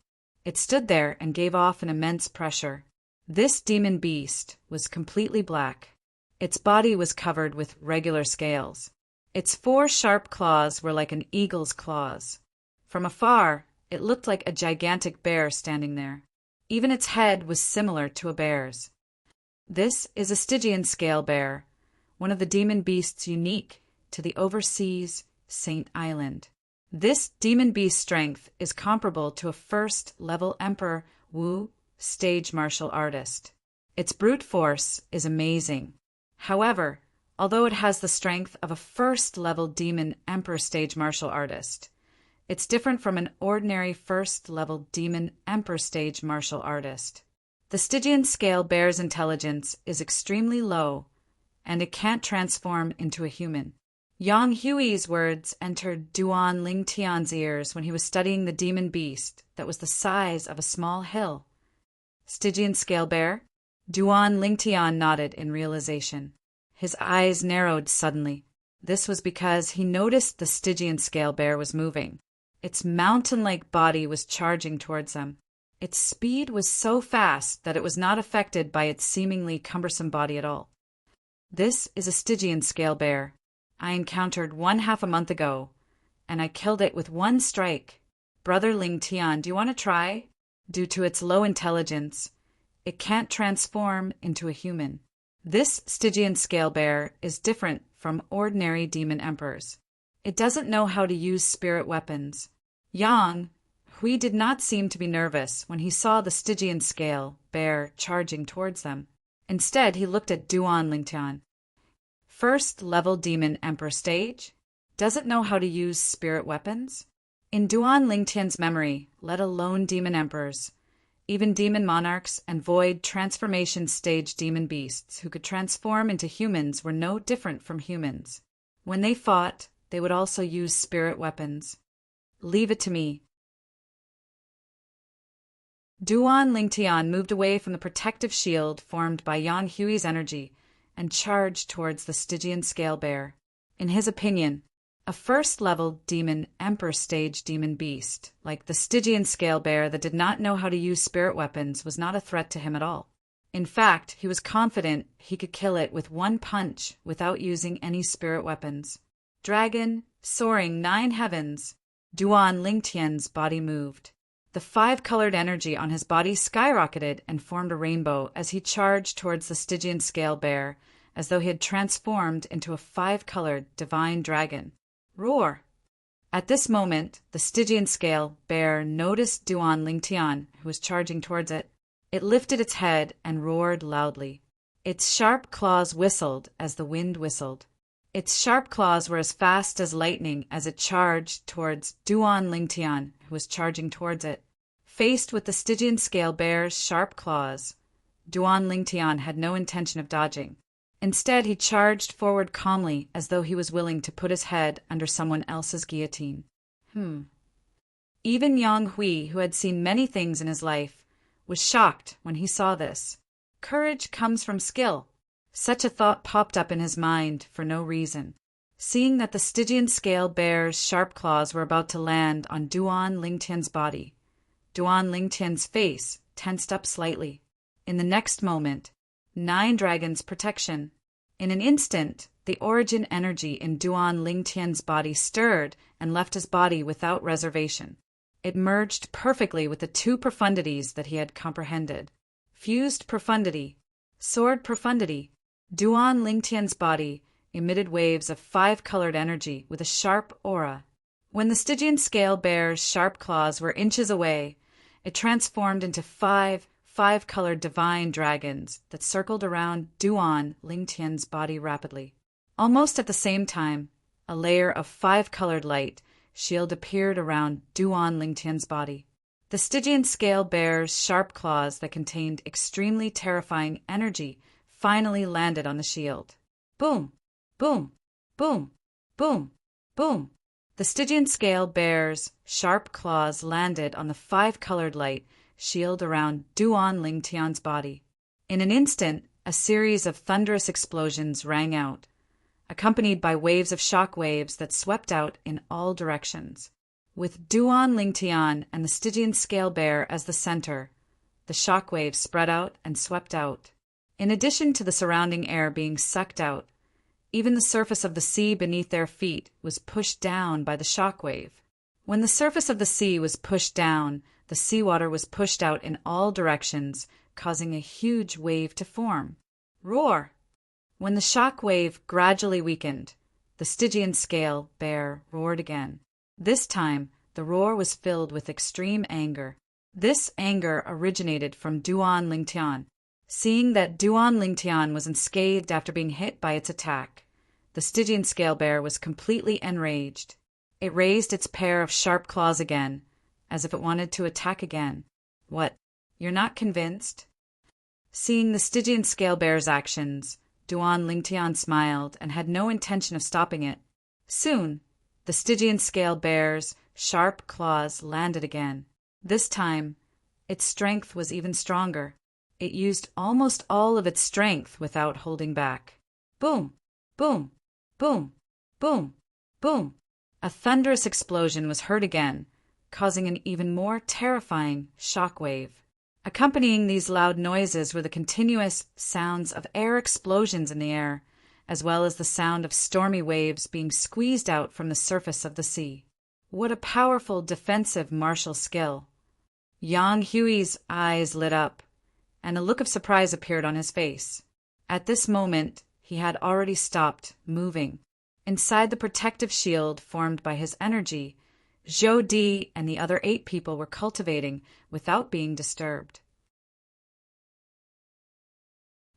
It stood there and gave off an immense pressure. This demon beast was completely black. Its body was covered with regular scales. Its 4 sharp claws were like an eagle's claws. From afar, it looked like a gigantic bear standing there. Even its head was similar to a bear's. This is a Stygian scale bear, one of the demon beasts unique to the overseas Saint Island. This demon beast strength is comparable to a first-level Emperor Wu stage martial artist. Its brute force is amazing. However, although it has the strength of a first-level demon Emperor stage martial artist, it's different from an ordinary first-level demon Emperor stage martial artist. The Stygian scale bear's intelligence is extremely low, and it can't transform into a human. Yang Hui's words entered Duan Lingtian's ears when he was studying the demon beast that was the size of a small hill. Stygian scale bear? Duan Lingtian nodded in realization. His eyes narrowed suddenly. This was because he noticed the Stygian scale bear was moving. Its mountain-like body was charging towards them. Its speed was so fast that it was not affected by its seemingly cumbersome body at all. This is a Stygian scale bear. I encountered 1/2 a month ago, and I killed it with 1 strike. Brother Lingtian, do you want to try? Due to its low intelligence, it can't transform into a human. This Stygian scale bear is different from ordinary demon emperors. It doesn't know how to use spirit weapons. Yang Hui did not seem to be nervous when he saw the Stygian scale bear charging towards them. Instead, he looked at Duan Lingtian. First-level demon emperor stage? Doesn't know how to use spirit weapons? In Duan Lingtian's memory, let alone demon emperors, even demon monarchs and void transformation stage demon beasts who could transform into humans were no different from humans. When they fought, they would also use spirit weapons. Leave it to me. Duan Lingtian moved away from the protective shield formed by Yang Hui's energy and charged towards the Stygian scale bear. In his opinion, a first-level demon emperor stage demon beast, like the Stygian scale bear that did not know how to use spirit weapons, was not a threat to him at all. In fact, he was confident he could kill it with 1 punch without using any spirit weapons. Dragon, soaring 9 heavens, Duan Lingtian's body moved. The 5-colored energy on his body skyrocketed and formed a rainbow as he charged towards the Stygian scale bear, as though he had transformed into a 5-colored divine dragon. Roar! At this moment, the Stygian scale bear noticed Duan Lingtian, who was charging towards it. It lifted its head and roared loudly. Its sharp claws whistled as the wind whistled. Its sharp claws were as fast as lightning as it charged towards Duan Lingtian, who was charging towards it. Faced with the Stygian scale bear's sharp claws, Duan Lingtian had no intention of dodging. Instead, he charged forward calmly as though he was willing to put his head under someone else's guillotine. Even Yang Hui, who had seen many things in his life, was shocked when he saw this. Courage comes from skill. Such a thought popped up in his mind for no reason. Seeing that the Stygian scale bear's sharp claws were about to land on Duan Lingtian's body, Duan Lingtian's face tensed up slightly. In the next moment, 9 dragons' protection. In an instant, the origin energy in Duan Lingtian's body stirred and left his body without reservation. It merged perfectly with the 2 profundities that he had comprehended. Fused profundity, sword profundity. Duan Lingtian's body emitted waves of 5-colored energy with a sharp aura. When the Stygian scale bear's sharp claws were inches away, it transformed into five-colored divine dragons that circled around Duan Lingtian's body rapidly. Almost at the same time, a layer of five-colored light shield appeared around Duan Lingtian's body. The Stygian scale bear's sharp claws that contained extremely terrifying energy finally landed on the shield. Boom! Boom! Boom! Boom! Boom! The Stygian scale bear's sharp claws landed on the five-colored light shield around Duan Lingtian's body. In an instant, a series of thunderous explosions rang out, accompanied by waves of shock waves that swept out in all directions. With Duan Lingtian and the Stygian scale bear as the center, the shock waves spread out and swept out. In addition to the surrounding air being sucked out, even the surface of the sea beneath their feet was pushed down by the shock wave. When the surface of the sea was pushed down, the seawater was pushed out in all directions, causing a huge wave to form. Roar! When the shock wave gradually weakened, the Stygian scale bear roared again. This time, the roar was filled with extreme anger. This anger originated from Duan Lingtian. Seeing that Duan Lingtian was unscathed after being hit by its attack, the Stygian scale bear was completely enraged. It raised its pair of sharp claws again, as if it wanted to attack again. What? You're not convinced? Seeing the Stygian scale bear's actions, Duan Lingtian smiled and had no intention of stopping it. Soon, the Stygian scale bear's sharp claws landed again. This time, its strength was even stronger. It used almost all of its strength without holding back. Boom! Boom! Boom! Boom! Boom! A thunderous explosion was heard again, causing an even more terrifying shock wave. Accompanying these loud noises were the continuous sounds of air explosions in the air, as well as the sound of stormy waves being squeezed out from the surface of the sea. What a powerful defensive martial skill! Yang Hui's eyes lit up, and a look of surprise appeared on his face. At this moment, he had already stopped moving. Inside the protective shield formed by his energy, Zhou Di and the other 8 people were cultivating without being disturbed.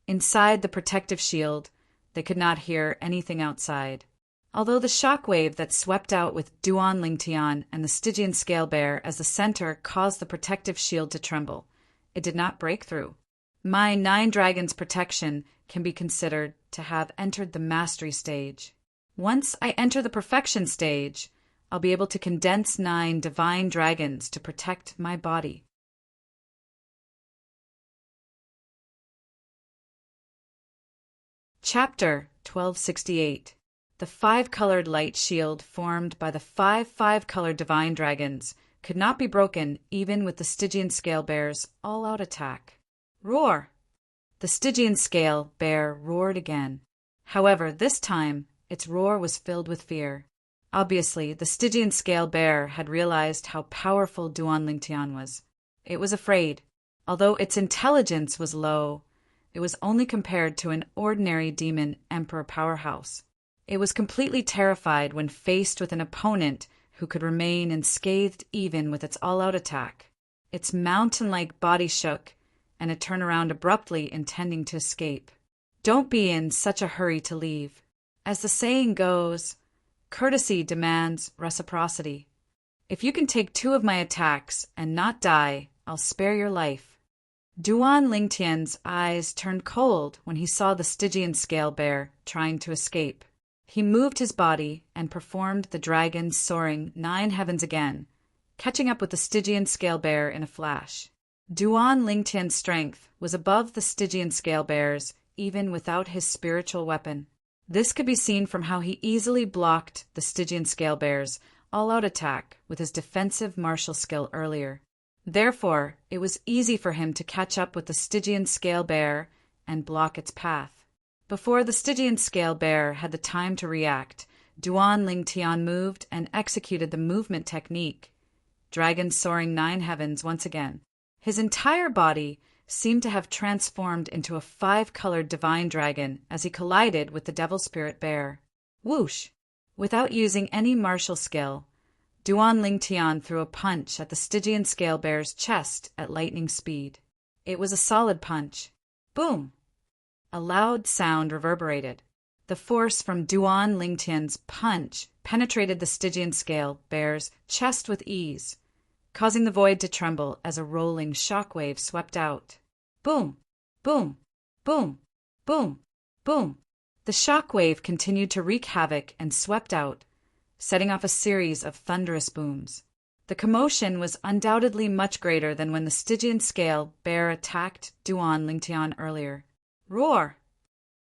Inside the protective shield, they could not hear anything outside. Although the shock wave that swept out with Duan Lingtian and the Stygian scale bear as the center caused the protective shield to tremble, it did not break through. My 9 dragons protection can be considered to have entered the mastery stage. Once I enter the perfection stage, I'll be able to condense 9 divine dragons to protect my body. Chapter 1268. The 5-colored light shield formed by the 5-colored divine dragons could not be broken even with the Stygian scale bear's all-out attack. Roar! The Stygian scale bear roared again. However, this time, its roar was filled with fear. Obviously, the Stygian scale bear had realized how powerful Duan Lingtian was. It was afraid. Although its intelligence was low, it was only compared to an ordinary demon emperor powerhouse. It was completely terrified when faced with an opponent who could remain unscathed even with its all-out attack. Its mountain-like body shook, and it turned around abruptly, intending to escape. Don't be in such a hurry to leave. As the saying goes, courtesy demands reciprocity. If you can take 2 of my attacks and not die, I'll spare your life. Duan Lingtian's eyes turned cold when he saw the Stygian scale bear trying to escape. He moved his body and performed the dragon soaring 9 heavens again, catching up with the Stygian scale bear in a flash. Duan Lingtian's strength was above the Stygian scale bear's even without his spiritual weapon. This could be seen from how he easily blocked the Stygian scale bear's all-out attack with his defensive martial skill earlier. Therefore, it was easy for him to catch up with the Stygian scale bear and block its path. Before the Stygian scale bear had the time to react, Duan Lingtian moved and executed the movement technique, dragon soaring 9 heavens once again. His entire body seemed to have transformed into a 5-colored divine dragon as he collided with the devil spirit bear. Whoosh! Without using any martial skill, Duan Lingtian threw a punch at the Stygian scale bear's chest at lightning speed. It was a solid punch. Boom! A loud sound reverberated. The force from Duan Lingtian's punch penetrated the Stygian scale bear's chest with ease, causing the void to tremble as a rolling shockwave swept out. Boom! Boom! Boom! Boom! Boom! The shockwave continued to wreak havoc and swept out, setting off a series of thunderous booms. The commotion was undoubtedly much greater than when the Stygian scale bear attacked Duan Lingtian earlier. Roar!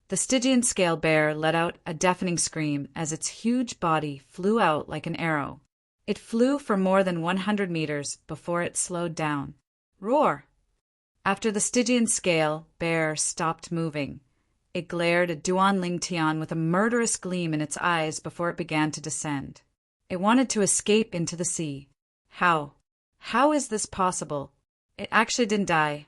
The Stygian scale bear let out a deafening scream as its huge body flew out like an arrow. It flew for more than 100 meters before it slowed down. Roar! After the Stygian scale bear stopped moving, it glared at Duan Lingtian with a murderous gleam in its eyes before it began to descend. It wanted to escape into the sea. How? How is this possible? It actually didn't die.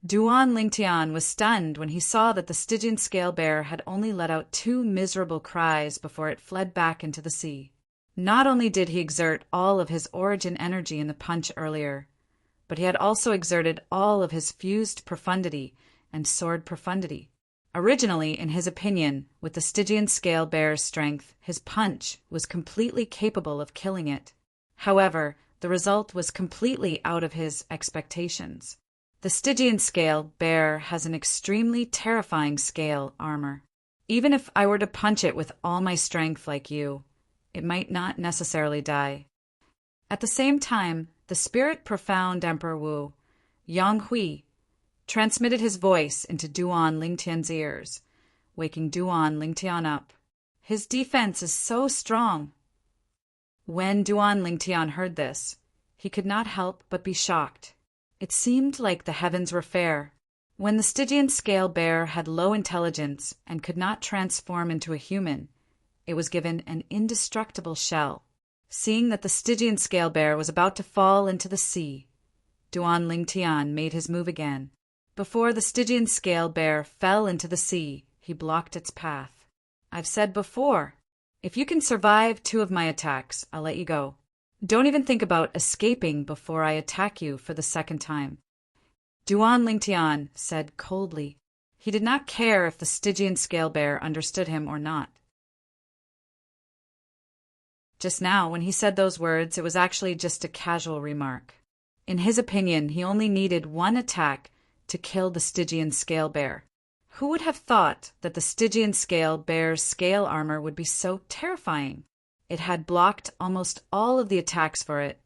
Duan Lingtian was stunned when he saw that the Stygian scale bear had only let out 2 miserable cries before it fled back into the sea. Not only did he exert all of his origin energy in the punch earlier, but he had also exerted all of his fused profundity and soared profundity. Originally, in his opinion, with the Stygian scale bear's strength, his punch was completely capable of killing it. However, the result was completely out of his expectations. The Stygian scale bear has an extremely terrifying scale armor. Even if I were to punch it with all my strength like you, it might not necessarily die. At the same time, the spirit profound Emperor Wu, Yang Hui, transmitted his voice into Duan Lingtian's ears, waking Duan Lingtian up. His defense is so strong. When Duan Lingtian heard this, he could not help but be shocked. It seemed like the heavens were fair. When the Stygian scale bear had low intelligence and could not transform into a human, it was given an indestructible shell. Seeing that the Stygian scale bear was about to fall into the sea, Duan Lingtian made his move again. Before the Stygian scale bear fell into the sea, he blocked its path. I've said before, if you can survive 2 of my attacks, I'll let you go. Don't even think about escaping before I attack you for the 2nd time. Duan Lingtian said coldly. He did not care if the Stygian scale bear understood him or not. Just now, when he said those words, it was actually just a casual remark. In his opinion, he only needed 1 attack to kill the Stygian scale bear. Who would have thought that the Stygian scale bear's scale armor would be so terrifying? It had blocked almost all of the attacks for it,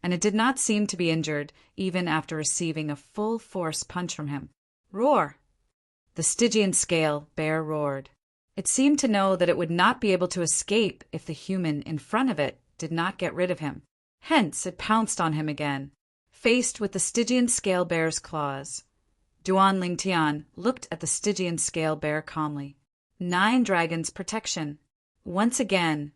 and it did not seem to be injured even after receiving a full force punch from him. Roar! The Stygian scale bear roared. It seemed to know that it would not be able to escape if the human in front of it did not get rid of him. Hence, it pounced on him again. Faced with the Stygian scale bear's claws, Duan Lingtian looked at the Stygian scale bear calmly. 9 dragons' protection. Once again,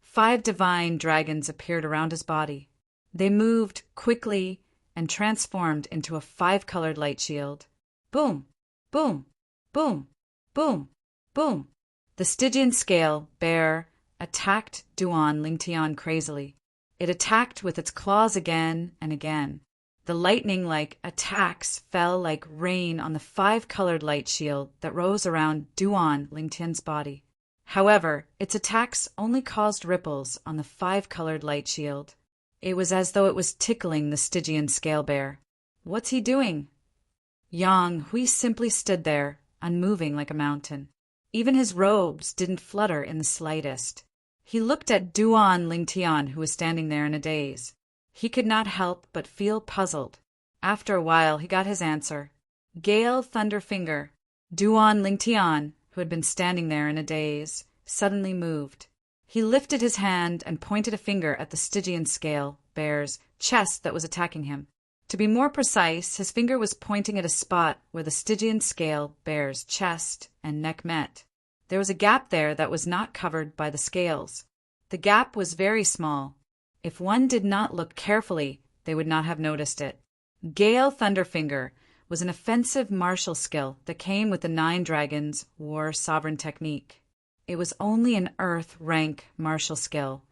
5 divine dragons appeared around his body. They moved quickly and transformed into a 5-colored light shield. Boom! Boom! Boom! Boom! Boom! The Stygian scale bear attacked Duan Lingtian crazily. It attacked with its claws again and again. The lightning-like attacks fell like rain on the 5-colored light shield that rose around Duan Lingtian's body. However, its attacks only caused ripples on the 5-colored light shield. It was as though it was tickling the Stygian scale bear. What's he doing? Yang Hui simply stood there, unmoving like a mountain. Even his robes didn't flutter in the slightest. He looked at Duan Lingtian, who was standing there in a daze. He could not help but feel puzzled. After a while, he got his answer. Gale Thunderfinger. Duan Lingtian, who had been standing there in a daze, suddenly moved. He lifted his hand and pointed a finger at the Stygian scale bear's chest that was attacking him. To be more precise, his finger was pointing at a spot where the Stygian scale bear's chest and neck met. There was a gap there that was not covered by the scales. The gap was very small. If one did not look carefully, they would not have noticed it. Gale Thunderfinger was an offensive martial skill that came with the 9 Dragons' War Sovereign technique. It was only an Earth rank martial skill,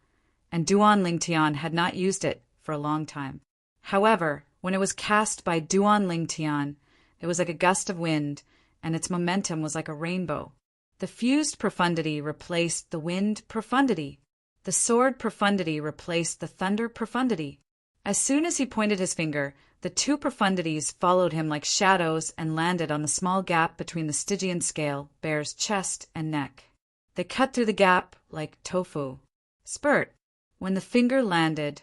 and Duan Lingtian had not used it for a long time. However, when it was cast by Duan Lingtian, it was like a gust of wind, and its momentum was like a rainbow. The fused profundity replaced the wind profundity. The sword profundity replaced the thunder profundity. As soon as he pointed his finger, the two profundities followed him like shadows and landed on the small gap between the Stygian scale bear's chest and neck. They cut through the gap like tofu. Spurt. When the finger landed,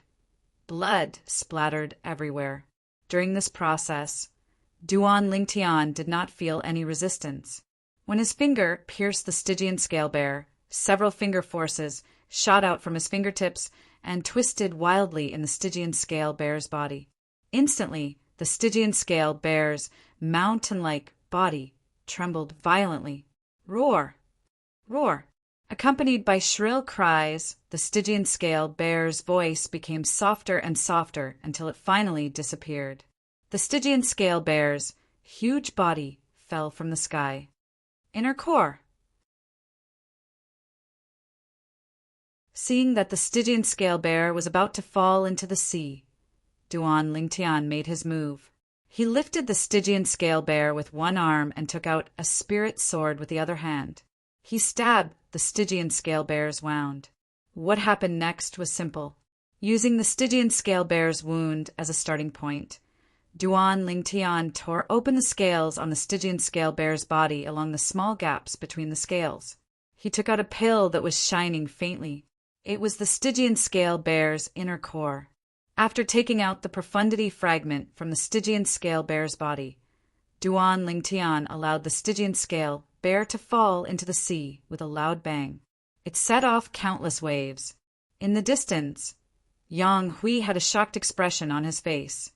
blood splattered everywhere. During this process, Duan Lingtian did not feel any resistance. When his finger pierced the Stygian scale bear, several finger forces shot out from his fingertips and twisted wildly in the Stygian scale bear's body. Instantly, the Stygian scale bear's mountain-like body trembled violently. Roar! Roar! Accompanied by shrill cries, the Stygian scale bear's voice became softer and softer until it finally disappeared. The Stygian scale bear's huge body fell from the sky. Inner core. Seeing that the Stygian scale bear was about to fall into the sea, Duan Lingtian made his move. He lifted the Stygian scale bear with one arm and took out a spirit sword with the other hand. He stabbed the Stygian scale bear's wound. What happened next was simple. Using the Stygian scale bear's wound as a starting point, Duan Lingtian tore open the scales on the Stygian scale bear's body along the small gaps between the scales. He took out a pill that was shining faintly. It was the Stygian scale bear's inner core. After taking out the profundity fragment from the Stygian scale bear's body, Duan Lingtian allowed the Stygian scale bear to fall into the sea with a loud bang. It set off countless waves. In the distance, Yang Hui had a shocked expression on his face.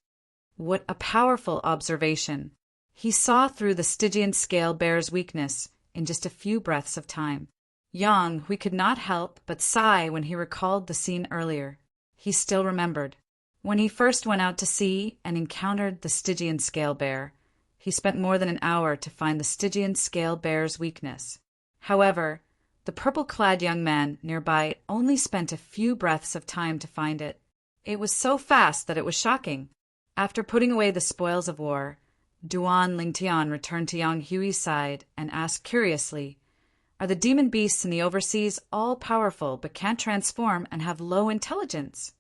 What a powerful observation! He saw through the Stygian scale bear's weakness in just a few breaths of time. Yang Hui could not help but sigh when he recalled the scene earlier. He still remembered. When he first went out to sea and encountered the Stygian scale bear, he spent more than an hour to find the Stygian scale bear's weakness. However, the purple-clad young man nearby only spent a few breaths of time to find it. It was so fast that it was shocking. After putting away the spoils of war, Duan Lingtian returned to Yang Hui's side and asked curiously, "Are the demon beasts in the overseas all-powerful but can't transform and have low intelligence?"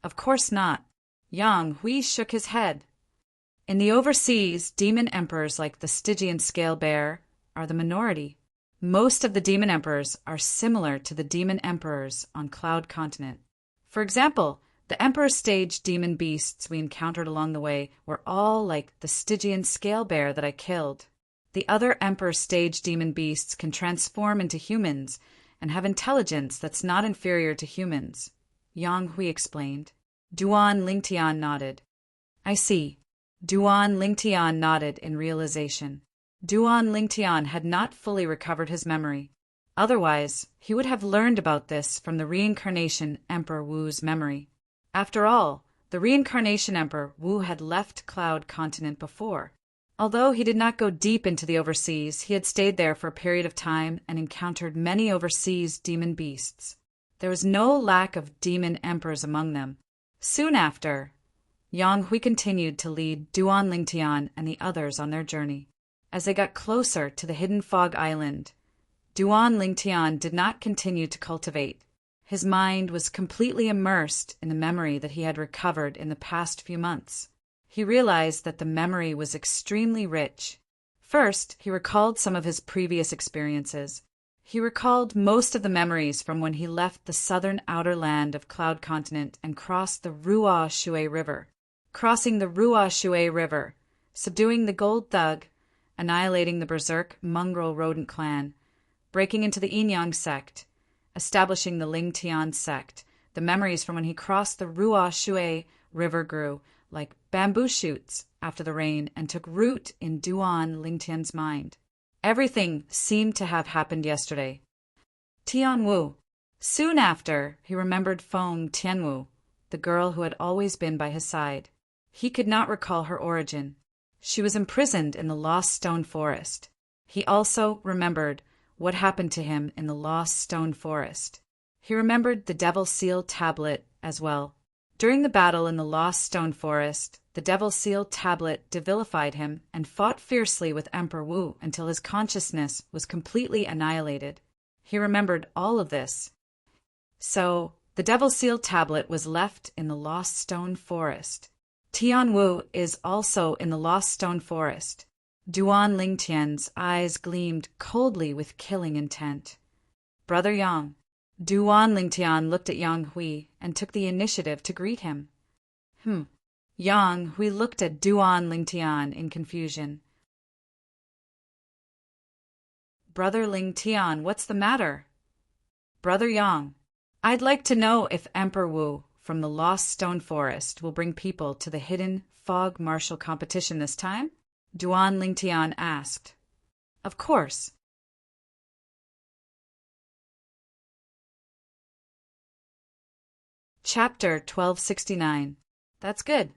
"Of course not." Yang Hui shook his head. In the overseas, demon emperors like the Stygian scale bear are the minority. Most of the demon emperors are similar to the demon emperors on Cloud Continent. For example, the emperor stage demon beasts we encountered along the way were all like the Stygian scale bear that I killed. The other emperor stage demon beasts can transform into humans and have intelligence that's not inferior to humans, Yang Hui explained. Duan Lingtian nodded. I see. Duan Lingtian nodded in realization. Duan Lingtian had not fully recovered his memory. Otherwise, he would have learned about this from the reincarnation Emperor Wu's memory. After all, the reincarnation Emperor Wu had left Cloud Continent before. Although he did not go deep into the overseas, he had stayed there for a period of time and encountered many overseas demon beasts. There was no lack of demon emperors among them. Soon after, Yang Hui continued to lead Duan Lingtian and the others on their journey. As they got closer to the hidden fog island, Duan Lingtian did not continue to cultivate. His mind was completely immersed in the memory that he had recovered in the past few months. He realized that the memory was extremely rich. First, he recalled some of his previous experiences. He recalled most of the memories from when he left the southern outer land of Cloud Continent and crossed the Ruo Shui River. Crossing the Ruo Shui River, subduing the Gold Thug, annihilating the Berserk mongrel rodent clan, breaking into the Yinyang sect, establishing the Lingtian sect. The memories from when he crossed the Ruo Shui River grew like bamboo shoots after the rain and took root in Duan Lingtian's mind. Everything seemed to have happened yesterday. Tianwu. Soon after, he remembered Feng Tianwu, the girl who had always been by his side. He could not recall her origin. She was imprisoned in the Lost Stone Forest. He also remembered what happened to him in the Lost Stone Forest. He remembered the Devil's Seal tablet as well. During the battle in the Lost Stone Forest, the Devil's Seal tablet devilified him and fought fiercely with Emperor Wu until his consciousness was completely annihilated. He remembered all of this. So, the Devil's Seal tablet was left in the Lost Stone Forest. Tian Wu is also in the Lost Stone Forest. Duan Lingtian's eyes gleamed coldly with killing intent. Brother Yang. Duan Lingtian looked at Yang Hui and took the initiative to greet him. Yang Hui looked at Duan Lingtian in confusion. Brother Lingtian, what's the matter? Brother Yang, I'd like to know if Emperor Wu from the Lost Stone Forest will bring people to the hidden fog martial competition this time? Duan Lingtian asked. Of course. Chapter 1269. That's good.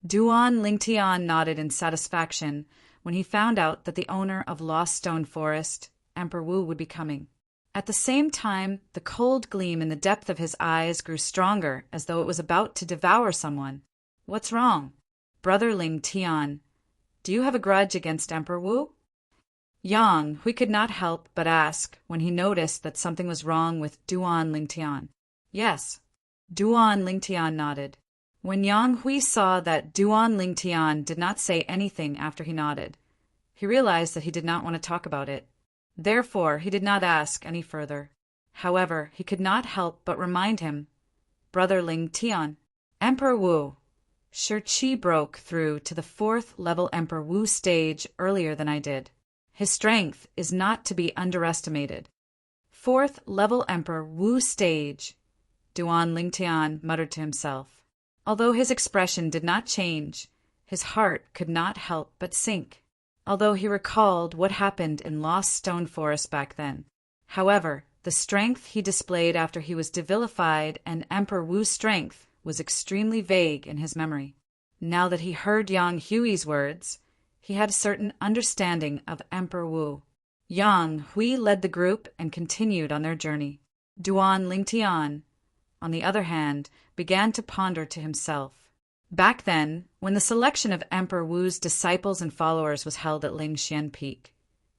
Duan Lingtian nodded in satisfaction when he found out that the owner of Lost Stone Forest, Emperor Wu, would be coming. At the same time, the cold gleam in the depth of his eyes grew stronger, as though it was about to devour someone. What's wrong? Brother Lingtian, do you have a grudge against Emperor Wu? Yang Hui could not help but ask when he noticed that something was wrong with Duan Lingtian. Yes. Duan Lingtian nodded. When Yang Hui saw that Duan Lingtian did not say anything after he nodded, he realized that he did not want to talk about it. Therefore, he did not ask any further. However, he could not help but remind him, Brother Lingtian, Emperor Wu. Shi Qi broke through to the 4th level Emperor Wu stage earlier than I did. His strength is not to be underestimated. 4th level Emperor Wu stage, Duan Lingtian muttered to himself. Although his expression did not change, his heart could not help but sink. Although he recalled what happened in Lost Stone Forest back then. However, the strength he displayed after he was devilified and Emperor Wu's strength was extremely vague in his memory. Now that he heard Yang Hui's words, he had a certain understanding of Emperor Wu. Yang Hui led the group and continued on their journey. Duan Lingtian, on the other hand, began to ponder to himself. Back then, when the selection of Emperor Wu's disciples and followers was held at Lingxian Peak,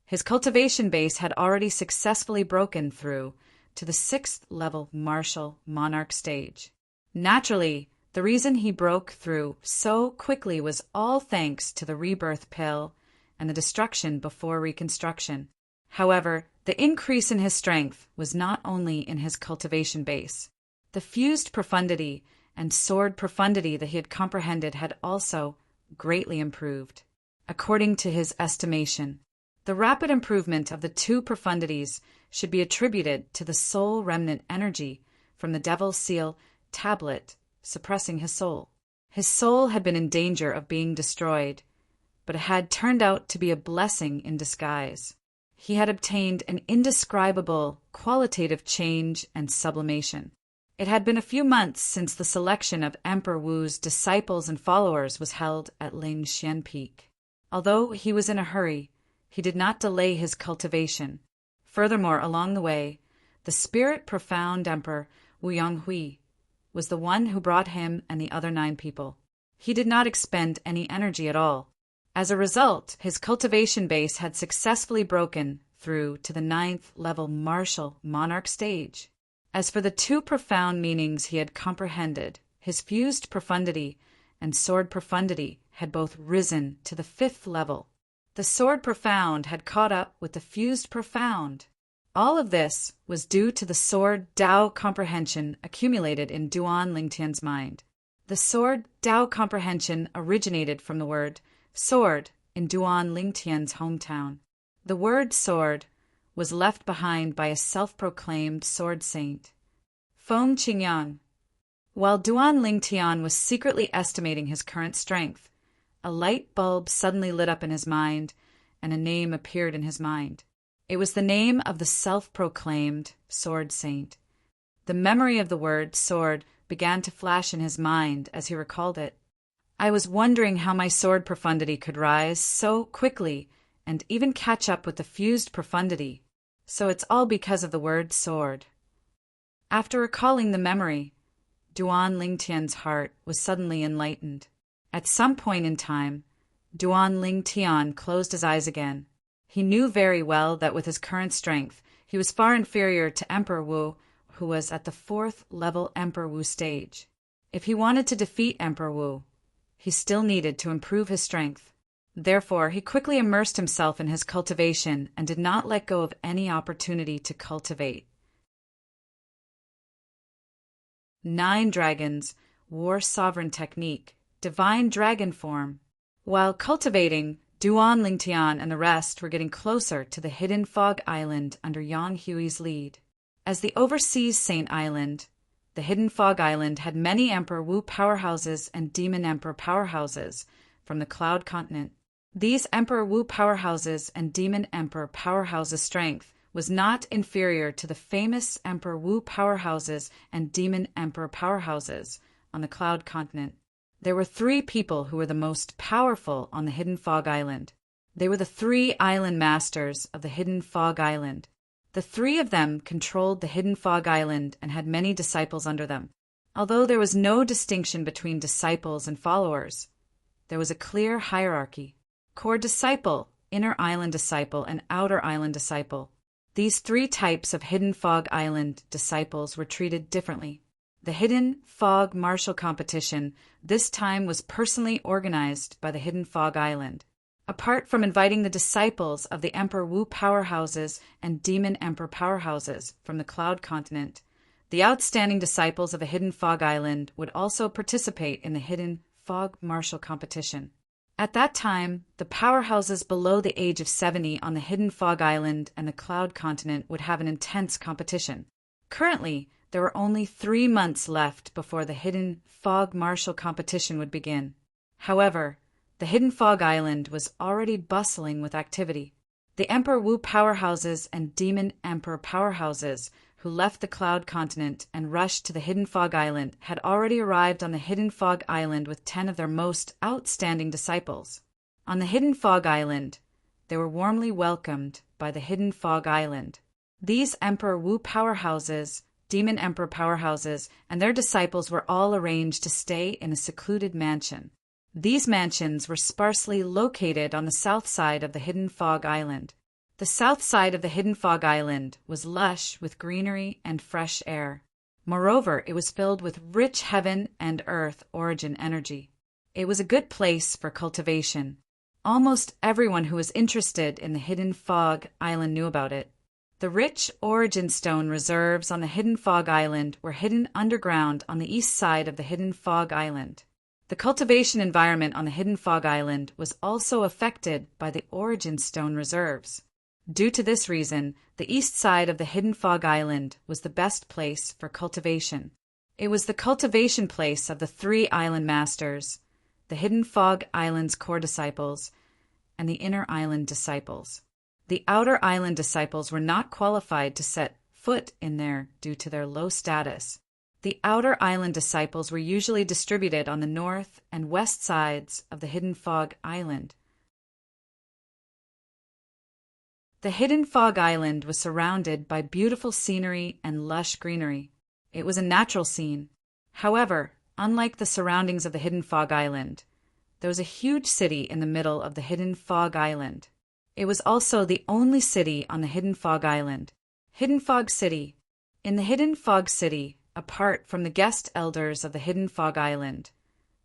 his cultivation base had already successfully broken through to the 6th level martial Monarch stage. Naturally, the reason he broke through so quickly was all thanks to the rebirth pill and the destruction before reconstruction. However, the increase in his strength was not only in his cultivation base. The fused profundity and sword profundity that he had comprehended had also greatly improved. According to his estimation, the rapid improvement of the 2 profundities should be attributed to the soul remnant energy from the Devil's Seal tablet suppressing his soul. His soul had been in danger of being destroyed, but it had turned out to be a blessing in disguise. He had obtained an indescribable qualitative change and sublimation. It had been a few months since the selection of Emperor Wu's disciples and followers was held at Lingxian Peak. Although he was in a hurry, he did not delay his cultivation. Furthermore, along the way, the spirit profound Emperor Wu Yanghui was the one who brought him and the other 9 people. He did not expend any energy at all. As a result, his cultivation base had successfully broken through to the 9th level martial Monarch stage. As for the 2 profound meanings he had comprehended, his fused profundity and sword profundity had both risen to the 5th level. The sword profound had caught up with the fused profound. All of this was due to the sword Dao comprehension accumulated in Duan Lingtian's mind. The sword Dao comprehension originated from the word sword in Duan Lingtian's hometown. The word sword was left behind by a self-proclaimed sword saint, Feng Qingyang. While Duan Lingtian was secretly estimating his current strength, a light bulb suddenly lit up in his mind, and a name appeared in his mind. It was the name of the self-proclaimed sword saint. The memory of the word sword began to flash in his mind as he recalled it. I was wondering how my sword profundity could rise so quickly and even catch up with the fused profundity. So it's all because of the word sword. After recalling the memory, Duan Lingtian's heart was suddenly enlightened. At some point in time, Duan Lingtian closed his eyes again. He knew very well that with his current strength, he was far inferior to Emperor Wu, who was at the 4th level Emperor Wu stage. If he wanted to defeat Emperor Wu, he still needed to improve his strength. Therefore, he quickly immersed himself in his cultivation and did not let go of any opportunity to cultivate. 9 dragons, war sovereign technique, divine dragon form. While cultivating, Duan Lingtian and the rest were getting closer to the hidden fog island under Yang Hui's lead. As the overseas Saint Island, the hidden fog island had many Emperor Wu powerhouses and Demon Emperor powerhouses from the Cloud Continent. These Emperor Wu powerhouses and Demon Emperor powerhouses' strength was not inferior to the famous Emperor Wu powerhouses and Demon Emperor powerhouses on the Cloud Continent. There were 3 people who were the most powerful on the Hidden Fog Island. They were the 3 island masters of the Hidden Fog Island. The 3 of them controlled the Hidden Fog Island and had many disciples under them. Although there was no distinction between disciples and followers, there was a clear hierarchy. Core disciple, inner island disciple, and outer island disciple. These 3 types of Hidden Fog Island disciples were treated differently. The Hidden Fog Martial Competition this time was personally organized by the Hidden Fog Island. Apart from inviting the disciples of the Emperor Wu powerhouses and Demon Emperor powerhouses from the Cloud Continent, the outstanding disciples of the Hidden Fog Island would also participate in the Hidden Fog Martial Competition. At that time, the powerhouses below the age of 70 on the Hidden Fog Island and the Cloud Continent would have an intense competition. Currently, there were only 3 months left before the Hidden Fog Martial Competition would begin. However, the Hidden Fog Island was already bustling with activity. The Emperor Wu powerhouses and Demon Emperor powerhouses who left the Cloud Continent and rushed to the Hidden Fog Island had already arrived on the Hidden Fog Island with 10 of their most outstanding disciples. On the Hidden Fog Island, they were warmly welcomed by the Hidden Fog Island. These Emperor Wu powerhouses, Demon Emperor powerhouses, and their disciples were all arranged to stay in a secluded mansion. These mansions were sparsely located on the south side of the Hidden Fog Island. The south side of the Hidden Fog Island was lush with greenery and fresh air. Moreover, it was filled with rich heaven and earth origin energy. It was a good place for cultivation. Almost everyone who was interested in the Hidden Fog Island knew about it. The rich origin stone reserves on the Hidden Fog Island were hidden underground on the east side of the Hidden Fog Island. The cultivation environment on the Hidden Fog Island was also affected by the origin stone reserves. Due to this reason, the east side of the Hidden Fog Island was the best place for cultivation. It was the cultivation place of the 3 island masters, the Hidden Fog Island's core disciples, and the inner island disciples. The outer island disciples were not qualified to set foot in there due to their low status. The outer island disciples were usually distributed on the north and west sides of the Hidden Fog Island. The Hidden Fog Island was surrounded by beautiful scenery and lush greenery. It was a natural scene. However, unlike the surroundings of the Hidden Fog Island, there was a huge city in the middle of the Hidden Fog Island. It was also the only city on the Hidden Fog Island. Hidden Fog City. In the Hidden Fog City, apart from the guest elders of the Hidden Fog Island,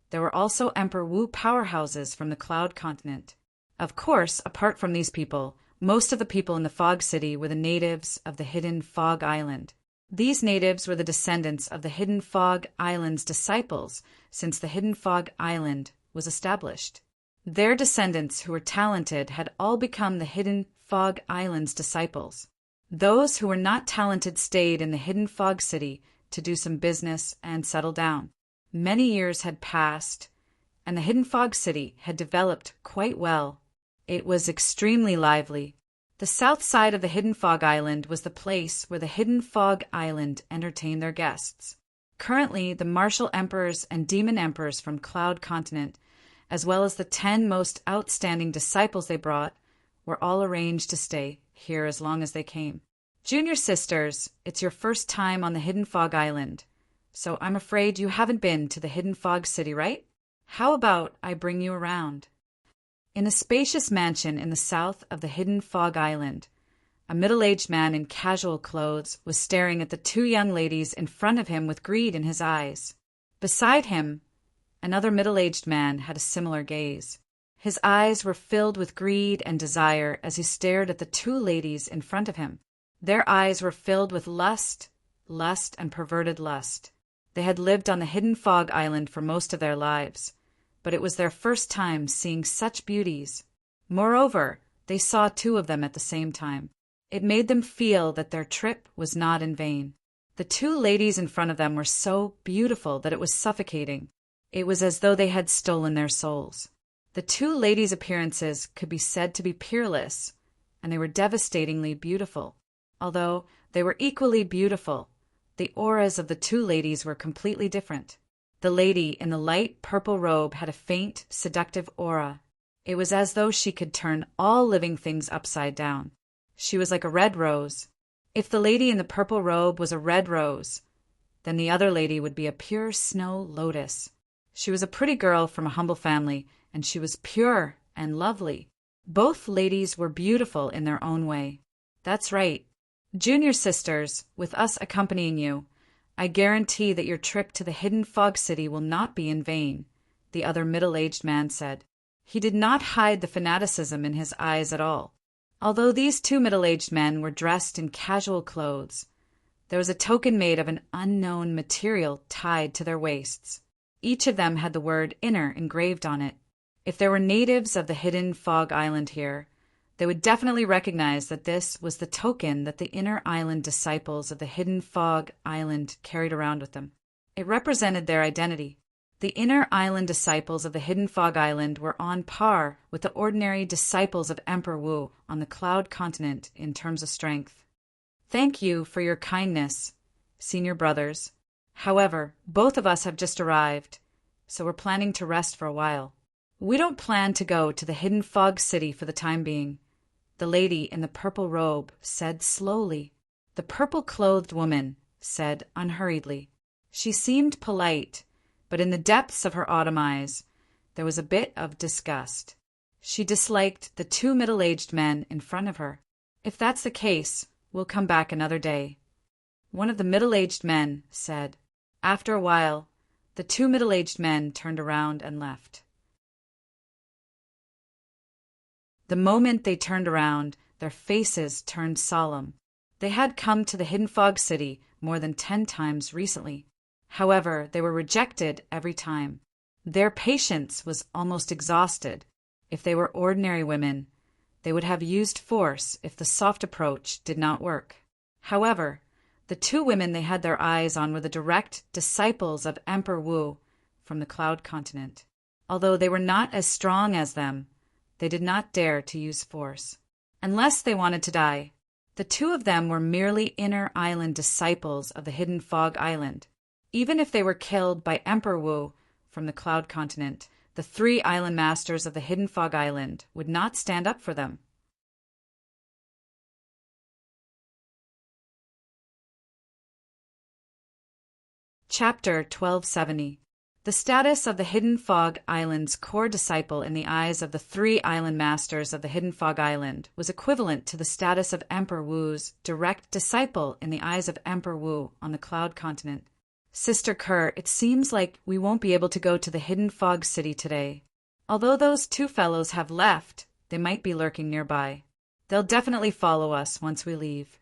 there were also Emperor Wu powerhouses from the Cloud Continent. Of course, apart from these people, most of the people in the Fog City were the natives of the Hidden Fog Island. These natives were the descendants of the Hidden Fog Island's disciples since the Hidden Fog Island was established. Their descendants who were talented had all become the Hidden Fog Island's disciples. Those who were not talented stayed in the Hidden Fog City to do some business and settle down. Many years had passed, and the Hidden Fog City had developed quite well. It was extremely lively. The south side of the Hidden Fog Island was the place where the Hidden Fog Island entertained their guests. Currently, the martial emperors and demon emperors from Cloud Continent, as well as the 10 most outstanding disciples they brought, were all arranged to stay here as long as they came. Junior sisters, it's your first time on the Hidden Fog Island, so I'm afraid you haven't been to the Hidden Fog City, right? How about I bring you around? In a spacious mansion in the south of the Hidden Fog Island, a middle-aged man in casual clothes was staring at the two young ladies in front of him with greed in his eyes. Beside him, another middle-aged man had a similar gaze. His eyes were filled with greed and desire as he stared at the two ladies in front of him. Their eyes were filled with lust and perverted lust. They had lived on the Hidden Fog Island for most of their lives, but it was their first time seeing such beauties. Moreover, they saw two of them at the same time. It made them feel that their trip was not in vain. The two ladies in front of them were so beautiful that it was suffocating. It was as though they had stolen their souls. The two ladies' appearances could be said to be peerless, and they were devastatingly beautiful. Although they were equally beautiful, the auras of the two ladies were completely different. The lady in the light purple robe had a faint, seductive aura. It was as though she could turn all living things upside down. She was like a red rose. If the lady in the purple robe was a red rose, then the other lady would be a pure snow lotus. She was a pretty girl from a humble family, and she was pure and lovely. Both ladies were beautiful in their own way. That's right. Junior sisters, with us accompanying you, I guarantee that your trip to the Hidden Fog City will not be in vain, the other middle-aged man said. He did not hide the fanaticism in his eyes at all. Although these two middle-aged men were dressed in casual clothes, there was a token made of an unknown material tied to their waists. Each of them had the word inner engraved on it. If there were natives of the Hidden Fog Island here, they would definitely recognize that this was the token that the inner island disciples of the Hidden Fog Island carried around with them. It represented their identity. The inner island disciples of the Hidden Fog Island were on par with the ordinary disciples of Emperor Wu on the Cloud Continent in terms of strength. Thank you for your kindness, senior brothers. However, both of us have just arrived, so we're planning to rest for a while. We don't plan to go to the Hidden Fog City for the time being, the lady in the purple robe said slowly. The purple-clothed woman said unhurriedly. She seemed polite, but in the depths of her autumn eyes there was a bit of disgust. She disliked the two middle-aged men in front of her. If that's the case, we'll come back another day, one of the middle-aged men said. After a while, the two middle-aged men turned around and left. The moment they turned around, their faces turned solemn. They had come to the Hidden Fog City more than 10 times recently. However, they were rejected every time. Their patience was almost exhausted. If they were ordinary women, they would have used force if the soft approach did not work. However, the two women they had their eyes on were the direct disciples of Emperor Wu from the Cloud Continent. Although they were not as strong as them, they did not dare to use force. Unless they wanted to die. The two of them were merely inner island disciples of the Hidden Fog Island. Even if they were killed by Emperor Wu from the Cloud Continent, the 3 island masters of the Hidden Fog Island would not stand up for them. Chapter 1270. The status of the Hidden Fog Island's core disciple in the eyes of the 3 island masters of the Hidden Fog Island was equivalent to the status of Emperor Wu's direct disciple in the eyes of Emperor Wu on the Cloud Continent. Sister Kerr, it seems like we won't be able to go to the Hidden Fog City today. Although those 2 fellows have left, they might be lurking nearby. They'll definitely follow us once we leave.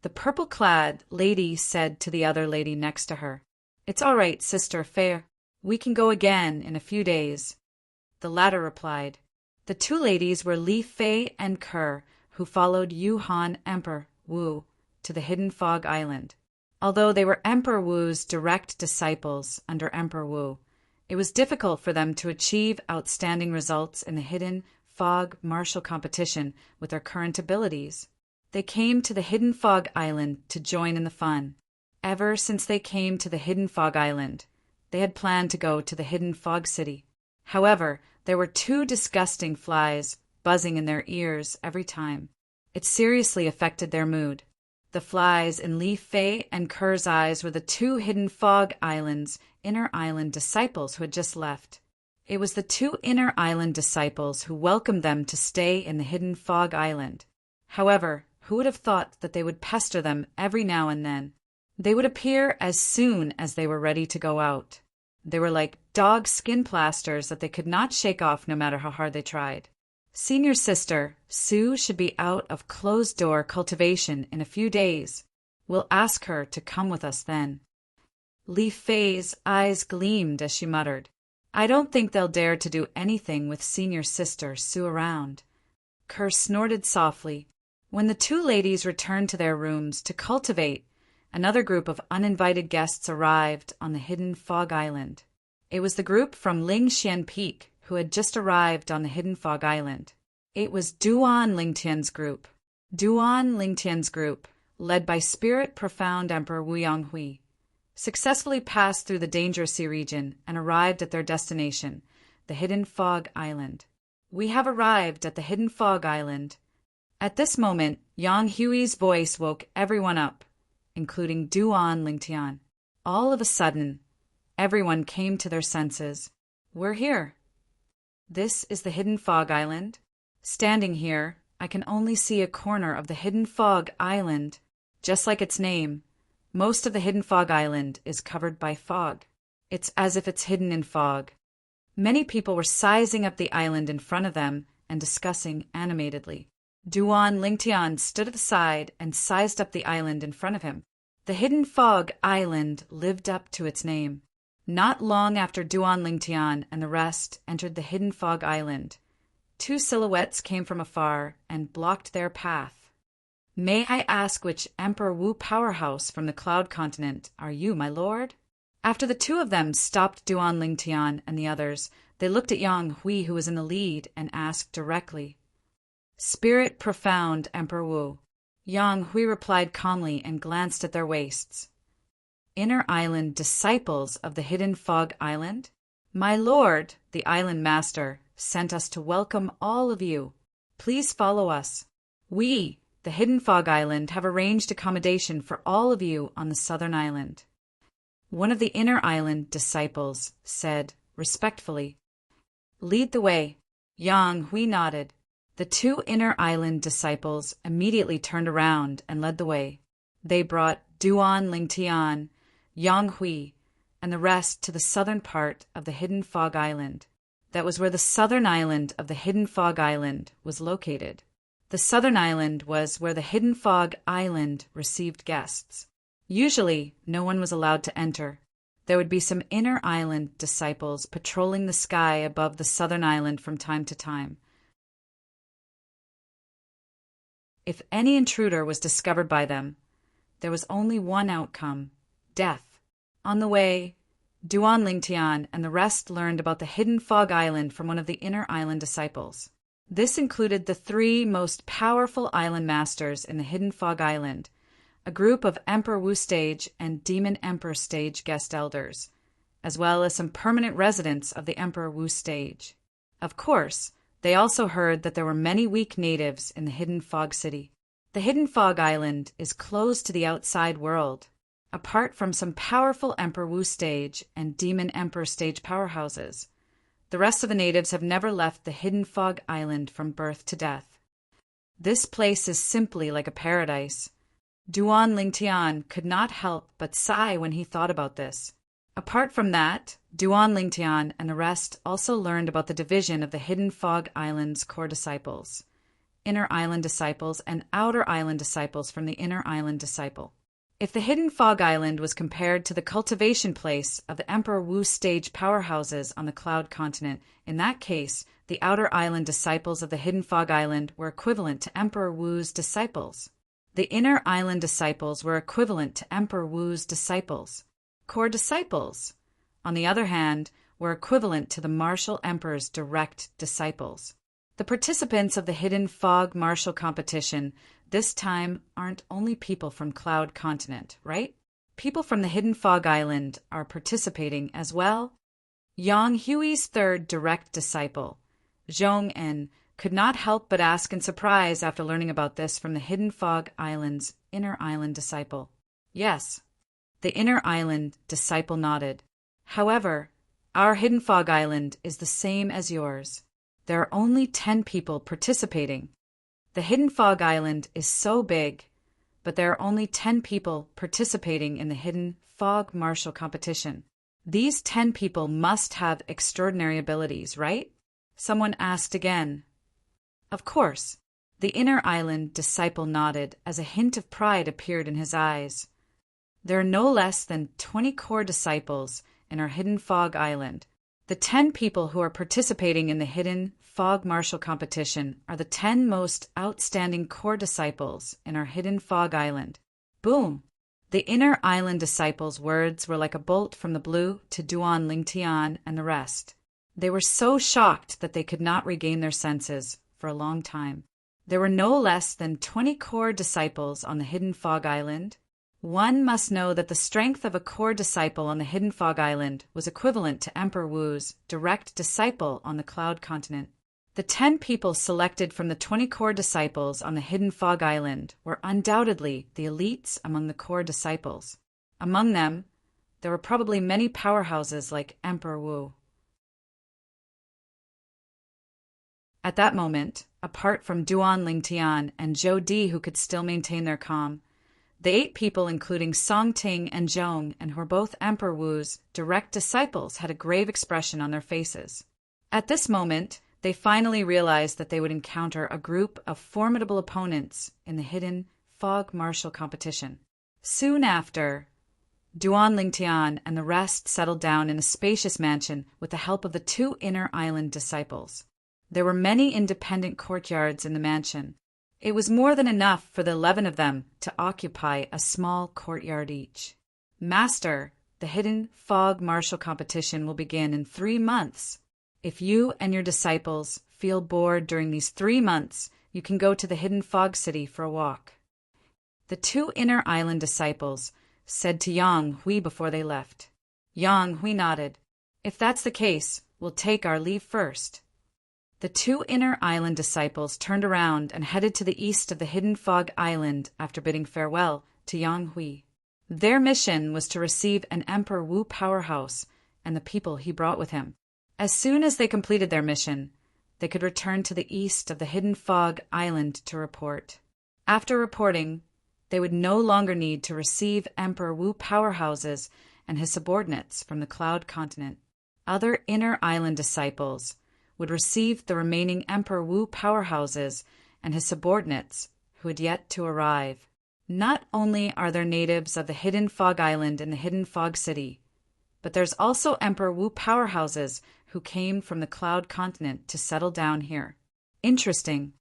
The purple-clad lady said to the other lady next to her, "It's all right, Sister Fair. We can go again in a few days." The latter replied. The 2 ladies were Li Fei and Kerr, who followed Yuhan Emperor Wu to the Hidden Fog Island. Although they were Emperor Wu's direct disciples under Emperor Wu, it was difficult for them to achieve outstanding results in the Hidden Fog martial competition with their current abilities. They came to the Hidden Fog Island to join in the fun. Ever since they came to the Hidden Fog Island, they had planned to go to the Hidden Fog City. However, there were 2 disgusting flies buzzing in their ears every time. It seriously affected their mood. The flies in Li Fei and Ker's eyes were the two hidden fog islands, inner island disciples who had just left. It was the two inner island disciples who welcomed them to stay in the hidden fog island. However, who would have thought that they would pester them every now and then? They would appear as soon as they were ready to go out. They were like dog skin plasters that they could not shake off no matter how hard they tried. Senior sister, Sue should be out of closed-door cultivation in a few days. We'll ask her to come with us then. Li Fei's eyes gleamed as she muttered, I don't think they'll dare to do anything with senior sister Sue around. Ker snorted softly. When the two ladies returned to their rooms to cultivate, another group of uninvited guests arrived on the hidden fog island. It was the group from Lingxian Peak who had just arrived on the hidden fog island. It was Duan Lingtian's group. Duan Lingtian's group, led by Spirit Profound Emperor Wu Yonghui, successfully passed through the Danger Sea region and arrived at their destination, the hidden fog island. We have arrived at the hidden fog island. At this moment, Yang Hui's voice woke everyone up, including Duan Lingtian. All of a sudden, everyone came to their senses. We're here. This is the hidden fog island. Standing here, I can only see a corner of the hidden fog island. Just like its name, most of the hidden fog island is covered by fog. It's as if it's hidden in fog. Many people were sizing up the island in front of them and discussing animatedly. Duan Lingtian stood at the side and sized up the island in front of him. The hidden fog island lived up to its name. Not long after Duan Lingtian and the rest entered the hidden fog island, two silhouettes came from afar and blocked their path. May I ask which Emperor Wu powerhouse from the Cloud Continent are you, my lord? After the two of them stopped Duan Lingtian and the others, they looked at Yang Hui, who was in the lead, and asked directly. Spirit Profound Emperor Wu. Yang Hui replied calmly and glanced at their waists. Inner island disciples of the hidden fog island? My lord, the island master, sent us to welcome all of you. Please follow us. We, the hidden fog island, have arranged accommodation for all of you on the southern island. One of the inner island disciples said, respectfully, Lead the way. Yang Hui nodded. The two inner island disciples immediately turned around and led the way. They brought Duan Lingtian, Yang Hui, and the rest to the southern part of the hidden fog island. That was where the southern island of the hidden fog island was located. The southern island was where the hidden fog island received guests. Usually, no one was allowed to enter. There would be some inner island disciples patrolling the sky above the southern island from time to time. If any intruder was discovered by them, there was only one outcome: death. On the way, Duan Lingtian and the rest learned about the hidden fog island from one of the inner island disciples. This included the three most powerful island masters in the hidden fog island, a group of Emperor Wu stage and Demon Emperor stage guest elders, as well as some permanent residents of the Emperor Wu stage. Of course, they also heard that there were many weak natives in the hidden fog city. The hidden fog island is closed to the outside world. Apart from some powerful Emperor Wu stage and Demon Emperor stage powerhouses, the rest of the natives have never left the hidden fog island from birth to death. This place is simply like a paradise. Duan Lingtian could not help but sigh when he thought about this. Apart from that, Duan Lingtian and the rest also learned about the division of the hidden fog island's core disciples, inner island disciples and outer island disciples from the inner island disciple. If the hidden fog island was compared to the cultivation place of the Emperor Wu stage powerhouses on the Cloud Continent, in that case, the outer island disciples of the hidden fog island were equivalent to Emperor Wu's disciples. The inner island disciples were equivalent to Emperor Wu's disciples. Core disciples, on the other hand, were equivalent to the martial emperor's direct disciples. The participants of the hidden fog martial competition this time aren't only people from Cloud Continent, right? People from the hidden fog island are participating as well. Yang Hui's third direct disciple, Zhong En, could not help but ask in surprise after learning about this from the Hidden Fog Island's inner island disciple. Yes, the inner island disciple nodded. However, our Hidden Fog Island is the same as yours. There are only 10 people participating. The Hidden Fog Island is so big, but there are only 10 people participating in the Hidden Fog Martial competition. These 10 people must have extraordinary abilities, right? Someone asked again. Of course. The inner island disciple nodded as a hint of pride appeared in his eyes. There are no less than 20 core disciples in our Hidden Fog Island. The 10 people who are participating in the Hidden Fog Martial competition are the 10 most outstanding core disciples in our Hidden Fog Island. Boom! The inner island disciples' words were like a bolt from the blue to Duan Lingtian and the rest. They were so shocked that they could not regain their senses for a long time. There were no less than 20 core disciples on the Hidden Fog Island. One must know that the strength of a core disciple on the Hidden Fog Island was equivalent to Emperor Wu's direct disciple on the Cloud Continent. The 10 people selected from the 20 core disciples on the Hidden Fog Island were undoubtedly the elites among the core disciples. Among them, there were probably many powerhouses like Emperor Wu. At that moment, apart from Duan Lingtian and Zhou Di who could still maintain their calm, the 8 people including Song Ting and Zhong and who were both Emperor Wu's direct disciples had a grave expression on their faces. At this moment, they finally realized that they would encounter a group of formidable opponents in the Hidden Fog Martial competition. Soon after, Duan Lingtian and the rest settled down in a spacious mansion with the help of the 2 inner island disciples. There were many independent courtyards in the mansion. It was more than enough for the 11 of them to occupy a small courtyard each. Master, the Hidden Fog Martial competition will begin in 3 months. If you and your disciples feel bored during these 3 months, you can go to the Hidden Fog City for a walk. The 2 inner island disciples said to Yang Hui before they left. Yang Hui nodded. If that's the case, we'll take our leave first. The 2 inner island disciples turned around and headed to the east of the Hidden Fog Island after bidding farewell to Yang Hui. Their mission was to receive an Emperor Wu powerhouse and the people he brought with him. As soon as they completed their mission, they could return to the east of the Hidden Fog Island to report. After reporting, they would no longer need to receive Emperor Wu powerhouses and his subordinates from the Cloud Continent. Other inner island disciples would receive the remaining Emperor Wu powerhouses and his subordinates who had yet to arrive. Not only are there natives of the Hidden Fog Island and the Hidden Fog City, but there's also Emperor Wu powerhouses who came from the Cloud Continent to settle down here. Interesting.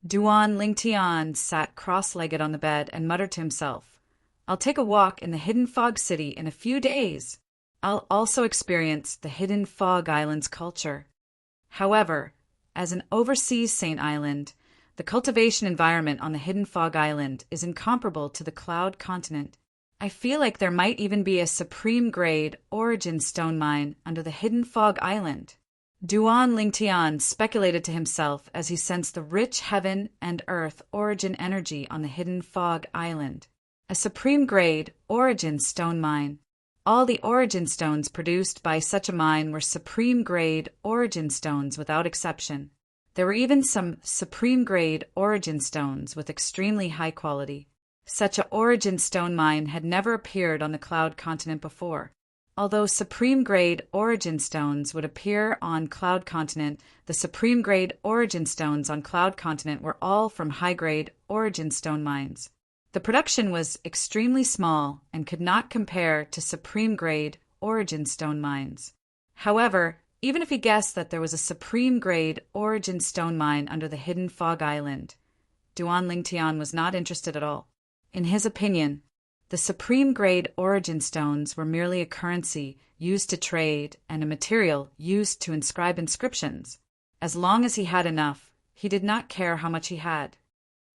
Duan Lingtian sat cross-legged on the bed and muttered to himself, I'll take a walk in the Hidden Fog City in a few days. I'll also experience the Hidden Fog Island's culture. However, as an overseas Saint Island, the cultivation environment on the Hidden Fog Island is incomparable to the Cloud Continent. I feel like there might even be a supreme-grade origin stone mine under the Hidden Fog Island. Duan Lingtian speculated to himself as he sensed the rich heaven and earth origin energy on the Hidden Fog Island. A supreme-grade origin stone mine. All the origin stones produced by such a mine were supreme-grade origin stones without exception. There were even some supreme-grade origin stones with extremely high quality. Such a origin stone mine had never appeared on the Cloud Continent before. Although supreme-grade origin stones would appear on Cloud Continent, the supreme-grade origin stones on Cloud Continent were all from high-grade origin stone mines. The production was extremely small and could not compare to supreme-grade origin stone mines. However, even if he guessed that there was a supreme-grade origin stone mine under the Hidden Fog Island, Duan Lingtian was not interested at all. In his opinion, the supreme-grade origin stones were merely a currency used to trade and a material used to inscribe inscriptions. As long as he had enough, he did not care how much he had.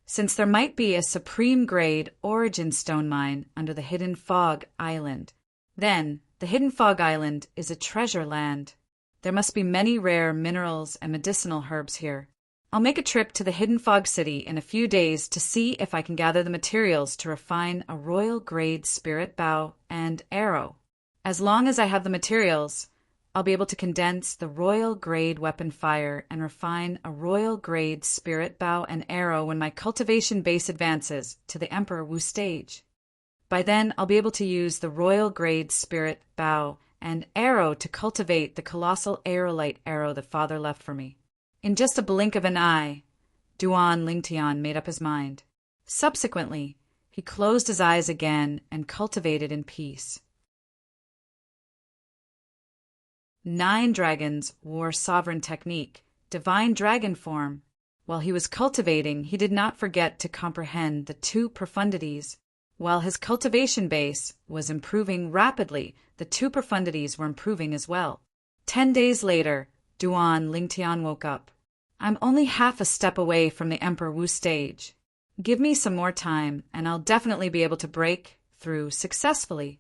Since there might be a supreme-grade origin stone mine under the Hidden Fog Island, then the Hidden Fog Island is a treasure land. There must be many rare minerals and medicinal herbs here. I'll make a trip to the Hidden Fog City in a few days to see if I can gather the materials to refine a royal-grade spirit bow and arrow. As long as I have the materials, I'll be able to condense the royal-grade weapon fire and refine a royal-grade spirit bow and arrow when my cultivation base advances to the Emperor Wu stage. By then, I'll be able to use the royal-grade spirit bow and arrow to cultivate the colossal aerolite arrow that Father left for me. In just a blink of an eye, Duan Lingtian made up his mind. Subsequently, he closed his eyes again and cultivated in peace. 9 dragons wore sovereign technique, divine dragon form. While he was cultivating, he did not forget to comprehend the 2 profundities. While his cultivation base was improving rapidly, the 2 profundities were improving as well. 10 days later, Duan Lingtian woke up. I'm only half a step away from the Emperor Wu stage. Give me some more time, and I'll definitely be able to break through successfully.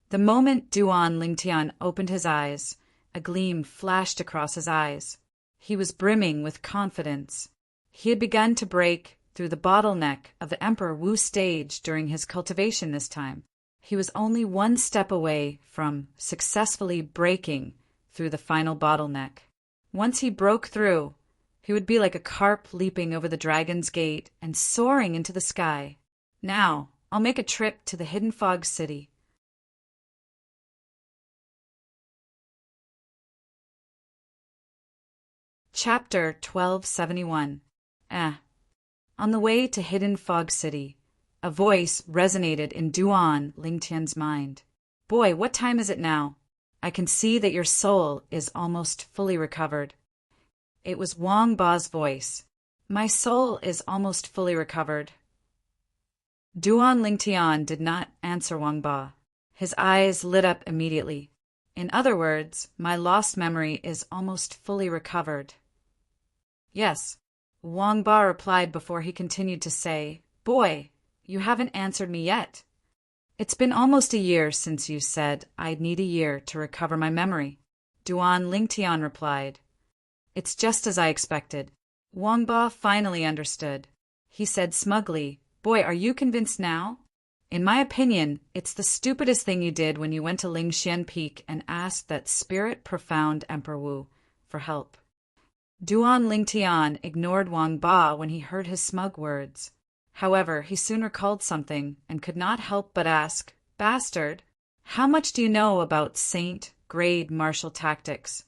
The moment Duan Lingtian opened his eyes, a gleam flashed across his eyes. He was brimming with confidence. He had begun to break through the bottleneck of the Emperor Wu stage during his cultivation this time. He was only 1 step away from successfully breaking through the final bottleneck. Once he broke through, he would be like a carp leaping over the dragon's gate and soaring into the sky. Now, I'll make a trip to the Hidden Fog City. Chapter 1271. On the way to Hidden Fog City, a voice resonated in Duan Lingtian's mind. Boy, what time is it now? I can see that your soul is almost fully recovered. It was Wang Ba's voice. My soul is almost fully recovered. Duan Lingtian did not answer Wang Ba. His eyes lit up immediately. In other words, my lost memory is almost fully recovered. Yes, Wang Ba replied before he continued to say, Boy, you haven't answered me yet. It's been almost a year since you said I'd need a year to recover my memory. Duan Lingtian replied. It's just as I expected. Wang Ba finally understood. He said smugly, Boy, are you convinced now? In my opinion, it's the stupidest thing you did when you went to Lingxian Peak and asked that spirit profound Emperor Wu for help. Duan Lingtian ignored Wang Ba when he heard his smug words. However, he soon recalled something and could not help but ask, Bastard, how much do you know about Saint-grade martial tactics?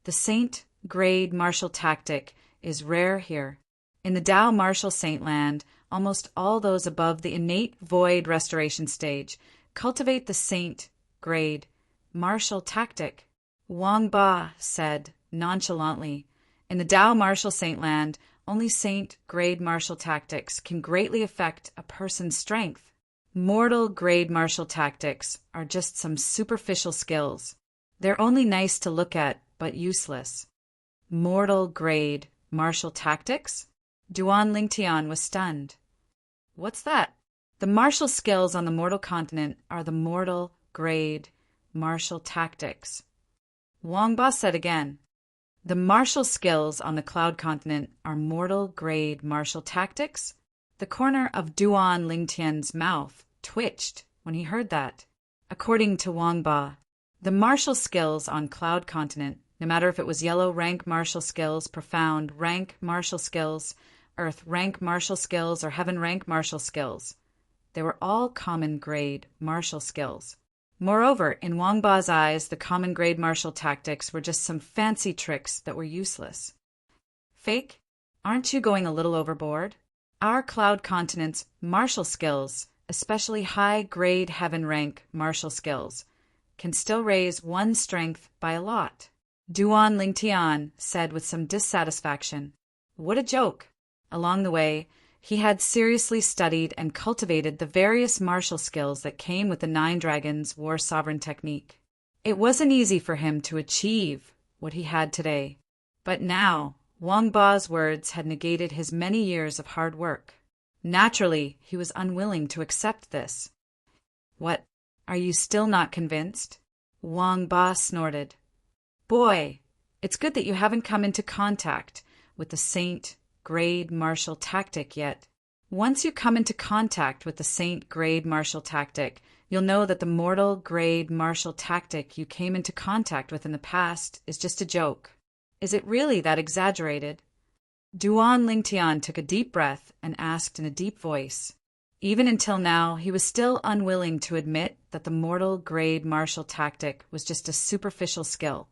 The Saint-grade martial tactic is rare here. In the Tao martial saint land, almost all those above the innate void restoration stage cultivate the Saint-grade martial tactic. Wang Ba said nonchalantly, in the Tao martial saint land, only Saint-grade martial tactics can greatly affect a person's strength. Mortal-grade martial tactics are just some superficial skills. They're only nice to look at, but useless. Mortal-grade martial tactics? Duan Lingtian was stunned. What's that? The martial skills on the mortal continent are the mortal-grade martial tactics. Wang Ba said again. The martial skills on the cloud continent are mortal-grade martial tactics? The corner of Duan Lingtian's mouth twitched when he heard that. According to Wang Ba, the martial skills on cloud continent, no matter if it was yellow rank martial skills, profound rank martial skills, earth rank martial skills, or heaven rank martial skills, they were all common grade martial skills. Moreover, in Wang Ba's eyes, the common grade martial tactics were just some fancy tricks that were useless. Fake? Aren't you going a little overboard? Our cloud continent's martial skills, especially high-grade heaven rank martial skills, can still raise one's strength by a lot. Duan Lingtian said with some dissatisfaction. What a joke! Along the way, he had seriously studied and cultivated the various martial skills that came with the 9 Dragons War Sovereign technique. It wasn't easy for him to achieve what he had today, but now Wang Ba's words had negated his many years of hard work. Naturally, he was unwilling to accept this. What, are you still not convinced? Wang Ba snorted. Boy, it's good that you haven't come into contact with the Saint grade martial tactic yet. Once you come into contact with the Saint grade martial tactic, you'll know that the mortal grade martial tactic you came into contact with in the past is just a joke. Is it really that exaggerated? Duan Lingtian took a deep breath and asked in a deep voice. Even until now, he was still unwilling to admit that the mortal grade martial tactic was just a superficial skill.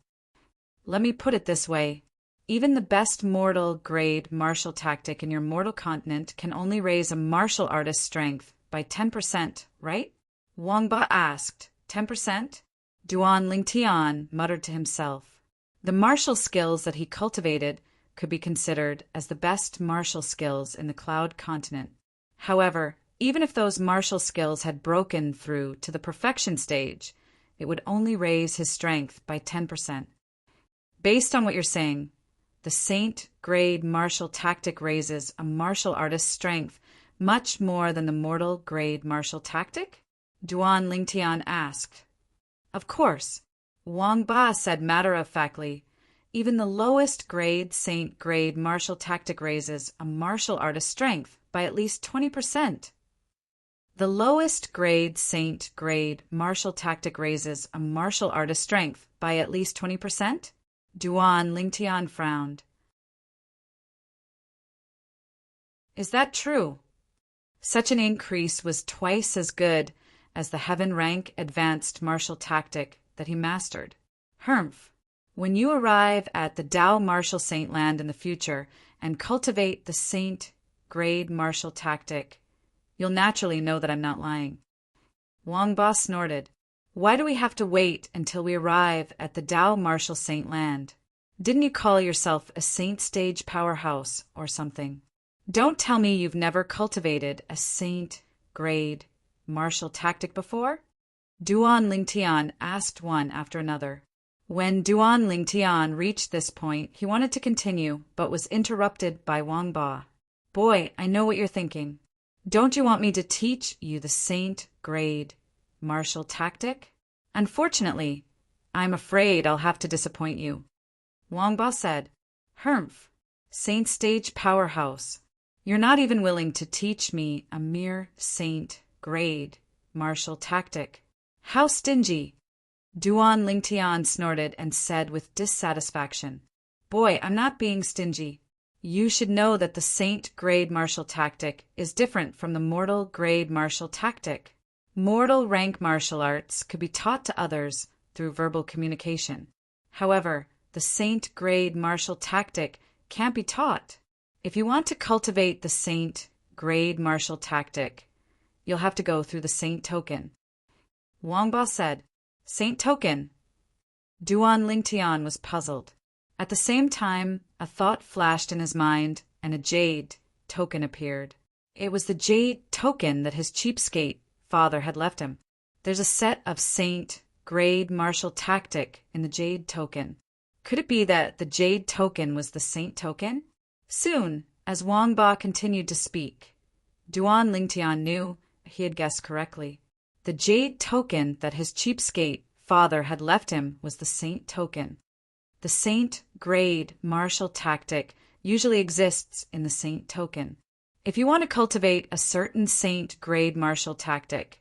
Let me put it this way. Even the best mortal grade martial tactic in your mortal continent can only raise a martial artist's strength by 10%, right? Wang Ba asked. 10%? Duan Lingtian muttered to himself. The martial skills that he cultivated could be considered as the best martial skills in the Cloud Continent. However, even if those martial skills had broken through to the perfection stage, it would only raise his strength by 10%. Based on what you're saying, the Saint grade martial tactic raises a martial artist's strength much more than the mortal grade martial tactic? Duan Lingtian asked. Of course, Wang Ba said matter-of-factly. Even the lowest grade Saint grade martial tactic raises a martial artist's strength by at least 20%. The lowest grade Saint grade martial tactic raises a martial artist's strength by at least 20%? Duan Lingtian frowned. Is that true? Such an increase was twice as good as the heaven rank advanced martial tactic that he mastered. Humph. When you arrive at the Tao martial saint land in the future and cultivate the Saint grade martial tactic, you'll naturally know that I'm not lying. Wang Ba snorted. Why do we have to wait until we arrive at the Tao martial saint land? Didn't you call yourself a saint stage powerhouse or something? Don't tell me you've never cultivated a saint grade martial tactic before? Duan Lingtian asked one after another. When Duan Lingtian reached this point, he wanted to continue, but was interrupted by Wang Ba. Boy, I know what you're thinking. Don't you want me to teach you the saint grade martial tactic? Unfortunately, I'm afraid I'll have to disappoint you. Wang Ba said, Humph, saint stage powerhouse. You're not even willing to teach me a mere saint grade martial tactic. How stingy! Duan Lingtian snorted and said with dissatisfaction, Boy, I'm not being stingy. You should know that the saint grade martial tactic is different from the mortal grade martial tactic. Mortal rank martial arts could be taught to others through verbal communication. However, the saint grade martial tactic can't be taught. If you want to cultivate the saint grade martial tactic, you'll have to go through the saint token. Wang Ba said, Saint token? Duan Lingtian was puzzled. At the same time, a thought flashed in his mind, and a jade token appeared. It was the jade token that his cheapskate father had left him. There's a set of saint grade martial tactic in the jade token. Could it be that the jade token was the saint token? Soon, as Wang Ba continued to speak, Duan Lingtian knew he had guessed correctly. The jade token that his cheapskate father had left him was the saint token. The saint grade martial tactic usually exists in the saint token. If you want to cultivate a certain saint grade martial tactic,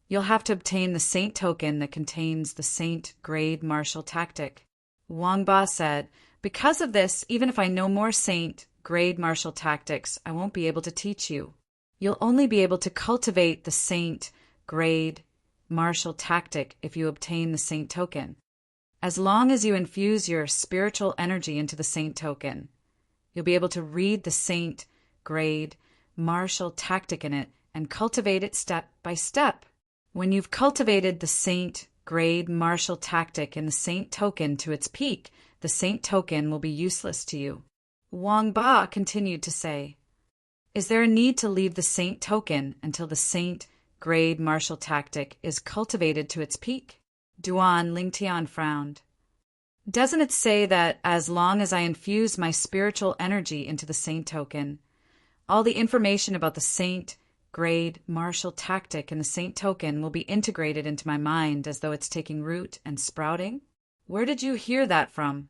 you'll have to obtain the saint token that contains the saint grade martial tactic. Wang Ba said, Because of this, even if I know more saint grade martial tactics, I won't be able to teach you. You'll only be able to cultivate the saint grade martial tactic if you obtain the saint token. As long as you infuse your spiritual energy into the saint token, you'll be able to read the saint grade martial tactic in it and cultivate it step by step. When you've cultivated the saint grade martial tactic in the saint token to its peak, the saint token will be useless to you. Wang Ba continued to say, Is there a need to leave the saint token until the saint grade martial tactic is cultivated to its peak? Duan Lingtian frowned. Doesn't it say that as long as I infuse my spiritual energy into the saint token, all the information about the saint grade martial tactic in the saint token will be integrated into my mind as though it's taking root and sprouting? Where did you hear that from?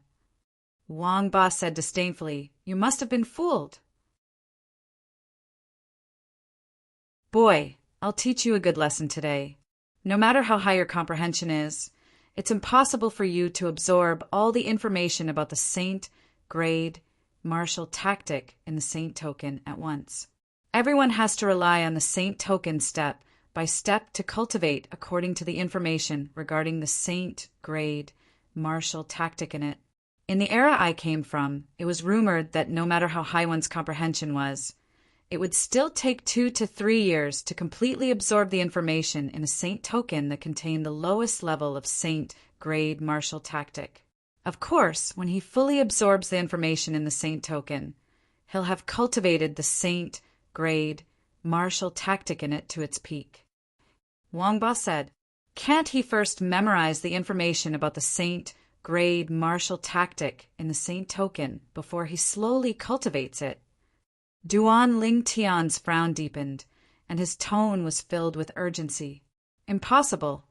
Wang Ba said disdainfully. You must have been fooled. Boy, I'll teach you a good lesson today. No matter how high your comprehension is, it's impossible for you to absorb all the information about the saint, grade, martial tactic in the saint token at once. Everyone has to rely on the saint token step by step to cultivate according to the information regarding the saint, grade, martial tactic in it. In the era I came from, it was rumored that no matter how high one's comprehension was, it would still take 2 to 3 years to completely absorb the information in a saint token that contained the lowest level of saint grade martial tactic. Of course, when he fully absorbs the information in the saint token, he'll have cultivated the saint grade martial tactic in it to its peak. Wang Ba said, can't he first memorize the information about the saint grade martial tactic in the saint token before he slowly cultivates it? Duan Lingtian's frown deepened, and his tone was filled with urgency. Impossible,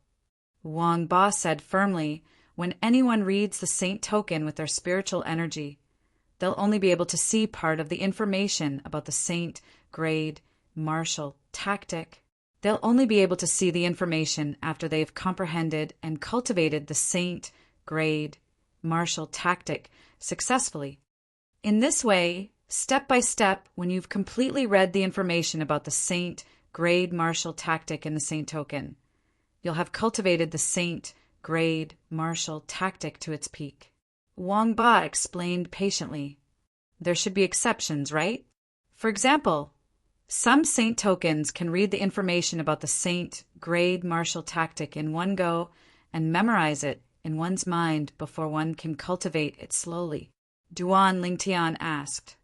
Wang Ba said firmly. When anyone reads the saint token with their spiritual energy, they'll only be able to see part of the information about the saint grade martial tactic. They'll only be able to see the information after they've comprehended and cultivated the saint grade martial tactic successfully. In this way, step by step, when you've completely read the information about the saint grade martial tactic in the saint token, you'll have cultivated the saint grade martial tactic to its peak. Wang Ba explained patiently. There should be exceptions, right? For example, some saint tokens can read the information about the saint grade martial tactic in one go and memorize it in one's mind before one can cultivate it slowly. Duan Lingtian asked,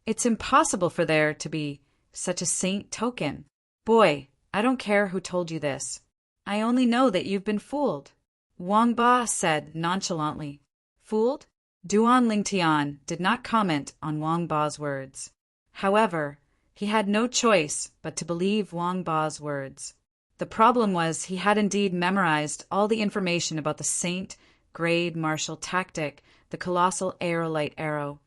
It's impossible for there to be such a saint token. Boy, I don't care who told you this. I only know that you've been fooled. Wang Ba said nonchalantly. Fooled? Duan Lingtian did not comment on Wang Ba's words. However, he had no choice but to believe Wang Ba's words. The problem was he had indeed memorized all the information about the saint grade martial tactic, the colossal aerolite arrow,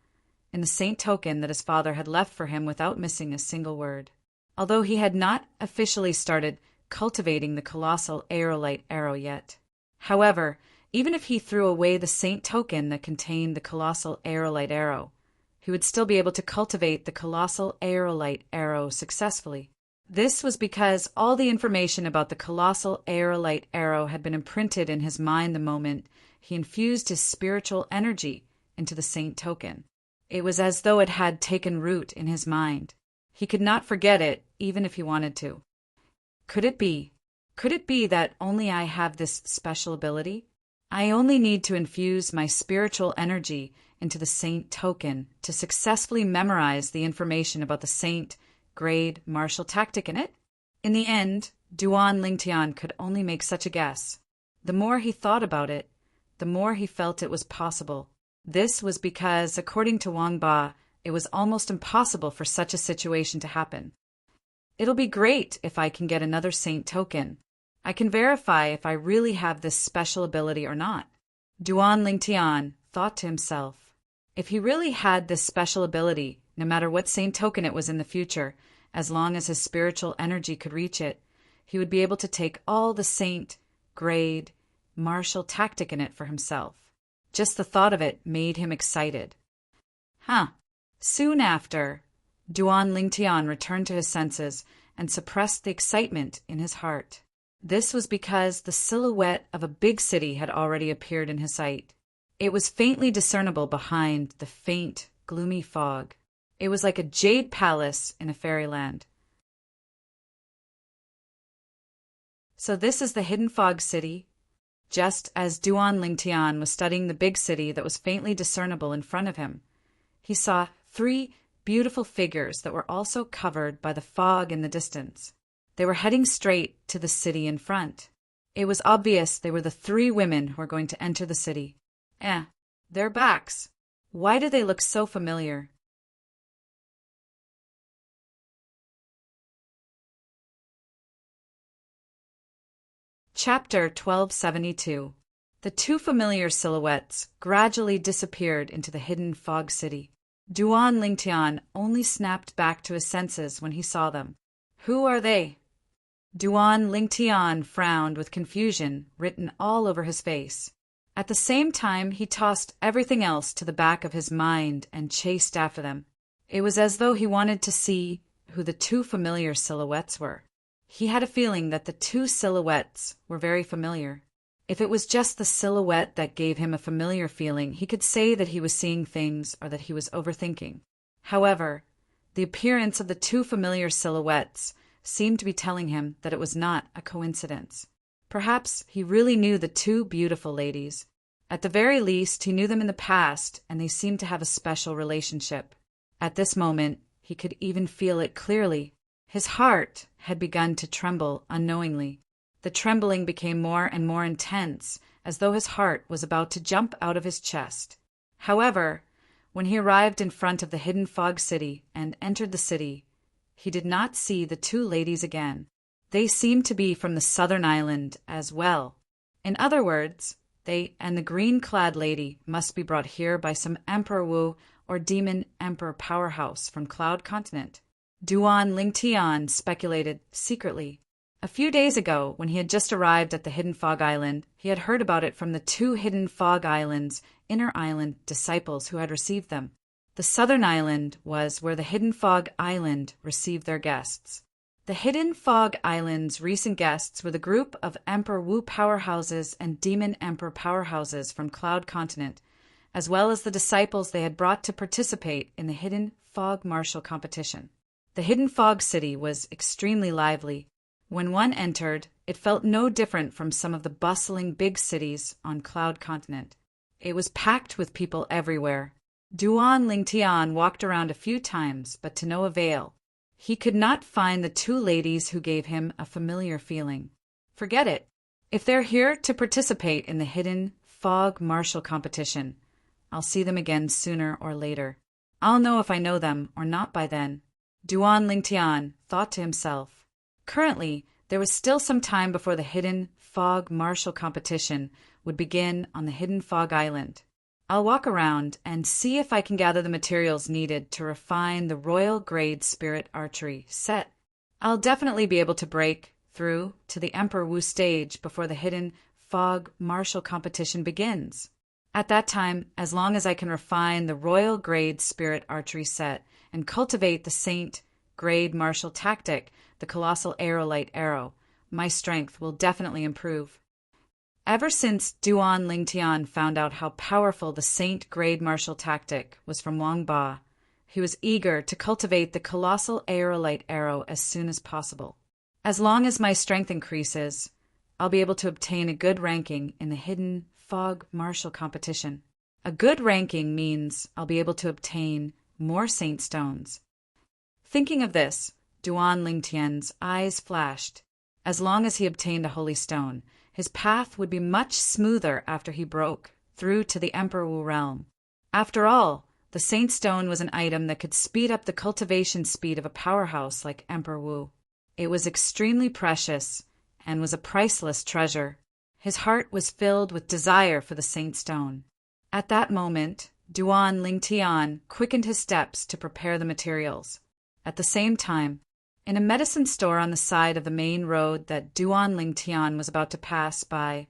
in the saint token that his father had left for him without missing a single word. Although he had not officially started cultivating the colossal aerolite arrow yet. However, even if he threw away the saint token that contained the colossal aerolite arrow, he would still be able to cultivate the colossal aerolite arrow successfully. This was because all the information about the colossal aerolite arrow had been imprinted in his mind the moment he infused his spiritual energy into the saint token. It was as though it had taken root in his mind. He could not forget it, even if he wanted to. Could it be that only I have this special ability? I only need to infuse my spiritual energy into the saint token to successfully memorize the information about the saint grade martial tactic in it? In the end, Duan Lingtian could only make such a guess. The more he thought about it, the more he felt it was possible. This was because, according to Wang Ba, it was almost impossible for such a situation to happen. It'll be great if I can get another saint token. I can verify if I really have this special ability or not. Duan Lingtian thought to himself, if he really had this special ability, no matter what saint token it was in the future, as long as his spiritual energy could reach it, he would be able to take all the saint, grade, martial tactic in it for himself. Just the thought of it made him excited. Soon after, Duan Lingtian returned to his senses and suppressed the excitement in his heart. This was because the silhouette of a big city had already appeared in his sight. It was faintly discernible behind the faint, gloomy fog. It was like a jade palace in a fairyland. So this is the hidden fog city? Just as Duan Lingtian was studying the big city that was faintly discernible in front of him, he saw 3 beautiful figures that were also covered by the fog in the distance. They were heading straight to the city in front. It was obvious they were the 3 women who were going to enter the city. Their backs. Why do they look so familiar? Chapter 1272. The two familiar silhouettes gradually disappeared into the hidden fog city. Duan Lingtian only snapped back to his senses when he saw them. Who are they? Duan Lingtian frowned with confusion written all over his face. At the same time, he tossed everything else to the back of his mind and chased after them. It was as though he wanted to see who the two familiar silhouettes were. He had a feeling that the two silhouettes were very familiar. If it was just the silhouette that gave him a familiar feeling, he could say that he was seeing things or that he was overthinking. However, the appearance of the two familiar silhouettes seemed to be telling him that it was not a coincidence. Perhaps he really knew the two beautiful ladies. At the very least, he knew them in the past, and they seemed to have a special relationship. At this moment, he could even feel it clearly. His heart had begun to tremble unknowingly. The trembling became more and more intense, as though his heart was about to jump out of his chest. However, when he arrived in front of the hidden fog city and entered the city, he did not see the two ladies again. They seemed to be from the southern island as well. In other words, they and the green-clad lady must be brought here by some Emperor Wu or demon emperor powerhouse from Cloud Continent. Duan Lingtian speculated secretly. A few days ago, when he had just arrived at the Hidden Fog Island, he had heard about it from the two Hidden Fog Island's inner island disciples who had received them. The southern island was where the Hidden Fog Island received their guests. The Hidden Fog Island's recent guests were the group of Emperor Wu powerhouses and Demon Emperor powerhouses from Cloud Continent, as well as the disciples they had brought to participate in the Hidden Fog Martial Competition. The Hidden Fog City was extremely lively. When one entered, it felt no different from some of the bustling big cities on Cloud Continent. It was packed with people everywhere. Duan Lingtian walked around a few times, but to no avail. He could not find the two ladies who gave him a familiar feeling. Forget it. If they're here to participate in the Hidden Fog Martial Competition, I'll see them again sooner or later. I'll know if I know them or not by then. Duan Lingtian thought to himself. Currently, there was still some time before the Hidden Fog Martial Competition would begin on the Hidden Fog Island. I'll walk around and see if I can gather the materials needed to refine the Royal Grade Spirit Archery set. I'll definitely be able to break through to the Emperor Wu stage before the Hidden Fog Martial Competition begins. At that time, as long as I can refine the Royal Grade Spirit Archery set and cultivate the Saint Grade Martial Tactic, the Colossal Aerolite Arrow, my strength will definitely improve. Ever since Duan Lingtian found out how powerful the Saint Grade Martial Tactic was from Wang Ba, he was eager to cultivate the Colossal Aerolite Arrow as soon as possible. As long as my strength increases, I'll be able to obtain a good ranking in the Hidden Fog Martial Competition. A good ranking means I'll be able to obtain more Saint Stones. Thinking of this, Duan Lingtian's eyes flashed. As long as he obtained a holy stone, his path would be much smoother after he broke through to the Emperor Wu realm. After all, the Saint Stone was an item that could speed up the cultivation speed of a powerhouse like Emperor Wu. It was extremely precious and was a priceless treasure. His heart was filled with desire for the Saint Stone. At that moment, Duan Lingtian quickened his steps to prepare the materials. At the same time, in a medicine store on the side of the main road that Duan Lingtian was about to pass by,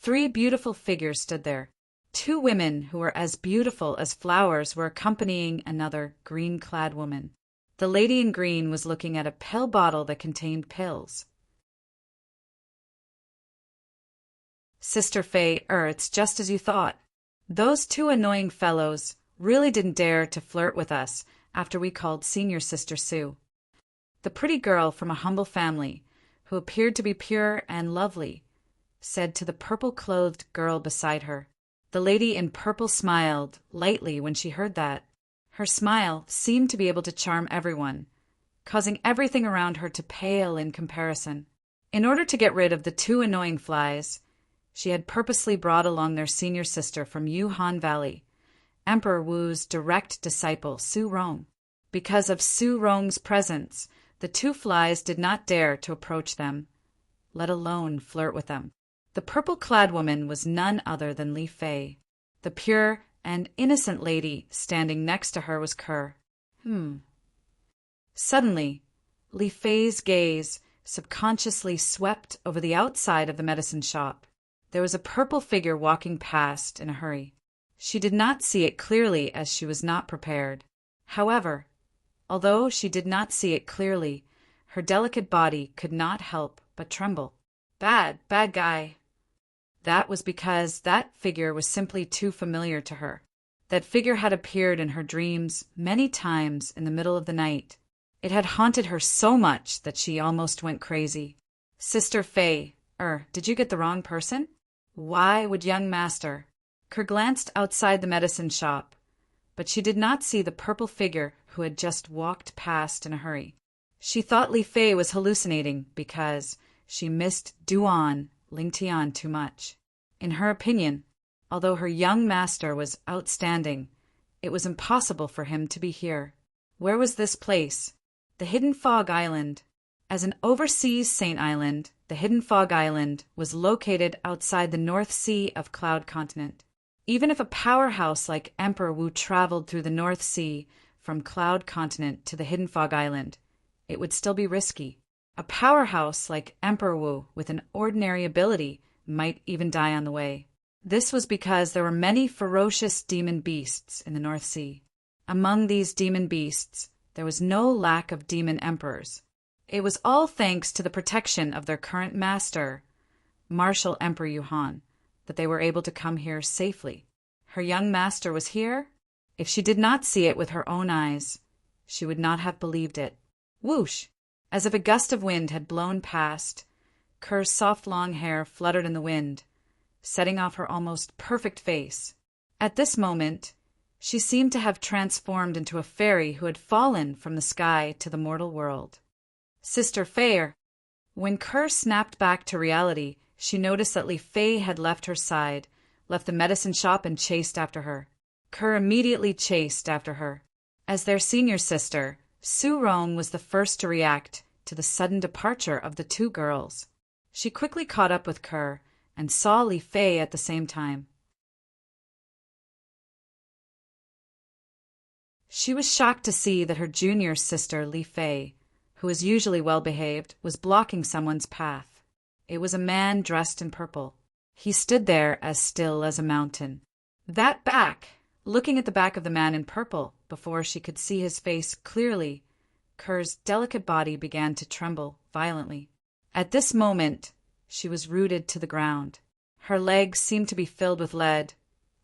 3 beautiful figures stood there. 2 women who were as beautiful as flowers were accompanying another green-clad woman. The lady in green was looking at a pill bottle that contained pills. Sister Fei, it's just as you thought. Those 2 annoying fellows really didn't dare to flirt with us after we called Senior Sister Sue. The pretty girl from a humble family, who appeared to be pure and lovely, said to the purple-clothed girl beside her. The lady in purple smiled lightly when she heard that. Her smile seemed to be able to charm everyone, causing everything around her to pale in comparison. In order to get rid of the 2 annoying flies, she had purposely brought along their senior sister from Yuhan Valley, Emperor Wu's direct disciple, Su Rong. Because of Su Rong's presence, the 2 flies did not dare to approach them, let alone flirt with them. The purple-clad woman was none other than Li Fei. The pure and innocent lady standing next to her was Kerr. Suddenly, Li Fei's gaze subconsciously swept over the outside of the medicine shop. There was a purple figure walking past in a hurry. She did not see it clearly as she was not prepared. However, although she did not see it clearly, her delicate body could not help but tremble. Bad guy. That was because that figure was simply too familiar to her. That figure had appeared in her dreams many times in the middle of the night. It had haunted her so much that she almost went crazy. Sister Fei, did you get the wrong person? Why would young master? Kerr glanced outside the medicine shop, but she did not see the purple figure who had just walked past in a hurry. She thought Li Fei was hallucinating because she missed Duan Lingtian too much. In her opinion, although her young master was outstanding, it was impossible for him to be here. Where was this place? The Hidden Fog Island. As an overseas Saint Island, the Hidden Fog Island was located outside the North Sea of Cloud Continent. Even if a powerhouse like Emperor Wu traveled through the North Sea from Cloud Continent to the Hidden Fog Island, it would still be risky. A powerhouse like Emperor Wu with an ordinary ability might even die on the way. This was because there were many ferocious demon beasts in the North Sea. Among these demon beasts, there was no lack of demon emperors. It was all thanks to the protection of their current master, Martial Emperor Yuhan, that they were able to come here safely. Her young master was here? If she did not see it with her own eyes, she would not have believed it. Whoosh! As if a gust of wind had blown past, Kerr's soft long hair fluttered in the wind, setting off her almost perfect face. At this moment, she seemed to have transformed into a fairy who had fallen from the sky to the mortal world. Sister Fei. When Kerr snapped back to reality, she noticed that Li Fei had left her side, left the medicine shop and chased after her. Kerr immediately chased after her. As their senior sister, Su Rong was the first to react to the sudden departure of the two girls. She quickly caught up with Kerr and saw Li Fei at the same time. She was shocked to see that her junior sister, Li Fei, who was usually well-behaved, was blocking someone's path. It was a man dressed in purple. He stood there as still as a mountain. That back! Looking at the back of the man in purple, before she could see his face clearly, Kerr's delicate body began to tremble violently. At this moment, she was rooted to the ground. Her legs seemed to be filled with lead,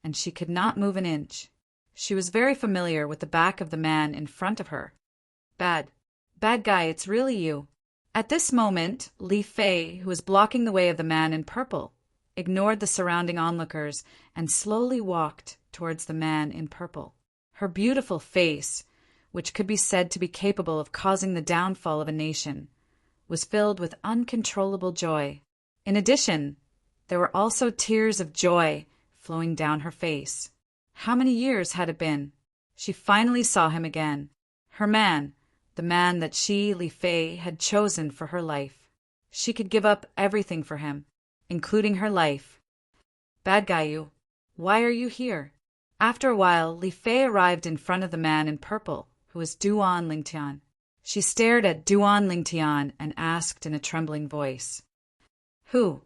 and she could not move an inch. She was very familiar with the back of the man in front of her. Bad guy, it's really you. At this moment, Li Fei, who was blocking the way of the man in purple, ignored the surrounding onlookers and slowly walked towards the man in purple. Her beautiful face, which could be said to be capable of causing the downfall of a nation, was filled with uncontrollable joy. In addition, there were also tears of joy flowing down her face. How many years had it been? She finally saw him again. Her man, the man that she, Li Fei, had chosen for her life. She could give up everything for him, including her life. Bad guy, you. Why are you here? After a while, Li Fei arrived in front of the man in purple, who was Duan Lingtian. She stared at Duan Lingtian and asked in a trembling voice, Who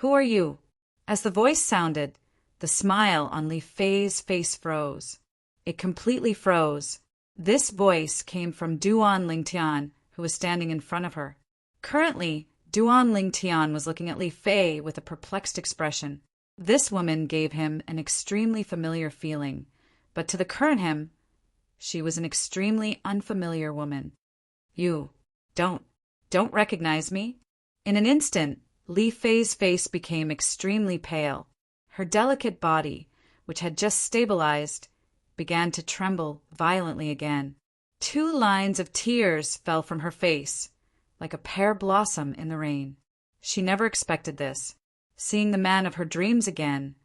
are you? As the voice sounded, the smile on Li Fei's face froze. It completely froze. This voice came from Duan Lingtian, who was standing in front of her. Currently, Duan Lingtian was looking at Li Fei with a perplexed expression. This woman gave him an extremely familiar feeling, but to the current him, she was an extremely unfamiliar woman. You don't recognize me? In an instant, Li Fei's face became extremely pale. Her delicate body, which had just stabilized, began to tremble violently again. 2 lines of tears fell from her face, like a pear blossom in the rain. She never expected this. Seeing the man of her dreams again,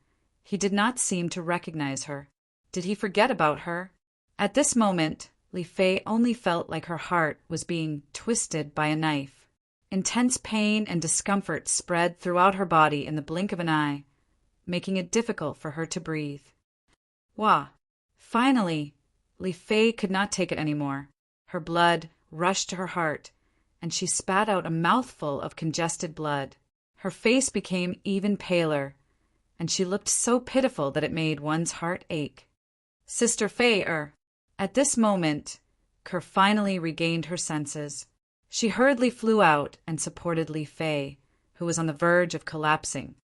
he did not seem to recognize her. Did he forget about her? At this moment, Li Fei only felt like her heart was being twisted by a knife. Intense pain and discomfort spread throughout her body in the blink of an eye, making it difficult for her to breathe. Wah! Finally, Li Fei could not take it anymore. Her blood rushed to her heart, and she spat out a mouthful of congested blood. Her face became even paler, and she looked so pitiful that it made one's heart ache. Sister Fei, At this moment, Kerr finally regained her senses. She hurriedly flew out and supported Li Fei, who was on the verge of collapsing.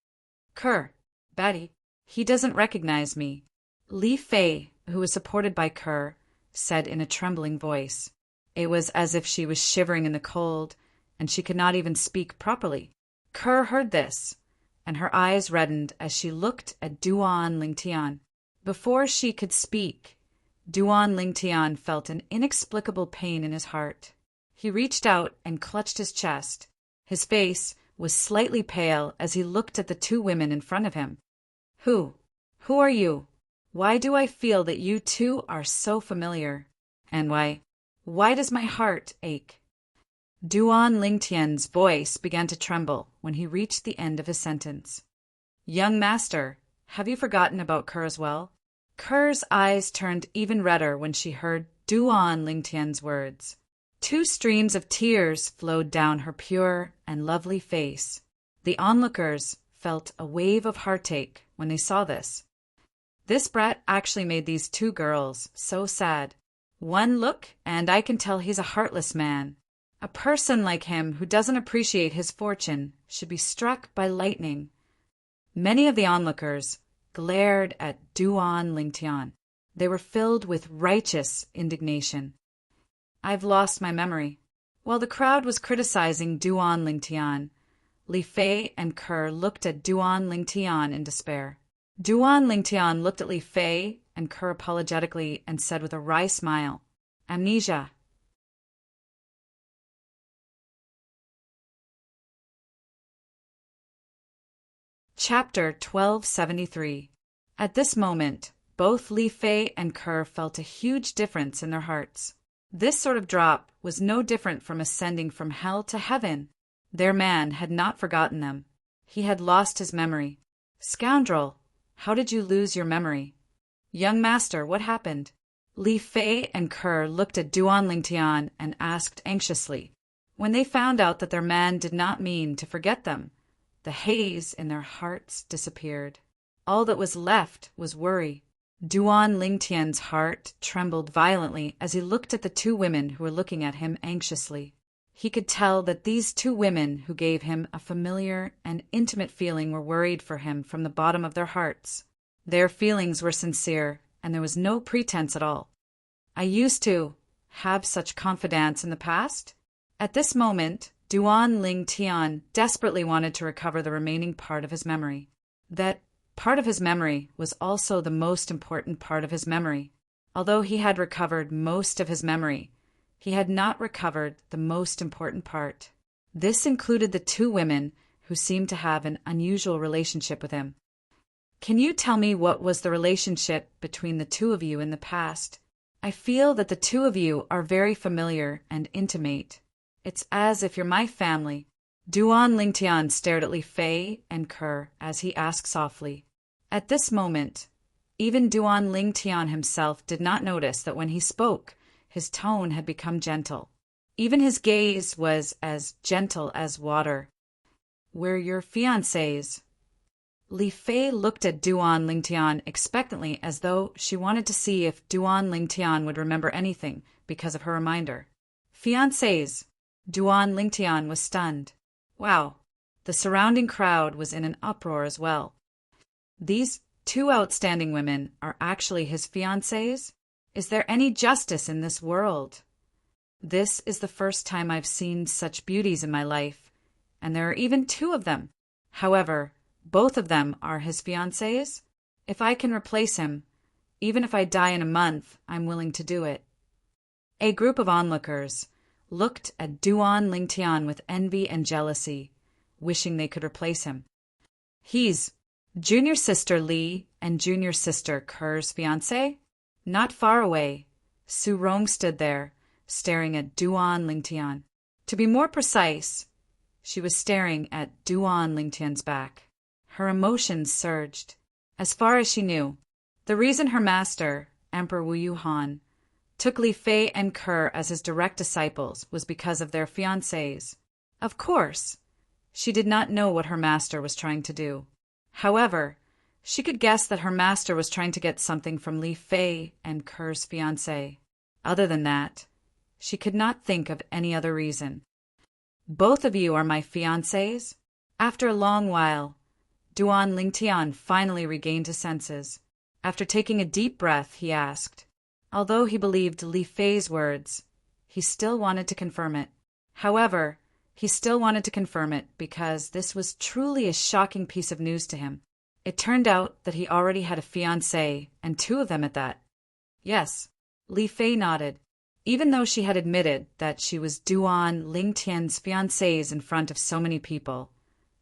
Kerr, Betty, he doesn't recognize me. Li Fei, who was supported by Kerr, said in a trembling voice. It was as if she was shivering in the cold, and she could not even speak properly. Kerr heard this, and her eyes reddened as she looked at Duan Lingtian. Before she could speak, Duan Lingtian felt an inexplicable pain in his heart. He reached out and clutched his chest. His face was slightly pale as he looked at the two women in front of him. Who are you? Why do I feel that you two are so familiar? And why does my heart ache? Duan Lingtian's voice began to tremble when he reached the end of his sentence. Young master, have you forgotten about Kerr as well? Kerr's eyes turned even redder when she heard Duan Lingtian's words. Two streams of tears flowed down her pure and lovely face. The onlookers felt a wave of heartache when they saw this. This brat actually made these two girls so sad. One look, and I can tell he's a heartless man. A person like him who doesn't appreciate his fortune should be struck by lightning. Many of the onlookers glared at Duan Lingtian. They were filled with righteous indignation. I've lost my memory. While the crowd was criticizing Duan Lingtian, Li Fei and Kerr looked at Duan Lingtian in despair. Duan Lingtian looked at Li Fei and Kerr apologetically and said with a wry smile, Amnesia. Chapter 1273. At this moment, both Li Fei and Kerr felt a huge difference in their hearts. This sort of drop was no different from ascending from hell to heaven. Their man had not forgotten them. He had lost his memory. Scoundrel, how did you lose your memory? Young master, what happened? Li Fei and Kerr looked at Duan Lingtian and asked anxiously. When they found out that their man did not mean to forget them, the haze in their hearts disappeared. All that was left was worry. Duan Lingtian's heart trembled violently as he looked at the two women who were looking at him anxiously. He could tell that these two women who gave him a familiar and intimate feeling were worried for him from the bottom of their hearts. Their feelings were sincere, and there was no pretense at all. I used to have such confidence in the past. At this moment, Duan Lingtian desperately wanted to recover the remaining part of his memory. That part of his memory was also the most important part of his memory. Although he had recovered most of his memory, he had not recovered the most important part. This included the two women who seemed to have an unusual relationship with him. Can you tell me what was the relationship between the two of you in the past? I feel that the two of you are very familiar and intimate. It's as if you're my family. Duan Lingtian stared at Li Fei and Kerr as he asked softly. At this moment, even Duan Lingtian himself did not notice that when he spoke, his tone had become gentle. Even his gaze was as gentle as water. We're your fiancés. Li Fei looked at Duan Lingtian expectantly as though she wanted to see if Duan Lingtian would remember anything because of her reminder. Fiancés. Duan Lingtian was stunned. Wow. The surrounding crowd was in an uproar as well. These two outstanding women are actually his fiancées? Is there any justice in this world? This is the first time I've seen such beauties in my life, and there are even two of them. However, both of them are his fiancées. If I can replace him, even if I die in a month, I'm willing to do it. A group of onlookers looked at Duan Lingtian with envy and jealousy, wishing they could replace him. He's junior sister Li and junior sister Kerr's fiancé? Not far away, Su Rong stood there, staring at Duan Lingtian. To be more precise, She was staring at Duan Lingtian's back. Her emotions surged. As far as she knew, the reason her master, Emperor Wu Yuhan, took Li Fei and Ke as his direct disciples was because of their fiancés. Of course, she did not know what her master was trying to do. However, she could guess that her master was trying to get something from Li Fei and Ke's fiancé. Other than that, she could not think of any other reason. Both of you are my fiancés? After a long while, Duan Lingtian finally regained his senses. After taking a deep breath, he asked. Although he believed Li Fei's words, he still wanted to confirm it. However, he still wanted to confirm it because this was truly a shocking piece of news to him. It turned out that he already had a fiancé, and 2 of them at that. Yes, Li Fei nodded. Even though she had admitted that she was Duan Lingtian's fiancés in front of so many people,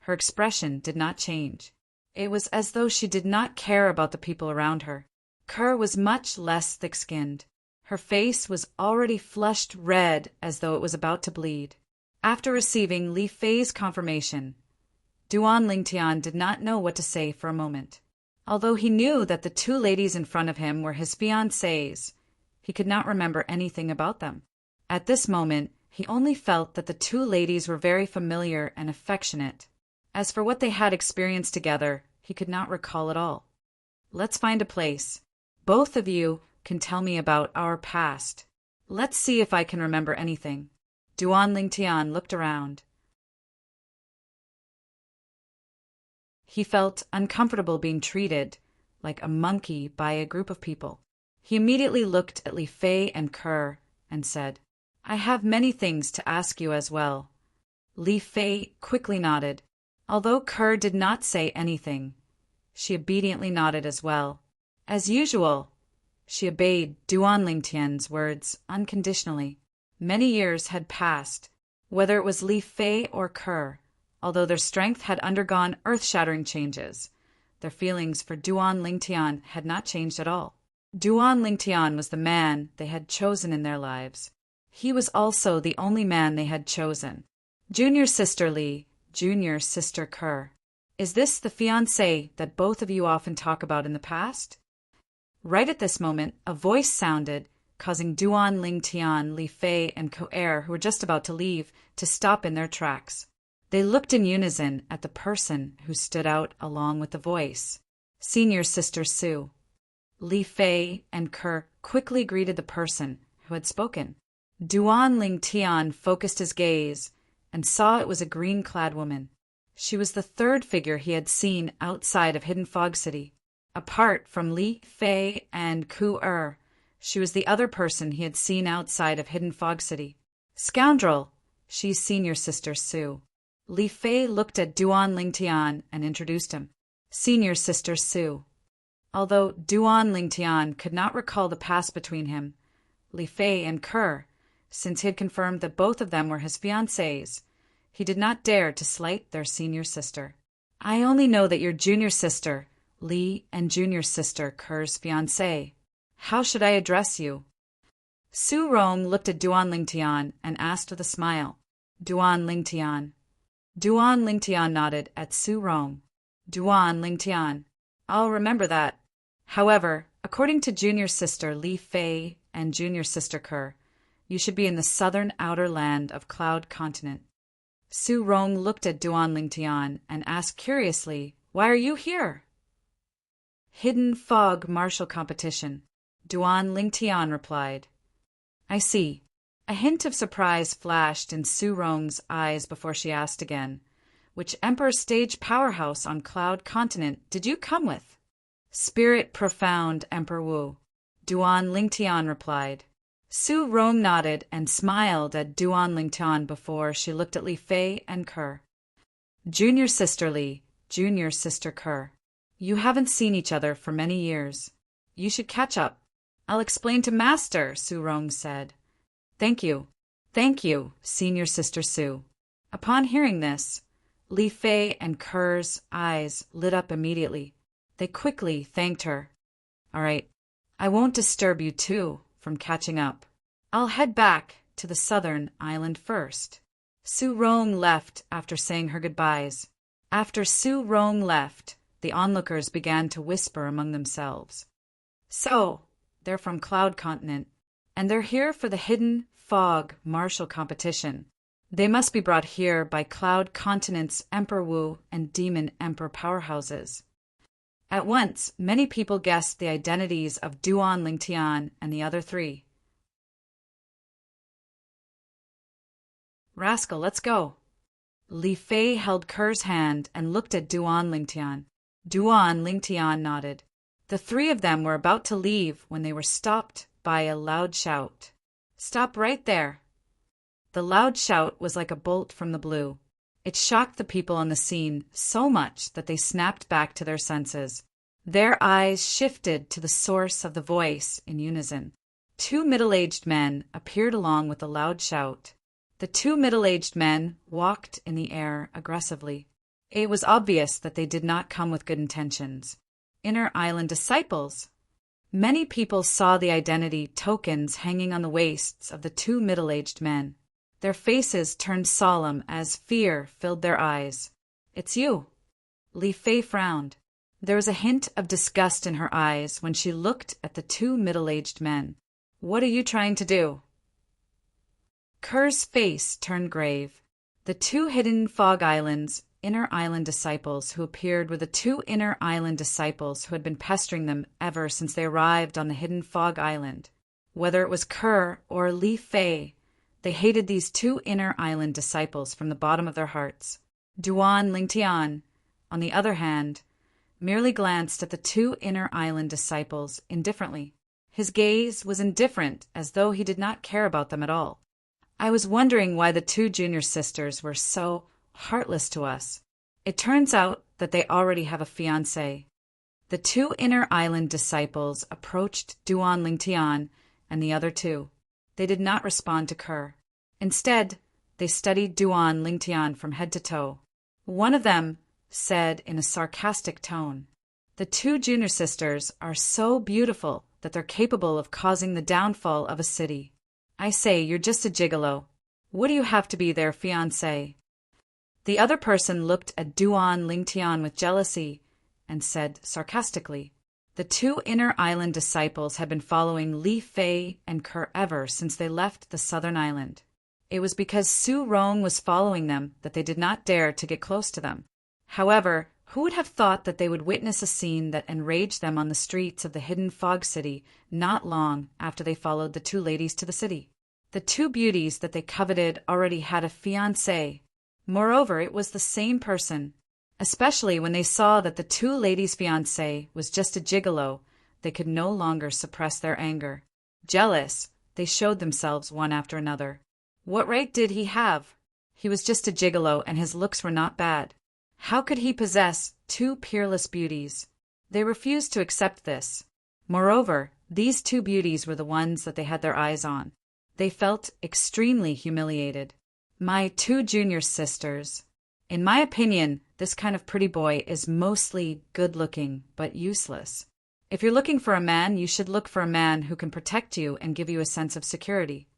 her expression did not change. It was as though she did not care about the people around her. Ke was much less thick-skinned. Her face was already flushed red as though it was about to bleed. After receiving Li Fei's confirmation, Duan Lingtian did not know what to say for a moment. Although he knew that the 2 ladies in front of him were his fiancées, he could not remember anything about them. At this moment, he only felt that the 2 ladies were very familiar and affectionate. As for what they had experienced together, he could not recall at all. Let's find a place. Both of you can tell me about our past. Let's see if I can remember anything. Duan Lingtian looked around. He felt uncomfortable being treated like a monkey by a group of people. He immediately looked at Li Fei and Ke and said, I have many things to ask you as well. Li Fei quickly nodded. Although Ke did not say anything, she obediently nodded as well. As usual, she obeyed Duan Lingtian's words unconditionally. Many years had passed. Whether it was Li Fei or Ke, although their strength had undergone earth-shattering changes, their feelings for Duan Lingtian had not changed at all. Duan Lingtian was the man they had chosen in their lives. He was also the only man they had chosen. Junior sister Li, junior sister Ke. Is this the fiancé that both of you often talk about in the past? Right at this moment, a voice sounded, causing Duan Lingtian, Li Fei, and Ke, who were just about to leave, to stop in their tracks. They looked in unison at the person who stood out along with the voice. Senior sister Su. Li Fei and Ke quickly greeted the person who had spoken. Duan Lingtian focused his gaze and saw it was a green-clad woman. She was the 3rd figure he had seen outside of Hidden Fog City. Apart from Li Fei and Ke, she was the other person he had seen outside of Hidden Fog City. Scoundrel! She's senior sister Su. Li Fei looked at Duan Lingtian and introduced him. Senior sister Su. Although Duan Lingtian could not recall the past between him, Li Fei and Ke, since he had confirmed that both of them were his fiancés, he did not dare to slight their senior sister. I only know that your junior sister, Li, and junior sister Ke's fiancé. How should I address you? Su Rong looked at Duan Lingtian and asked with a smile. Duan Lingtian. Duan Lingtian nodded at Su Rong. Duan Lingtian. I'll remember that. However, according to junior sister Li Fei and junior sister Ke, you should be in the southern outer land of Cloud Continent. Su Rong looked at Duan Lingtian and asked curiously, Why are you here? Hidden Fog Martial Competition. Duan Lingtian replied. I see. A hint of surprise flashed in Su Rong's eyes before she asked again. Which Emperor Stage powerhouse on Cloud Continent did you come with? Spirit Profound, Emperor Wu. Duan Lingtian replied. Su Rong nodded and smiled at Duan Lingtian before she looked at Li Fei and Ke. Junior sister Li, junior sister Ke. You haven't seen each other for many years. You should catch up. I'll explain to Master, Su Rong said. Thank you. Thank you, senior sister Su. Upon hearing this, Li Fei and Ke's eyes lit up immediately. They quickly thanked her. All right, I won't disturb you two from catching up. I'll head back to the southern island first. Su Rong left after saying her goodbyes. After Su Rong left, the onlookers began to whisper among themselves. So, they're from Cloud Continent, and they're here for the Hidden Fog Martial Competition. They must be brought here by Cloud Continent's Emperor Wu and Demon Emperor powerhouses. At once, many people guessed the identities of Duan Lingtian and the other three. Rascal, let's go. Li Fei held Ker's hand and looked at Duan Lingtian. Duan Lingtian nodded. The three of them were about to leave when they were stopped by a loud shout. Stop right there. The loud shout was like a bolt from the blue. It shocked the people on the scene so much that they snapped back to their senses. Their eyes shifted to the source of the voice in unison. Two middle-aged men appeared along with the loud shout. The two middle-aged men walked in the air aggressively. It was obvious that they did not come with good intentions. Inner Island disciples. Many people saw the identity tokens hanging on the waists of the two middle-aged men. Their faces turned solemn as fear filled their eyes. It's you. Li Fei frowned. There was a hint of disgust in her eyes when she looked at the two middle-aged men. What are you trying to do? Ker's face turned grave. The two Hidden Fog Islands Inner Island disciples who appeared were the two Inner Island disciples who had been pestering them ever since they arrived on the Hidden Fog Island. Whether it was Ker or Li Fei, they hated these two Inner Island disciples from the bottom of their hearts. Duan Lingtian, on the other hand, merely glanced at the two Inner Island disciples indifferently. His gaze was indifferent, as though he did not care about them at all. I was wondering why the two junior sisters were so heartless to us. It turns out that they already have a fiancé. The two Inner Island disciples approached Duan Lingtian and the other two. They did not respond to Ker. Instead, they studied Duan Lingtian from head to toe. One of them said in a sarcastic tone, "The two junior sisters are so beautiful that they're capable of causing the downfall of a city. I say, you're just a gigolo. What do you have to be their fiancé?" The other person looked at Duan Lingtian with jealousy and said sarcastically, "The two Inner Island disciples had been following Li Fei and Ker ever since they left the southern island. It was because Su Rong was following them that they did not dare to get close to them. However, who would have thought that they would witness a scene that enraged them on the streets of the Hidden Fog City not long after they followed the two ladies to the city? The two beauties that they coveted already had a fiancé. Moreover, it was the same person. Especially when they saw that the two ladies' fiancé was just a gigolo, they could no longer suppress their anger. Jealous, they showed themselves one after another. What right did he have? He was just a gigolo and his looks were not bad. How could he possess two peerless beauties? They refused to accept this. Moreover, these two beauties were the ones that they had their eyes on. They felt extremely humiliated. My two junior sisters. In my opinion, this kind of pretty boy is mostly good-looking, but useless. If you're looking for a man, you should look for a man who can protect you and give you a sense of security.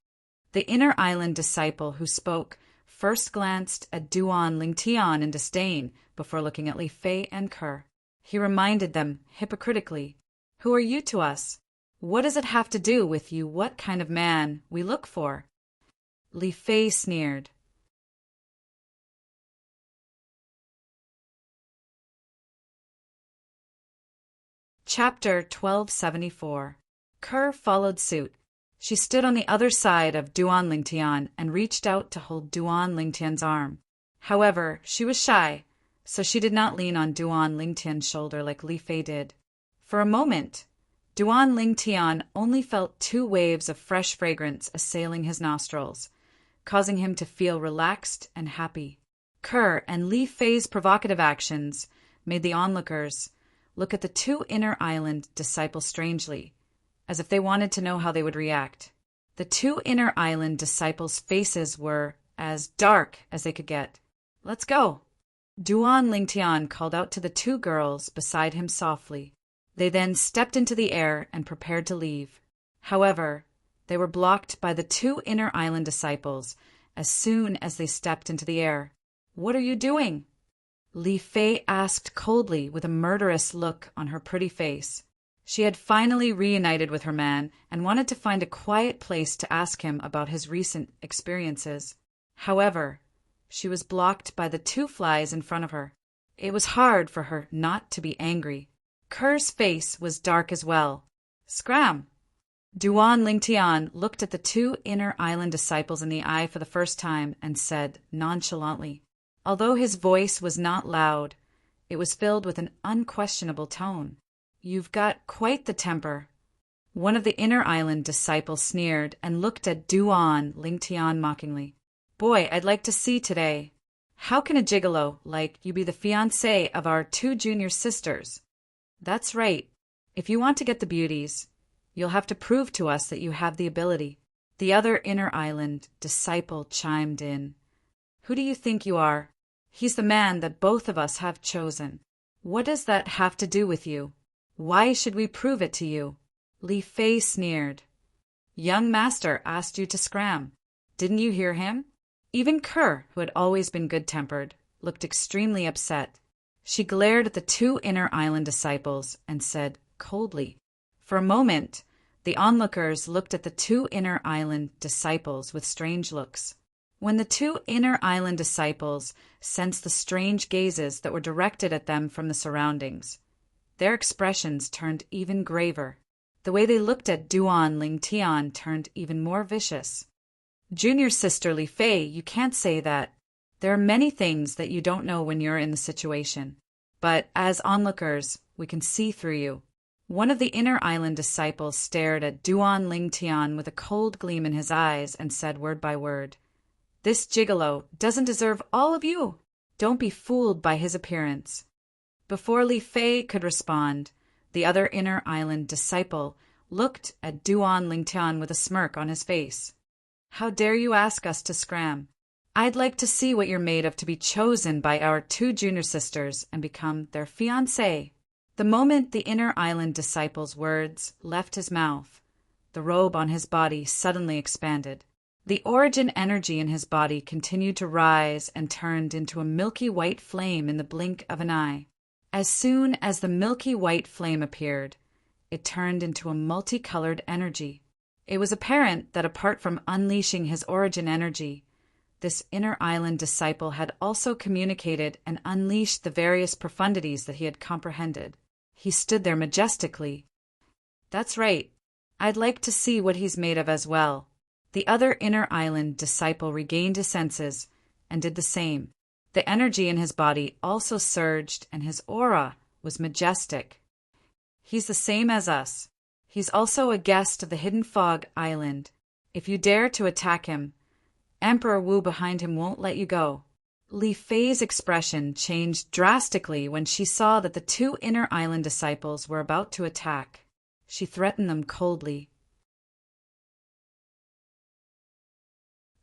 The Inner Island disciple who spoke first glanced at Duan Lingtian in disdain before looking at Li Fei and Ker. He reminded them hypocritically, "Who are you to us? What does it have to do with you what kind of man we look for?" Li Fei sneered. Chapter 1274. Ker followed suit. She stood on the other side of Duan Lingtian and reached out to hold Duan Lingtian's arm. However, she was shy, so she did not lean on Duan Lingtian's shoulder like Li Fei did. For a moment, Duan Lingtian only felt two waves of fresh fragrance assailing his nostrils, causing him to feel relaxed and happy. Ker and Li Fei's provocative actions made the onlookers look at the two Inner Island disciples strangely, as if they wanted to know how they would react. The two Inner Island disciples' faces were as dark as they could get. "Let's go." Duan Lingtian called out to the two girls beside him softly. They then stepped into the air and prepared to leave. However, they were blocked by the two Inner Island disciples as soon as they stepped into the air. "What are you doing?" Li Fei asked coldly with a murderous look on her pretty face. She had finally reunited with her man and wanted to find a quiet place to ask him about his recent experiences. However, she was blocked by the two flies in front of her. It was hard for her not to be angry. Kerr's face was dark as well. "Scram!" Duan Lingtian looked at the two inner island disciples in the eye for the first time and said nonchalantly, although his voice was not loud, it was filled with an unquestionable tone. "You've got quite the temper." One of the inner island disciples sneered and looked at Duan Lingtian mockingly. "Boy, I'd like to see today. How can a gigolo like you be the fiancé of our two junior sisters?" "That's right. If you want to get the beauties, you'll have to prove to us that you have the ability." The other inner island disciple chimed in. "Who do you think you are? He's the man that both of us have chosen. What does that have to do with you? Why should we prove it to you?" Li Fei sneered. "Young master asked you to scram. Didn't you hear him?" Even Kerr, who had always been good-tempered, looked extremely upset. She glared at the two inner island disciples and said coldly. For a moment, the onlookers looked at the two inner island disciples with strange looks. When the two inner island disciples sensed the strange gazes that were directed at them from the surroundings, their expressions turned even graver. The way they looked at Duan Lingtian turned even more vicious. "Junior sister Li Fei, you can't say that. There are many things that you don't know when you're in the situation. But as onlookers, we can see through you." One of the inner island disciples stared at Duan Lingtian with a cold gleam in his eyes and said word by word, "This gigolo doesn't deserve all of you. Don't be fooled by his appearance." Before Li Fei could respond, the other inner island disciple looked at Duan Lingtian with a smirk on his face. "How dare you ask us to scram? I'd like to see what you're made of to be chosen by our two junior sisters and become their fiancé." The moment the inner island disciple's words left his mouth, the robe on his body suddenly expanded. The origin energy in his body continued to rise and turned into a milky white flame in the blink of an eye. As soon as the milky white flame appeared, it turned into a multicolored energy. It was apparent that apart from unleashing his origin energy, this inner island disciple had also communicated and unleashed the various profundities that he had comprehended. He stood there majestically. "That's right. I'd like to see what he's made of as well." The other inner island disciple regained his senses and did the same. The energy in his body also surged and his aura was majestic. "He's the same as us. He's also a guest of the Hidden Fog Island. If you dare to attack him, Emperor Wu behind him won't let you go." Li Fei's expression changed drastically when she saw that the two inner island disciples were about to attack. She threatened them coldly.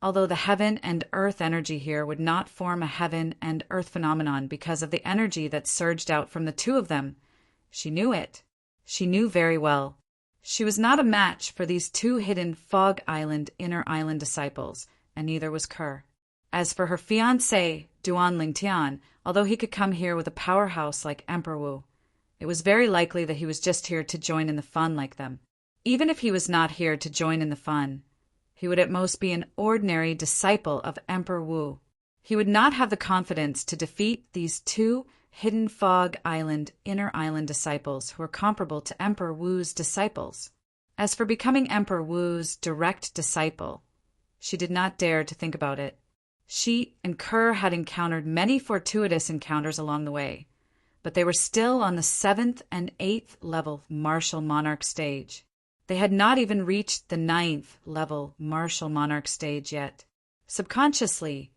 Although the heaven and earth energy here would not form a heaven and earth phenomenon because of the energy that surged out from the two of them, she knew it. She knew very well. She was not a match for these two hidden Fog Island inner island disciples, and neither was Kerr. As for her fiancé, Duan Lingtian, although he could come here with a powerhouse like Emperor Wu, it was very likely that he was just here to join in the fun like them. Even if he was not here to join in the fun, he would at most be an ordinary disciple of Emperor Wu. He would not have the confidence to defeat these two Hidden Fog Island inner island disciples who were comparable to Emperor Wu's disciples. As for becoming Emperor Wu's direct disciple, she did not dare to think about it. She and Kerr had encountered many fortuitous encounters along the way, but they were still on the 7th and 8th level martial monarch stage. They had not even reached the 9th level martial monarch stage yet. Subconsciously,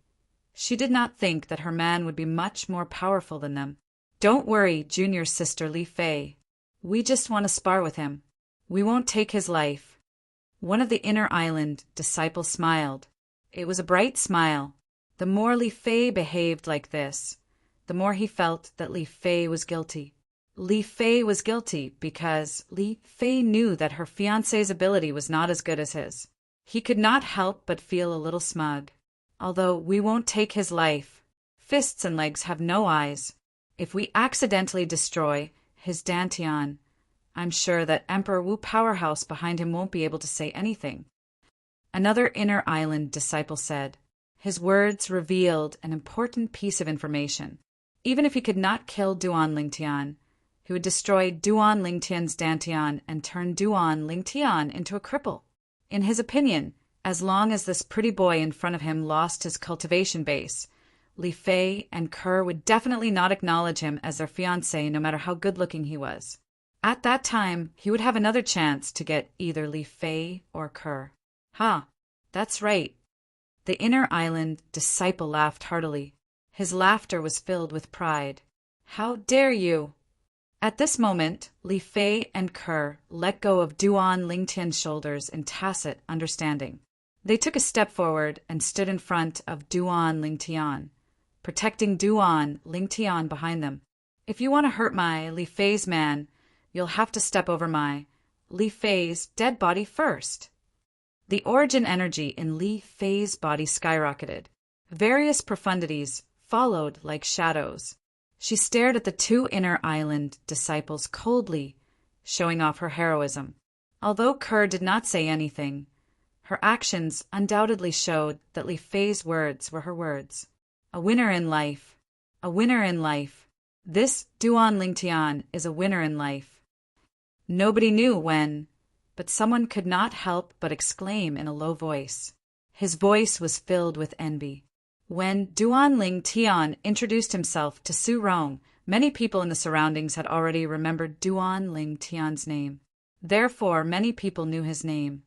she did not think that her man would be much more powerful than them. "Don't worry, junior sister Li Fei. We just want to spar with him. We won't take his life." One of the inner island disciples smiled. It was a bright smile. The more Li Fei behaved like this, the more he felt that Li Fei was guilty. Li Fei was guilty because Li Fei knew that her fiancé's ability was not as good as his. He could not help but feel a little smug. Although we won't take his life. Fists and legs have no eyes. If we accidentally destroy his dantian, I'm sure that Emperor Wu powerhouse behind him won't be able to say anything. Another inner island disciple said. His words revealed an important piece of information. Even if he could not kill Duan Lingtian, he would destroy Duan Lingtian's dantian and turn Duan Lingtian into a cripple. In his opinion, as long as this pretty boy in front of him lost his cultivation base, Li Fei and Kerr would definitely not acknowledge him as their fiancé no matter how good-looking he was. At that time, he would have another chance to get either Li Fei or Kerr. That's right. The inner island disciple laughed heartily. His laughter was filled with pride. How dare you! At this moment, Li Fei and Kerr let go of Duan Lingtian's shoulders in tacit understanding. They took a step forward and stood in front of Duan Lingtian, protecting Duan Lingtian behind them. If you want to hurt my Li Fei's man, you'll have to step over my Li Fei's dead body first. The origin energy in Li Fei's body skyrocketed. Various profundities followed like shadows. She stared at the two inner island disciples coldly, showing off her heroism. Although Kerr did not say anything, her actions undoubtedly showed that Li Fei's words were her words. A winner in life. A winner in life. This Duan Lingtian is a winner in life. Nobody knew when, but someone could not help but exclaim in a low voice. His voice was filled with envy. When Duan Lingtian introduced himself to Su Rong, many people in the surroundings had already remembered Duan Lingtian's name. Therefore, many people knew his name.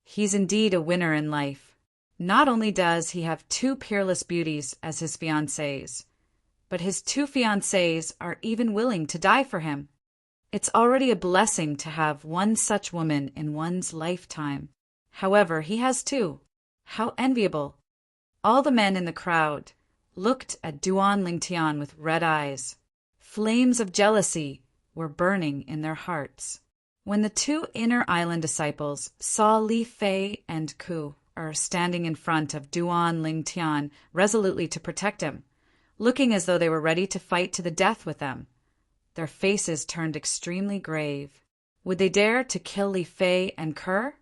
He's indeed a winner in life. Not only does he have two peerless beauties as his fiancées, but his two fiancées are even willing to die for him. It's already a blessing to have one such woman in one's lifetime. However, he has two. How enviable! All the men in the crowd looked at Duan Lingtian with red eyes. Flames of jealousy were burning in their hearts. When the two inner island disciples saw Li Fei and Ku standing in front of Duan Lingtian resolutely to protect him, looking as though they were ready to fight to the death with them, their faces turned extremely grave. Would they dare to kill Li Fei and Kerr?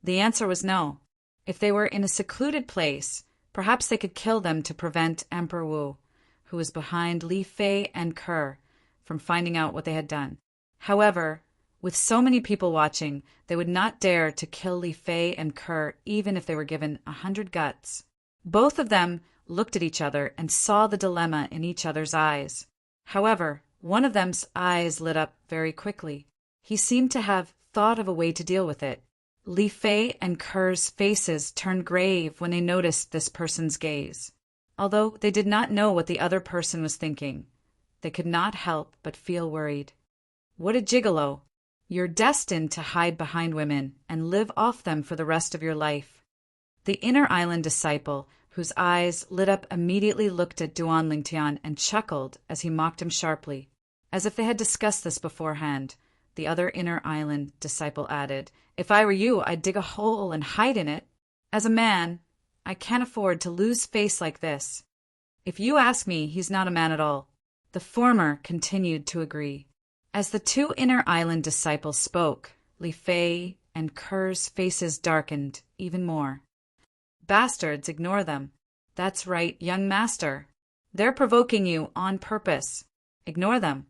The answer was no. If they were in a secluded place, perhaps they could kill them to prevent Emperor Wu, who was behind Li Fei and Kerr, from finding out what they had done. However, with so many people watching, they would not dare to kill Li Fei and Kerr even if they were given 100 guts. Both of them looked at each other and saw the dilemma in each other's eyes. However, one of them's eyes lit up very quickly. He seemed to have thought of a way to deal with it. Li Fei and Kerr's faces turned grave when they noticed this person's gaze. Although they did not know what the other person was thinking, they could not help but feel worried. What a gigolo! You're destined to hide behind women and live off them for the rest of your life. The inner island disciple, whose eyes lit up, immediately looked at Duan Lingtian and chuckled as he mocked him sharply. As if they had discussed this beforehand, the other inner island disciple added, "If I were you, I'd dig a hole and hide in it. As a man, I can't afford to lose face like this. If you ask me, he's not a man at all." The former continued to agree. As the two inner island disciples spoke, Li Fei and Kerr's faces darkened even more. "Bastards, ignore them. That's right, young master. They're provoking you on purpose. Ignore them."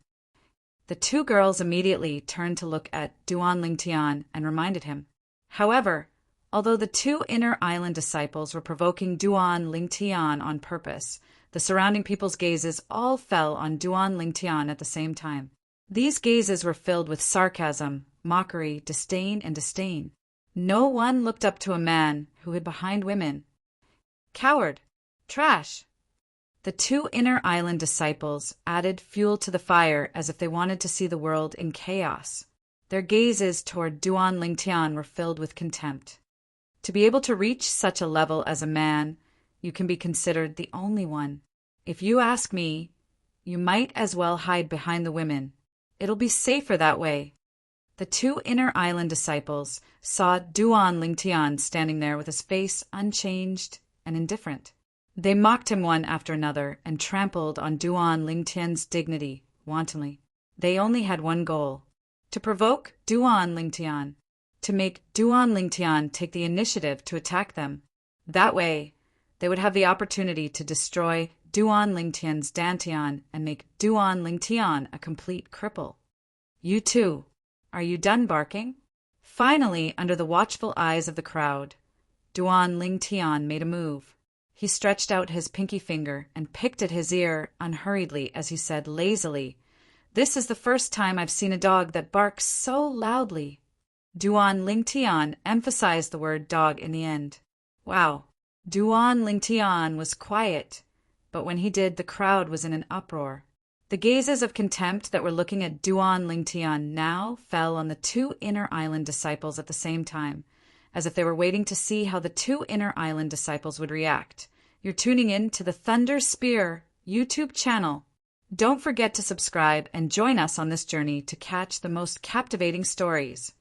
The two girls immediately turned to look at Duan Lingtian and reminded him. However, although the two inner island disciples were provoking Duan Lingtian on purpose, the surrounding people's gazes all fell on Duan Lingtian at the same time. These gazes were filled with sarcasm, mockery, disdain, and disdain. No one looked up to a man who hid behind women. Coward! Trash! The two inner island disciples added fuel to the fire as if they wanted to see the world in chaos. Their gazes toward Duan Lingtian were filled with contempt. To be able to reach such a level as a man, you can be considered the only one. If you ask me, you might as well hide behind the women. It'll be safer that way. the two inner island disciples saw Duan Lingtian standing there with his face unchanged and indifferent. They mocked him one after another and trampled on Duan Lingtian's dignity wantonly. They only had one goal: to provoke Duan Lingtian, to make Duan Lingtian take the initiative to attack them. That way, they would have the opportunity to destroy Duan Lingtian's dantian and make Duan Lingtian a complete cripple. You too, are you done barking? Finally, under the watchful eyes of the crowd, Duan Lingtian made a move. He stretched out his pinky finger and picked at his ear unhurriedly as he said lazily, "This is the first time I've seen a dog that barks so loudly." Duan Lingtian emphasized the word dog in the end. Wow. Duan Lingtian was quiet, but when he did, the crowd was in an uproar. The gazes of contempt that were looking at Duan Lingtian now fell on the two inner island disciples at the same time, as if they were waiting to see how the two inner island disciples would react. You're tuning in to the Thunder Spear YouTube channel. Don't forget to subscribe and join us on this journey to catch the most captivating stories.